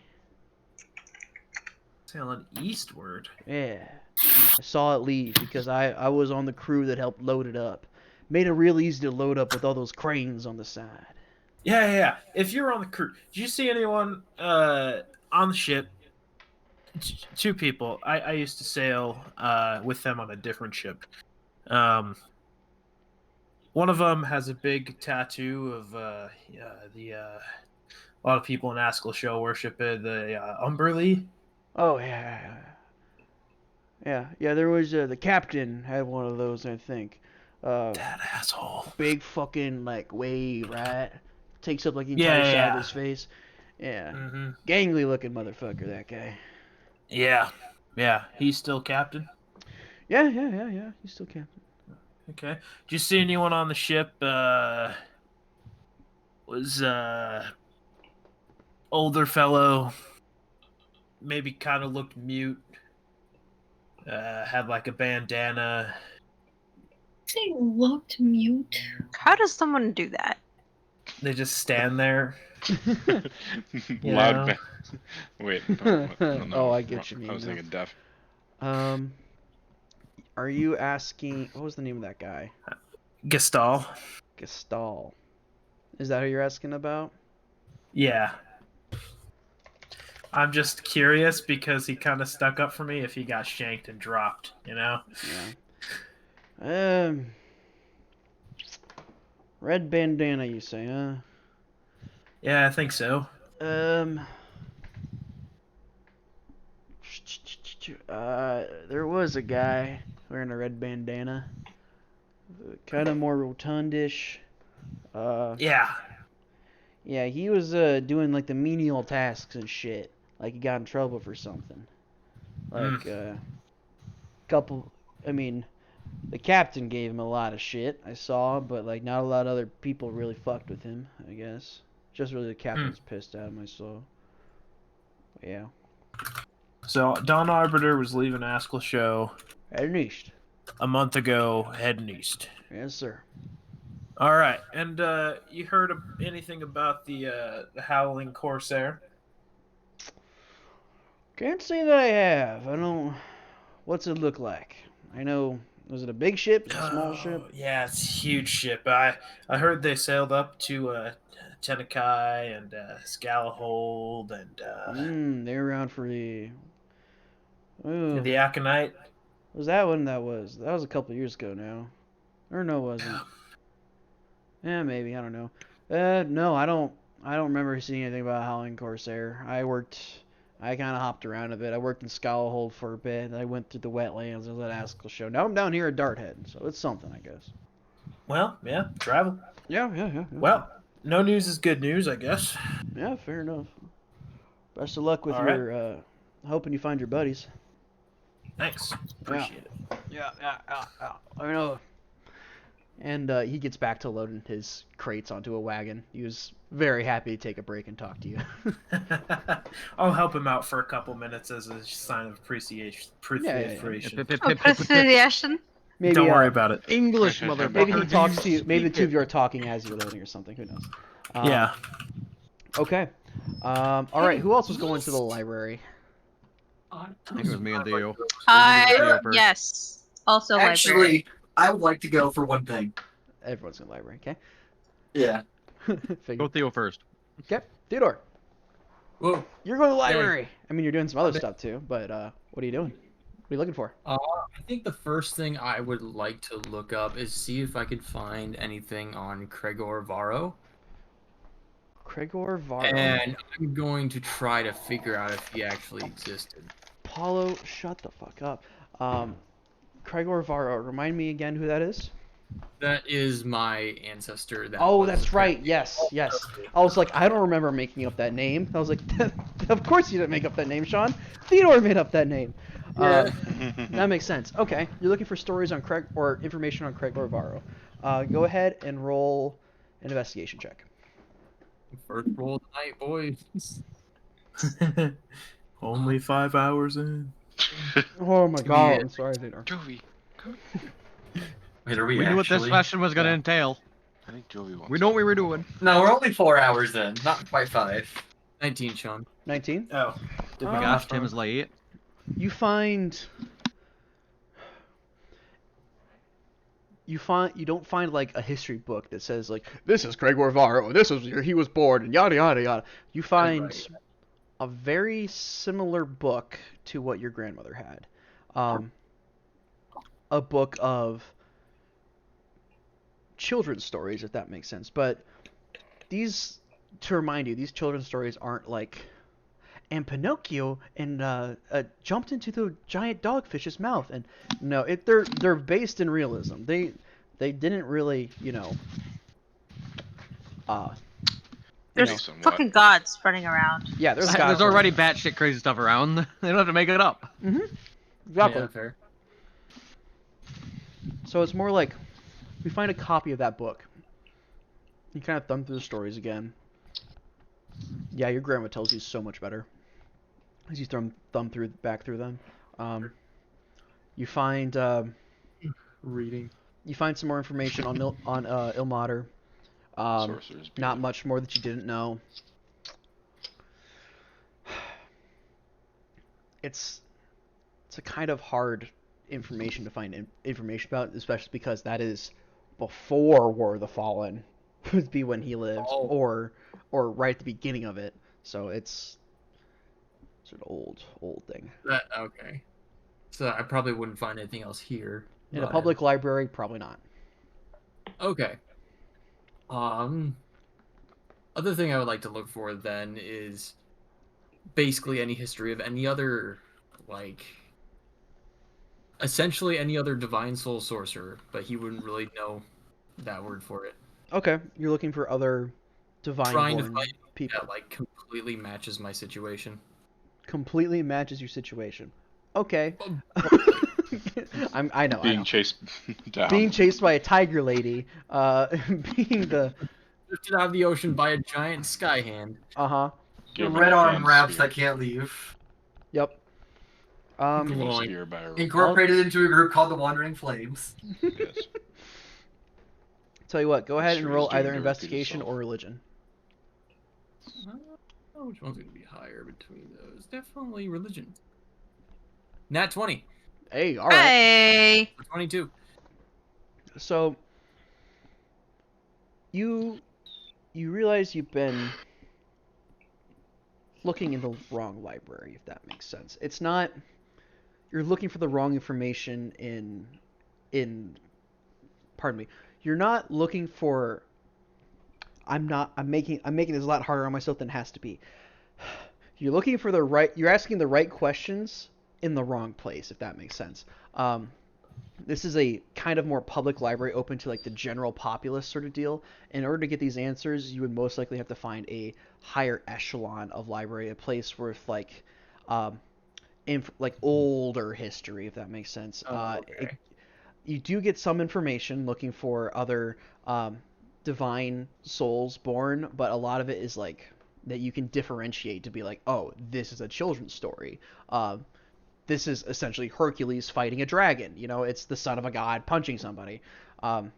Sailing eastward? Yeah. I saw it leave because I was on the crew that helped load it up. Made it real easy to load up with all those cranes on the side. Yeah. If you're on the crew, did you see anyone on the ship? Two people. I used to sail with them on a different ship. One of them has a big tattoo of a lot of people in Askelshire worship it, the Umberly. Oh, yeah. There was the captain had one of those, I think. That asshole. Big fucking like wave, right? Takes up like the Yeah, entire side yeah. of his face. Yeah. Mm-hmm. Gangly looking motherfucker, that guy. Yeah. Yeah. He's still captain? Yeah. He's still captain. Okay. Did you see anyone on the ship? Was older fellow, maybe kind of looked mute. Had like a bandana. They looked mute. How does someone do that? They just stand there. You Loud. know? Wait. No, Oh, I get you mean I was now. thinking deaf. Are you asking? What was the name of that guy? Gestal. Gestal. Is that who you're asking about? Yeah. I'm just curious because he kind of stuck up for me if he got shanked and dropped, you know? Yeah. Red bandana, you say, huh? Yeah, I think so. There was a guy wearing a red bandana, kind of more rotundish. Yeah. Yeah, he was doing like the menial tasks and shit. Like he got in trouble for something. Like couple. I mean, the captain gave him a lot of shit. I saw, but like not a lot of other people really fucked with him. I guess just really the captain's pissed at him. I saw. But yeah. So Don Arbiter was leaving Askell Show Heading east. a month ago, heading east. Yes, sir. All right, and you heard anything about the Howling Corsair? Can't say that I have. I don't. What's it look like? I know. Was it a big ship? A small ship? Yeah, it's a huge ship. I heard they sailed up to Tenekai and Scalahold and They were around for the. the Aconite. Was that when that was? That was a couple years ago now. Or no, it wasn't. Yeah, maybe. I don't know. No, I don't remember seeing anything about Howling Corsair. I kind of hopped around a bit. I worked in Scalahold for a bit. I went through the wetlands. I was at Askell Show. Now I'm down here at Darthead, so it's something, I guess. Well, yeah, travel. Yeah. Well, no news is good news, I guess. Yeah, fair enough. Best of luck with All your, hoping you find your buddies. Thanks. Appreciate it. Yeah. I know. And he gets back to loading his crates onto a wagon. He was very happy to take a break and talk to you. I'll help him out for a couple minutes as a sign of appreciation. Appreciation. Maybe, Don't worry about it. English, motherfucker. Maybe he talks to you. Maybe the two of you are talking as you're loading or something. Who knows? Yeah. Okay. All right. Who else was going to the library? I think it was me and Theo. Yes. Also library. Actually, I would like to go for one thing. Everyone's in the library. Okay. Yeah. Go Theo first. Okay. Theodore. Whoa. You're going to the library. I mean, you're doing some other stuff too, but what are you doing? What are you looking for? I think the first thing I would like to look up is see if I could find anything on Gregor Varro. Gregor Varro. And I'm going to try to figure out if he actually existed. Paulo, shut the fuck up. Gregor Varro. Remind me again who that is? That is my ancestor. Oh, that's right. Yes. I was like, I don't remember making up that name. I was like, of course you didn't make up that name, Sean. Theodore made up that name. That makes sense. Okay, you're looking for stories on Craig or information on Gregor Varro. Go ahead and roll an investigation check. First roll of the night, boys. Only 5 hours in. Oh my god, I'm sorry, Theodore. Jovi. Wait, are We knew what this session was going to entail. I think Jovi wants. We know what we were doing. No, we're only 4 hours in, not quite 5. 19, Sean. 19? Oh. Oh my gosh, Tim is late. You don't find like a history book that says like this is Gregor Varro, this is where he was born, and yada yada yada. You find a very similar book to what your grandmother had. A book of children's stories, if that makes sense. But to remind you, these children's stories aren't like, and Pinocchio jumped into the giant dogfish's mouth, and no, they're based in realism. they didn't really, There's Maybe somewhat. fucking gods running around. yeah, there's gods. There's already batshit crazy stuff around. They don't have to make it up. Exactly. Yeah, fair. So it's more like we find a copy of that book. You kind of thumb through the stories again. Yeah, your grandma tells you so much better as you thumb back through them. You find Reading. you find some more information on Ilmater. Sorcerer's Not Beard. much more that you didn't know. It's a kind of hard information to find information about, especially because that is before War of the Fallen would be when he lived, or right at the beginning of it. So it's sort of old thing. Okay. So I probably wouldn't find anything else here. In a public library, probably not. Okay. Other thing I would like to look for then is basically any history of any other, like, essentially any other divine soul sorcerer, but he wouldn't really know that word for it. Okay, you're looking for other Trying to divine-born find people. that like completely matches my situation. Completely matches your situation. Okay. I know. Being chased down. Being chased by a tiger lady. Being the. Drifted out of the ocean by a giant sky hand. Uh-huh. The red arm wraps that can't leave. Yep. Spear by a Incorporated into a group called the Wandering Flames. Yes. Tell you what, go ahead and Mysteries roll doomed either to repeat investigation itself. or religion. Which one's going to be higher between those? Definitely religion. Nat 20. Hey, all right. Hey. 22. So you realize you've been looking in the wrong library, if that makes sense. It's not you're looking for the wrong information in pardon me. You're not looking for I'm making this a lot harder on myself than it has to be. You're looking for you're asking the right questions in the wrong place, if that makes sense. This is a kind of more public library open to like the general populace sort of deal. In order to get these answers, you would most likely have to find a higher echelon of library, a place with like older history, if that makes sense. Okay. You do get some information looking for other divine souls born, but a lot of it is like that you can differentiate to be like, oh, this is a children's story. This is essentially Hercules fighting a dragon. It's the son of a god punching somebody. God,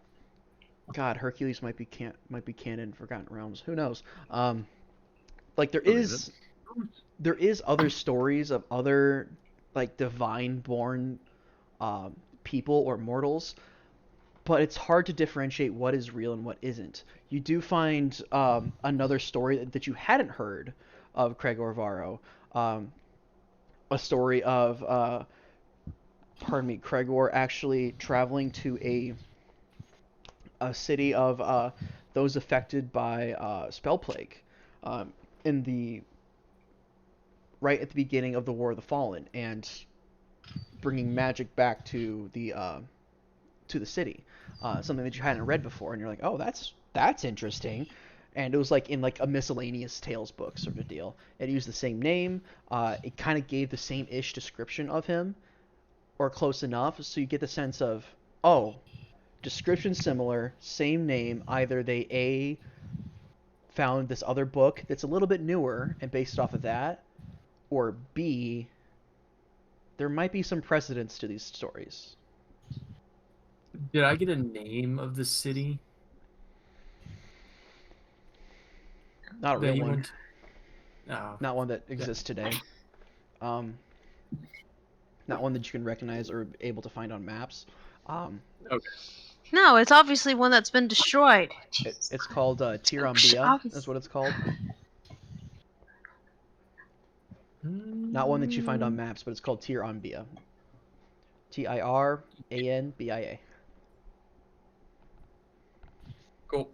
Hercules might be canon in Forgotten Realms. Who knows? Like there is other stories of other like divine born people or mortals, but it's hard to differentiate what is real and what isn't. You do find another story that you hadn't heard of Cregor Varro. A story of Cregor actually traveling to a city of those affected by spell plague right at the beginning of the War of the Fallen, and bringing magic back to the city. Something that you hadn't read before, and you're like, oh, that's interesting. And it was like in like a miscellaneous tales book sort of deal. It used the same name. It kind of gave the same-ish description of him, or close enough, so you get the sense of, oh, description similar, same name. Either they found this other book that's a little bit newer and based off of that, or B, there might be some precedence to these stories. Did I get a name of the city? Not a that real you one. went to? No. Not one that exists today. Not one that you can recognize or able to find on maps. Okay. No, it's obviously one that's been destroyed. It's called Tirambia. That's what it's called. Not one that you find on maps, but it's called Tirambia. Tiranbia. Cool.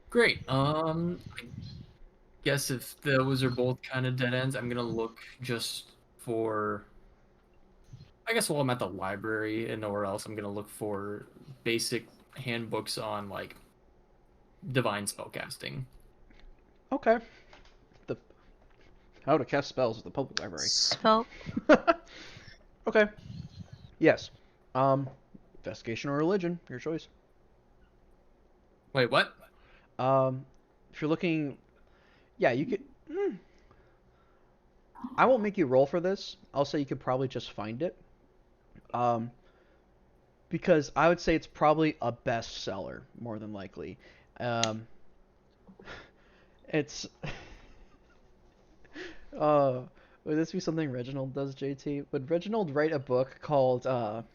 Great. I guess if those are both kind of dead ends, I'm gonna look just for I guess while I'm at the library and nowhere else, I'm gonna look for basic handbooks on like divine spellcasting. Okay. The how to cast spells at the public library. Spell. Okay. Yes. Investigation or religion, your choice. Wait, what? If you're looking, yeah, you could. I won't make you roll for this. I'll say you could probably just find it. Because I would say it's probably a bestseller more than likely. It's. Would this be something Reginald does, JT? Would Reginald write a book called Are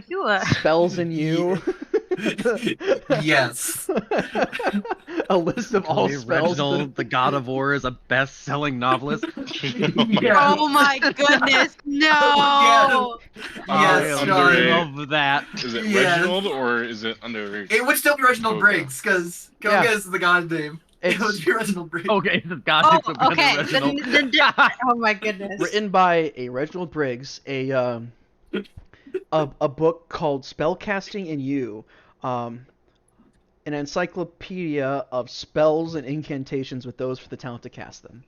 you a? Spells in You? Yes. A list of all Maybe spells. Reginald, the God of War, is a best-selling novelist. Yeah. Oh my goodness, no! Oh, yes, under Sean. a- love that. Is it Yes. Reginald or is it under? It would still be Reginald Okay. Briggs, because Yeah. Goga is the god name. It would It's be Reginald Briggs. Okay, the God Oh, is a better okay. Reginald. Oh my goodness. written by a Reginald Briggs, a book called Spellcasting in You, an encyclopedia of spells and incantations with those for the talent to cast them.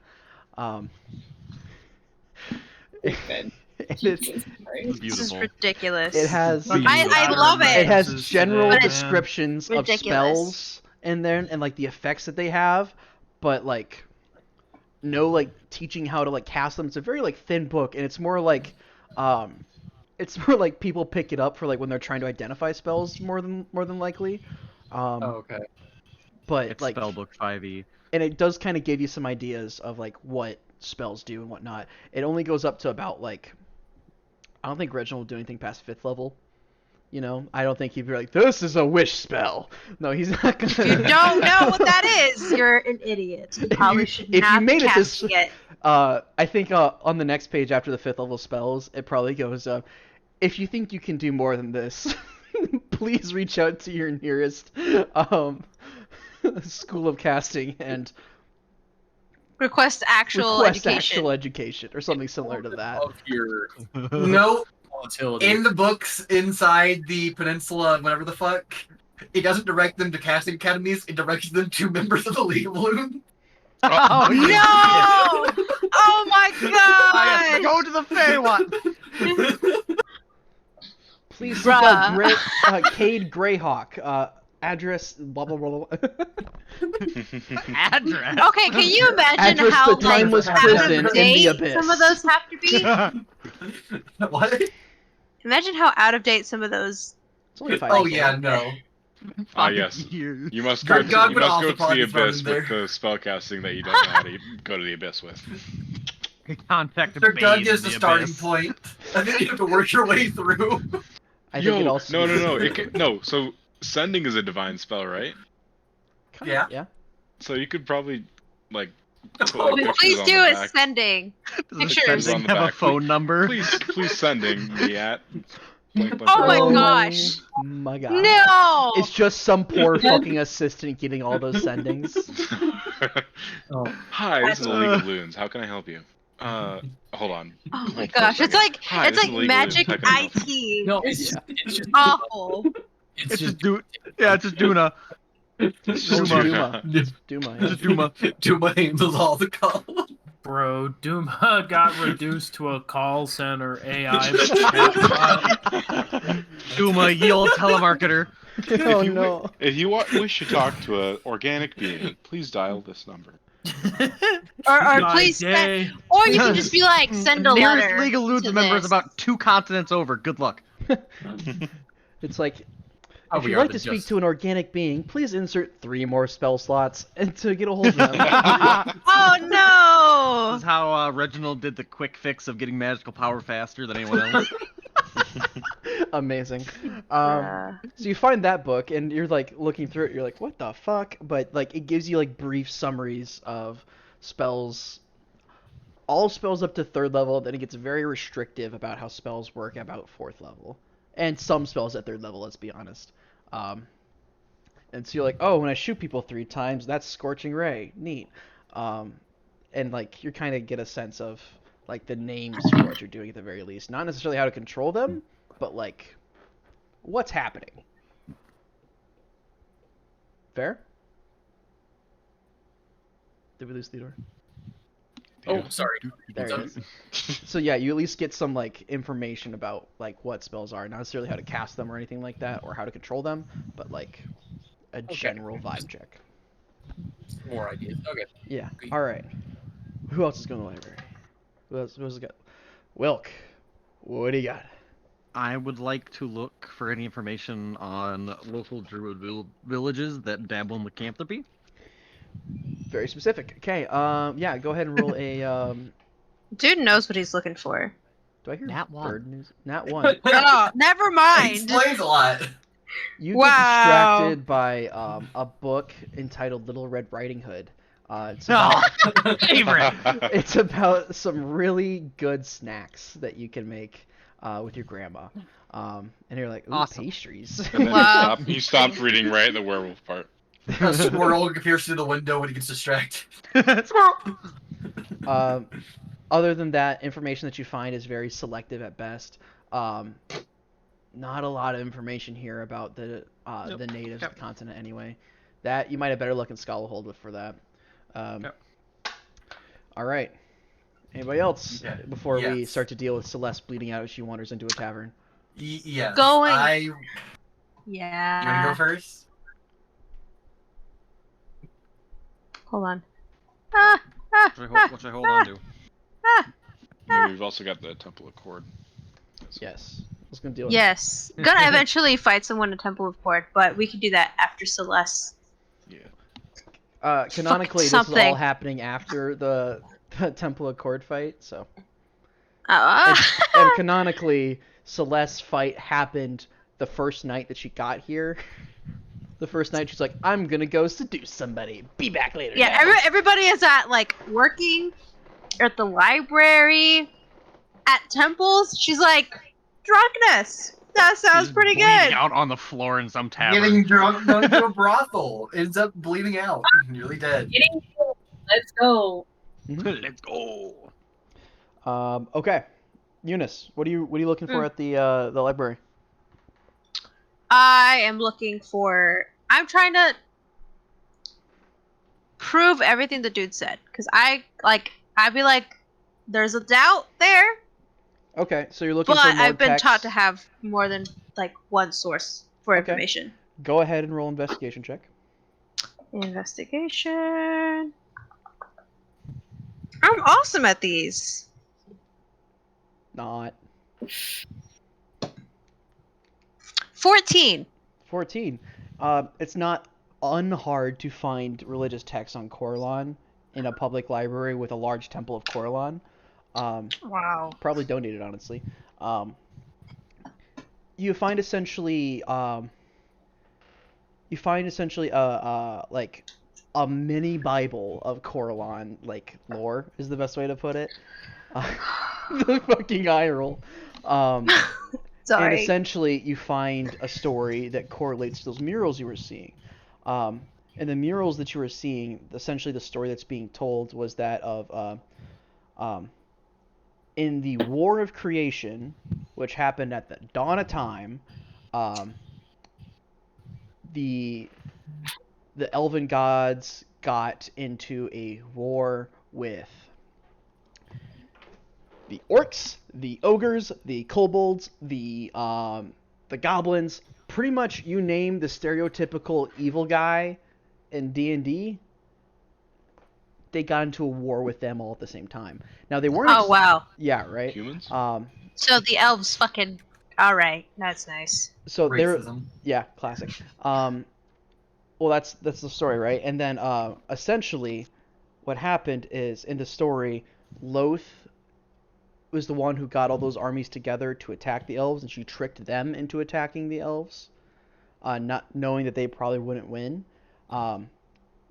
Good. And Jesus It's Christ. This is beautiful. ridiculous. it has I love it. it has general But it's descriptions of ridiculous. spells in there and like the effects that they have, but like no like teaching how to like cast them. It's a very like thin book, and it's more like people pick it up for like when they're trying to identify spells more than likely. Oh, okay. But It's like Spellbook 5e. and it does kind of give you some ideas of like what spells do and whatnot. It only goes up to about like I don't think Reginald will do anything past 5th level. You know, I don't think he'd be like, this is a wish spell. No, he's not gonna. If you don't know what that is, you're an idiot. You probably shouldn't if you have made it cast this- it. I think on the next page after the 5th level spells, it probably goes, if you think you can do more than this, please reach out to your nearest school of casting and Request actual request education. actual education or something similar to that. Of your No, volatility. in the books inside the peninsula, whatever the fuck, it doesn't direct them to casting academies. It directs them to members of the League of Loon. Oh, No! Oh my I have to god! go to the Feywild. Please seek out Bruh. Cade Greyhawk. Address blah blah blah. blah. Address. Okay, can you imagine Address how the timeless like, prison out in of the date abyss. some of those have to be? What? Imagine how out of date some of those. It's only 5 Oh years yeah, old. no. Ah, yes. Years. You must go. God- God you would must also go to probably the throw abyss in there. with the spellcasting that you don't know how to go to the abyss with. Contact Sir Doug Bane is in the the starting abyss. point, and then you have to work your way through. I think it Yo, also. no. No. So sending is a divine spell, right? Kinda, Yeah. Yeah. So you could probably like. Put, Oh, like, please pictures on do the it back. sending. Does Pictures. sending On the have a back. phone number? Please sending me at. blank, blank, Oh my blank. gosh. My God. No! It's just some poor fucking assistant getting all those sendings. Oh. Hi, this is the League of Loons. How can I help you? Hold on. Oh my Hold for a gosh, it's second. like Hi, it's this is like League of magic Loons. How can I help you? IT. No, it's just Awful. It's just yeah, it's just Duna. It's Duma. Duma. It's just Duma. Duma handles all the calls. Bro, Duma got reduced to a call center AI chatbot. Duma, ye old telemarketer. Oh you no. If you wish to talk to an organic being, please dial this number. Or My please send, day. or you can just be like, send a Nearest letter. League of Loons to member is this. about 2 continents over. Good luck. It's like, Oh, if we you'd are like the to speak just- to an organic being, please insert 3 more spell slots and to get a hold of them. Oh This no! is how Reginald did the quick fix of getting magical power faster than anyone else. Amazing. Bruh. So you find that book and you're like looking through it. You're like, what the fuck? But like it gives you like brief summaries of spells. All spells up to 3rd level. Then it gets very restrictive about how spells work about 4th level, and some spells at 3rd level. Let's be honest. And so you're like, oh, when I shoot people 3 times, that's Scorching Ray. Neat. And like you kind of get a sense of like the names for what you're doing at the very least. Not necessarily how to control them, but like what's happening. Fair? Did we lose Theodore? Oh, sorry. There he is. So yeah, you at least get some like information about like what spells are, not necessarily how to cast them or anything like that, or how to control them, but like a general vibe check. More ideas. Okay. Yeah. All right. Who else is going to the library? Who else got? Wilk. What do you got? I would like to look for any information on local druid villages that dabble in lycanthropy. Very specific. Okay. Yeah. Go ahead and roll a. Dude knows what he's looking for. Do I hear Nat 1. bird news? Nat 1. Oh, never It mind. explains a lot. You get Wow. distracted by a book entitled Little Red Riding Hood. It's about, Favorite. it's about some really good snacks that you can make with your grandma. And you're like, ooh, Awesome. pastries. And then Wow. he stopped reading right at the werewolf part. A squirrel appears through the window when he gets distracted. Other than that, information that you find is very selective at best. Not a lot of information here about the natives of the continent anyway. That you might have better luck in Scholarhold with for that. All right. Anybody else before we Yes. start to deal with Celeste bleeding out as she wanders into a tavern? Yes. Going- You want to Yeah. go first? Hold on. What should I hold on to? And we've also got the Temple of Cord. Yes. I was gonna deal with Yes. Gonna eventually fight someone in Temple of Court, but we can do that after Celeste. Yeah. Canonically, this is something. all happening after the Temple of Cord fight, so. Uh, And canonically, Celeste's fight happened the first night that she got here. The first night she's like, I'm gonna go seduce somebody. Be back later. yeah, guys." everybody is at like working, at the library, at temples. She's like, drunkenness. That sounds She's pretty bleeding good. out on the floor in some tavern. Getting drunk, going to a brothel, ends up bleeding out, nearly dead. Getting let's go. Let's go. Okay. Eunice, what are you looking for at the library? I am looking for. I'm trying to prove everything the dude said, because I'd be like, there's a doubt there, Okay, so you're looking but for more I've been text. taught to have more than like one source for Okay. information. Go ahead and roll investigation check. Investigation. I'm awesome at these. Not 14. 14. It's not unhard to find religious texts on Corlon in a public library with a large temple of Corlon. Wow. Probably donated, honestly. You find essentially like a mini Bible of Corlon like lore is the best way to put it. The fucking eye roll. And Sorry. essentially, you find a story that correlates to those murals you were seeing. And the murals that you were seeing, essentially the story that's being told was that of in the War of Creation, which happened at the dawn of time, the elven gods got into a war with the orcs, the ogres, the kobolds, the goblins, pretty much you name the stereotypical evil guy in D&D, they got into a war with them all at the same time. Now they weren't Oh, wow. Yeah, right? Humans? So the elves fucking. Alright, that's nice. So they're Racism. yeah, classic. Well, that's the story, right? And then essentially what happened is in the story, Loth was the one who got all those armies together to attack the elves, and she tricked them into attacking the elves, not knowing that they probably wouldn't win.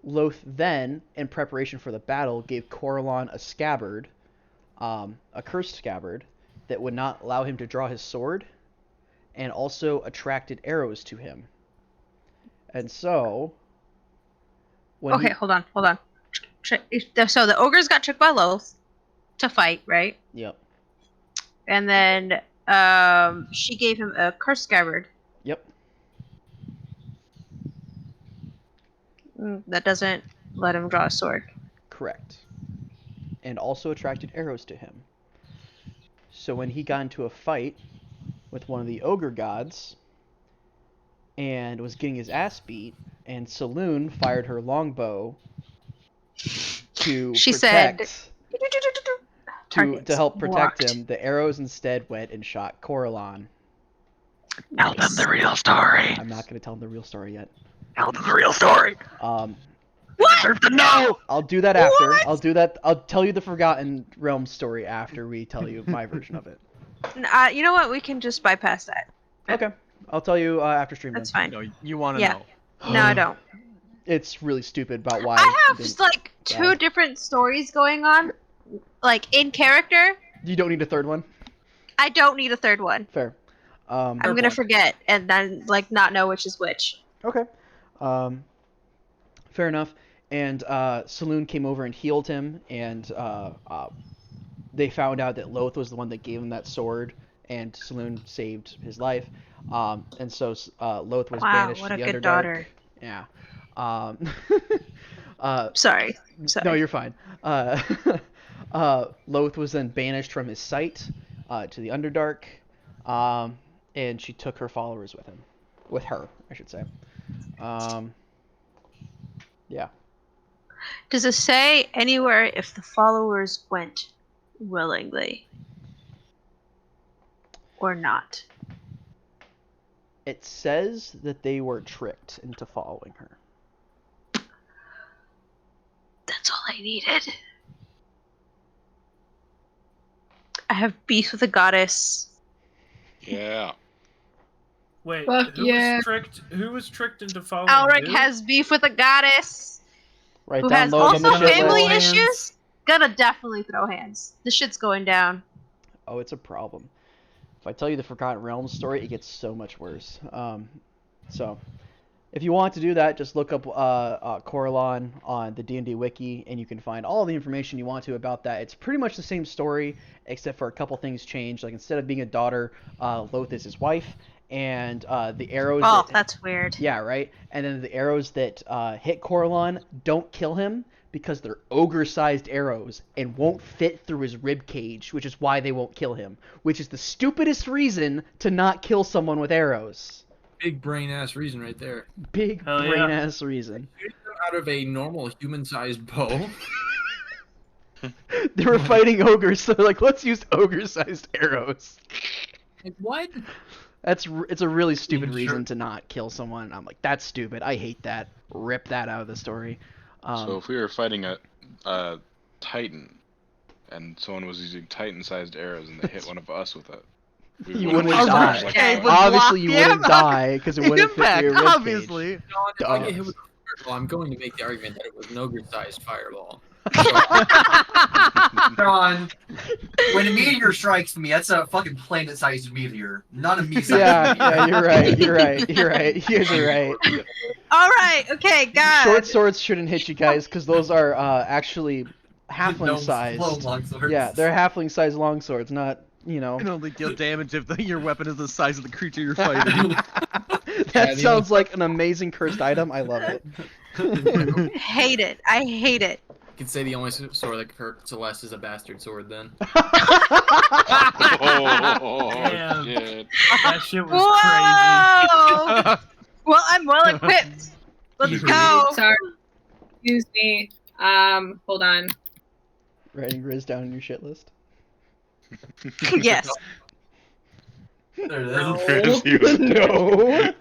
Loth then, in preparation for the battle, gave Corlon a scabbard, a cursed scabbard, that would not allow him to draw his sword, and also attracted arrows to him. And so, when Okay, hold on. So the ogres got tricked by Loth to fight, right? Yep. And then she gave him a curse scabbard. Yep. That doesn't let him draw a sword. Correct. And also attracted arrows to him. So when he got into a fight with one of the ogre gods and was getting his ass beat, and Saloon fired her longbow to She protect, said, to help protect blocked. him, the arrows instead went and shot Coralon. Tell them the real story. I'm not going to tell him the real story yet. Tell them the real story. Um, They deserve to know. I'll do that after. What? I'll do that. I'll tell you the Forgotten Realms story after we tell you my version of it. You know what? We can just bypass that. Okay. I'll tell you after stream. That's then. fine. No, you want to Yeah. know. No, I don't. It's really stupid about why. I have they- like two different stories going on, like in character. You don't need a third one. I don't need a third one. Fair. I'm gonna forget and then like not know which is which. Okay. Fair enough. And Saloon came over and healed him, and they found out that Loth was the one that gave him that sword, and Saloon saved his life. And so Loth was Wow, banished what to a the good Underdark. daughter. Yeah. Sorry. No, you're fine. Loth was then banished from his sight to the Underdark, and she took her followers with him. With her, I should say. Yeah. Does it say anywhere if the followers went willingly or not? It says that they were tricked into following her. That's all I needed. I have beef with the goddess. Yeah. Wait, Fuck who yeah. was tricked? Who was tricked into following Alric who? has beef with the goddess, Right who down has low on the also shit family list. issues. Gonna definitely throw hands. This shit's going down. Oh, it's a problem. If I tell you the Forgotten Realms story, it gets so much worse. So, if you want to do that, just look up Coralon on the D&D wiki, and you can find all the information you want to about that. It's pretty much the same story, except for a couple things changed. Like, instead of being a daughter, Loth is his wife, and the arrows... Oh, that, that's weird. Yeah, right? And then the arrows that hit Coralon don't kill him, because they're ogre-sized arrows and won't fit through his rib cage, which is why they won't kill him. Which is the stupidest reason to not kill someone with arrows. Big brain ass reason right there. Big Hell yeah. brain-ass reason. Shoot them out of a normal human-sized bow. They were fighting ogres, so they're like, let's use ogre-sized arrows. Like what? It's a really stupid Sure. reason to not kill someone. I'm like, that's stupid. I hate that. Rip that out of the story. So if we were fighting a Titan, and someone was using Titan-sized arrows, and they hit one of us with it, we You wouldn't wouldn't die. die. Like Okay, that. but Obviously, you block- wouldn't yeah, die because it wouldn't fit Impact, through your rib obviously. John, if I Duh. get hit with a fireball, I'm going to make the argument that it was an ogre-sized fireball. John, when a meteor strikes me, that's a fucking planet-sized meteor, not a me-sized Yeah, meteor. yeah, you're right. You're right. You're right. You guys are right. All right, okay, God. Short swords shouldn't hit you guys because those are actually halfling No, sized. low longswords. Yeah, they're halfling sized longswords, not can only deal damage if your weapon is the size of the creature you're fighting. That the sounds like an amazing cursed item. I love it. Hate it. I hate it. You can say the only sword that hurt Celeste is a bastard sword then. Oh, Damn. shit. That shit was Whoa! Well, I'm well equipped. Let's go. Sorry. Excuse me. Hold on. Writing Riz down in your shit list. Yes. There it is. No. Chris, he was No.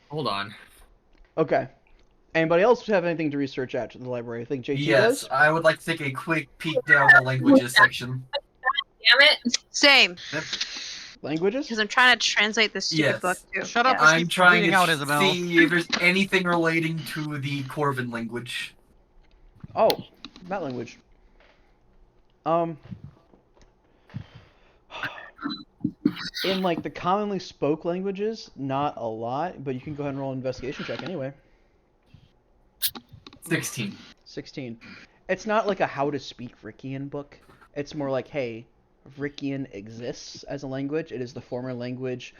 Hold on. Okay. Anybody else have anything to research at the library? I think JT Yes, does. I would like to take a quick peek down the languages section. Damn it. Same. Languages? Because I'm trying to translate this stupid Yes. book too. Shut up. Yeah. I'm keep trying reading to out, Isabel. see if there's anything relating to the Corvin language. Oh, that language. In like the commonly spoke languages, not a lot, but you can go ahead and roll an investigation check anyway. 16. 16. it's not like a how to speak Vrickian book. It's more like, hey, Vrickian exists as a language. It is the former language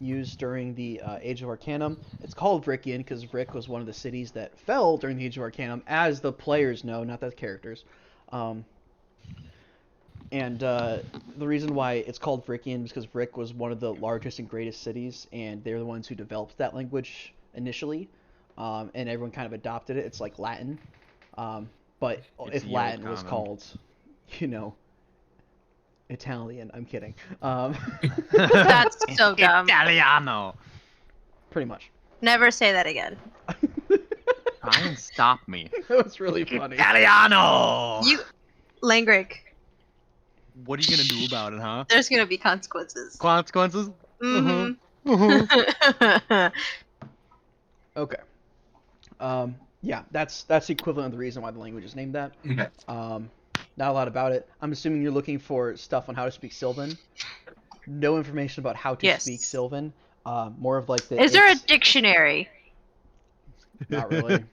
used during the Age of Arcanum. It's called Vrickian because Vrick was one of the cities that fell during the Age of Arcanum, as the players know, not the characters. And the reason why it's called Vrickian is because Vrick was one of the largest and greatest cities, and they're the ones who developed that language initially, and everyone kind of adopted it. It's like Latin, but It's if Latin was Common. called, Italian, I'm kidding. That's so dumb. Italiano. Pretty much. Never say that again. Try and stop me. That was really funny. Italiano. You, Langrick, What are you gonna do about it, huh? there's gonna be consequences. Consequences? Mm-hmm. Okay. Yeah, that's the equivalent of the reason why the language is named that. Okay. Not a lot about it. I'm assuming you're looking for stuff on how to speak Sylvan. No information about how to speak Sylvan. More of like the. Is there a dictionary? Not really.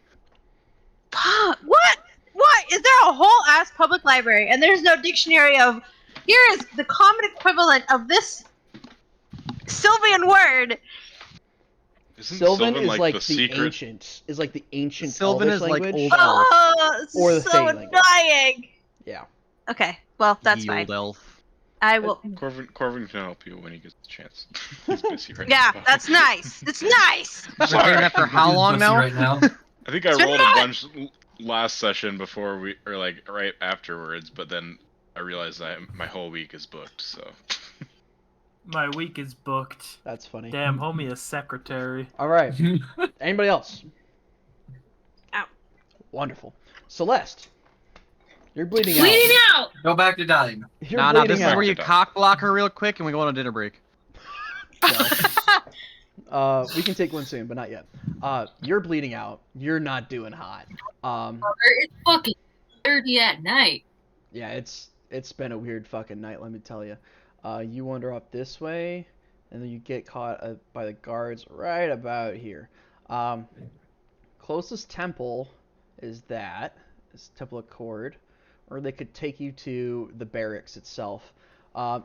Fuck! What? What? Is there a whole ass public library and there's no dictionary of here is the common equivalent of this Sylvan word? Isn't Sylvan is like like the secret? ancient. Is like the ancient Sylvan Elvish is like language. old elf. Oh, this Or is the so Fey language. annoying. Yeah. Okay, well that's Ye fine. old elf. I will. Corvin can help you when he gets the chance. He's busy right Yeah, now. that's nice. It's nice. Been doing that for how long now? Right now. I think I rolled a bunch last session before or like right afterwards, but then I realized my whole week is booked, so. My week is booked. That's funny. Damn, homie is secretary. All right. Anybody else? Ow. Wonderful. Celeste, you're bleeding Bleeding out. out! Go back to dying. You're Nah, bleeding this is out. where you cock block her real quick and we go on a dinner break. We can take one soon, but not yet. You're bleeding out. You're not doing hot. It's fucking 30 at night. Yeah, it's been a weird fucking night, let me tell you. You wander up this way, and then you get caught by the guards right about here. Closest temple is Temple of Cord, or they could take you to the barracks itself.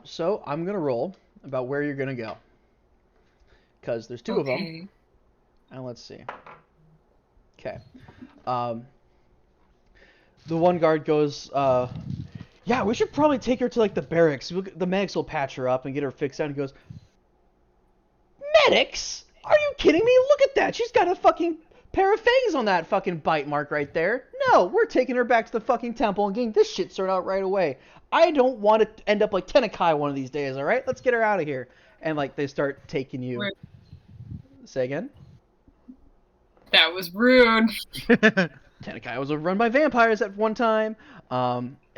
So I'm gonna roll about where you're gonna go, because there's two of them. And let's see. Okay. The one guard goes, yeah, we should probably take her to, like, the barracks. The medics will patch her up and get her fixed out. And he goes, medics? Are you kidding me? Look at that. She's got a fucking pair of fangs on that fucking bite mark right there. No, we're taking her back to the fucking temple and getting this shit sorted out right away. I don't want to end up like Tenekai one of these days, all right? Let's get her out of here. And, like, they start taking you. Wait. Say again? That was rude. Tenekai was run by vampires at one time.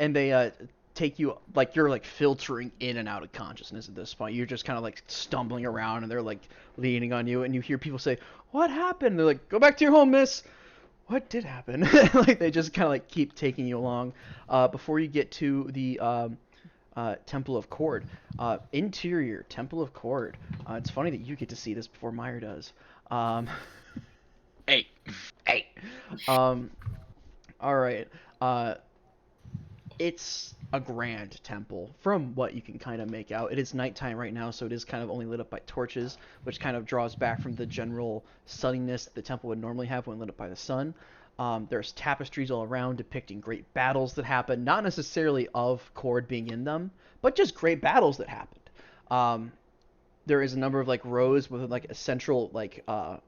And they take you, like, you're like filtering in and out of consciousness at this point. You're just kind of like stumbling around, and they're like leaning on you, and you hear people say, "What happened?" They're like, "Go back to your home, miss." What did happen? Like, they just kind of like keep taking you along before you get to the Temple of Cord. Interior Temple of Cord. It's funny that you get to see this before Meyer does. Hey. All right. It's a grand temple from what you can kind of make out. It is nighttime right now, so it is kind of only lit up by torches, which kind of draws back from the general sunniness that the temple would normally have when lit up by the sun. There's tapestries all around depicting great battles that happened, not necessarily of Cord being in them, but just great battles that happened. There is a number of like rows with like a central like a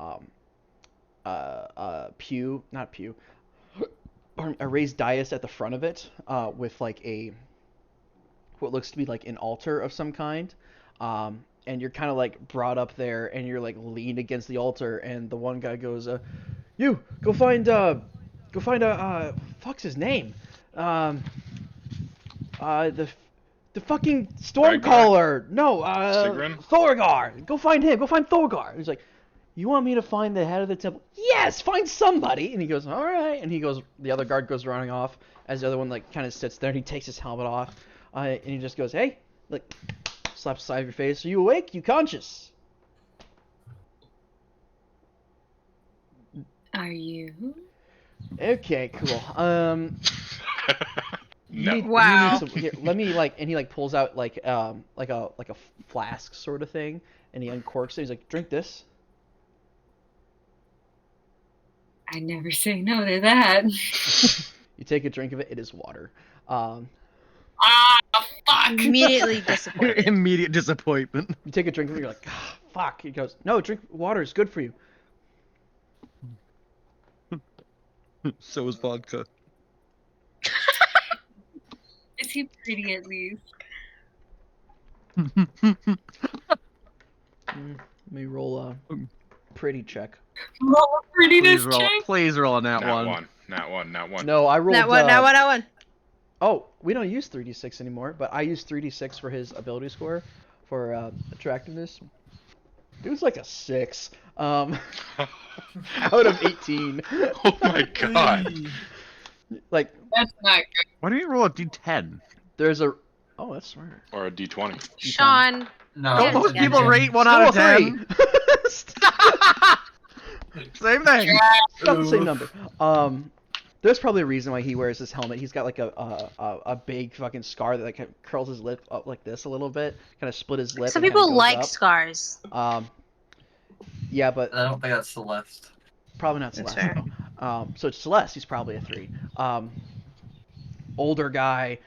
raised dais at the front of it, with like what looks to be like an altar of some kind, and you're kind of like brought up there, and you're like leaned against the altar, and the one guy goes, "You go find fuck's his name, the fucking Stormcaller, no, Sigrun? Thorgar, go find him, go find Thorgar." And he's like, "You want me to find the head of the temple?" "Yes, find somebody." And he goes, "All right." And he goes, the other guard goes running off as the other one like kind of sits there, and he takes his helmet off, and he just goes, "Hey," like slaps the side of your face. "Are you awake? You conscious?" Are you? Okay, cool. No. You Wow. need some, here, let me like, and he like pulls out like a flask sort of thing, and he uncorks it. He's like, drink this. I never say no to that. You take a drink of it. It is water. Ah, fuck. Immediately disappointed. Immediate disappointment. You take a drink of it. You're like, ah, fuck. He goes, no, drink water. It's good for you. So is vodka. Is he pretty at least? Let me roll a pretty check. Roll a prettiness check. Please roll on that Not one. one. Not one. Not one. No, I rolled. That one. Oh, we don't use 3d6 anymore, but I use 3d6 for his ability score for attractiveness. Dude's like a 6. Out of 18. Oh my god. Like, That's not good. Why don't you roll a d10? there's a. Oh, that's smart. Or a d20. Sean. No. Don't most yeah, people yeah. rate 1 Still out of a 10? Same thing. Not the same number. There's probably a reason why he wears this helmet. He's got like a big fucking scar that like kind of curls his lip up like this a little bit, kind of split his lip. Some and kinda people goes like up. scars. Yeah, but I don't think that's Celeste. probably not That's Celeste. fair. No. So it's Celeste. He's probably a 3. Older guy,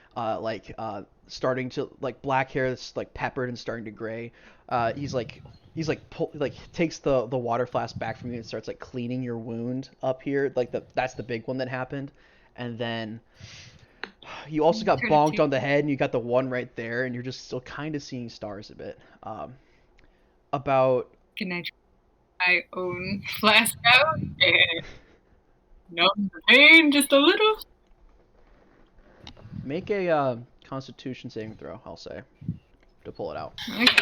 starting to like black hair that's like peppered and starting to gray. He's takes the water flask back from you and starts like cleaning your wound up here. Like that's the big one that happened, and then you also got bonked on the head and you got the one right there, and you're just still kind of seeing stars a bit. About Can I My own flask out and numb the pain just a little. make a Constitution saving throw, I'll say, to pull it out. Okay.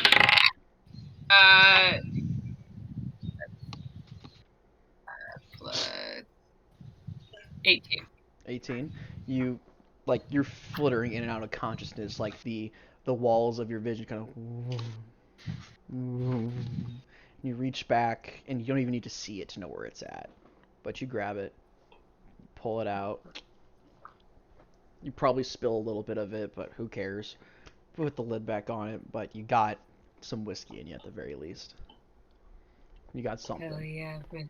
18. 18. You're fluttering in and out of consciousness, like the walls of your vision kind of. You reach back, and you don't even need to see it to know where it's at. But you grab it, pull it out. You probably spill a little bit of it, but who cares? Put the lid back on it, but you got some whiskey in you at the very least. You got something. Hell yeah, but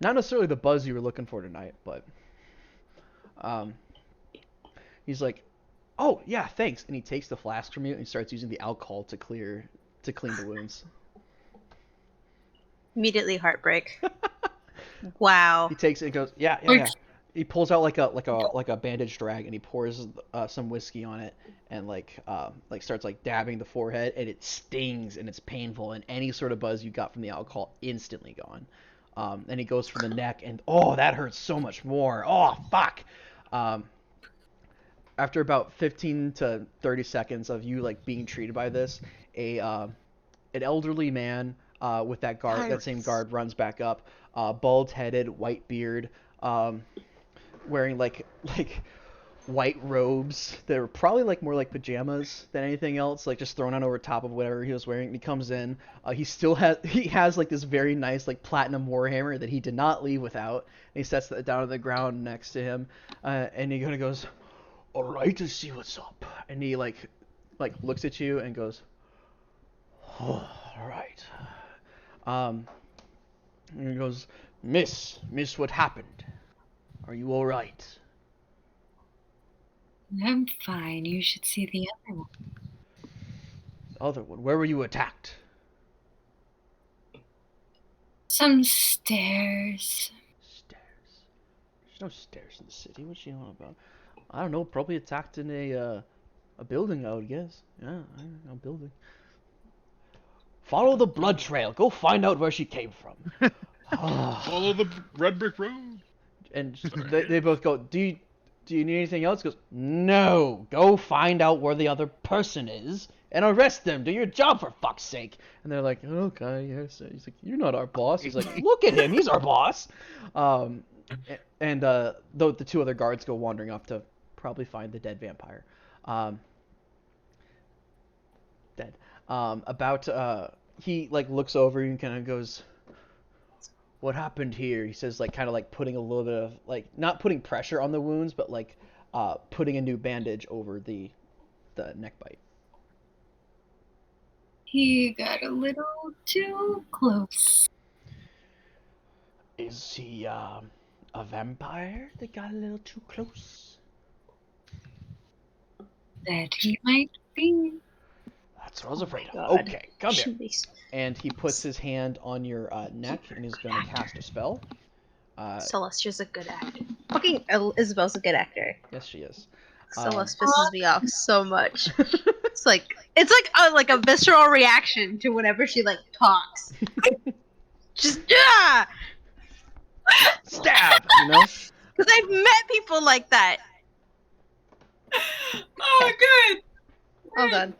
Not necessarily the buzz you were looking for tonight, but he's like, "Oh yeah, thanks," and he takes the flask from you and he starts using the alcohol to clean the wounds. Immediately heartbreak. Wow. He takes it and goes, yeah. He pulls out like a bandaged rag and he pours some whiskey on it and starts like dabbing the forehead, and it stings and it's painful, and any sort of buzz you got from the alcohol instantly gone. And he goes for the neck, and oh, that hurts so much more. Oh, fuck. After about 15 to 30 seconds of you like being treated by this, an elderly man with that same guard runs back up, bald-headed, white beard, wearing like white robes that are probably like more like pajamas than anything else, like just thrown on over top of whatever he was wearing. And he comes in, he has like this very nice like platinum warhammer that he did not leave without, and he sets that down on the ground next to him, and he kind of goes, "All right, let's see what's up," and he like looks at you and goes, "Oh, all right," and he goes, Miss, what happened? Are you all right?" I'm fine. You should see the other one. The other one. Where were you attacked? Some stairs. Stairs. There's no stairs in the city. What's she on about? I don't know. Probably attacked in a building, I would guess. Yeah, a building. Follow the blood trail. Go find out where she came from. Follow the red brick road. And they both go, Do you need anything else? He goes, "No. Go find out where the other person is and arrest them. Do your job, for fuck's sake." And they're like, "Okay, yes." He's like, "You're not our boss." He's like, "Look at him. He's our boss." And the two other guards go wandering up to probably find the dead vampire. He like looks over and kind of goes, "What happened here?" He says, like kind of like putting a little bit of like not putting pressure on the wounds, but like putting a new bandage over the neck bite. He got a little too close. Is he a vampire that got a little too close? That he might be. That's what I was afraid of. God. Okay, come here. Jeez. And he puts his hand on your neck and he's going to cast a spell. Celestia's a good actor. Fucking Isabel's a good actor. Yes, she is. Celeste pisses me off so much. It's like a visceral reaction to whenever she like talks. Just stab, you know? Because I've met people like that. Oh, good. Well done.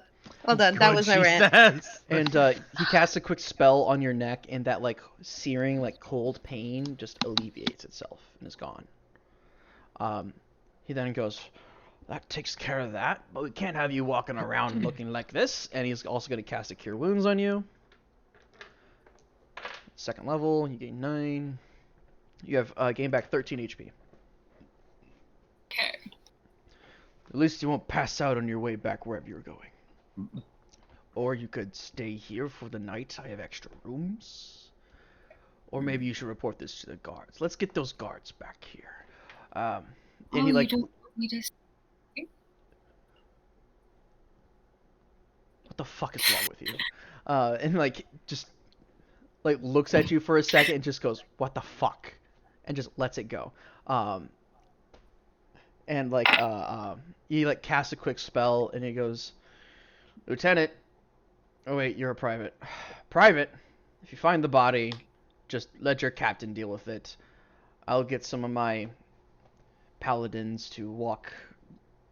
Well done. That was my rant. And he casts a quick spell on your neck, and that like searing, like cold pain just alleviates itself and is gone. He then goes, "That takes care of that, but we can't have you walking around looking like this." And he's also going to cast a Cure Wounds on you. Second level, you gain 9. You have gain back 13 HP. Okay. At least you won't pass out on your way back wherever you're going. Or you could stay here for the night. I have extra rooms. Or maybe you should report this to the guards. Let's get those guards back here. And he like. You don't want me to... What the fuck is wrong with you? And like just like looks at you for a second and just goes, "What the fuck?" and just lets it go. And like he like casts a quick spell and he goes, "Lieutenant, oh wait, you're a private. Private, if you find the body, just let your captain deal with it. I'll get some of my paladins to walk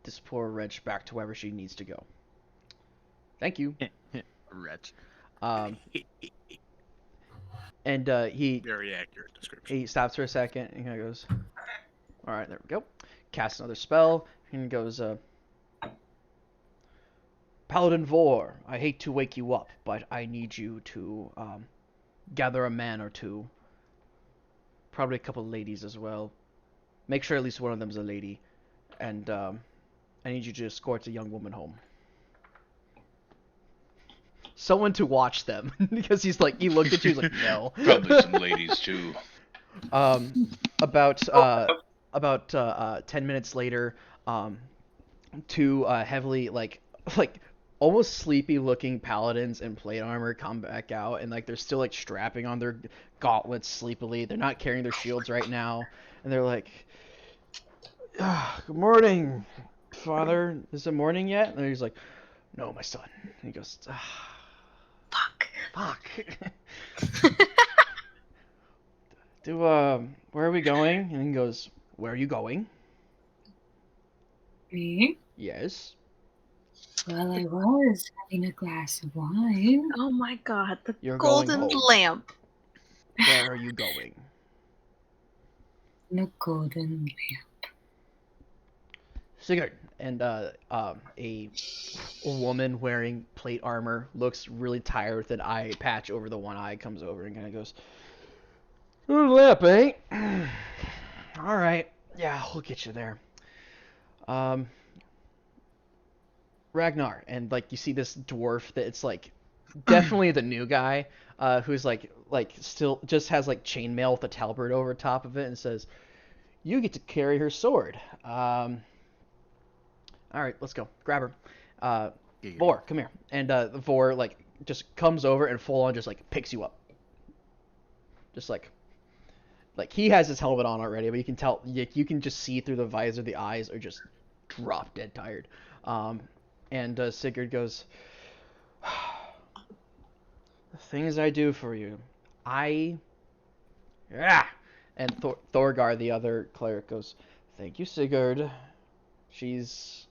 this poor wretch back to wherever she needs to go. Thank you." Wretch. And he Very accurate description. he stops for a second and kind of goes, "All right, there we go." Casts another spell and goes, "Paladin Vor, I hate to wake you up, but I need you to gather a man or two, probably a couple ladies as well. Make sure at least one of them's a lady, and I need you to escort a young woman home. Someone to watch them," because he looked at you, he's like, "No." Probably some ladies too. About 10 minutes later, two heavily like almost sleepy looking paladins in plate armor come back out, and like they're still like strapping on their gauntlets sleepily. They're not carrying their shields right now, and they're like, "Good morning, father. Is it morning yet?" And he's like, "No, my son." And he goes, Fuck. Where are we going?" And he goes, "Where are you going?" Me? "Yes." Well, I was having a glass of wine. Oh my god, the You're going golden home. lamp. "Where are you going?" The golden lamp. Sigurd. And a woman wearing plate armor looks really tired with an eye patch over the one eye, comes over and kind of goes, "Good lamp, eh? All right, yeah, we'll get you there. Ragnar." And like you see this dwarf that it's like definitely the new guy, who's like still just has like chainmail with a talbert over top of it, and says, "You get to carry her sword. All right, let's go. Grab her. Vor, come here." And Vor like just comes over and full on just like picks you up. Just like he has his helmet on already, but you can tell, you can just see through the visor, the eyes are just drop dead tired. And Sigurd goes, "The things I do for you, yeah." And Thorgar, the other cleric, goes, "Thank you, Sigurd. She's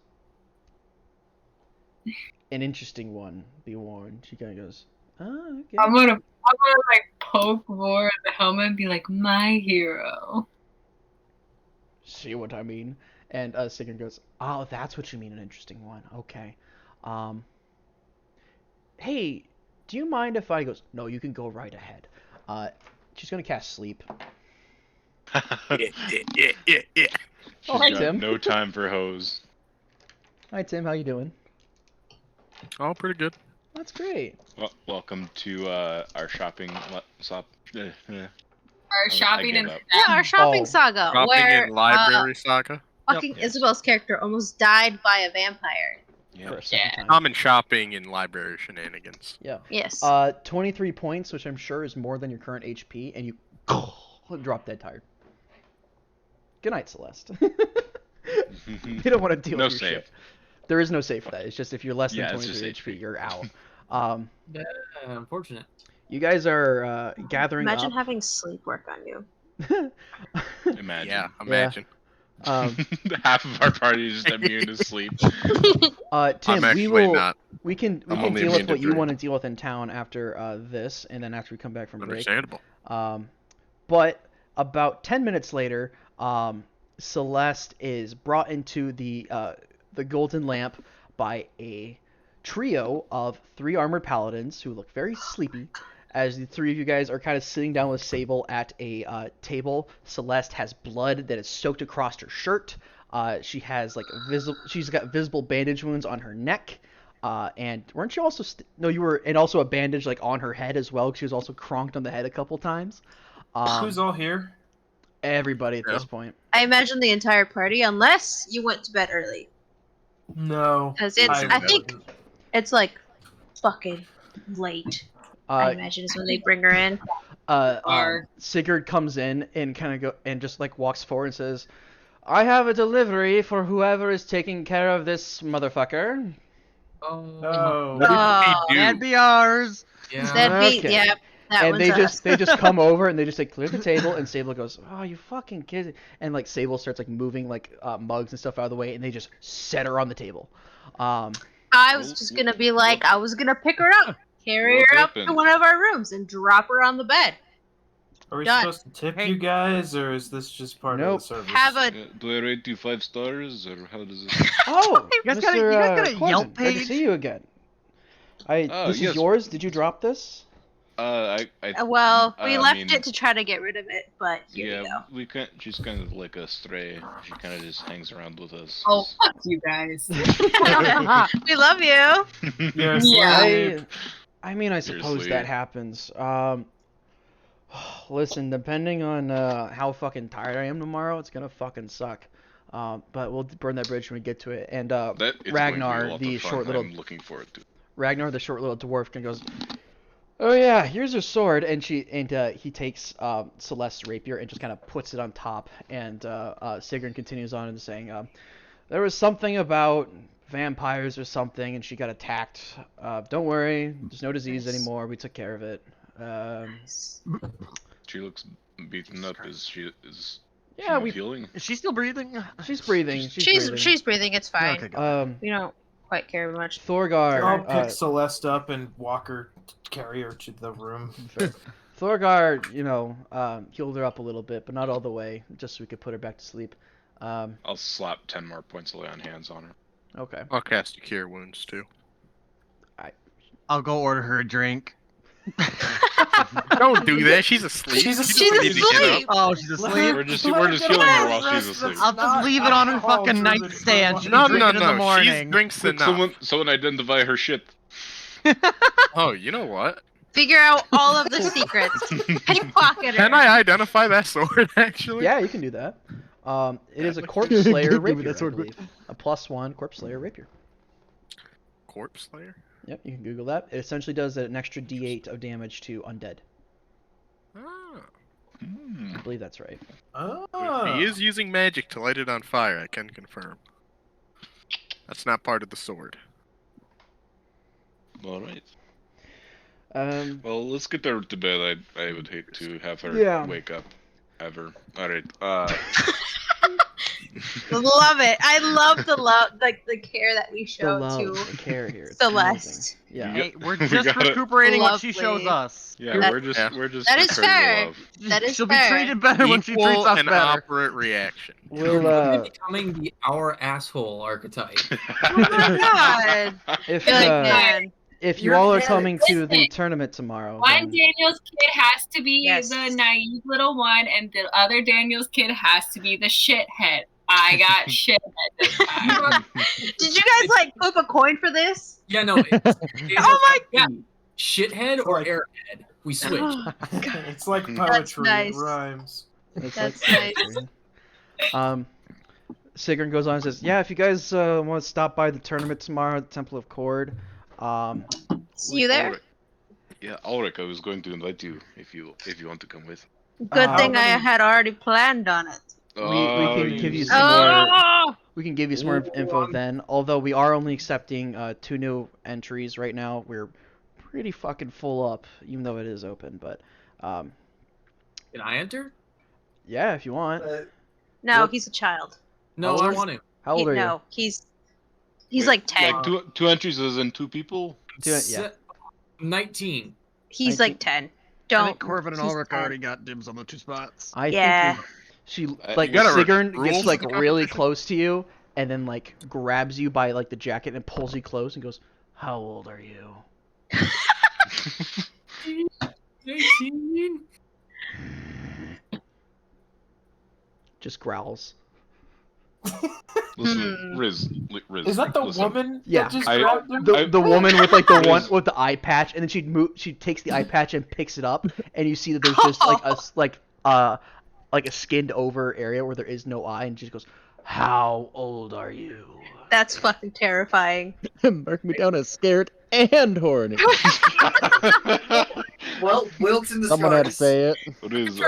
an interesting one, be warned." She kind of goes, "Oh, okay." I'm gonna like poke Vor in the helmet and be like, "My hero." "See what I mean?" And Sigurd goes, "Oh, that's what you mean, an interesting one. Okay. Hey, do you mind if I..." goes, "No, you can go right ahead." She's gonna cast sleep. Yeah. Oh, hi, got Tim. no time for hoes. Hi, Tim. How you doing? Oh, pretty good. That's great. Well, welcome to our shopping shop. Our shopping and Yeah, our shopping Oh. saga, Shopping where in library saga. fucking Yes. Isabel's character almost died by a vampire. Yeah. For a second time. Common shopping in library shenanigans. Yeah. Yes. 23 points, which I'm sure is more than your current HP, and you drop dead tired. Good night, Celeste. You don't want to deal No with your save. shit. There is no save for that. It's just if you're less Yeah, than it's 23 just HP, HP. you're out. Yeah, unfortunate. You guys are gathering Imagine up. having sleep work on you. Imagine. Yeah, imagine. Half of our party is just immune to sleep. Tim, I'm actually we will. not. We can I'm deal only with immune to what you three. want to deal with in town after this, and then after we come back from break. Understandable. But about 10 minutes later, Celeste is brought into the Golden Lamp by a trio of 3 armored paladins who look very sleepy. As the 3 of you guys are kind of sitting down with Sable at a table, Celeste has blood that is soaked across her shirt. She has she's got visible bandage wounds on her neck. And weren't you also no, you were, and also a bandage like on her head as well, because she was also cronked on the head a couple times. Who's all here? Everybody at this point. I imagine the entire party, unless you went to bed early. No. Because I think it's like fucking late. I imagine is when they bring her in. Sigurd comes in and just like walks forward and says, "I have a delivery for whoever is taking care of this motherfucker." Oh. What did he do? That'd be ours. That'd be, Okay. yeah. That And one's they us. just come over and they just like clear the table, and Sable goes, "Oh, you fucking kidding?" And like Sable starts like moving like mugs and stuff out of the way, and they just set her on the table. I was just gonna be like, I was gonna pick her up, carry What her up to happened? one of our rooms, and drop her on the bed. Are we Done. supposed to tip you guys, or is this just part Nope. of the service? Have a Do I rate you 5 stars, or how does it? Oh, You guys Mr. got a Corbin, Yelp good to page? see you again. This yes. is yours. Did you drop this? well, we I left mean, it to try to get rid of it, but here you Yeah, go. we can't. She's kind of like a stray. She kind of just hangs around with us. Oh, fuck you guys. We love you. You're a Yeah. slave. I mean, I suppose Seriously. that happens. Listen, depending on how fucking tired I am tomorrow, it's gonna fucking suck. But we'll burn that bridge when we get to it. And That is Ragnar, going to be a lot the of fun. short little I'm looking forward to. Ragnar, the short little dwarf, kind of goes, "Oh yeah, here's her sword," and he takes Celeste's rapier and just kind of puts it on top. And Sigurd continues on and saying, "There was something about vampires or something, and she got attacked. Don't worry, there's no disease anymore. We took care of it." She looks beaten up. Is she? Is Yeah, she we. healing? Is she still breathing? She's breathing. She's breathing. It's fine. Okay, good. We don't quite care much. Thorgar. I'll pick Celeste up and walk her, carry her to the room. Thorgar, healed her up a little bit, but not all the way, just so we could put her back to sleep. I'll slap 10 more points of lay on hands on her. Okay. I'll cast a cure wounds too. I'll go order her a drink. Don't do that. She's asleep. She's She doesn't need to get asleep. up. Oh, she's asleep. We're just healing her while she's asleep. I'll just leave it on her fucking nightstand. She No, can drink no, it in the no. She morning. drinks Quick, enough. someone identify her shit. Oh, you know what? Figure out all of the secrets. Pickpocket her. Can I identify that sword, actually? Yeah, you can do that. It is a Corpse Slayer Give me rapier, that I sword. believe. A +1 Corpse Slayer rapier. Corpse Slayer? Yep, you can Google that. It essentially does an extra D8 of damage to undead. Oh. I believe that's right. Oh. He is using magic to light it on fire, I can confirm. That's not part of the sword. Alright. Um, Well, let's get her to bed. I would hate to have her wake up. Ever. Alright. Love it. I love the care that we the show love, to the care here. It's Celeste. amazing. Yeah. Hey, we're We just gotta- recuperating what she shows Lovely. us. Yeah, That- we're just That is returning the fair. love. That is She'll fair. be treated better when she treats Equal us and better. operate reaction. We'll, becoming the our asshole archetype. Oh my god. if Good man. if you You're all are very- coming to the Listen. tournament tomorrow, One then Daniel's kid has to be Yes. the naive little one, and the other Daniel's kid has to be the shithead. I got shit this time. Did you guys like flip a coin for this? Yeah, no. Oh my Yeah, shithead or airhead. We switched. It's like poetry. nice. It rhymes. It's That's like nice. poetry. Sigrun goes on and says, "Yeah, if you guys want to stop by the tournament tomorrow at the Temple of Cord, See you there. Yeah, Ulrich, I was going to invite you if you want to come with. Good thing I many- had already planned on it. we can give you some Oh! more. We can give you some more info then. Although we are only accepting 2 new entries right now. We're pretty fucking full up, even though it is open. But Can I enter? yeah, if you want. No, What? he's a child. No, How I old- want to. How old are you? No, he's Wait, like 10. Like two entries as in 2 people? Yeah. 19. He's like 10. I Don't. think Corvin and he's Ulrich 10. already got dibs on the 2 spots. I Yeah. think she You like got a Sigrun rules gets of like the really competition? close to you and then like grabs you by like the jacket and pulls you close and goes, "How old are you?" 18. Just growls. Listen, Riz. Is that the listen. woman Yeah. that just I- grabbed him? The woman with like the one Riz. with the eye patch, and then she takes the eye patch and picks it up, and you see that there's just like a skinned over area where there is no eye, and she just goes, "How old are you?" That's fucking terrifying. Mark me down as scared and horny. Well, Wilkes in the Someone had to say it. Riz,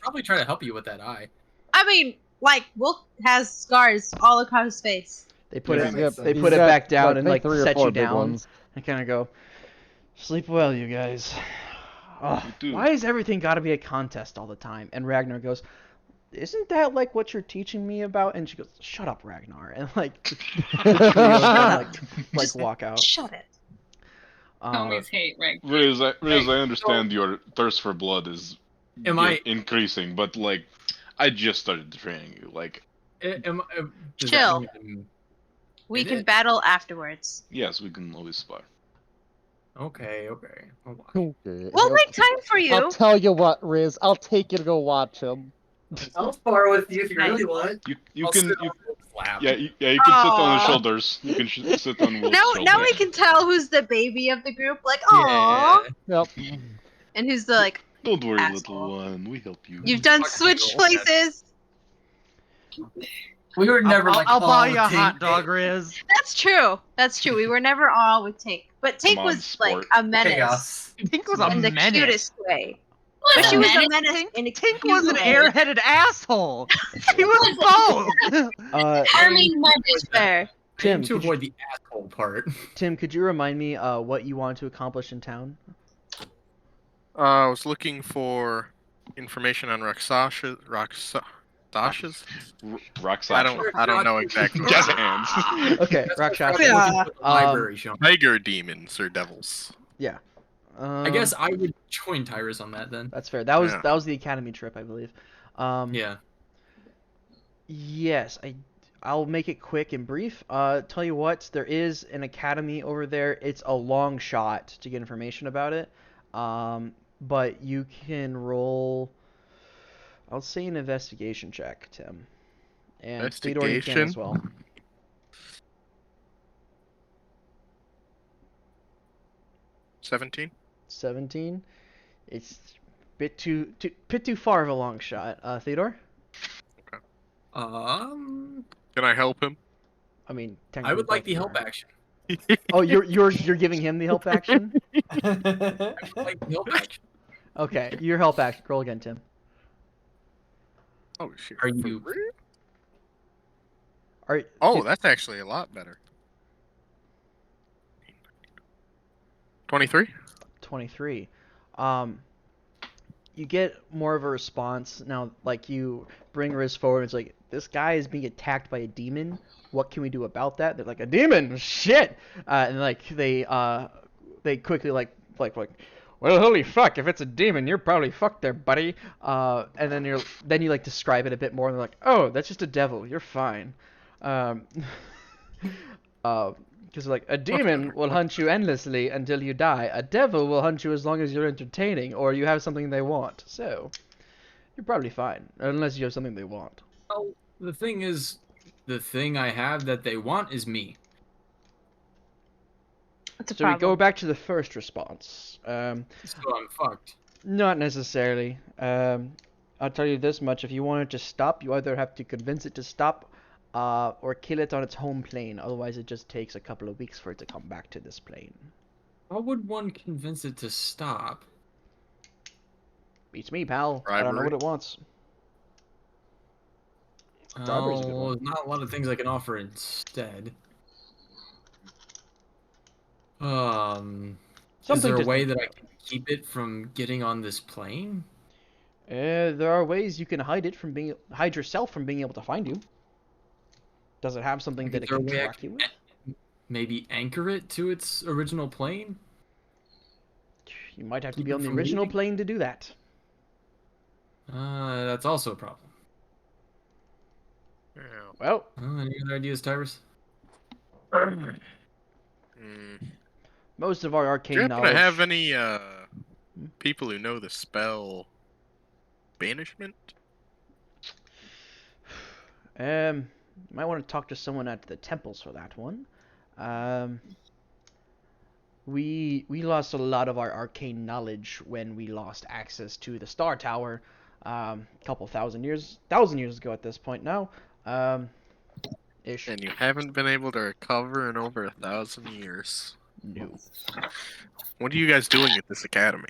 Probably try to help you with that eye. I mean, like, Wolf has scars all across his face. They put Yeah, it makes they sense. put it back down and like three or set four you big down ones. and kind of go, "Sleep well, you guys." Ugh, do. why is everything got to be a contest all the time? And Ragnar goes, "Isn't that like what you're teaching me about?" And she goes, "Shut up, Ragnar," and like the three of them, like walk out. Shut it. Homies hate right. Riz, I understand your thirst for blood is Am I- increasing, but like, I just started training you. Like, Does that Chill. mean- We Did can it? battle afterwards. yes, we can always spar. Okay. Hold on. Okay. We'll make time for I'll you. tell you what, Riz. I'll take you to go watch him. I'll spar with you if you Nice. really want. You I'll can sit you, on Wolf's lap. yeah you can sit on his Aw. shoulders. You can sit on Wolf's Now shoulders. we can tell who's the baby of the group. Like, aww. Yep. And who's the, like, Don't worry, Asshole. little one. We help you. you've done Fucking switch girl. places. We were never like I'll all buy you a with Tink. hot dog, Riz. That's true. That's true. We were never all with Tink. But Tink Come on, was, like, sport. a menace. Chaos. Tink was a In the menace. cutest way. Was But she a was a menace? menace in a Tink cute was an way. airheaded asshole. He was both. Arming It's fair. Tim, to could you, avoid the asshole part. Tim, could you remind me what you want to accomplish in town? I was looking for information on Roxasha's. Rock I don't know exactly. Jazz hands. Okay, Rakshasa. Yeah. Library show. Tiger demons or devils. Yeah. I guess I would join Tyrus on that then. that's fair. That was Yeah. the academy trip, I believe. Yeah. Yes, I'll make it quick and brief. Tell you what, there is an academy over there. It's a long shot to get information about it. But you can roll, I'll say, an investigation check, Tim. And Theodore, you can as well. 17. 17. It's a bit too far of a long shot. Theodore? Um, Can I help him? I mean, I technically would like both the of help you are. action. Oh, you're giving him the help action? I would like the help action. Okay, your help action. Roll again, Tim. Oh shit. Are you? All right. Oh, that's actually a lot better. 23. 23. You get more of a response now. Like, you bring Riz forward. It's like, this guy is being attacked by a demon. What can we do about that? They're like, a demon, shit. And like they quickly like, well, holy fuck! If it's a demon, you're probably fucked there, buddy. And then you like describe it a bit more. And they're like, oh, that's just a devil. You're fine. Because like a demon will hunt you endlessly until you die. A devil will hunt you as long as you're entertaining or you have something they want. So you're probably fine, unless you have something they want. Oh, The thing is, the thing I have that they want is me. That's a So we problem. go back to the first response. So I'm fucked. Not necessarily. I'll tell you this much: if you want it to stop, you either have to convince it to stop, or kill it on its home plane. Otherwise, it just takes a couple of weeks for it to come back to this plane. How would one convince it to stop? Beats me, pal. I don't know what it wants. Bribery's a good one. There's not a lot of things I can offer instead. Is there a way that I can keep it from getting on this plane? There are ways you can hide yourself from being able to find you. Does it have something that it can track you with? Maybe anchor it to its original plane? You might have to be on the original plane to do that. That's also a problem. Yeah. Well, any other ideas, Tyrus? Most of our arcane Do you happen knowledge. to have any people who know the spell banishment? Might want to talk to someone at the temples for that one. We lost a lot of our arcane knowledge when we lost access to the Star Tower, a couple thousand years ago at this point now. Ish. And you haven't been able to recover in over 1,000 years. No. What are you guys doing at this academy?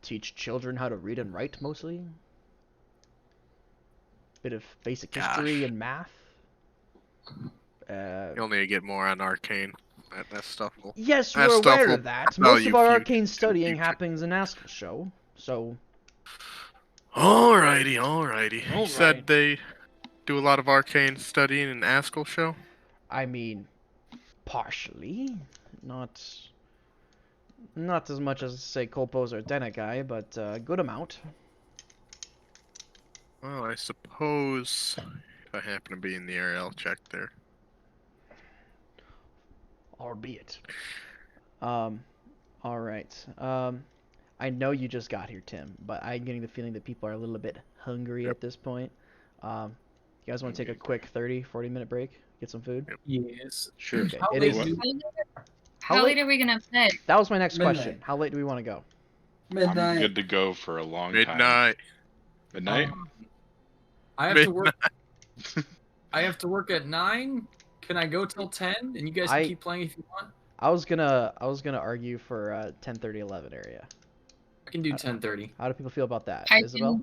Teach children how to read and write, mostly. Bit of basic history and math. You'll need to get more on arcane. That stuff will... Yes, that we're stuff aware will of that. propel Most of you our future- arcane studying future. happens in Ask Show, so... Alrighty. You said they do a lot of arcane studying in Askel show? I mean, partially. Not as much as, say, Kolpos or Denagai, but a good amount. Well, I suppose if I happen to be in the area, I'll check there. Albeit. Alright. I know you just got here, Tim, but I'm getting the feeling that people are a little bit hungry at this point. You guys want to take a quick 30-40 minute break? Get some food? Yes. Sure. Okay. It is... How late are we gonna play? That was my next Midnight. question. How late do we want to go? I'm good to go for a long time. Midnight. Midnight? I have to work. I have to work at 9. Can I go till 10? And you guys can keep playing if you want. I was gonna argue for 10:30, 11 area. I can do 10:30. How do people feel about that, I Isabel?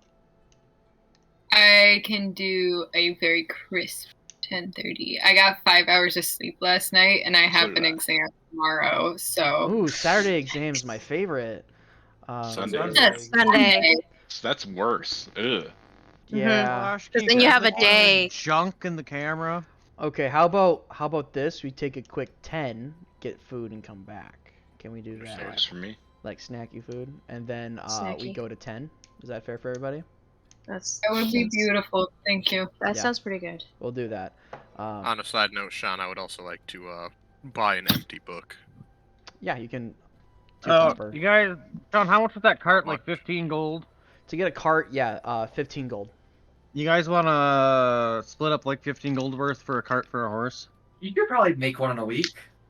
I can do a very crisp 10:30. I got 5 hours of sleep last night, and I have an exam tomorrow. So. Ooh, Saturday exam's my favorite. Sunday. That's Sunday. That's worse. Ugh. Yeah. Because then you have a day. Junk in the camera. Okay, how about this? We take a quick 10, get food, and come back. Can we do that? Works for me. Like snacky food, and then we Snacky. go to 10. Is that fair for everybody? That would be beautiful. Thank you. That Yeah. sounds pretty good. We'll do that. On a side note, Sean, I would also like to buy an empty book. Yeah, you can. You guys, John, how much was that cart? Like 15 gold? To get a cart, yeah, 15 gold. You guys want to split up like 15 gold worth for a cart for a horse? You could probably make one in a week.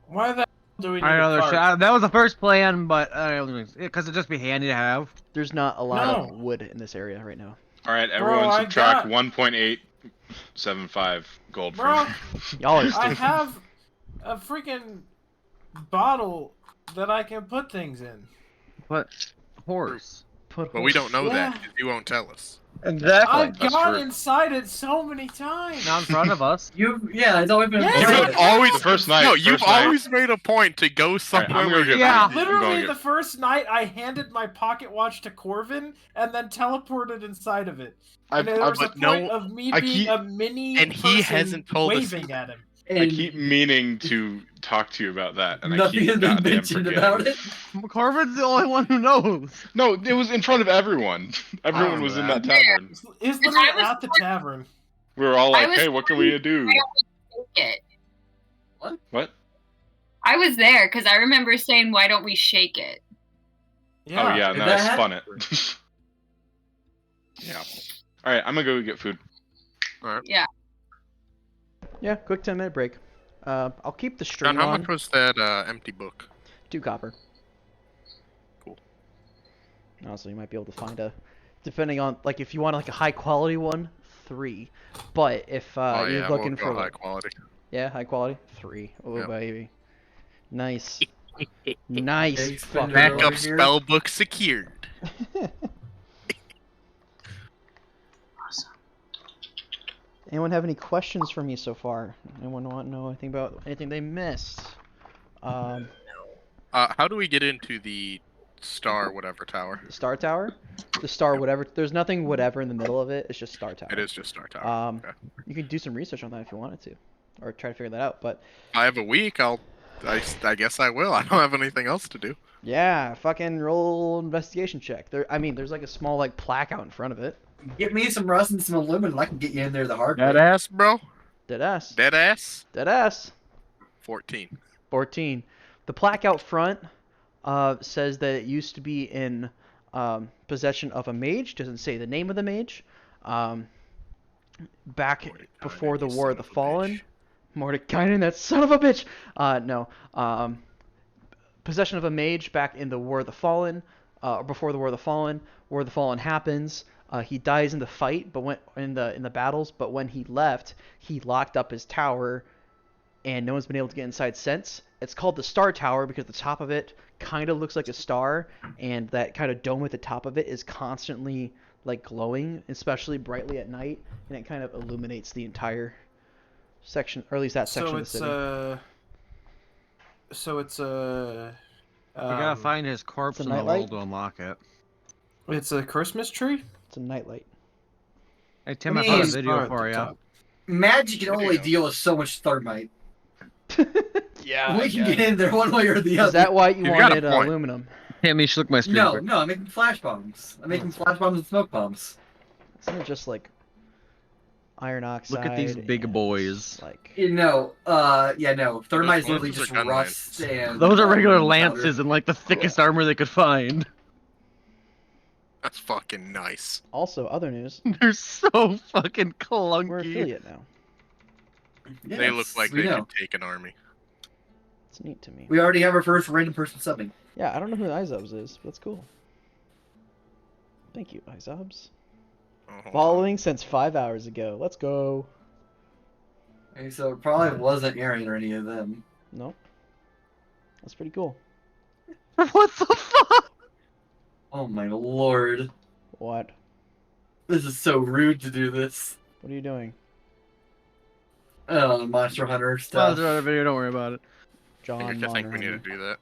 Why the hell do we need I know a cart? that was the first plan, but because it'd just be handy to have. There's not a lot No. of wood in this area right now. All right, everyone I subtract got- 1.875 gold Bro, from Y'all are I stupid. have a freaking bottle that I can put things in. But horse. But we don't know that Yeah. 'cause you won't tell us. Exactly. I've That's gone true. inside it so many times. Not in front of us. It's always been. Yeah. You've Right. always The first night, No, you've first night. always made a point to go somewhere I'm gonna where get you- Yeah. food. I'm Literally, going the first night I handed my pocket watch to Corvin and then teleported inside of it. And there was a but no, point of me I being keep- a mini and he person hasn't told us. waving at him. I keep meaning to talk to you about that, and I Nothing keep has been goddamn mentioned forgetting. about it. Corvin's the only one who knows. No, it was in front of everyone. Everyone Oh, was in that. that tavern. It's I literally was at the tavern. We were all I like, was "Hey, what can we do?" It. What? I was there because I remember saying, "Why don't we shake it?" Yeah. Oh yeah, Did no, that I spun happen? it. Yeah. All right, I'm gonna go get food. Alright. Yeah. Yeah, quick 10-minute break. I'll keep the John, stream how on. much was that empty book? 2 copper. Cool. Also, you might be able to find a, depending on, like, if you want like a high quality one, 3. But if Oh you're yeah, looking we'll go for high like, quality. yeah, high quality, 3. Oh Yep. baby, nice, nice. Thanks, Fucking Bender. Backup Over here. spell book secured. Anyone have any questions for me so far? Anyone want to know anything about anything they missed? How do we get into the star whatever tower? The Star Tower? The Star whatever. There's nothing whatever in the middle of it. It's just Star Tower. It is just star tower. Okay. You could do some research on that if you wanted to, or try to figure that out. But I have a week. I guess I will. I don't have anything else to do. yeah, fucking roll investigation check. There's like a small like plaque out in front of it. Get me some rust and some aluminum. I can get you in there the hard way. Dead ass, bro. Dead ass. Dead ass. Dead ass. 14. 14. The plaque out front says that it used to be in possession of a mage. Doesn't say the name of the mage. Back before the War of the Fallen. Mordekainen, that son of a bitch! No. Possession of a mage back in the War of the Fallen. Before the War of the Fallen. War of the Fallen happens. He dies in the fight, but in the battles. But when he left, he locked up his tower, and no one's been able to get inside since. It's called the Star Tower because the top of it kind of looks like a star, and that kind of dome at the top of it is constantly like glowing, especially brightly at night, and it kind of illuminates the entire section, or at least that section of the city. We gotta find his corpse it's in a the nightlight? world to unlock it. It's a Christmas tree? It's a nightlight. Hey Tim, I I found a mean, video at for the you. top. Magic can only deal with so much thermite. Yeah. We can get in there one way or the other. Is that why you You've got a wanted point. aluminum? Tim, you should look at my screen. No, quick. no, I'm making flash bombs. I'm making flash bombs and smoke bombs. Isn't it just like iron oxide? Look at these big and, boys. Like, Yeah, no, thermite is Those literally are just gun rust and. Those are regular powder. lances and like the thickest armor they could find. That's fucking nice. also, other news, They're so fucking clunky. we're affiliate now. They look Yes, like we they know. could take an army. It's neat to me. We already have our first random person subbing. Yeah, I don't know who Izobs is, but that's cool. Thank you, Izobs. Oh, hold on. Following since 5 hours ago. Let's go. Okay, so it probably wasn't Aaron or any of them. Nope. That's pretty cool. What the fuck? Oh my lord. What? This is so rude to do this. What are you doing? Monster Hunter Well, stuff. that's another video. Don't worry about it. John I think we need to Monaghan. do that.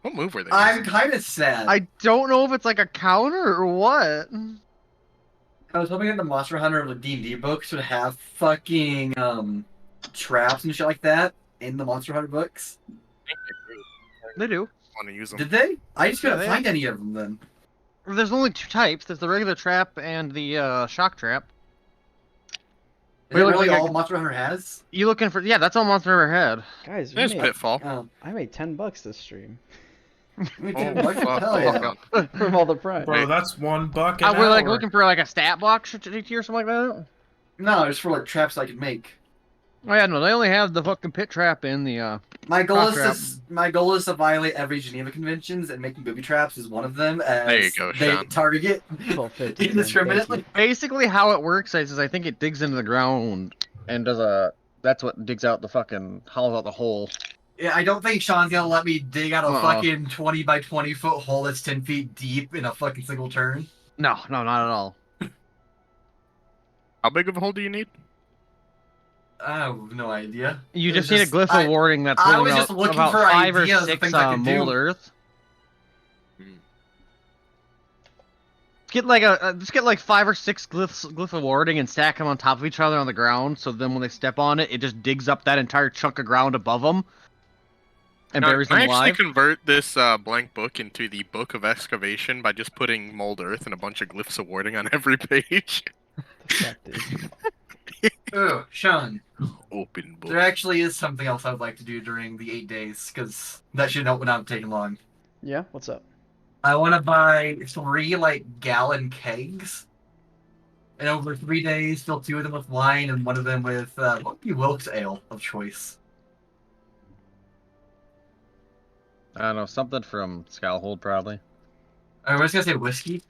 What move were they? I'm using? kind of sad. I don't know if it's like a counter or what. I was hoping that the Monster Hunter of the D&D books would have fucking traps and shit like that in the Monster Hunter books. They do. Want to use them? Did they? I just couldn't they find any of them then. There's only 2 types. There's the regular trap and the shock trap. Is it Really, really like, all Monster Hunter has? You looking for? Yeah, that's all Monster Hunter had. Guys, we There's made, Pitfall. Oh, I made $10 this stream we Oh, did. What the fuck, hell yeah. fuck up. from all the Prime. Bro, Hey. that's $1 an We're like hour. looking for like a stat block or something like that. No, just for like traps I could make. Oh yeah, no, they only have the fucking pit trap in the My goal is Trap. my goal is to violate every Geneva conventions, and making booby traps is one of them. As There you go, they Sean. target it 12.50, thank indiscriminately. Basically, how it works is I think it digs into the ground and does a. That's what digs out the fucking hollows out the hole. Yeah, I don't think Sean's gonna let me dig out a Uh-uh. fucking 20 by 20 foot hole that's 10 feet deep in a fucking single turn. No, not at all. How big of a hole do you need? I have no idea. You It just was need a glyph of warding that's I holding was out just looking about for 5 or ideas of 6 things I could do. mold earth. Hmm. Get like 5 or 6 glyph of warding and stack them on top of each other on the ground. So then when they step on it, it just digs up that entire chunk of ground above them and Now, buries can them I actually alive. convert this blank book into the Book of Excavation by just putting mold earth and a bunch of glyphs of warding on every page? Effective. Oh, Sean, Open book. there actually is something else I would like to do during the 8 days, because that should not take long. Yeah, what's up? I want to buy 3 like gallon kegs And over 3 days, fill 2 of them with wine and 1 of them with what would be Wilkes ale of choice. I don't know, something from Skullhold probably. I was gonna say whiskey.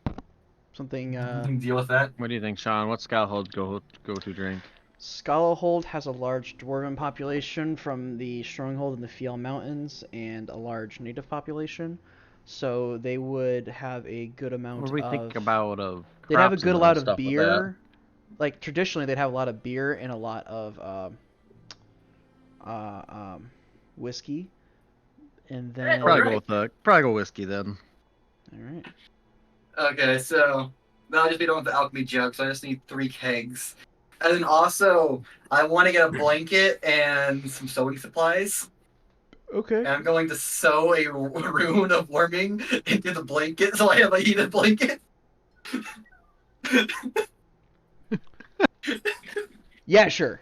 Something. You can deal with that. What do you think, Sean? What's Skullhold's go-to drink? Skalahold has a large dwarven population from the stronghold in the Fjell Mountains and a large native population. So they would have a good amount What do we of. think about of? They'd have a crops good and amount of stuff with that? beer. Like traditionally, they'd have a lot of beer and a lot of whiskey. And then. Probably go whiskey then. All right. Okay, so now I just be done with the alchemy joke, so I just need 3 kegs. And then also, I want to get a blanket and some sewing supplies. Okay. And I'm going to sew a rune of warming into the blanket, so I have a heated blanket. Yeah, sure.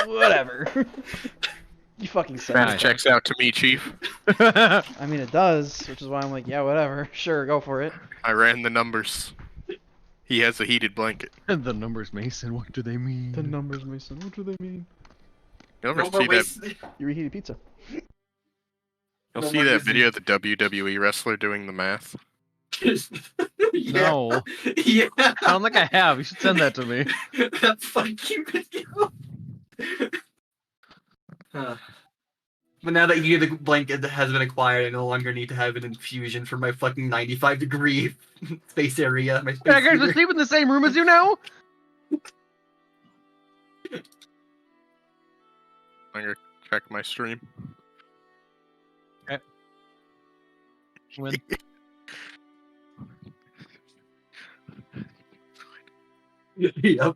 Whatever. You fucking said Math it. checks out to me, Chief. I mean, it does, which is why I'm like, yeah, whatever. Sure, go for it. I ran the numbers. He has a heated blanket. The numbers, Mason. What do they mean? The numbers, Mason. What do they mean? You ever see that? You reheated pizza. You'll see that video of the WWE wrestler doing the math. No. Yeah. I don't think I have. You should send that to me. That fucking video. But now that you the blanket has been acquired, I no longer need to have an infusion for my fucking 95-degree space area. My space Yeah, guys, we heater. sleep in the same room as you now? I'm gonna check my stream. Okay. When? Yep.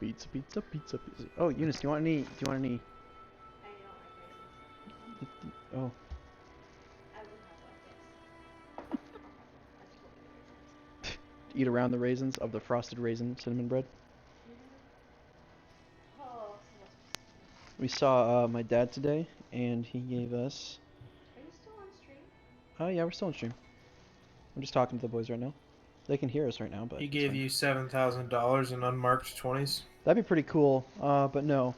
Pizza, pizza, pizza, pizza. Oh, Eunice, do you want any? Do you want any? Oh. Eat around the raisins of the frosted raisin cinnamon bread. We saw my dad today, and he gave us. Are you still on stream? Oh yeah, we're still on stream. I'm just talking to the boys right now. They can hear us right now, but He it's gave fine. you $7,000 in unmarked 20s. That'd be pretty cool. But no.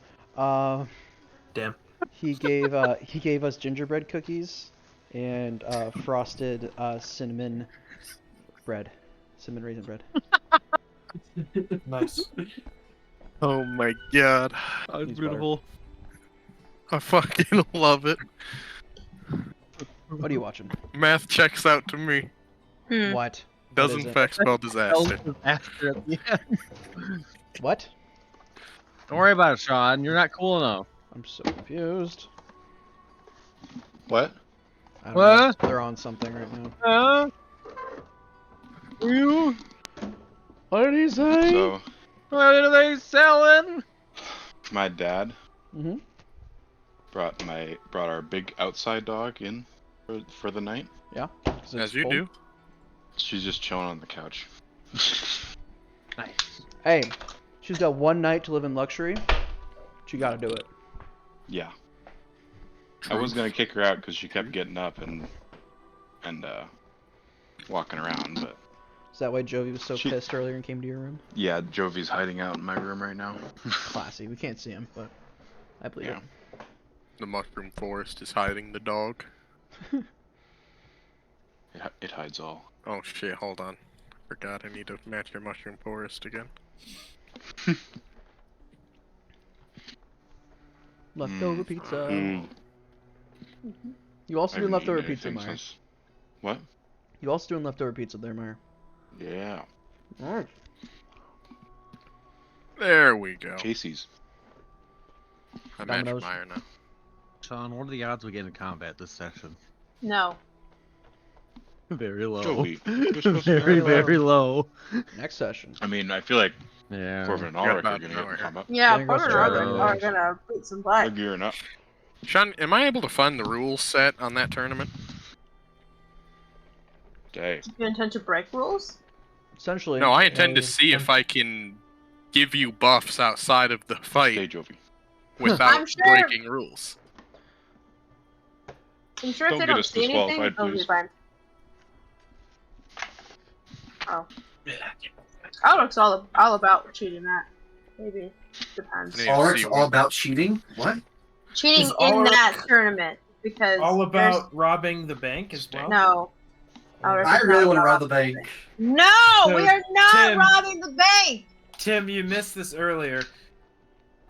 Damn. He gave us gingerbread cookies and frosted cinnamon bread, cinnamon raisin bread. Nice. Oh my god. He's beautiful. I fucking love it. What are you watching? Math checks out to me. Hmm. What? Doesn't is it? fact spell disaster. Disaster at the end. What? Don't worry about it, Sean. You're not cool enough. I'm so confused. What? I don't What? know. They're on something right now. You? What did he say? So, What are they selling? my dad Mm-hmm. brought our big outside dog in for the night. Yeah. 'cause it's As you cold. do. She's just chilling on the couch. Nice. Hey, she's got one night to live in luxury. She gotta do it. Yeah. I was gonna kick her out because she kept getting up and walking around, but Is that why Jovi was so She- pissed earlier and came to your room? yeah, Jovi's hiding out in my room right now. Classy. We can't see him, but I believe Yeah. The mushroom forest is hiding the dog. It hides all. Oh shit, hold on. Forgot I need to match your mushroom forest again. Leftover pizza. Mm. You also I doing haven't leftover eaten pizza, anything Meyer. since- What? You also doing leftover pizza there, Meyer. Yeah. Alright. There we go. Casey's. I match Domino's. Meyer now. Sean, what are the odds we get in combat this session? No. Very low. Jovi, you're supposed to- Very, Very low. very low. Next session. I mean, I feel like Yeah. Corbin and got Ulrich are about gonna an get in hour. combat. Yeah, Getting us Porter are started. are gonna beat some They're butt. gearing up. Sean, am I able to find the rules set on that tournament? Day. You intend to break rules? Essentially. No, I intend to see if I can give you buffs outside of the Stay, fight. Jovi. without sure- breaking rules. I'm sure if Don't they get don't us see anything, disqualified, it'll be please. fine. Oh. Ulrich's all about cheating that. Maybe. Depends. I need to Ulrich's see all about cheating? What? Cheating Is in Ulrich that tournament. Because all there's- about robbing the bank as well? No. Ulrich I is really not want to about rob the bank. No! So, We are not Tim- robbing the bank! Tim, you missed this earlier.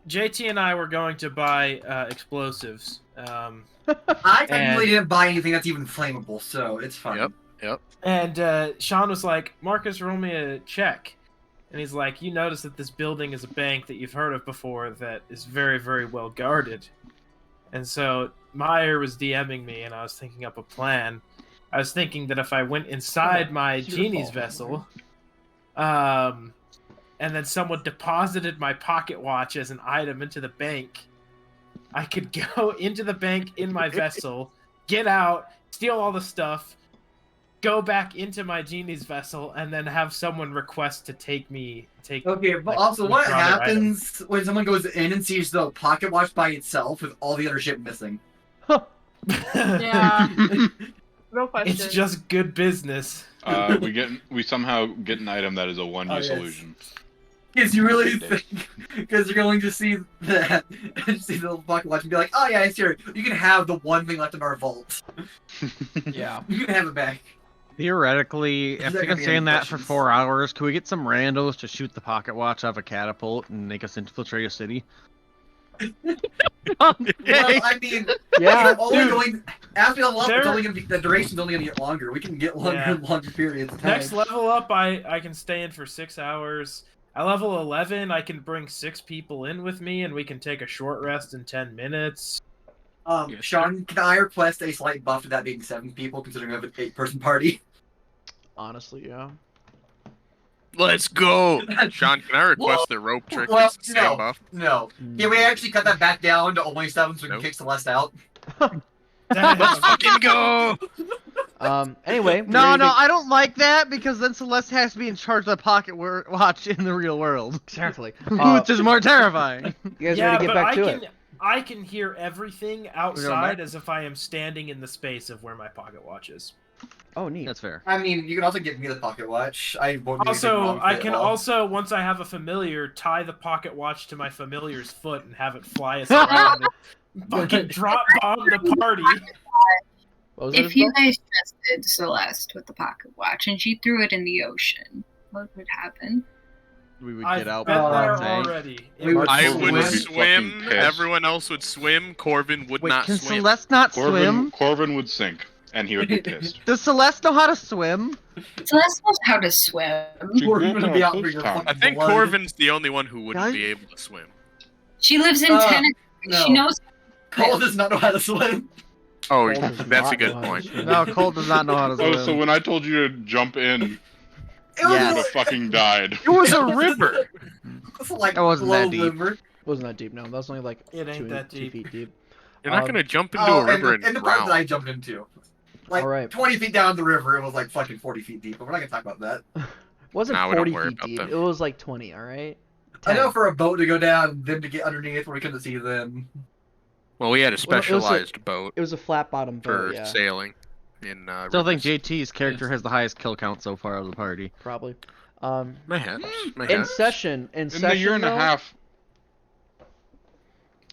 JT and I were going to buy explosives. I technically didn't buy anything that's even flammable, so it's fine. Yep. And Sean was like, Marcus, roll me a check. And he's like, you notice that this building is a bank that you've heard of before that is very, very well guarded. And so Meyer was DMing me, and I was thinking up a plan. I was thinking that if I went inside my genie's vessel, and then someone deposited my pocket watch as an item into the bank, I could go into the bank in my vessel, get out, steal all the stuff, go back into my genie's vessel, and then have someone request to take. Okay, but like, also, what withdraw their item. happens when someone goes in and sees the pocket watch by itself with all the other shit missing? Yeah. No question. It's just good business. We somehow get an item that is a one-use yes. illusion. Because you really think, because you're going to see that, and see the pocket watch and be like, oh yeah, it's here. You can have the one thing left in our vault. Yeah. You can have it back. Theoretically, Is if there we gonna can be stay any in that for questions? 4 hours, can we get some randos to shoot the pocket watch out of a catapult and make us infiltrate a city? Well, I mean, Yeah. you're only dude, going after the level. It's there- only gonna be the duration's only gonna get longer. We can get longer Yeah. and longer periods of time. Next level up, I can stay in for 6 hours. At level 11, I can bring 6 people in with me, and we can take a short rest in 10 minutes. Yes, Sean, can I request a slight buff to that being 7 people, considering we have an 8-person party? Honestly, yeah. Let's go! Sean, can I request the rope trick Well, is the same buff? No. Can we actually cut that back down to only 7 so we can Nope. kick Celeste out? Let's fucking go! Anyway. No, ready to- I don't like that because then Celeste has to be in charge of the pocket watch in the real world, Exactly. which is more terrifying. You guys Yeah, ready to get but back to it? I can hear everything back? outside as if I am standing in the space of where my pocket watch is. Oh, neat. That's fair. I mean, you can also give me the pocket watch. I won't do anything Also, wrong with I it can at all. also, once I have a familiar, tie the pocket watch to my familiar's foot and have it fly us around and fucking drop bomb the party. What was that, If you Isabel? guys trusted Celeste with the pocket watch and she threw it in the ocean, what would happen? We would I've get out been before there I'm saying. already. We would I swim. would Would be swim, fucking pissed. everyone else would swim, Corvin would Wait, not can swim. Celeste not swim? Corvin would sink, and he would be pissed. Does Celeste know how to swim? Celeste knows how to swim. We're gonna be out for your I I fucking think blood. Corvin's the only one who wouldn't Guys? be able to swim. She lives in Tennessee. no. She knows. Cole does not know how to swim. Oh, Cole does that's a not good know how to point. swim. No, Cole does not know how to swim. Oh, so when I told you to jump in, It you Yes. would have fucking died. It was a river. It's like It wasn't that low deep. river. Wasn't that deep? No, that was only like It ain't that 2 deep. feet deep. You're not Um, gonna jump into Oh, a river and and the part that I drown. jumped into. Like, Alright. 20 feet down the river, it was like fucking 40 feet deep, but we're not gonna talk about that. It wasn't Nah, we don't 40 worry feet about deep. them. It was like 20, alright? I know for a boat to go down, them to get underneath where we couldn't see them. Well, we had a Well, it was a- specialized boat It was a flat bottom for boat, yeah. sailing. In Still think rivers. JT's character has the highest kill count so far of the party. Probably. Man, In session, In the year and a though, half.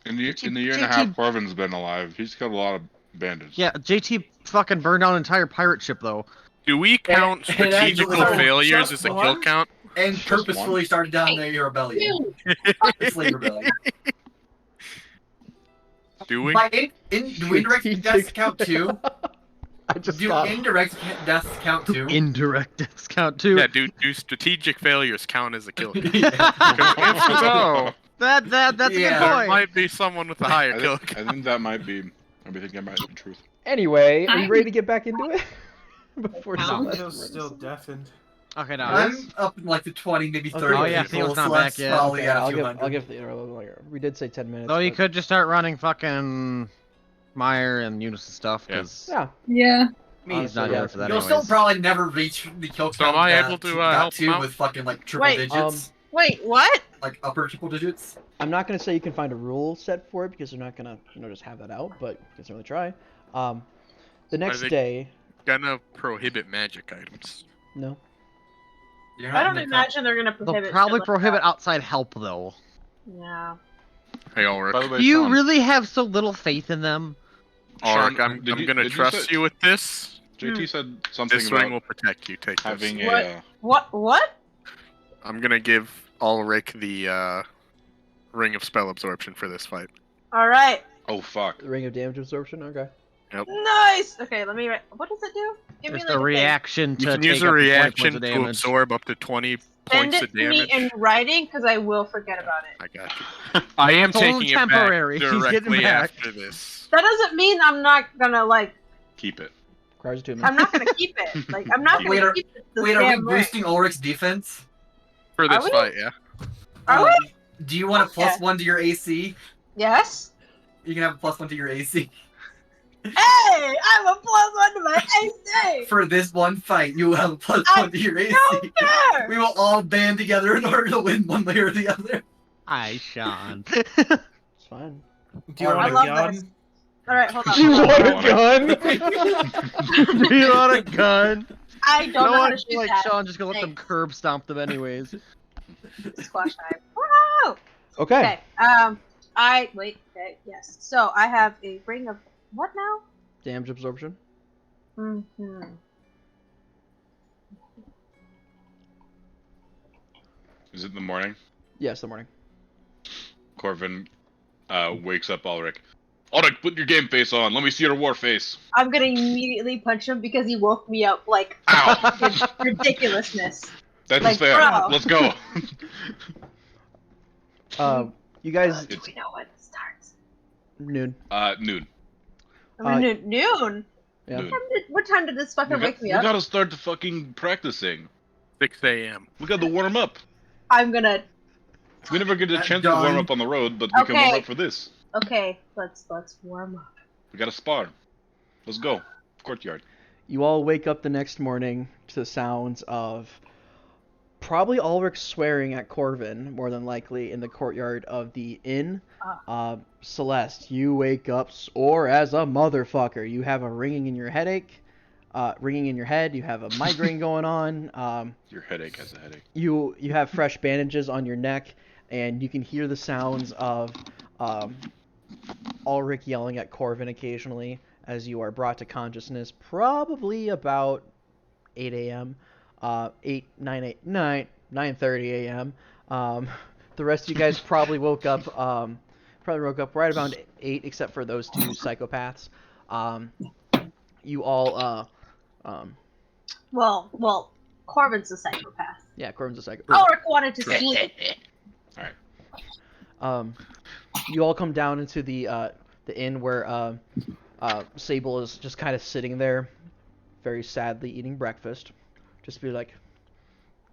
In the year and a JT half Corvin's been alive, he's killed a lot of bandits. Yeah, JT fucking burned down an entire pirate ship though. Do we count And strategical actually, failures just as a kill one? count? And Just purposefully started down the rebellion. The slave rebellion. Do we? By do indirect deaths count too? I just Do thought. indirect deaths count too? Indirect discount too. Yeah, do strategic failures count as a kill count? Yeah. Because if so, That's Yeah. a good there point. might be someone with a higher kill count. I think that might be everything that might be truth. Anyway, are you I'm- ready to get back into it? Before No. Celeste Theo's runs. still deafened. Okay, now I'm up in like the 20, maybe 30 Oh, yeah, people, Theo's not so back that's yet. probably Okay, at I'll 200. give the we did say 10 minutes. though you but- could just start running fucking Meyer and Eunice and stuff because Yeah. Yeah. Me, He's not yeah, here for that You'll anyways. still probably never reach the kill So am count I that able to, got help to him out? with fucking like triple Wait, digits, Wait, what? like upper triple digits. I'm not gonna say you can find a rule set for it because they're not gonna, just have that out, but you can certainly try. The next they- day, Gonna prohibit magic items. no. You're I not don't in the imagine they're gonna They'll prohibit. probably shit like prohibit that. outside help, though. Yeah. Hey, Ulrich. By the way, Do you Sean, really have so little faith in them? Ulrich, Sean, I'm gonna did trust say- you with this. JT said something This ring about will protect you. Take having this. a. What? I'm gonna give Ulrich the ring of spell absorption for this fight. All right. Oh fuck! The ring of damage absorption. Okay. Nice. Okay, let me write. What does it do? Give It's me the like a thing. reaction You to can take use up a to 20 points reaction of to damage. absorb up to 20 Send points it of to me damage. in writing because I will forget about it. I got you. I am It's only taking it temporary. back He's getting directly back. after this. That doesn't mean I'm not gonna like. Keep it. Requires attunement. I'm not gonna keep it. Like I'm not Wait, gonna keep this Wait, are we damn ring. boosting Ulrich's defense? For this Are we? fight, yeah. Are we? Do you want a Yeah. +1 to your AC? Yes. You can have a +1 to your AC. Hey, I'm a +1 to my AC. For this one fight, you will have a +1 to your AC. No fair. We will all band together in order to win one way or the other. Hi, Sean. It's fine. Do you I want a love gun? this. All right, hold on. You Hold on. want a gun? Do you want a gun? I don't know how to shoot like that. Sean just gonna let them Thanks. curb stomp them anyways. Squash time. Woo! Okay. Okay. Okay. Yes. So I have a ring of what now? Damage absorption. Mm-hmm. Is it in the morning? Yes, the morning. Corvin wakes up Ulrich. Ulrich, put your game face on. Let me see your war face. I'm gonna immediately punch him because he woke me up like Ow! with ridiculousness. That Like, is fair. bro. Let's go. You guys. Do we know when it starts? Noon. Noon. Noon. Yeah. Noon. What time did this fucking wake me We up? gotta start the fucking practicing. 6 a.m. We gotta warm up. I'm gonna. We never get a That's chance to warm done. up on the road, but we can warm Okay. up for this. Okay, let's warm up. We gotta spar. Let's go. Courtyard. You all wake up the next morning to the sounds of probably Ulrich swearing at Corvin, more than likely, in the courtyard of the inn. Celeste, you wake up sore as a motherfucker. You have a ringing in your head. You have a migraine going on. Your headache has a headache. You have fresh bandages on your neck, and you can hear the sounds of Ulrich yelling at Corvin occasionally as you are brought to consciousness, probably about 8 a.m. 9:30 a.m. The rest of you guys probably woke up right around 8, except for those two psychopaths. You all Well, Corbin's a psychopath. yeah, Corvin's a psychopath. Ulrich wanted to sleep. You all come down into the inn where Sable is just kind of sitting there, very sadly eating breakfast. Just be like,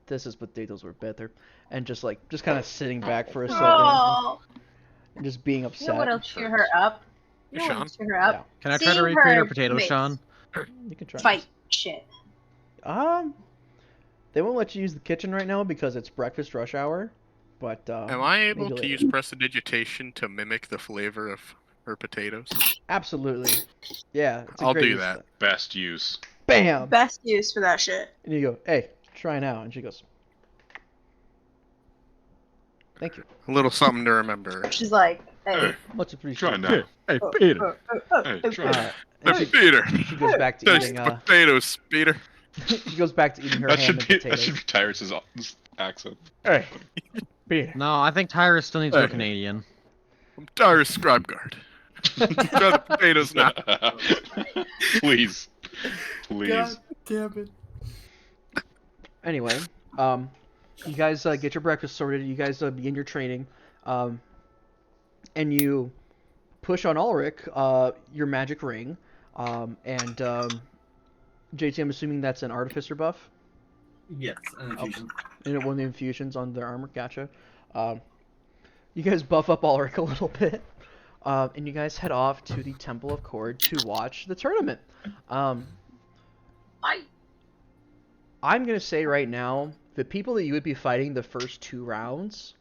this is potatoes were better, and just kind of sitting back for a second, Oh, and just being you upset. know what'll cheer her up? You know what'll cheer her up? Yeah. Can I try to Seeing recreate her her potato, mates Sean? You can try. Fight shit. They won't let you use the kitchen right now because it's breakfast rush hour. But Am I able maybe to later. use prestidigitation to mimic the flavor of her potatoes? Absolutely. Yeah, it's a I'll great do use that. of Best use. Bam! Best use for that shit. And you go, hey, try now. And she goes, thank you. A little something to remember. She's like, hey. Much appreciated. Try now. Hey, Oh, Peter. Hey, try. And Hey, Peter! she goes back to Taste eating. the potatoes, Peter. She goes back to eating her That ham should and be potatoes. Tyrus's accent. Hey, Peter. No, I think Tyrus still needs to go Canadian. I'm Tyrus Scribeguard. Try the potatoes now. Please. Please. God damn it. Anyway, you guys get your breakfast sorted. You guys begin your training, and you push on Ulrich your magic ring, and JT, I'm assuming that's an artificer buff. Yes, an infusion. And one of the infusions on their armor. Gotcha. You guys buff up Ulrich a little bit, and you guys head off to the Temple of Cord to watch the tournament. I'm gonna say right now, the people that you would be fighting the first 2 rounds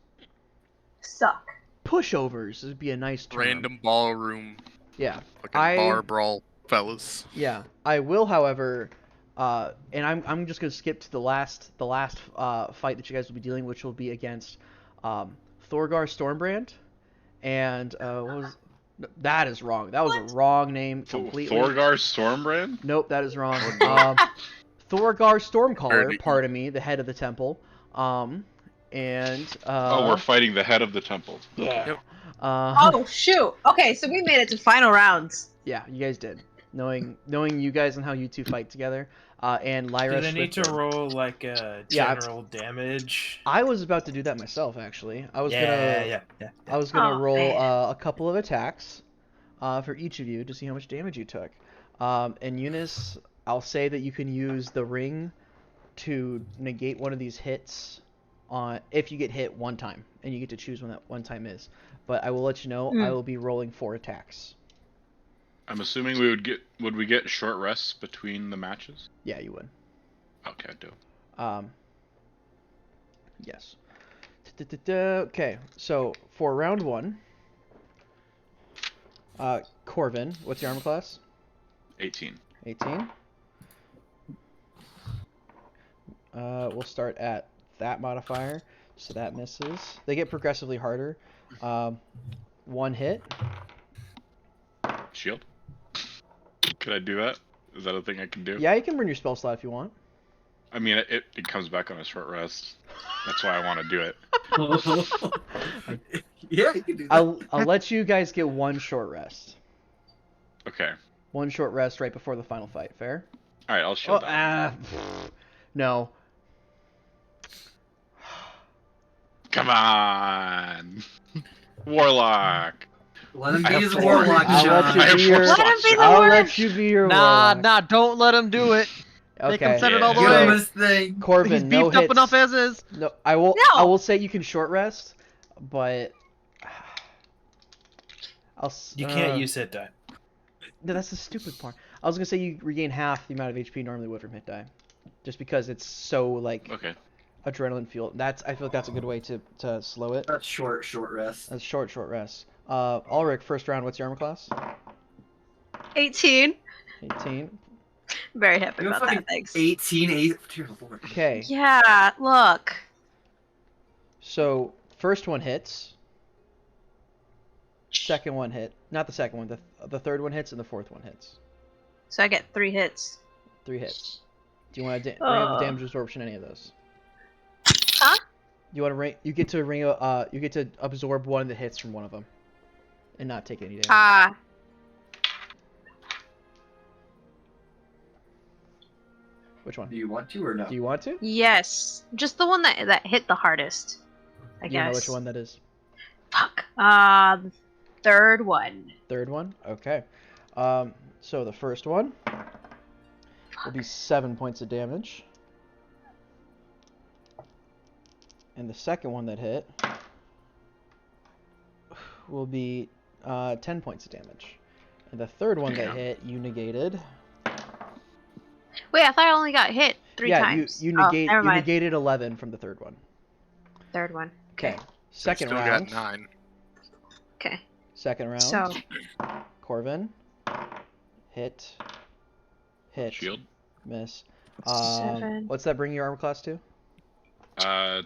Suck. pushovers would be a nice term. Random ballroom. Yeah. Fucking bar brawl, fellas. Yeah. I will, however, and I'm just gonna skip to the last fight that you guys will be dealing, which will be against Thorgar Stormbrand, and what was. That is wrong. That was a wrong name completely. Thorgar Stormbrand? Nope, that is wrong. Thorgar Stormcaller, pardon me, the head of the temple. Oh, we're fighting the head of the temple. Yeah. Yep. Oh shoot. Okay, so we made it to final rounds. Yeah, you guys did. Knowing you guys and how you two fight together. And Lyra. Do they need to roll like a general damage? I was about to do that myself, actually. I was gonna Oh, roll a couple of attacks for each of you to see how much damage you took. And Eunice, I'll say that you can use the ring to negate one of these hits if you get hit one time, and you get to choose when that one time is. But I will let you know, I will be rolling 4 attacks. I'm assuming would we get short rests between the matches? Yeah, you would. Okay, dope. Yes. Okay, so for round 1, Corvin, what's your armor class? 18. 18. We'll start at that modifier, so that misses. They get progressively harder. 1 hit. Shield? Could I do that? Is that a thing I can do? Yeah, you can burn your spell slot if you want. I mean, it comes back on a short rest. That's why I want to do it. Yeah, you can do that. I'll let you guys get 1 short rest. Okay. 1 short rest right before the final fight. Fair? Alright, I'll shield that. No. Come on! Warlock! Let him I be have his 4. warlock, I'll John. let you be your. I'll let you be your warlock. Nah, don't let him do it. Make him set it all the Give way. him his thing. Corvin, He's no beefed hits. up enough as is. No, I will say you can short rest, but You can't use hit die. No, that's the stupid part. I was gonna say you regain half the amount of HP you normally would from hit die, just because it's so like adrenaline fueled. I feel like that's a good way to slow it. That's short rest. That's short rest. Ulrich, first round. What's your armor class? 18. 18. Very happy You're about fucking that, thanks. 18. Okay. Yeah, look. So first one hits. Second one hit. Not the second one. The third one hits and the fourth one hits. So I get 3 hits. 3 hits. Do you want to bring up the damage absorption? Any of those? Huh? You want to you get to absorb one of the hits from one of them, and not take any damage. Which one? Do you want to or no? Do you want to? Yes. Just the one that hit the hardest, I guess. You know which one that is? Fuck. Third one. Third one? Okay. So the first one will be 7 points of damage. And the second one that hit will be 10 points of damage. And the third one that hit, you negated. Wait, I thought I only got hit 3 times. You negated 11 from the third one. Third one. Okay. Second Still round. got 9. Okay. Second round. So. Corvin. Hit. Shield. Miss. 7. What's that bring your armor class to?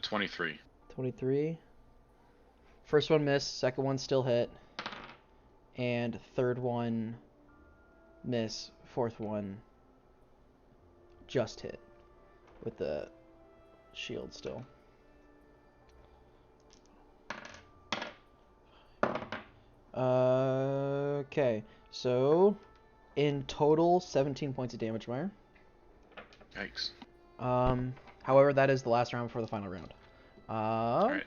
23. 23. First one missed. Second one still hit. And third one miss. Fourth one just hit with the shield still. Okay, so in total 17 points of damage, Meyer. Yikes. However, that is the last round before the final round. Alright.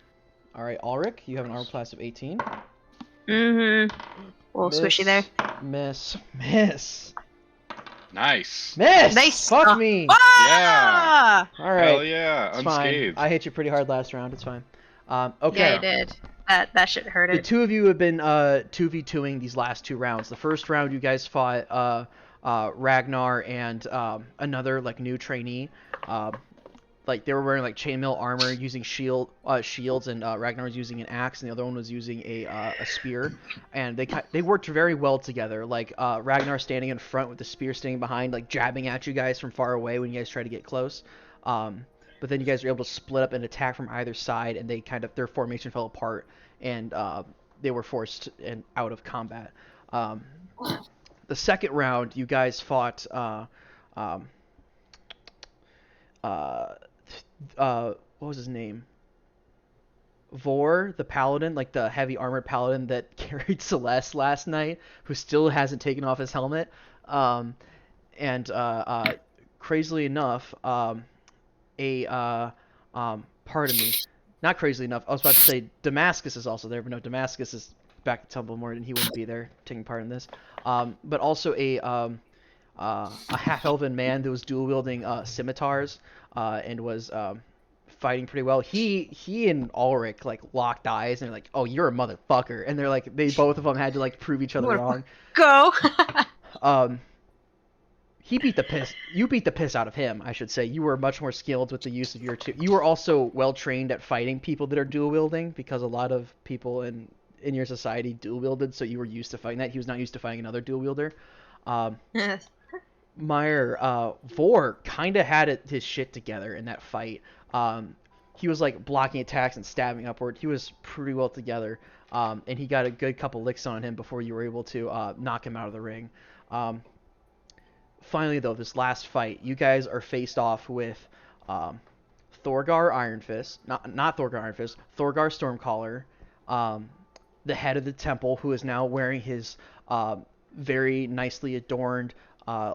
Alright, Ulrich, you have an armor class of 18. Mm-hmm. Well, squishy there. Miss. Nice. Miss! Nice. Fuck me! Yeah. Alright. Hell yeah. It's Unscathed. fine. I hit you pretty hard last round. It's fine. Okay. Yeah, you did. That shit hurt The it. two of you have been 2v2ing these last 2 rounds. The first round, you guys fought Ragnar and another like new trainee. like they were wearing like chainmail armor, using shields, and Ragnar was using an axe, and the other one was using a spear, and they worked very well together. Like Ragnar standing in front with the spear standing behind, like jabbing at you guys from far away when you guys try to get close. But then you guys were able to split up and attack from either side, and their formation fell apart, and they were forced out of combat. The second round, you guys fought what was his name? Vor, the paladin, like the heavy armored paladin that carried Celeste last night, who still hasn't taken off his helmet. Crazily enough, pardon me, not crazily enough, I was about to say Damascus is also there, but no, Damascus is back at Templemore, and he wouldn't be there taking part in this. But also a half-elven man that was dual-wielding scimitars and was fighting pretty well. He and Ulrich like locked eyes and they're like, "Oh, you're a motherfucker," and they're like, both of them had to like prove each other wrong. Go. You beat the piss out of him, I should say. You were much more skilled with the use of your two. You were also well trained at fighting people that are dual wielding, because a lot of people in your society dual wielded, so you were used to fighting that. He was not used to fighting another dual wielder. Vor kind of had his shit together in that fight. He was like blocking attacks and stabbing upward. He was pretty well together, and he got a good couple licks on him before you were able to knock him out of the ring. Finally, though, this last fight, you guys are faced off with Thorgar Ironfist, not Thorgar Ironfist, Thorgar Stormcaller, the head of the temple, who is now wearing his very nicely adorned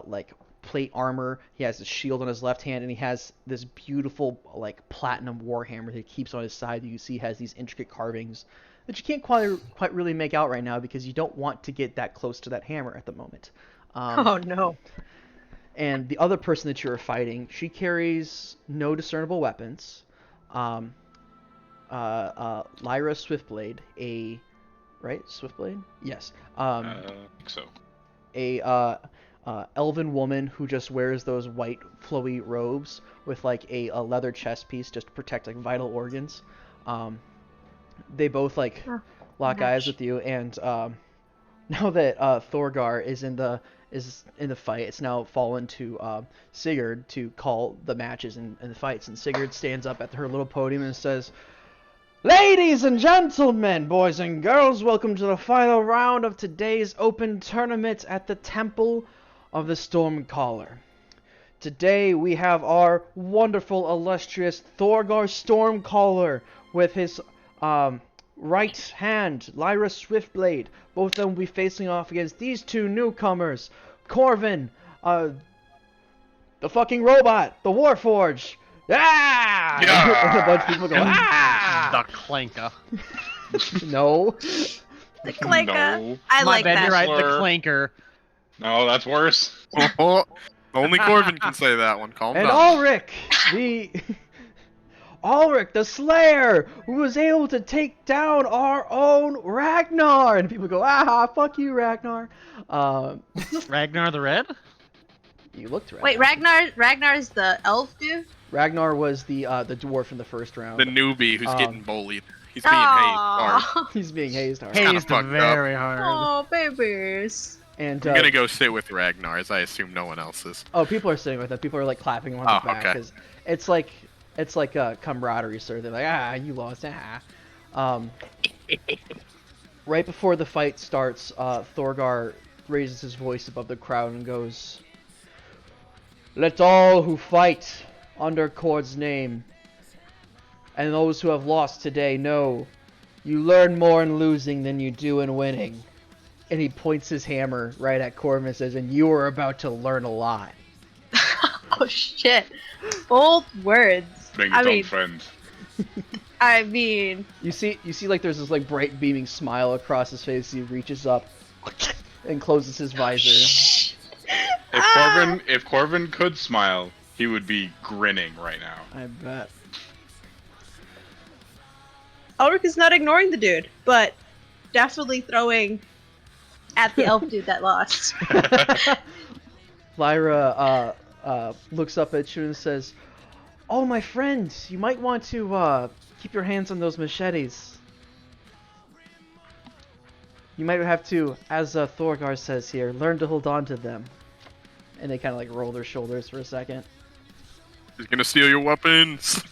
like plate armor. He has a shield on his left hand, and he has this beautiful like platinum warhammer that he keeps on his side. You see, has these intricate carvings that you can't quite really make out right now because you don't want to get that close to that hammer at the moment. Oh no. And the other person that you are fighting, she carries no discernible weapons. Lyra Swiftblade, right? Swiftblade? Yes. I think so. Elven woman who just wears those white flowy robes with like a leather chest piece just to protect like vital organs. They both like lock eyes with you, and now that Thorgar is in the fight, it's now fallen to Sigurd to call the matches and the fights. And Sigurd stands up at her little podium and says, "Ladies and gentlemen, boys and girls, welcome to the final round of today's open tournament at the Temple of the Stormcaller. Today we have our wonderful, illustrious Thorgar Stormcaller with his right hand, Lyra Swiftblade. Both of them will be facing off against these two newcomers, Corvin, the fucking robot, the Warforged. Ah! Yeah! And a bunch of people go, ah! The clanker. No. The clanker. No. I like bad, that. you're right, the Slur. clanker. No, that's worse. Only Corvin can say that one. Calm And down. Ulrich, the Slayer, who was able to take down our own Ragnar. And people go, ah, fuck you, Ragnar. Ragnar the Red? You looked right. Wait, Ragnar's the elf dude? Ragnar was the dwarf in the first round. The newbie who's getting bullied. He's being Aw. hard. He's being hazed hard. kinda Hazed fucked very hard. Oh, babies. And I'm gonna go sit with Ragnar, as I assume no one else is. oh, people are sitting with him. People are like clapping him on the Oh, back okay. because it's like a camaraderie sort of. They're like, ah, you lost, ah. Right before the fight starts, Thorgar raises his voice above the crowd and goes, "Let all who fight under Kord's name, and those who have lost today, know you learn more in losing than you do in winning." And he points his hammer right at Corbin and says, "And you are about to learn a lot." Oh shit. Bold words. Bring I his own mean- friend. I mean, You see like there's this like bright beaming smile across his face. He reaches up and closes his visor. If Corvin could smile, he would be grinning right now. I bet. Ulrich is not ignoring the dude, but definitely throwing at the elf dude that lost. Lyra looks up at you and says, Oh, my friends, you might want to keep your hands on those machetes. You might have to, as Thorgar says here, learn to hold on to them. And they kind of like roll their shoulders for a second. He's gonna steal your weapons.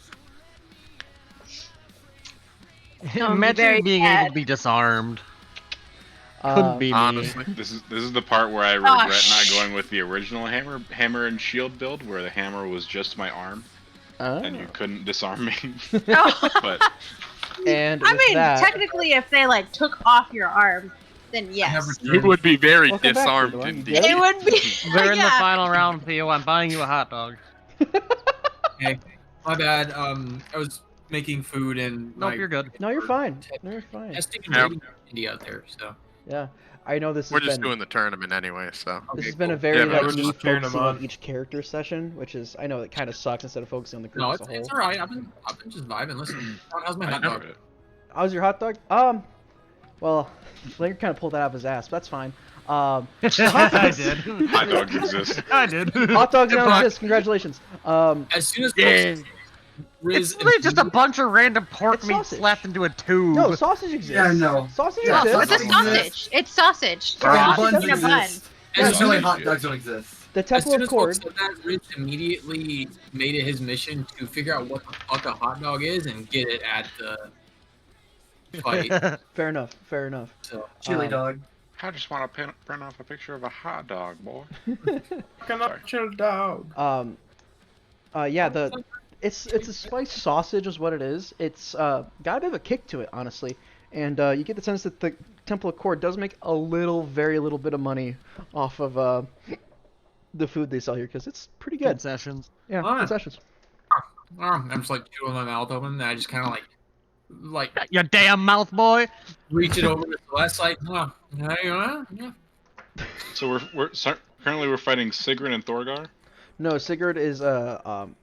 Imagine being able to be disarmed. Couldn't be me. Honestly. This is the part where I regret not going with the original hammer and shield build, where the hammer was just my arm, and you couldn't disarm me. But and I mean, that, technically, if they like took off your arm, then yes. You would be very Welcome back, disarmed Theodore. indeed. It would be. we're in the yeah. final round, Theo. I'm buying you a hot dog. Hey, my bad. I was making food and. Nope, you're good. No, you're fine. No, you're fine. Testing Yeah. Indie out there, so. Yeah, I know this has We're just been doing the tournament anyway, so. this Okay, has been cool. a very Yeah, like we're me just cheering focusing them on on. each character session, which is I know it kind of sucks instead of focusing on the group No, as it's, a whole. it's alright. I've been just vibing. Listen, how's my hot dog? How's your hot dog? Well, Flair kind of pulled that out of his ass, but that's fine. I did. Hot dogs exist. I did. Hot dogs now exist. Congratulations. As soon as Riz It's literally just a bunch of random pork It's meat sausage. slapped into a tube. No, sausage exists. Yeah, no. Sausage Yeah, exists. It's a sausage. It's sausage. Yeah, It's buns in a bun. exist. There's really hot dogs don't exist. The As Temple soon of as Folk Cord. said that, Riz immediately made it his mission to figure out what the fuck a hot dog is and get it at the fight. Fair enough. Fair enough. So Chili Um, dog. I just want to print off a picture of a hot dog, boy. Come up, chill dog. Yeah, it's a spiced sausage is what it is. It's got a bit of a kick to it, honestly, and you get the sense that the Temple of Cord does make a very little bit of money off of the food they sell here because it's pretty good. Concessions. Yeah, Ah. concessions. I'm just like chewing my mouth open, and I just kind of like Your damn mouth, boy. reach it over to Celeste, like, oh, yeah. So currently we're fighting Sigrid and Thorgar. No, Sigurd is announcing.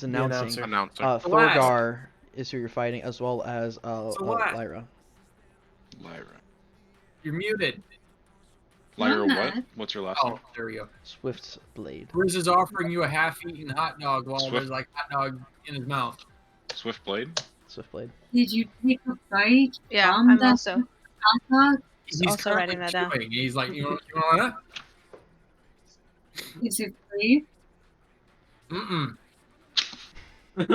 announcer. Announcer. Thorgar is who you're fighting, as well as Celeste. Lyra. Lyra. You're muted. Lyra, No, what? not. What's your last Oh, name? there we go. Swift's blade. Riz is offering you a half-eaten hot dog while Swift. there's like hot dog in his mouth. Swift Blade. Swift blade. Did you take a bite Yeah, from I'm the also. hot dog? He's also currently writing that down. chewing. He's like, you want Is it free? Mm-mm. I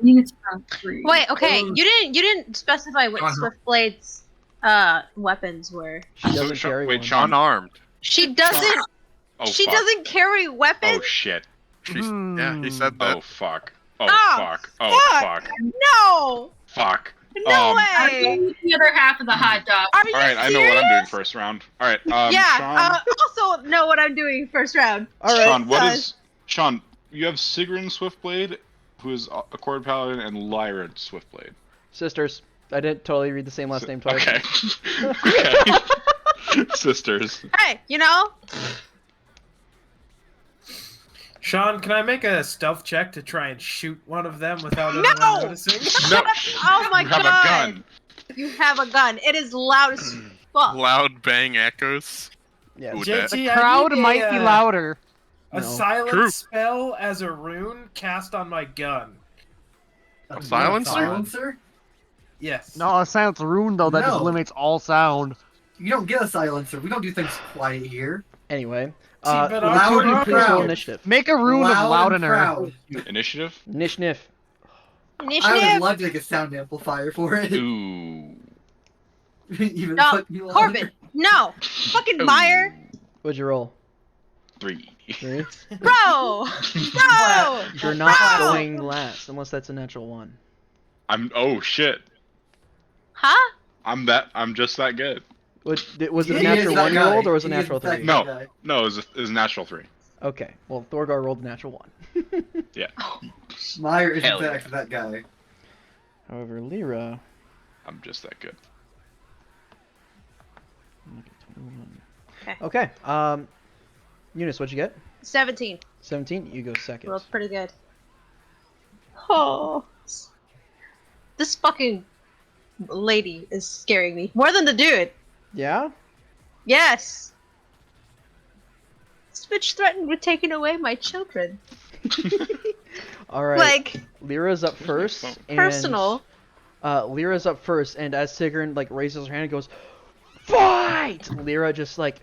mean, it's not free. Wait, okay. You didn't specify what Uh-huh. Swiftblade's weapons were. She doesn't carry Wait, one. Sean unarmed. She doesn't. Oh, She fuck. doesn't carry weapons. Oh shit. Yeah, he said that. Oh fuck. Oh Oh, fuck. Oh fuck. fuck. No. Fuck. No I'm way. going with the other half of the hot dog. Are you All right, I know serious? what I'm doing first round. All right, Yeah. Sean. Also know what I'm doing first round. All right. Sean, what Jesus. is Sean? You have Sigrun Swiftblade, who is a Cord Paladin, and Lyra Swiftblade. Sisters. I didn't totally read the same last name twice. Okay. Okay. Sisters. Hey, you know. Sean, can I make a stealth check to try and shoot one of them without No! anyone noticing? No. Oh my You have god. a gun. You have a gun. It is loud as fuck. Loud bang echoes. Yeah. Ooh, JT, that- I Crowd need might be a louder. A No. silent True. spell as a rune cast on my gun. A silencer? Silencer? Yes. No, a silence rune though that just No. eliminates all sound. You don't get a silencer. We don't do things quiet here. Anyway. See, but I'm loud Two of you and please roll proud. initiative. Make a rune of Loud and loudener. proud. Initiative. Nishniff. I would Initiative. love to make a sound amplifier for it. Ooh. Even No, put you Corbin. No. Fucking Meyer. What'd you roll? 3. 3? Bro. Bro. You're not Bro. going last, unless that's a natural 1. Oh shit. Huh? I'm just that good. Was it a He natural is that 1 you guy. rolled, or was it a He is natural that 3? No. guy. No, it was natural 3. Okay, well, Thorgar rolled a natural 1. Yeah. Meyer is Hell back yeah. to that guy. However, Lyra... I'm just that good. Okay, Eunice, what'd you get? 17. 17, you go second. Rolled pretty good. Oh. This fucking lady is scaring me. More than the dude. Yeah? Yes. This bitch threatened with taking away my children. All right. Like, Lyra's up first. And, personal. Lyra's up first, and as Sigrun like raises her hand and goes, "Fight!" Lyra just like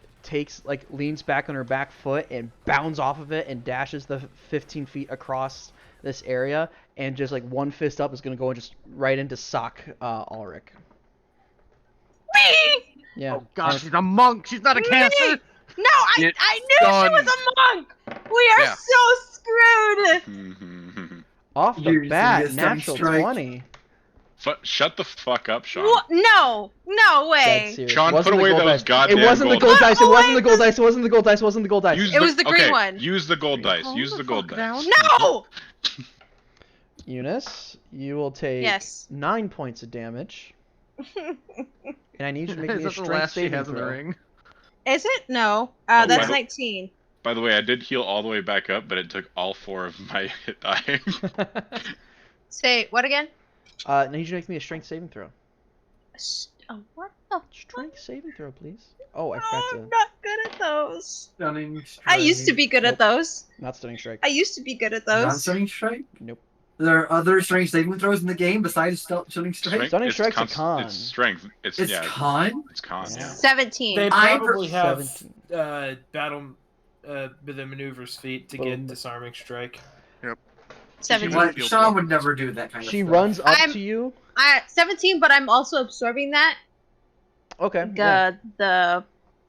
leans back on her back foot and bounds off of it and dashes the 15 feet across this area, and just like one fist up is gonna go and just right into sock Ulrich. Me! Yeah. Oh god, she's a monk. She's not a cancer. No, I knew she was a monk. We are Yeah. so screwed. Off the You're bat, using a stunning natural strike. 20. Shut the fuck up, Sean. What? No, no Dead way. serious. Sean, It wasn't put the away gold those dice. goddamn It wasn't the gold gold dice. dice. It wasn't the gold dice. It wasn't the gold dice. It wasn't the gold dice. Use It was the green okay, one. Use the gold dice. Calm Use the the gold fuck dice. down. No. Eunice, you will take Yes. 9 points of damage, and I need you to make Is me a that the strength last she saving has in the throw. ring? Is it? No. Oh, That's wow. 19. By the way, I did heal all the way back up, but it took all 4 of my hit die. Say what again? I need you to make me a strength saving throw. What the? Strength saving throw, please. Oh, I Oh, forgot I'm to. not good at those. Stunning I used to be good at those. Not stunning strike. I used to be good at those. Non-stunning strike? Nope. There are other strength saving throws in the game besides stunning strike? Stunning It's strike's a const- con. It's strength. It's It's yeah. con? It's con. Yeah. Yeah. 17. They I probably have 17. battle the maneuvers feat to Boom. get disarming strike. 17. What? Field Sean goal. would never do that kind of She stuff. runs up I'm- to you. 17, but I'm also absorbing that. Okay. Yeah,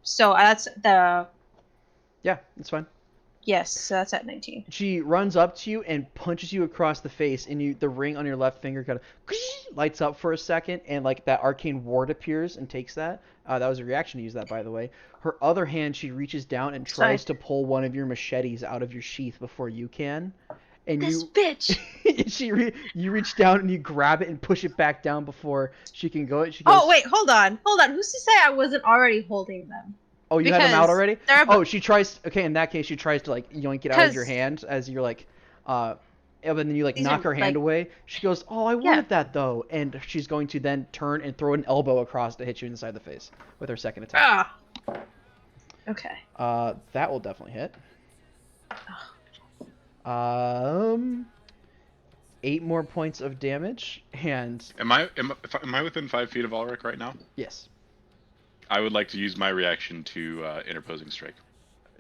So that's the yeah, that's fine. yes. So that's at 19. She runs up to you and punches you across the face, and the ring on your left finger kind of lights up for a second, and like that arcane ward appears and takes that. That was a reaction to use that, by the way. Her other hand, she reaches down and tries to pull one of your machetes out of your sheath before you can, and This you bitch. you reach down and you grab it and push it back down before she can go. She goes, Oh wait, hold on. Who's to say I wasn't already holding them? Oh, you had them out because already? they're Oh, she tries. Okay, in that case, she tries to like yoink it out of your 'Cause- hand as you're like, and then you like These knock are, her hand like- away. She goes, "Oh, I wanted that though," and she's going to then turn and throw an elbow across to hit you inside the face with her second attack. Ah. Okay. That will definitely hit. 8 more points of damage, and Am I within 5 feet of Ulrich right now? yes. I would like to use my reaction to interposing strike.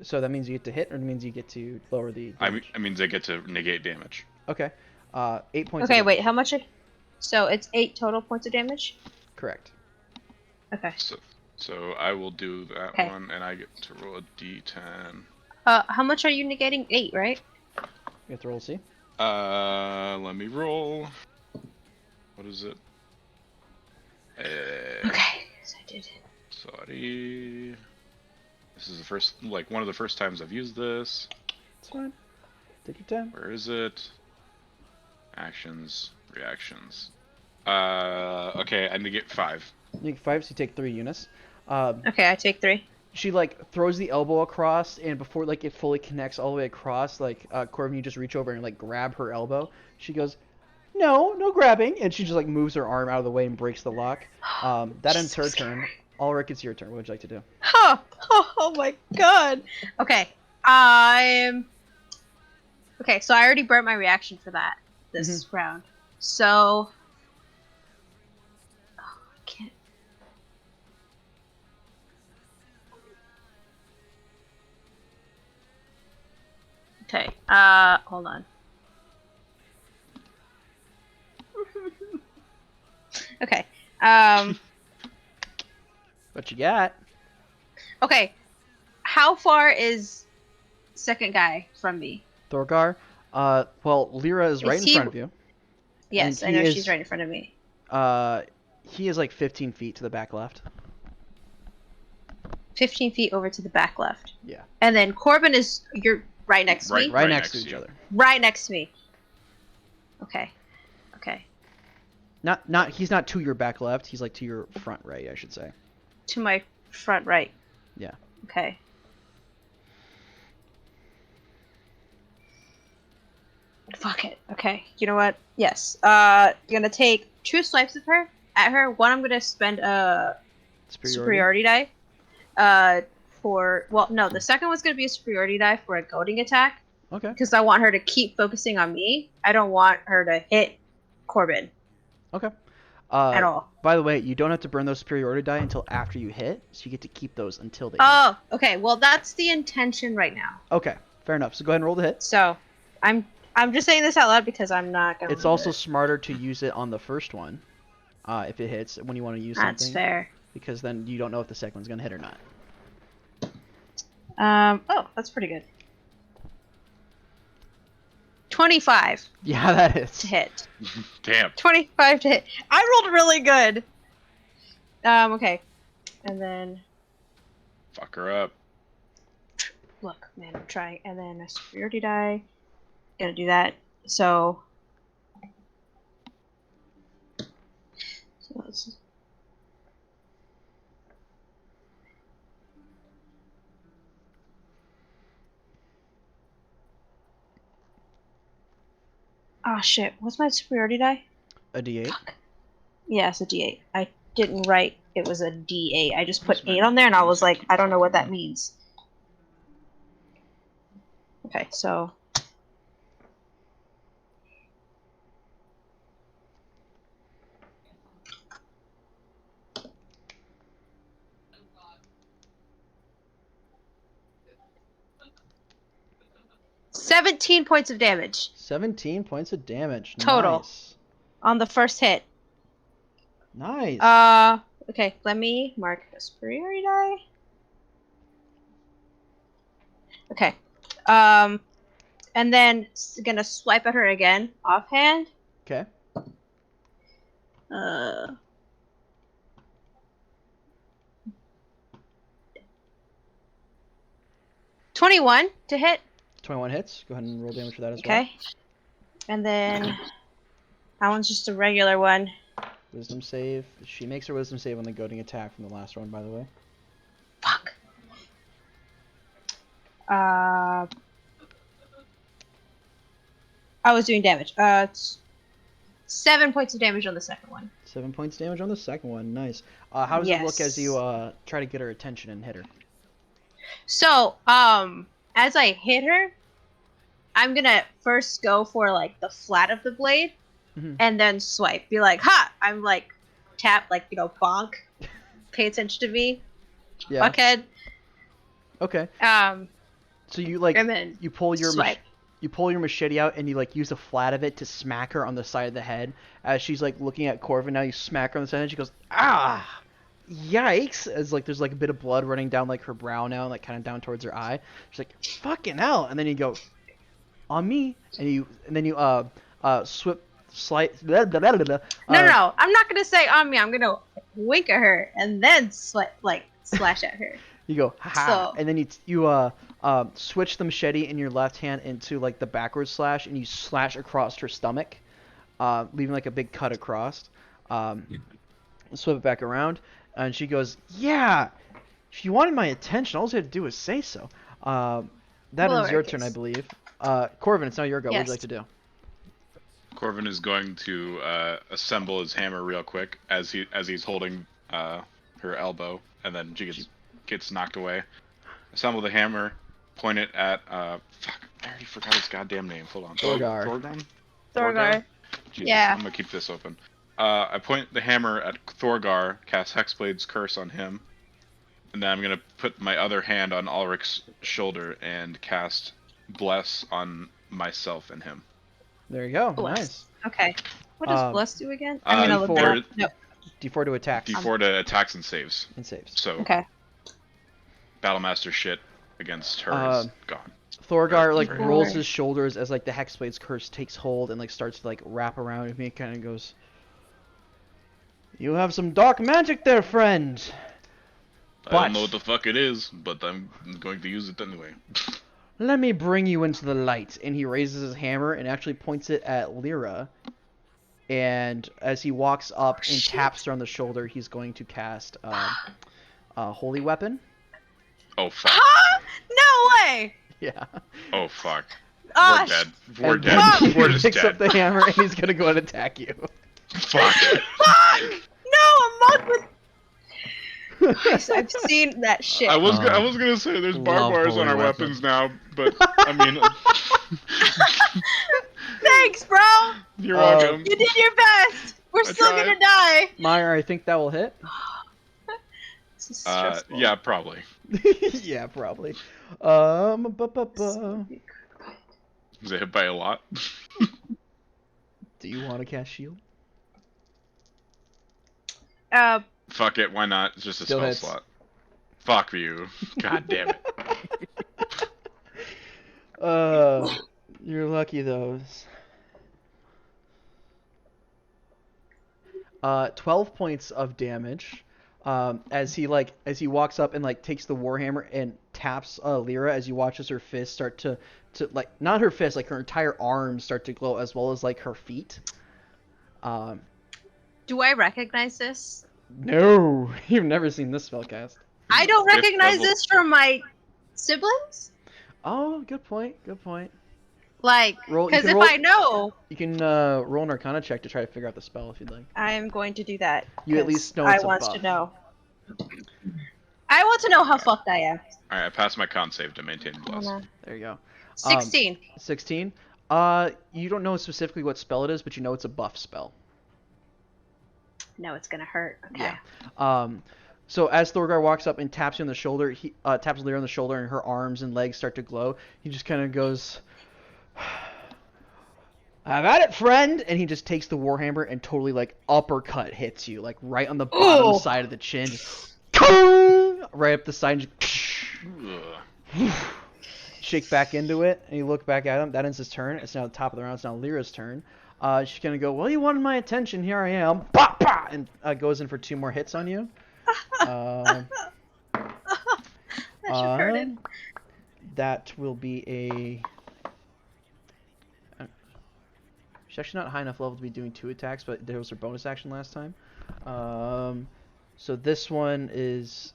So that means you get to hit, or it means you get to lower the damage? I means I get to negate damage. Okay. 8 points. Okay, of wait. damage. How much? So it's 8 total points of damage. Correct. Okay. So I will do that Okay. one, and I get to roll a d10. How much are you negating? 8, right? You have to roll C. Let me roll. What is it? Okay. Yes, I did. Sorry. This is the first, one of the first times I've used this. It's fine. Take your time. Where is it? Actions, reactions. Okay, I negate 5. You get 5, so you take 3 units. Okay, I take 3. She throws the elbow across, and before it fully connects all the way across, Corbin, you just reach over and grab her elbow. She goes, no grabbing, and she just moves her arm out of the way and breaks the lock. That ends her turn. Ulrich, it's your turn. What would you like to do? Huh. Oh my god. Okay. Okay, so I already burnt my reaction for that this round. So I can't. Okay. Hold on. Okay. What you got? Okay. How far is second guy from me? Thorgar? Well, Lyra is right in he- front of you. Yes, I And know he she's is- right in front of me. He is 15 feet to the back left. 15 feet over to the back left. Yeah. And then Corbin you're right next to me? Right next to each other. Right next to me. Okay. Okay. He's not to your back left. He's to your front right, I should say. To my front right. Yeah. Okay. Fuck it. Okay. You know what? Yes. Gonna take 2 swipes at her. One, I'm gonna spend a superiority die. The second one's gonna be a superiority die for a goading attack. Okay. Because I want her to keep focusing on me. I don't want her to hit Corbin Okay. at all. By the way, you don't have to burn those superiority die until after you hit, so you get to keep those until they hit. Oh, okay. Well, that's the intention right now. Okay, fair enough. So go ahead and roll the hit. So, I'm just saying this out loud because I'm not gonna. It's also smarter to use it on the first one, if it hits when you want to use something. That's fair. Because then you don't know if the second one's gonna hit or not. Oh, that's pretty good. 25 Yeah, that is. to hit. Damn. 25 to hit. I rolled really good. Okay. And then, Fuck her up. look, man, I'm trying. And then a superiority die. Gonna do that. So let's... Oh shit, what's my superiority die? A D8. Fuck. Yeah, it's a D8. I didn't write it was a D8. I just put 8 on there and I was like, I don't know what that means. Okay, so... $17 points of damage 17 points of damage. Total. Nice. on the first hit. Nice. Okay, let me mark a superiority die. Okay. And then gonna swipe at her again, offhand. Okay. 21 to hit. 21 hits. Go ahead and roll damage for that as Okay. And then that one's just a regular one. well. Wisdom save. She makes her wisdom save on the goading attack from the last round, by the way. Fuck. I was doing damage. It's 7 points of damage on the second one. 7 points damage on the second one. Nice. How does it look as you Yes. try to get her attention and hit her? So, as I hit her, I'm gonna first go for like the flat of the blade, Mhm. and then swipe. Be like, ha! I'm like, tap, like, you know, bonk. Pay attention to me, Yeah. fuckhead. Okay. So you And then you pull your swipe. you pull your machete out and you like use the flat of it to smack her on the side of the head. As she's like looking at Corvin now, you smack her on the side and she goes, ah, yikes! As like there's like a bit of blood running down like her brow now, like kind of down towards her eye. She's like, fucking hell! And then you go, on me, and then you slide. No, no, I'm not gonna say on me. I'm gonna wink at her and then slash at her. You go, ha, So- and then you switch the machete in your left hand into like the backward slash, and you slash across her stomach, leaving like a big cut across. Swip it back around, and she goes, yeah, if you wanted my attention, all you had to do was say so. That Well, is your okay. turn, I believe. Corvin, it's now your go. What would Yes. you like to do? Corvin is going to assemble his hammer real quick as he's holding her elbow, and then she gets knocked away. Assemble the hammer, point it at fuck, I already forgot his goddamn name. Hold on. Thorgar. Thorgar? Thorgar. Jesus, Yeah. I'm gonna keep this open. I point the hammer at Thorgar, cast Hexblade's Curse on him, and then I'm gonna put my other hand on Ulrich's shoulder and cast Bless on myself and him. There you go. Bless. Nice. Okay. What does bless do again? uh, I'm gonna look D4. that up. No. D4 to attack D4 to attacks and saves. and saves. So Okay. Battlemaster shit against her is gone. Thorgar like Very rolls nice. his shoulders as like the Hexblade's curse takes hold and like starts to like wrap around me and kind of goes, "You have some dark magic there, friend." I don't know what the fuck it is, but I'm going to use it anyway. Let me bring you into the light. And he raises his hammer and actually points it at Lyra. And as he walks up and shit. taps her on the shoulder, he's going to cast Holy Weapon. Oh fuck. Huh? No way! Yeah. Oh fuck. Oh, We're dead. We're And dead. he We're just picks dead. up the hammer and he's gonna go and attack you. Fuck. Fuck! No, a monk with. I've seen that shit. I was gonna say there's barbed Love wires on holy our weapon. weapons now, but I mean, Thanks, bro. you're welcome. You did your best. We're I still tried. gonna die. Meyer, I think that will hit. This is stressful. Yeah, probably. Yeah, probably. Ba-ba-ba. Is it hit by a lot? Do you want to cast shield? Fuck it, why not? It's just a Still spell hits. slot. Fuck you. God damn it. You're lucky those. 12 points of damage. As he walks up and like takes the warhammer and taps Lyra as you watch as her fists start to like, not her fists, like her entire arms start to glow, as well as like her feet. Do I recognize this? No, you've never seen this spell cast. I don't Fifth recognize level. this from my siblings. Oh, good point. Good point. Like, Roll- you because can if roll- I know, You can roll an Arcana check to try to figure out the spell if you'd like. I am going to do that. You at 'cause least know I it's a want buff. to know. I want to know how fucked I am. Alright, I passed my con save to maintain Hold bless. on. There you go. 16. 16. You don't know specifically what spell it is, but you know it's a buff spell. No, it's gonna hurt. Okay. Yeah. So as Thorgar walks up and taps you on the shoulder, he taps Lyra on the shoulder, and her arms and legs start to glow. He just kind of goes, "I've had it, friend," and he just takes the warhammer and totally like uppercut hits you, like right on the bottom Ooh. side of the chin, just right up the side. And just, shake back into it, and you look back at him. That ends his turn. It's now the top of the round. It's now Lyra's turn. She's gonna go, "Well, you wanted my attention. Here I am." Bah, bah, and goes in for 2 more hits on you. That should hurt him. That will be a. She's actually not high enough level to be doing 2 attacks, but there was her bonus action last time. So this one is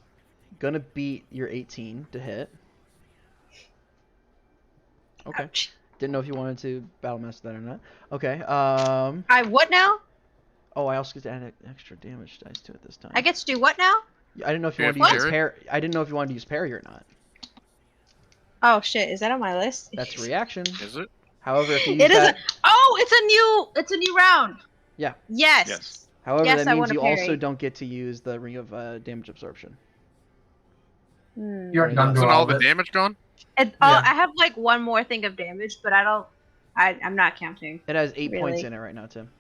gonna beat your 18 to hit. Okay. Ouch. Didn't know if you wanted to battle master that or not. Okay. I what now? Oh, I also get to add extra damage dice to it this time. I get to do what now? I didn't know if you You wanted to have use parry? parry. I didn't know if you wanted to use parry or not. Oh shit, is that on my list? That's reaction. Is it? However, if you use It is. that, Oh, it's a new round. Yeah. Yes. Yes. however, yes, that I means wanna you parry. also don't get to use the ring of damage absorption. Hmm. You're done Isn't doing all all the of it. damage gone? And, Yeah. I have like one more thing of damage, but I'm not counting. It has 8 points Really? in it right now, Tim.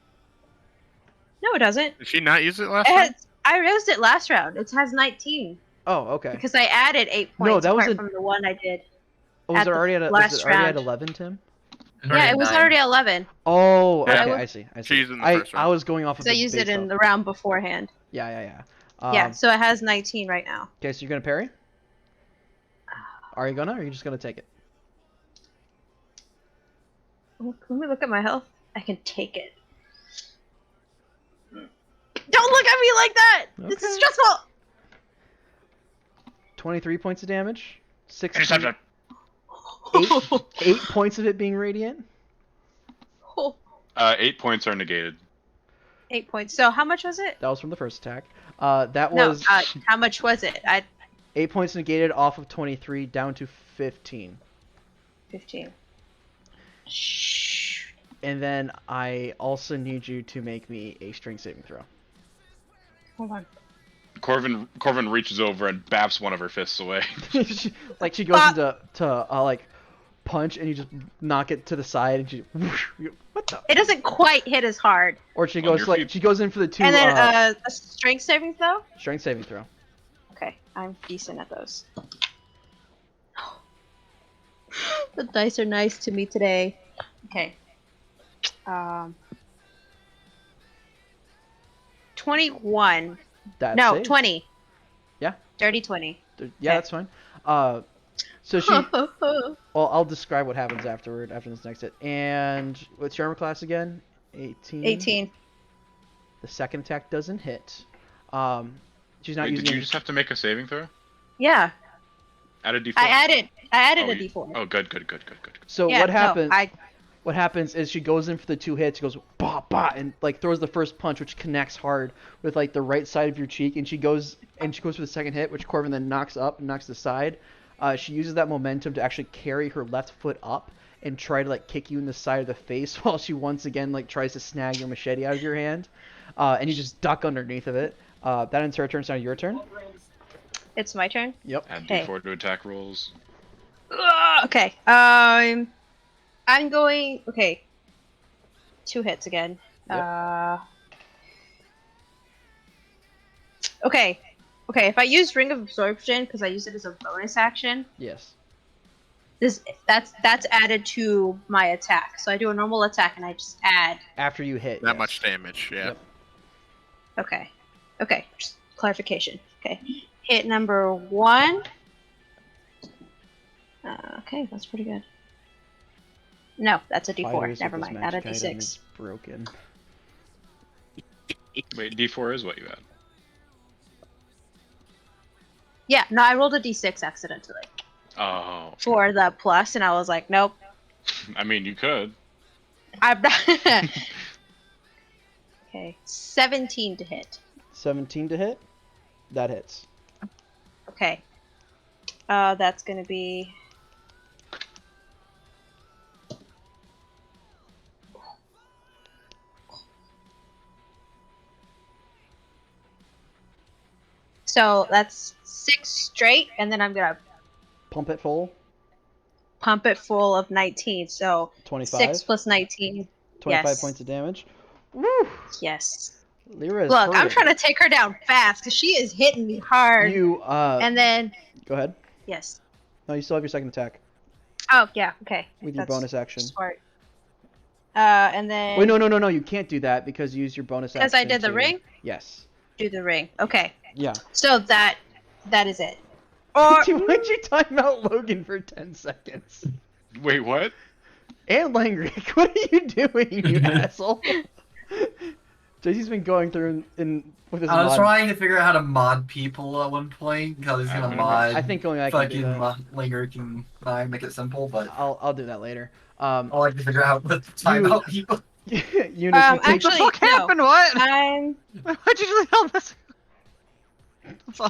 No, it doesn't. Did she not use it last It time? has, I used it last round. It has 19 Oh, okay. because I added 8 points No, that was apart a- from the one I did. Oh, was at it the already at last was it already at round. 11, Tim? Yeah, it was already at 11 Oh, okay. Yeah. I see. I see. She used it in the first I round. was going off of because I the used base it in level. the round beforehand. Yeah. Yeah, so it has 19 right now. Okay, so you're gonna parry? Are you gonna, or are you just gonna take it? Let me look at my health. I can take it. Don't look at me like that! It's Okay. stressful! 23 points of damage. I just have 16, to. 8 points of it being radiant. 8 points are negated. 8 points. So how much was it? That was from the first attack. That No, was how much was it? 8 points negated off of 23 down to 15. 15. Shh. And then I also need you to make me a strength saving throw. Hold on. Corvin reaches over and baps one of her fists away. she goes into like punch, and you just knock it to the side, and she whoosh, what the? It doesn't quite hit as hard. Or she On goes your like feet. she goes in for the 2 And then a strength saving throw? strength saving throw. Okay, I'm decent at those. The dice are nice to me today. Okay. 21. That's No, it. 20. Yeah. Dirty 20. Yeah, that's fine. So she. Well, I'll describe what happens after this next hit. And what's your armor class again? 18. 18. The second attack doesn't hit. She's not Wait, using. did you any- just have to make a saving throw? Yeah. Add a d4. I added Oh, a you- D4. Oh, good. So Yeah, what no, happens? What happens is she goes in for the 2 hits. She goes, bah! bah bah, and like throws the first punch, which connects hard with like the right side of your cheek, and she goes for the second hit, which Corbin then knocks up and knocks to the side. She uses that momentum to actually carry her left foot up and try to like kick you in the side of the face while she once again like tries to snag your machete out of your hand, and you just duck underneath of it. That ends her turn. So now your turn. It's my turn. Yep. Add Okay. D4 to attack rolls. Okay. I'm going. Okay. 2 hits again. Yep. Okay. Okay. If I use Ring of Absorption because I use it as a bonus action, Yes. that's added to my attack. So I do a normal attack and I just add. After you hit. That yes. much damage, yeah. Yep. Okay. Okay. Just clarification. Okay. Hit number 1. Okay, that's pretty good. No, that's a D4. Fighters Never with this mind. Not a magic item D6. is broken. Wait, D4 is what you add. Yeah, no, I rolled a D6 accidentally Oh. for the plus, and I was like, nope. I mean, you could. I'm not. Okay, 17 to hit. 17 to hit. That hits. Okay. That's gonna be. So that's 6 straight, and then I'm gonna Pump it full. pump it full of 19. So 25. 6 plus 19. 25 Yes. points of damage. Woo! Yes. Lyra is Look, I'm hurting. trying to take her down fast because she is hitting me hard. You And then, go ahead. yes. No, you still have your second attack Oh yeah. Okay. with your bonus action. Smart. And then. Wait, no, you can't do that because you used your bonus action. Because I did the ring? Yes. Do the ring. Okay. Yeah. So that is it. Or Why'd you time out Logan for 10 seconds? Wait, what? And Langrick, what are you doing, you asshole? JC's been going through with his I was mod. trying to figure out how to mod people at one point because he's gonna mod. I think only I can do fucking that. Linger can make it simple, but I'll do that later. I like to figure out what the timeout people. Eunice, you take actually, What no. happened? What? Why'd you do all this?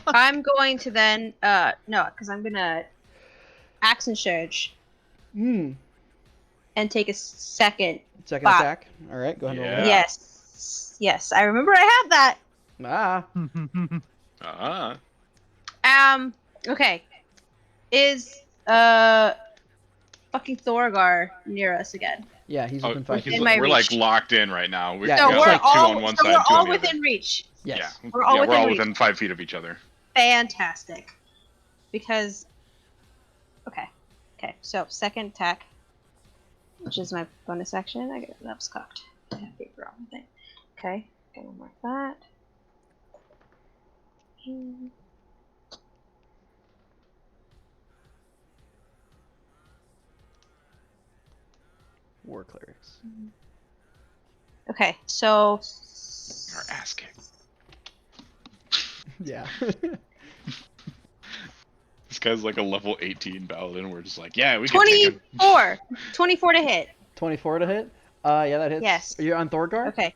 I'm going to then no, because I'm gonna action surge and take a second spot. attack. All right, go ahead. And roll it. Yes, I remember I had that. Okay. Is fucking Thorgar near us again? Yeah, he's within 5 feet. We're like locked in right now. We're, Yeah, So got we're like 2 all, on one so side, we're 2 all on the other. within reach. Yes. We're all within reach. within 5 feet of each other. Fantastic. Because okay. So second attack, which is my bonus action. I get that was cocked. I have paper on my thing. Okay, gonna mark that. War clerics. Okay, so Our ass kicked. Yeah. This guy's like a level 18 paladin. We're just like, yeah, we can take him. 24 to hit. 24 to hit. Yeah, that hits. Yes. Are you on Thorgar? Okay.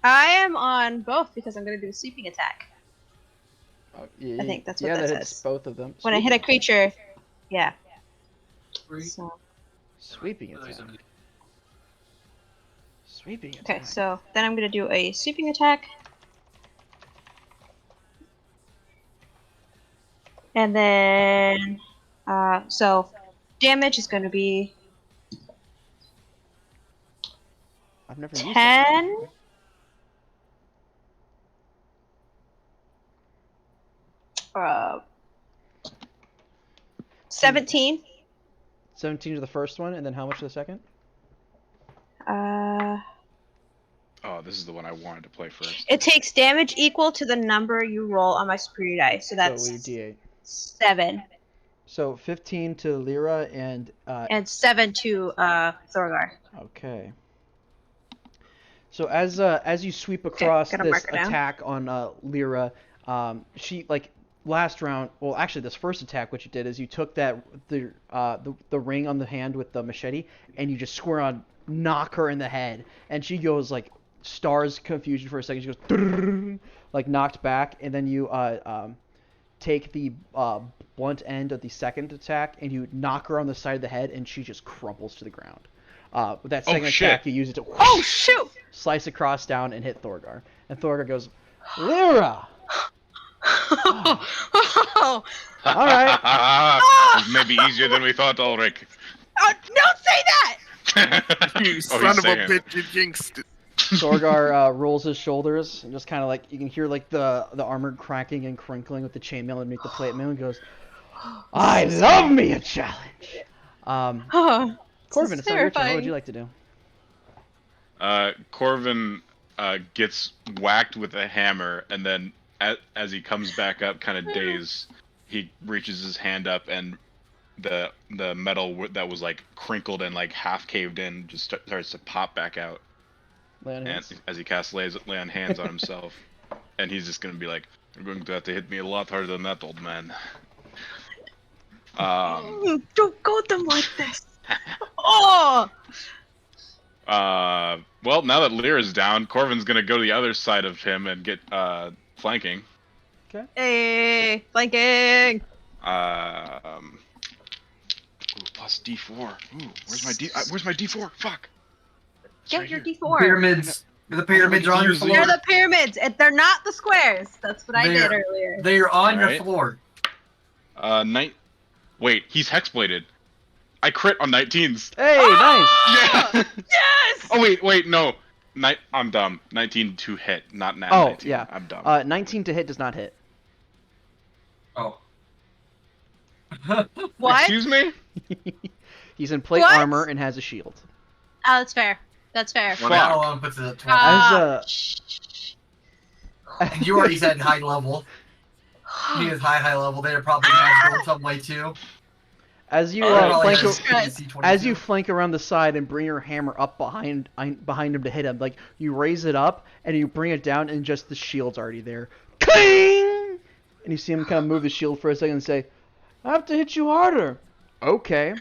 I am on both because I'm gonna do a sweeping attack. Oh, I think that's what that that hits says. both of them. When I hit a creature, yeah. So, Sweeping attack. Sweeping attack. okay, so then I'm gonna do a sweeping attack. And then, so damage is going to be I've never used 10. 17. 17 to the first one, and then how much to the second? Oh, this is the one I wanted to play first. It takes damage equal to the number you roll on my superior die, so that's So we D8. 7. So 15 to Lyra and 7 to Thorgar. Okay. So as you sweep across gotta this mark it down. attack on Lyra, she like last round. Well, actually, this first attack, what you did is you took the ring on the hand with the machete, and you just square on knock her in the head, and she goes like stars confusion for a second. She goes "Drrrr," like knocked back, and then you take the blunt end of the second attack and you knock her on the side of the head, and she just crumples to the ground. With that second attack, you use it to slice across down and hit Thorgar, and Thorgar goes, Lyra. Oh. All right. This may be easier than we thought, Ulrich. Don't say that! You son of a bitch, you jinxed it. Thorgar rolls his shoulders and just kind of like, you can hear like the armor cracking and crinkling with the chainmail underneath the plate mail, and goes, I love me a challenge. Corvin, it's not your turn. What would you like to do? Corvin gets whacked with a hammer, and then as he comes back up, kind of dazed, he reaches his hand up, and the metal that was like crinkled and like half caved in just starts to pop back out. And as he casts lay on hands on himself, and he's just gonna be like, "You're going to have to hit me a lot harder than that, old man." Don't go them like this. Oh. Well, now that Lyra's down, Corvin's gonna go to the other side of him and get flanking. Okay. Hey, flanking. Ooh, plus D4. Ooh, where's my D4? Fuck. Get your D4. Pyramids. The pyramids are on your floor. They're the pyramids, and they're not the squares. That's what I did earlier. They're on your floor. Wait, he's hexbladed. I crit on 19s. Hey, nice. Yeah. Yes. Oh wait, no. I'm dumb. 19 to hit, not nat. Oh 19. yeah. I'm dumb. 19 to hit does not hit. Oh. What? Excuse me? He's in plate What? armor and has a shield. Oh, that's fair. That's fair. Well, now one puts it at 12. And you already said high level. He is high level. They're probably magical in some way too. As you flank around the side and bring your hammer up behind him to hit him, like you raise it up and you bring it down, and just the shield's already there. King! And you see him kind of move the shield for a second and say, "I have to hit you harder." Okay.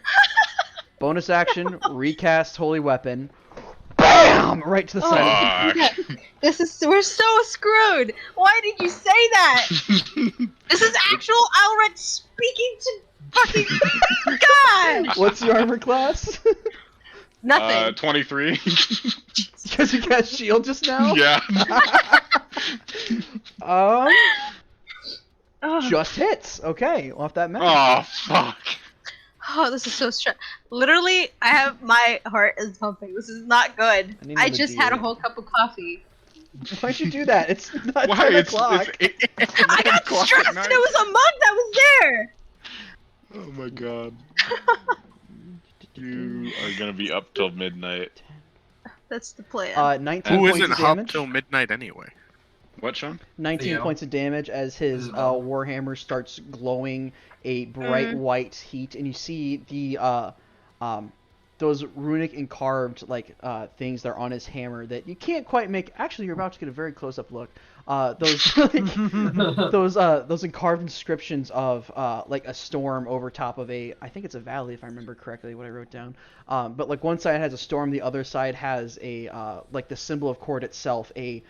Bonus action, recast holy weapon. Bam! Right to the side. We're so screwed. Why did you say that? This is actual Alred speaking to fucking God. What's your armor class? Nothing. 23. Because you cast shield just now? Yeah. Just hits. Okay, off that map. Oh fuck. Oh, this is so stressful. Literally, my heart is pumping. This is not good. I just had a whole cup of coffee. Why'd you do that? It's not 10 o'clock. I got stressed and it was a mug that was there. Oh my god. You are gonna be up till midnight. That's the plan. 19 Who points isn't of up damage. till midnight anyway? What, Sean? 19 points of damage as his warhammer starts glowing a bright white heat, and you see the those runic and carved like things that are on his hammer that you can't quite make. Actually, you're about to get a very close-up look. Those those carved inscriptions of like a storm over top of I think it's a valley if I remember correctly what I wrote down. But like one side has a storm, the other side has a like the symbol of Kord itself, a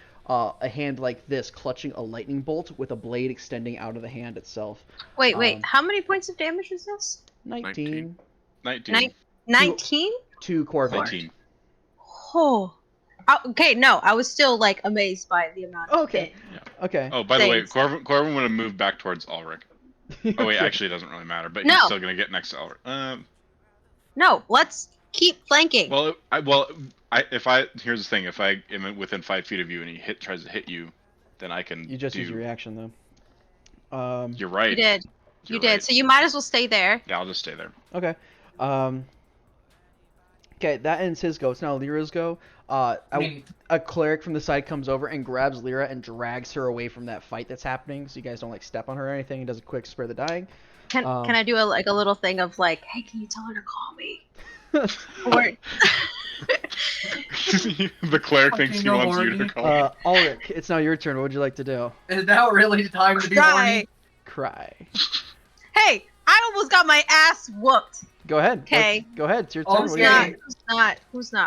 hand like this clutching a lightning bolt with a blade extending out of the hand itself. Wait, how many points of damage is this? 19. 19. 19? To Corvin. 19. Oh. Okay, no, I was still like amazed by the amount of hit. Okay. Oh, by the way, Corvin would have moved back towards Ulrich. Oh wait, actually it doesn't really matter, but he's still gonna get next to Ulrich. No, let's keep flanking. Well, here's the thing: if I am within 5 feet of you and he tries to hit you, then I can. You just use your reaction though. You're right. You did. You're you did. right. So you might as well stay there. Yeah, I'll just stay there. Okay. Okay, that ends his go. It's now Lyra's go. A cleric from the side comes over and grabs Lyra and drags her away from that fight that's happening, so you guys don't like step on her or anything. He does a quick spare the dying. Can I do a little thing of like, hey, can you tell her to call me? Or... The cleric thinks he wants you to call him. Ulrich, it's now your turn. What would you like to do? Is now really the time to be horny? Cry. Hey, I almost got my ass whooped. Go ahead. Okay. Go ahead. It's your turn. It's not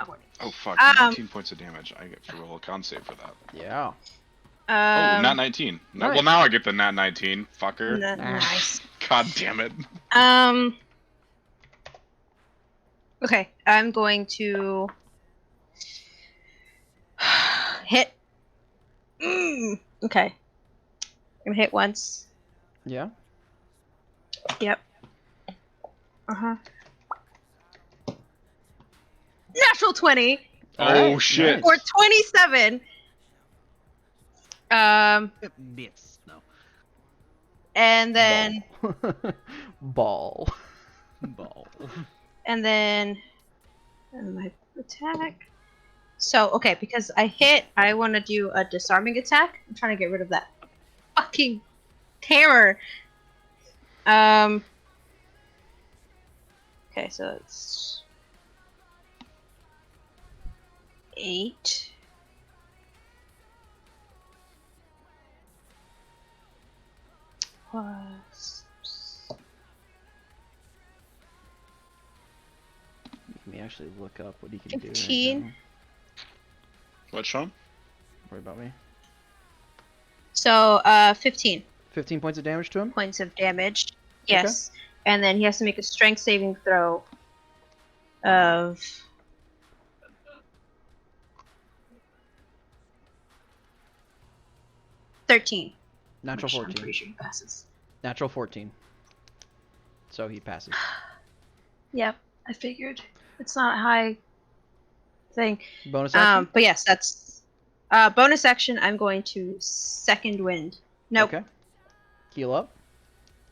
horny? Oh fuck! Um, 19 points of damage. I get roll a con save for that. Yeah. Oh, nat 19. nice. Well, now I get the nat 19, fucker. Nice. God damn it. Okay, I'm going to hit. Okay. I'm gonna hit once. Yeah. Yep. Uh-huh. Natural 20 Oh shit. or 27. Miss. No. And then Ball. Ball. and then my attack. So, okay, because I hit, I want to do a disarming attack. I'm trying to get rid of that fucking terror. Okay, so it's 8. Plus. Let me actually look up what he can do. 15. Right now. What, Sean? Don't worry about me. So, 15 15 points of damage to him. points of damage. Yes. And then he has to make a strength saving throw of 13. Natural which 14. I'm pretty sure he passes. Natural 14. So he passes. Yep, I figured. It's not a high thing. Bonus action? But yes, that's bonus action. I'm going to second wind. Nope. Okay. Heal up.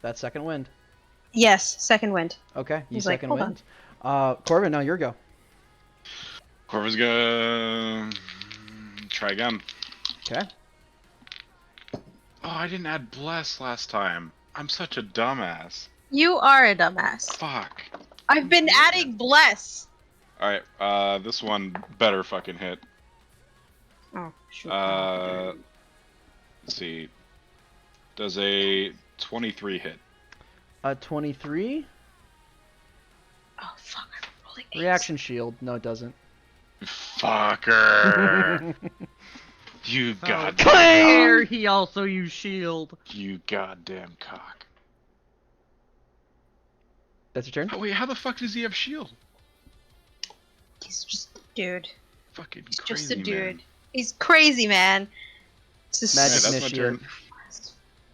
That's second wind. Yes, second wind. Okay, you He's like, second "Hold wind. Corbin, now your go. Corvin's gonna try again. Okay. Oh, I didn't add bless last time. I'm such a dumbass. You are a dumbass. Fuck. I've been adding bless. Alright, this one better fucking hit. Oh, shoot. Let's see. Does a 23 hit? 23. Oh, fuck. I'm rolling 8. Reaction shield. No, it doesn't. Fucker. You goddamn Claire, cock. he also used shield. You goddamn cock. That's your turn? Oh, wait, how the fuck does he have shield? He's just a dude. Fucking He's crazy, just a dude. man. He's crazy, man. It's just Magic that's my initiate. turn.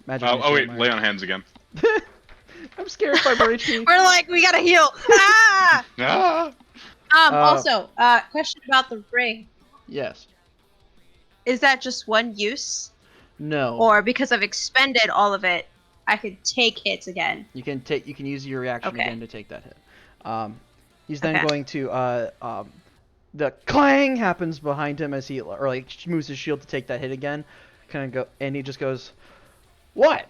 Magic Oh, wait, initiate, lay on hands again. I'm scared by HP. We're like, we gotta heal. Ah! Ah! Also, question about the ring. Yes. Is that just one use? No. Or because I've expended all of it, I could take hits again? You can use your reaction Okay. again to take that hit. He's then Okay. going to the clang happens behind him as he moves his shield to take that hit again. And he just goes, "What?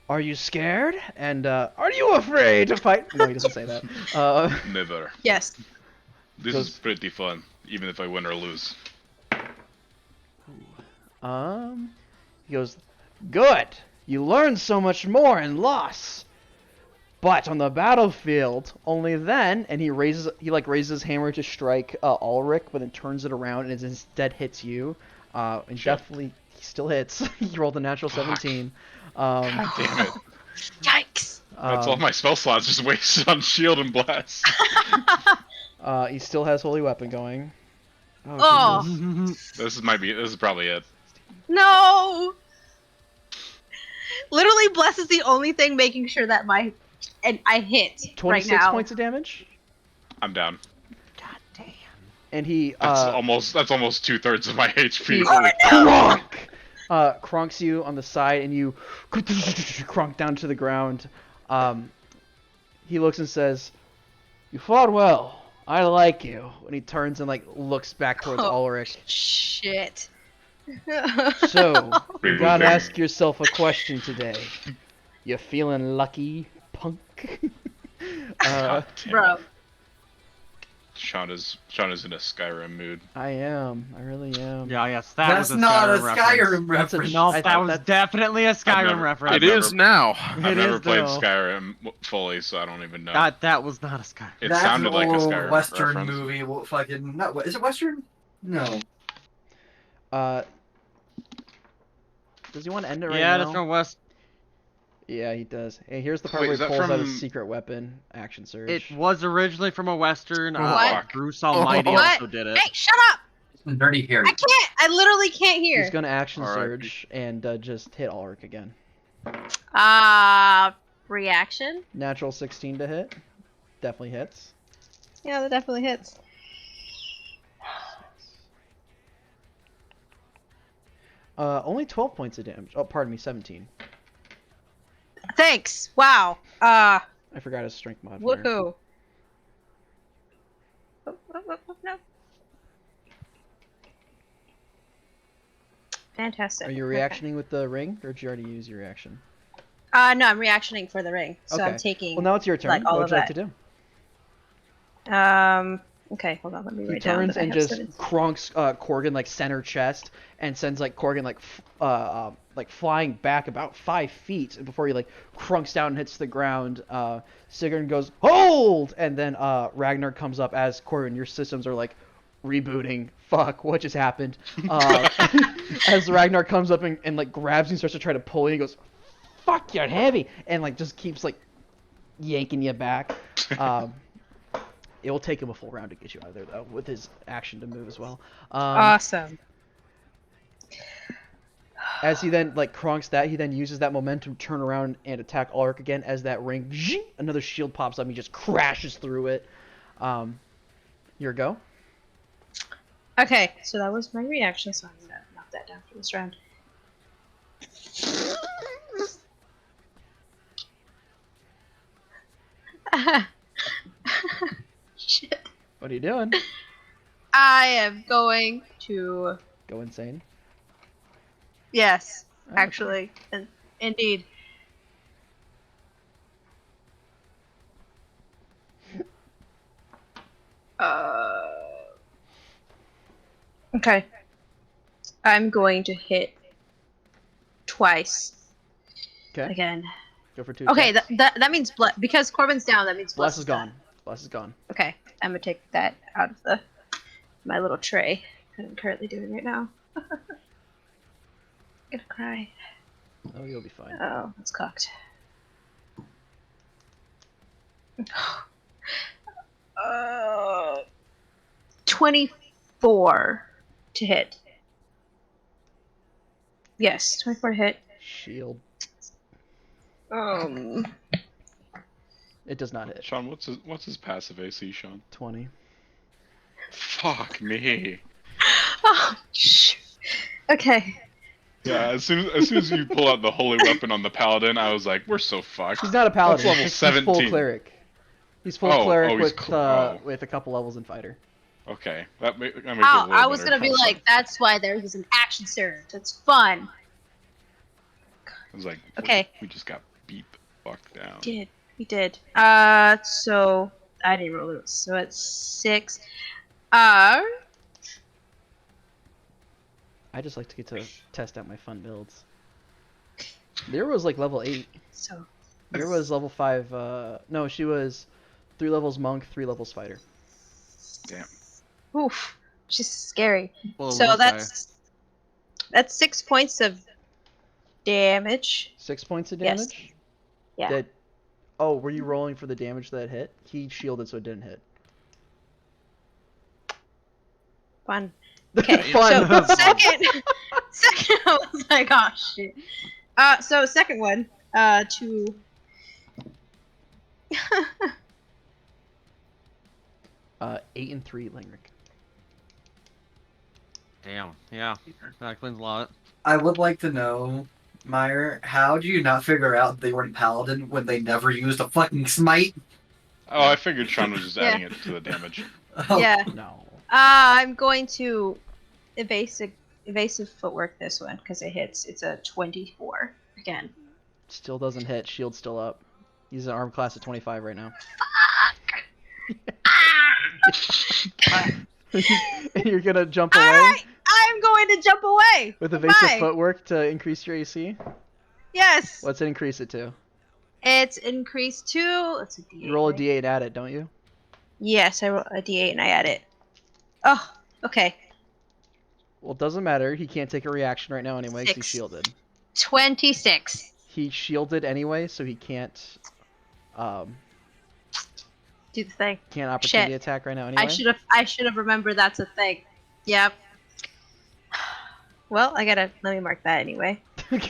Are you scared? And are you afraid to fight?" No, he doesn't say that. Never. Yes. This is pretty fun, even if I win or lose. He goes, "Good. You learned so much more in loss. But on the battlefield, only then." And he raises his hammer to strike Ulrich, but then turns it around and instead hits you. And Shit. definitely he still hits. He rolled a natural 17. God damn it. Yikes. That's all my spell slots just wasted on shield and bless. He still has holy weapon going. Oh. Jesus. This is probably it. No. Literally, bless is the only thing making sure that I hit 26 right now. points of damage. I'm down. God damn. And he That's almost 2/3 of my HP. he Holy cronks you on the side, and you cronk down to the ground. He looks and says, "You fought well. I like you." And he turns and looks back towards Ulrich. Shit. So you gotta ask yourself a question today. You feeling lucky, punk? God damn Bro. it. Shauna's in a Skyrim mood. I am. I really am. Yeah, yes, that That's was a not a Skyrim reference. Skyrim That's a- reference. No, I that thought was that's- definitely a Skyrim reference. It is now. I've It never is played now. Skyrim fully, so I don't even know. That was not a Skyrim. It That's sounded an like a old Skyrim Western reference. movie. Well, fucking not. Is it Western? No. Does he want to end it right Yeah, now? that's from West. Yeah, he does. Hey, here's the part Wait, where is he that pulls out his from- secret weapon, action surge. It was originally from a Western. What? Bruce Almighty What? also did it. Hey, shut up! Dirty Harry. I can't. I literally can't hear. He's gonna action Alright. surge and just hit Ulrich again. Reaction? Natural 16 to hit. Definitely hits. Yeah, that definitely hits. Only 12 points of damage. Oh, pardon me, 17. Thanks. Wow. I forgot his strength modifier. Woohoo. No. Fantastic. Are you Okay. reactioning with the ring, or did you already use your reaction? No, I'm reactioning for the ring, so I'm Okay. taking. Well, now it's your turn. like, all What of would you like that. to do? Okay, hold on. Let me He write down turns that I and have just 17. cronks Corgan like center chest and sends like Corgan like flying back about 5 feet before he like crunks down and hits the ground. Sigrun goes hold, and then Ragnar comes up as Corgan. Your systems are like rebooting. Fuck, what just happened? As Ragnar comes up and like grabs you and starts to try to pull you, he goes, "Fuck, you're heavy," and like just keeps like yanking you back. It will take him a full round to get you out of there, though, with his action to move as well. Awesome. As he then, like, cronks that, he then uses that momentum to turn around and attack Ulrich again as that ring, another shield pops up and he just crashes through it. Your go? Okay, so that was my reaction, so I'm gonna knock that down for this round. Shit. What are you doing? I am going to. Go insane? Yes, Oh, actually, indeed. Okay. I'm going to hit twice. Okay. Again. Go for 2 Okay, attacks. that means because Corbin's down. That means Bless Bless is gone. Bless is gone. Okay, I'm gonna take that out of my little tray that I'm currently doing right now. I'm gonna cry. Oh, you'll be fine. Oh, it's cocked. 24 to hit. Yes, 24 to hit. Shield. It does not hit. Sean, what's his passive AC, Sean? 20. Fuck me. Oh, shoot. Okay. Yeah, as soon as you pull out the holy weapon on the paladin, I was like, we're so fucked. He's not a paladin. That's level He's 17. full cleric. He's full Oh, cleric he's with a couple levels in fighter. Okay, that makes it a Oh, little I was better. gonna be like, that's why there was an action surge. That's fun. I was like, Okay. we just got beat the fuck down. We did. So I didn't roll it. So it's 6. I just like to get to test out my fun builds. Lyra was like level 8. So Lyra was level 5. No, she was 3 levels monk, 3 levels fighter. Damn. oof, she's scary. Well, So okay. that's 6 points of damage. 6 points of Yes. damage? Yeah. That, oh, were you rolling for the damage that hit? He shielded so it didn't hit. Fun. Okay. Fun. So second, I was like, oh shit. So second one, to. 8 and 3, Langrick. Damn. Yeah. That explains a lot. I would like to know, Meyer, how do you not figure out they weren't paladin when they never used a fucking smite? Oh, I figured Sean was just adding it to the damage. Oh, Yeah. No. I'm going to evasive footwork this one because it hits. It's a 24 again. Still doesn't hit. Shield's still up. He's an arm class of 25 right now. And you're gonna jump All away right, I'm going to jump away. with evasive Bye. footwork to increase your AC. Yes. What's it increase it to? It's increased to. Let's see. You roll a D8 at it, don't you? Yes, I roll a D8 and I add it. Oh, okay. Well, it doesn't matter. He can't take a reaction right now anyway because he's 6. shielded. 26. He's shielded anyway, so he can't Do the thing. can't opportunity Shit. attack right now anyway. I should have remembered that's a thing. Yep. Well, let me mark that anyway.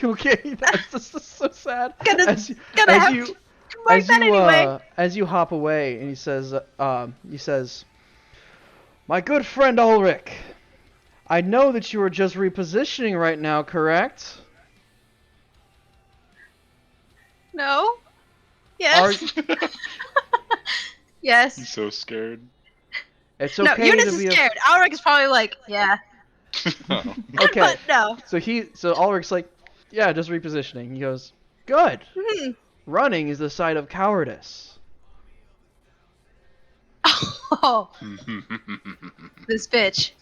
Okay, that's just so sad. Gonna as you, have you to mark that anyway. as you hop away, and he says, "My good friend Ulrich, I know that you are just repositioning right now, correct? No. Yes. Yes. He's so scared. It's No, okay Eunice to is be scared. Alric is probably like, yeah. Oh. Okay. But no. So Ulrich's like, yeah, just repositioning. He goes, good. Hmm. Running is the sign of cowardice. Oh, this bitch.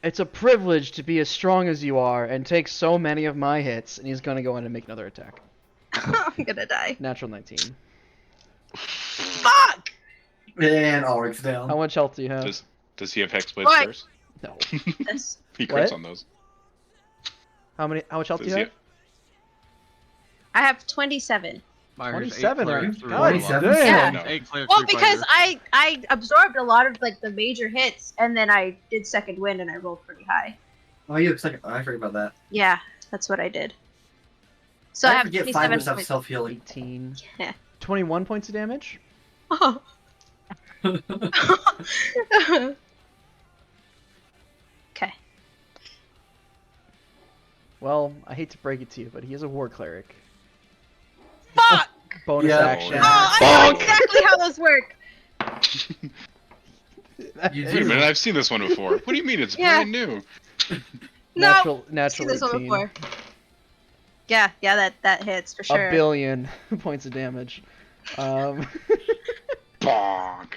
It's a privilege to be as strong as you are and take so many of my hits. And he's gonna go in and make another attack. I'm gonna die. Natural 19. Fuck! And Ulrich's down. How much health do you have? Does he have Hexblade What? first? No. Yes. He crits What? on those. How much health do Does you he have? I have 27. Myers, 27, eight right? clears, three God bottom damn. up. Yeah. No. 8 clears, Well, 3 because fighters. I absorbed a lot of like the major hits, and then I did second wind, and I rolled pretty high. Oh, you have second. I forgot about that. Yeah, that's what I did. So I have forget 27 5% points. self healing. 18. Yeah. 21 points of damage? Oh. Okay. Well, I hate to break it to you, but he is a war cleric. Fuck! Bonus Yeah. action. Yeah. Oh, I know exactly how those work. You Wait a minute, I've seen this one before. What do you mean it's Yeah. brand new? No, Natural I've seen this one 18. before. Yeah, that hits for sure. A billion points of damage. Bonk.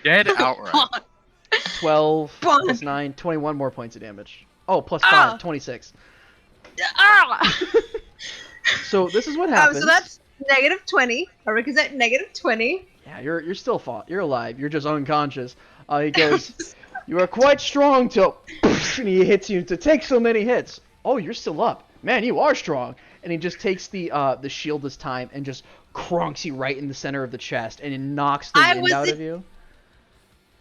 Dead outright. 12 Bonk. plus 9, 21 more points of damage. Oh, plus Ah. 5, 26. Ah! So this is what happens. So that's negative 20. Ulrich is at negative 20. Yeah, you're still fought. You're alive. You're just unconscious. He goes, you are quite strong to... and he hits you to take so many hits. Oh, you're still up. Man, you are strong. And he just takes the shield this time and just cronks you right in the center of the chest, and it knocks the wind out of you.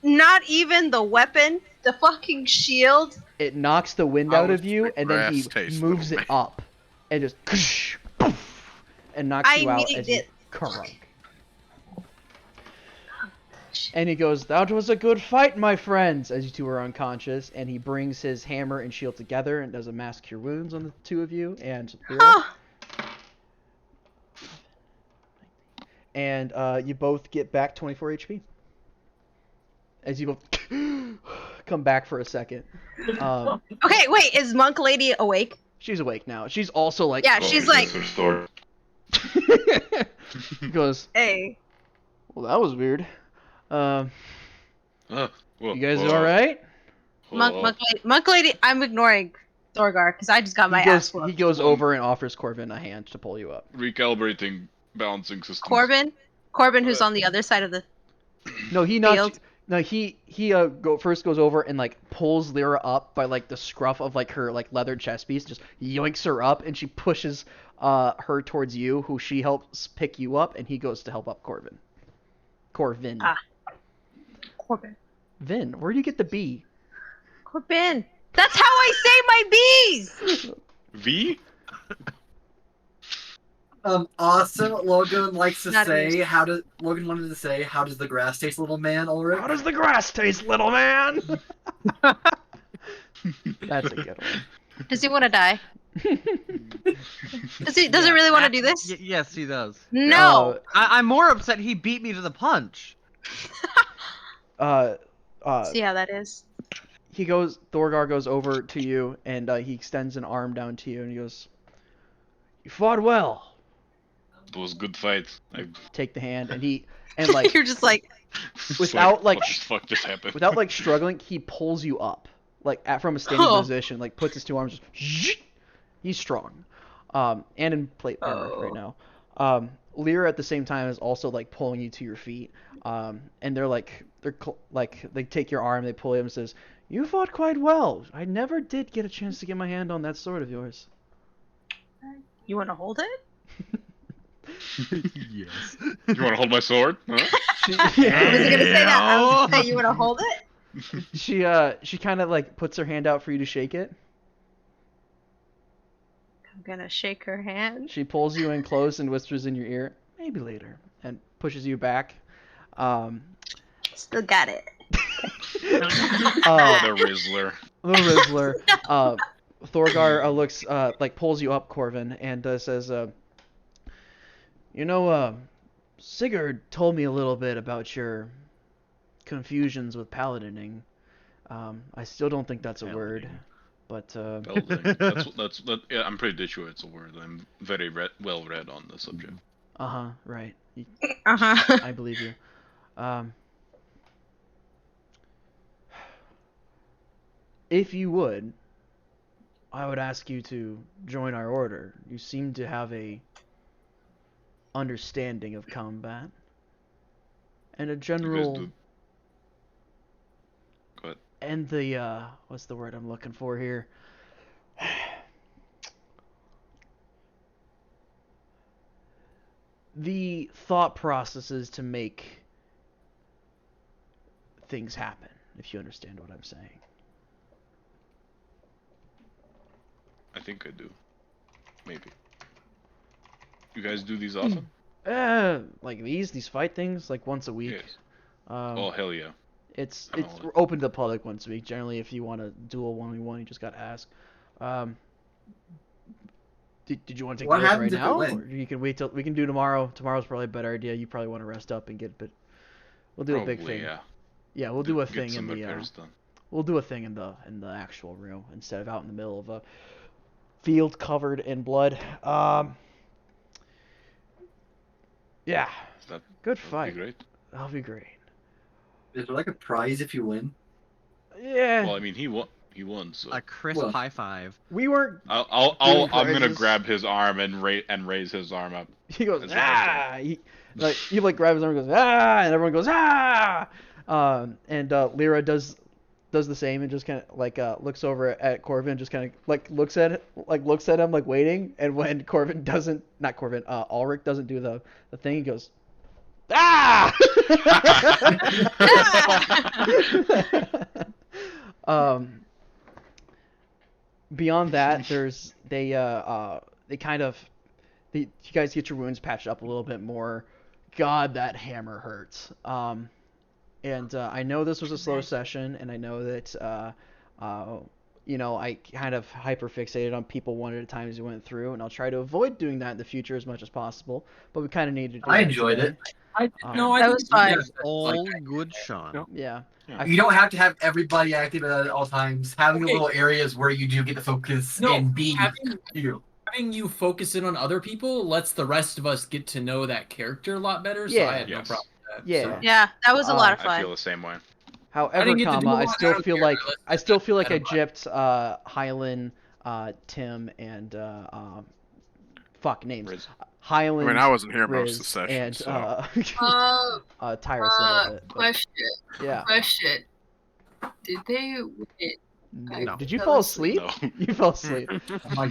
Not even the weapon, the fucking shield. It knocks the wind How out does of you, the and then he grass taste, moves little it up, and just and knocks you out as you crunk. And he goes, "That was a good fight, my friends," as you two are unconscious, and he brings his hammer and shield together and does a mass cure wounds on the two of you, and and you both get back 24 HP. As you both come back for a second. Okay, wait, is Monk Lady awake? She's awake now. She's also like... Yeah, she's like, He goes, hey. well, that was weird. Whoa, You guys whoa. alright? Monk Lady, I'm ignoring Thorgar, because I just got my ass whooped. He goes over and offers Corvin a hand to pull you up. Recalibrating balancing system. Corbin, who's on the other side of the No, he knocks... field. No, he first goes over and like pulls Lyra up by like the scruff of like her like leather chest piece, just yoinks her up, and she pushes her towards you, who she helps pick you up, and he goes to help up Corvin. Corvin. Corbin. Vin, where do you get the B? Corbin. That's how I say my B's! V? Also, Logan likes to Not say, me. Logan wanted to say, how does the grass taste, little man, Ulrich? How does the grass taste, little man? That's a good one. Does he want to die? Does he really want to do this? Yes, he does. No! I'm more upset he beat me to the punch. See how that is. Thorgar goes over to you, and he extends an arm down to you, and he goes, you fought well. It was a good fight. Take the hand, and like You're just like, without like what the fuck just happened? without like struggling, he pulls you up, like from a standing Oh. position, like puts his two arms. He's strong, and in plate armor right now. Lyra at the same time is also like pulling you to your feet, and they take your arm, they pull you, and says, "You fought quite well. I never did get a chance to get my hand on that sword of yours." you want to hold it? Yes. You want to hold my sword? Huh? Was it gonna say that? I was gonna say you want to hold it? She kind of like puts her hand out for you to shake it. I'm gonna shake her hand. She pulls you in close and whispers in your ear, "Maybe later," and pushes you back. Still got it. The Rizzler. The Rizzler. Thorgar looks like pulls you up, Corvin, and says, Sigurd told me a little bit about your confusions with paladining. I still don't think that's a word, but Paladin. Yeah, I'm pretty sure it's a word. I'm very well read on the subject. Right. Uh-huh. I believe you. If you would, I would ask you to join our order. You seem to have a understanding of combat and a general Go ahead. and the what's the word I'm looking for here? The thought processes to make things happen, if you understand what I'm saying. I think I do. Maybe. You guys do these often? Like these fight things, like once a week. Yes. Oh hell yeah. It's I'm all in. open to the public once a week. Generally, if you want to duel 1v1, you just gotta ask. Did you want to take What the oath happens right if we now, win? or you can wait till we can do tomorrow? Tomorrow's probably a better idea. You probably want to rest up and but we'll do Probably, a big thing. yeah. Yeah, we'll do a Get thing in some the repairs done. we'll do a thing in the actual room instead of out in the middle of a field covered in blood. Yeah, good fight. Be great. That'll be great. Is there like a prize if you win? Yeah. Well, I mean, he won, so. A crisp Well. high five. We weren't. I'm gonna prizes. grab his arm and raise his arm up. He goes That's what I ah. He grabs his arm and goes ah, and everyone goes ah. And Lyra does the same and just kind of like looks over at Corvin, just kind of like looks at him like waiting. And when Ulrich doesn't do the thing, he goes ah. Beyond that, you guys get your wounds patched up a little bit more. God, that hammer hurts. And I know this was a slow session, and I know that I kind of hyper-fixated on people one at a time as we went through, and I'll try to avoid doing that in the future as much as possible, but we kind of needed to do I that enjoyed today. it. That was fun. All good, Sean. Yeah. You don't have to have everybody active at all times. Having little areas where you do get to focus and be you. Having you focus in on other people lets the rest of us get to know that character a lot better. So Yeah. I had no problem with that. Yeah. So. Yeah, that was a lot of I fun. feel the same way. However, didn't get to do a I lot still out feel here, like but I still feel like I everybody. gypped Hylan, Tim, and names. Riz. Highland. I mean, I wasn't here most Riz, of the session, and so. Tyrus a little bit. but- Question. Yeah. Question. Did they win? No. Did you fall asleep? No. You fell asleep. Oh my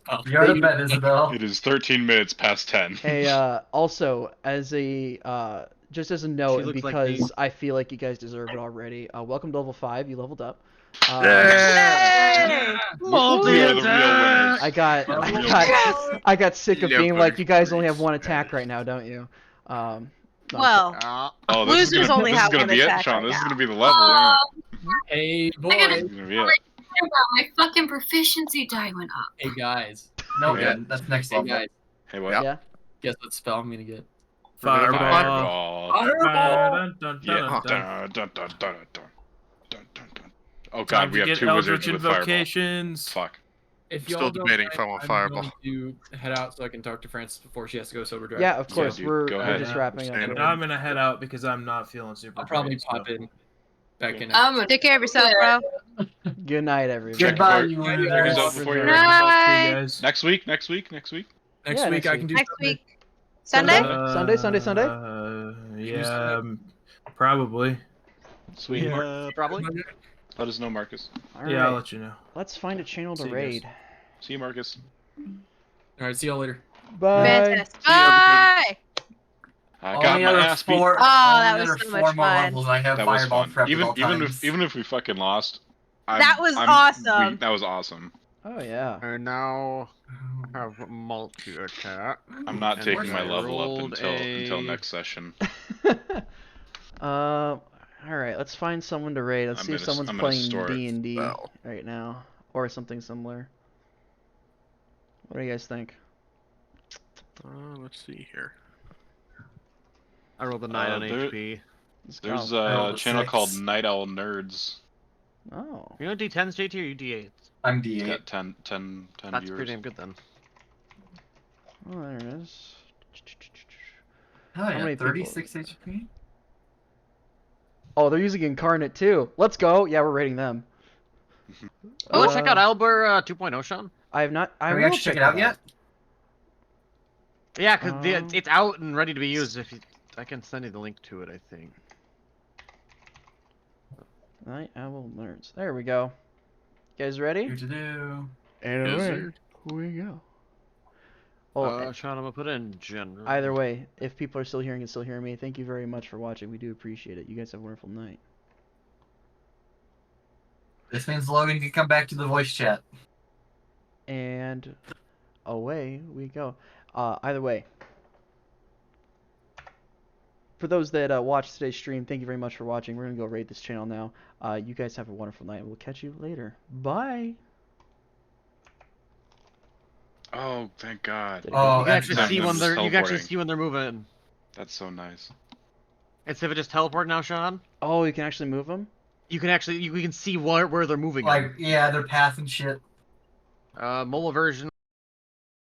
God. You're the bed, Isabel. It is 13 minutes past 10. Hey, also as a just as a note, and looks like because me. I feel like you guys deserve it already. Welcome to level 5. You leveled up. Yay! We are the real winners. I got sick of Yeah, being like, buddy. you guys only have one attack right now, don't you? No, Well, Oh, this is losers gonna, only this is have gonna one be it, attack Sean. right This is now. gonna be the level. Yeah. Hey, I gotta This boy. is gonna be it. about my fucking proficiency die went up. Hey, guys. No Yeah. good. That's next Hey, level. guys. Hey, what? Yeah. Guess what spell I'm gonna get? Fireball. Fireball. Dun, dun, Yeah. dun, dun. Dun, dun, dun, dun, dun, dun, dun, dun. Oh Time god, we to have get 2 wizards Eldritch with fireball. Invocations. Fuck. If Still y'all don't debating mind, if I want I'm fireball. going to head out so I can talk to Francis before she has to go sober drive. Yeah, of Yeah, course. dude, we're go we're ahead. just wrapping up. Stand And up. I'm gonna head out because I'm not feeling super. I'll probably great, so. pop in back in. I'm gonna Take care of yourself, bro. Good night, everybody. Check Goodbye, before- you check us losers. out before you're Good ready. See you Night. guys. Next week. Next Yeah, week next I week. can do Next Sunday. week. Sunday? Sunday? Yeah, probably. Sweet. Probably. Let us know, Marcus. All Yeah, I'll right. let you know. Let's find a channel to See you guys. raid. See you, Marcus. All right, see y'all later. Bye. Fantastic. See you, everybody. Bye. I Only got my other ass beat. four. Oh, that only was other so four much more fun. levels. I have That was fireball fun. prepped at Even all even times. if we fucking lost, That was awesome. that was awesome. Oh yeah. And now have multi-attack. I'm not And taking my I level up rolled until a- next session. All right. Let's find someone to raid. Let's I'm see if gonna- someone's I'm gonna playing store it. D&D Well. right now, or something similar. What do you guys think? Let's see here. I rolled a 9 on there- HP. Let's There's go. a rolled a channel 6. called Night Owl Nerds. Oh. You know D10s, JT, or you D8s? I'm It's D8. got 10 That's viewers. pretty damn good then. Oh, there it is. Oh How yeah, many people? 36 HP. Oh, they're using Incarnate too. Let's go. Yeah, we're raiding them. Oh, check out Albert 2.0, Sean. I have not. I Have we will actually check check it out yet? Yeah, because Um, it's out and ready to be used. If you, I can send you the link to it, I think. Night Owl Nerds. There we go. You guys ready? Do to do. And Yes, away sir. we go. Oh, Sean, I'm gonna put it in general. either way, if people are still hearing and still hearing me, thank you very much for watching. We do appreciate it. You guys have a wonderful night. This means Logan can come back to the voice chat. And away we go. Either way, for those that watched today's stream, thank you very much for watching. We're gonna go raid this channel now. You guys have a wonderful night. We'll catch you later. Bye. Oh, thank God. Oh, You can actually that's see when nice. they're. You can actually Teleporting. see when they're moving. That's so nice. Instead of just teleport now, Sean. Oh, you can actually move them. You can actually. We can see where they're moving. Like, yeah, their path and shit. Mobile version.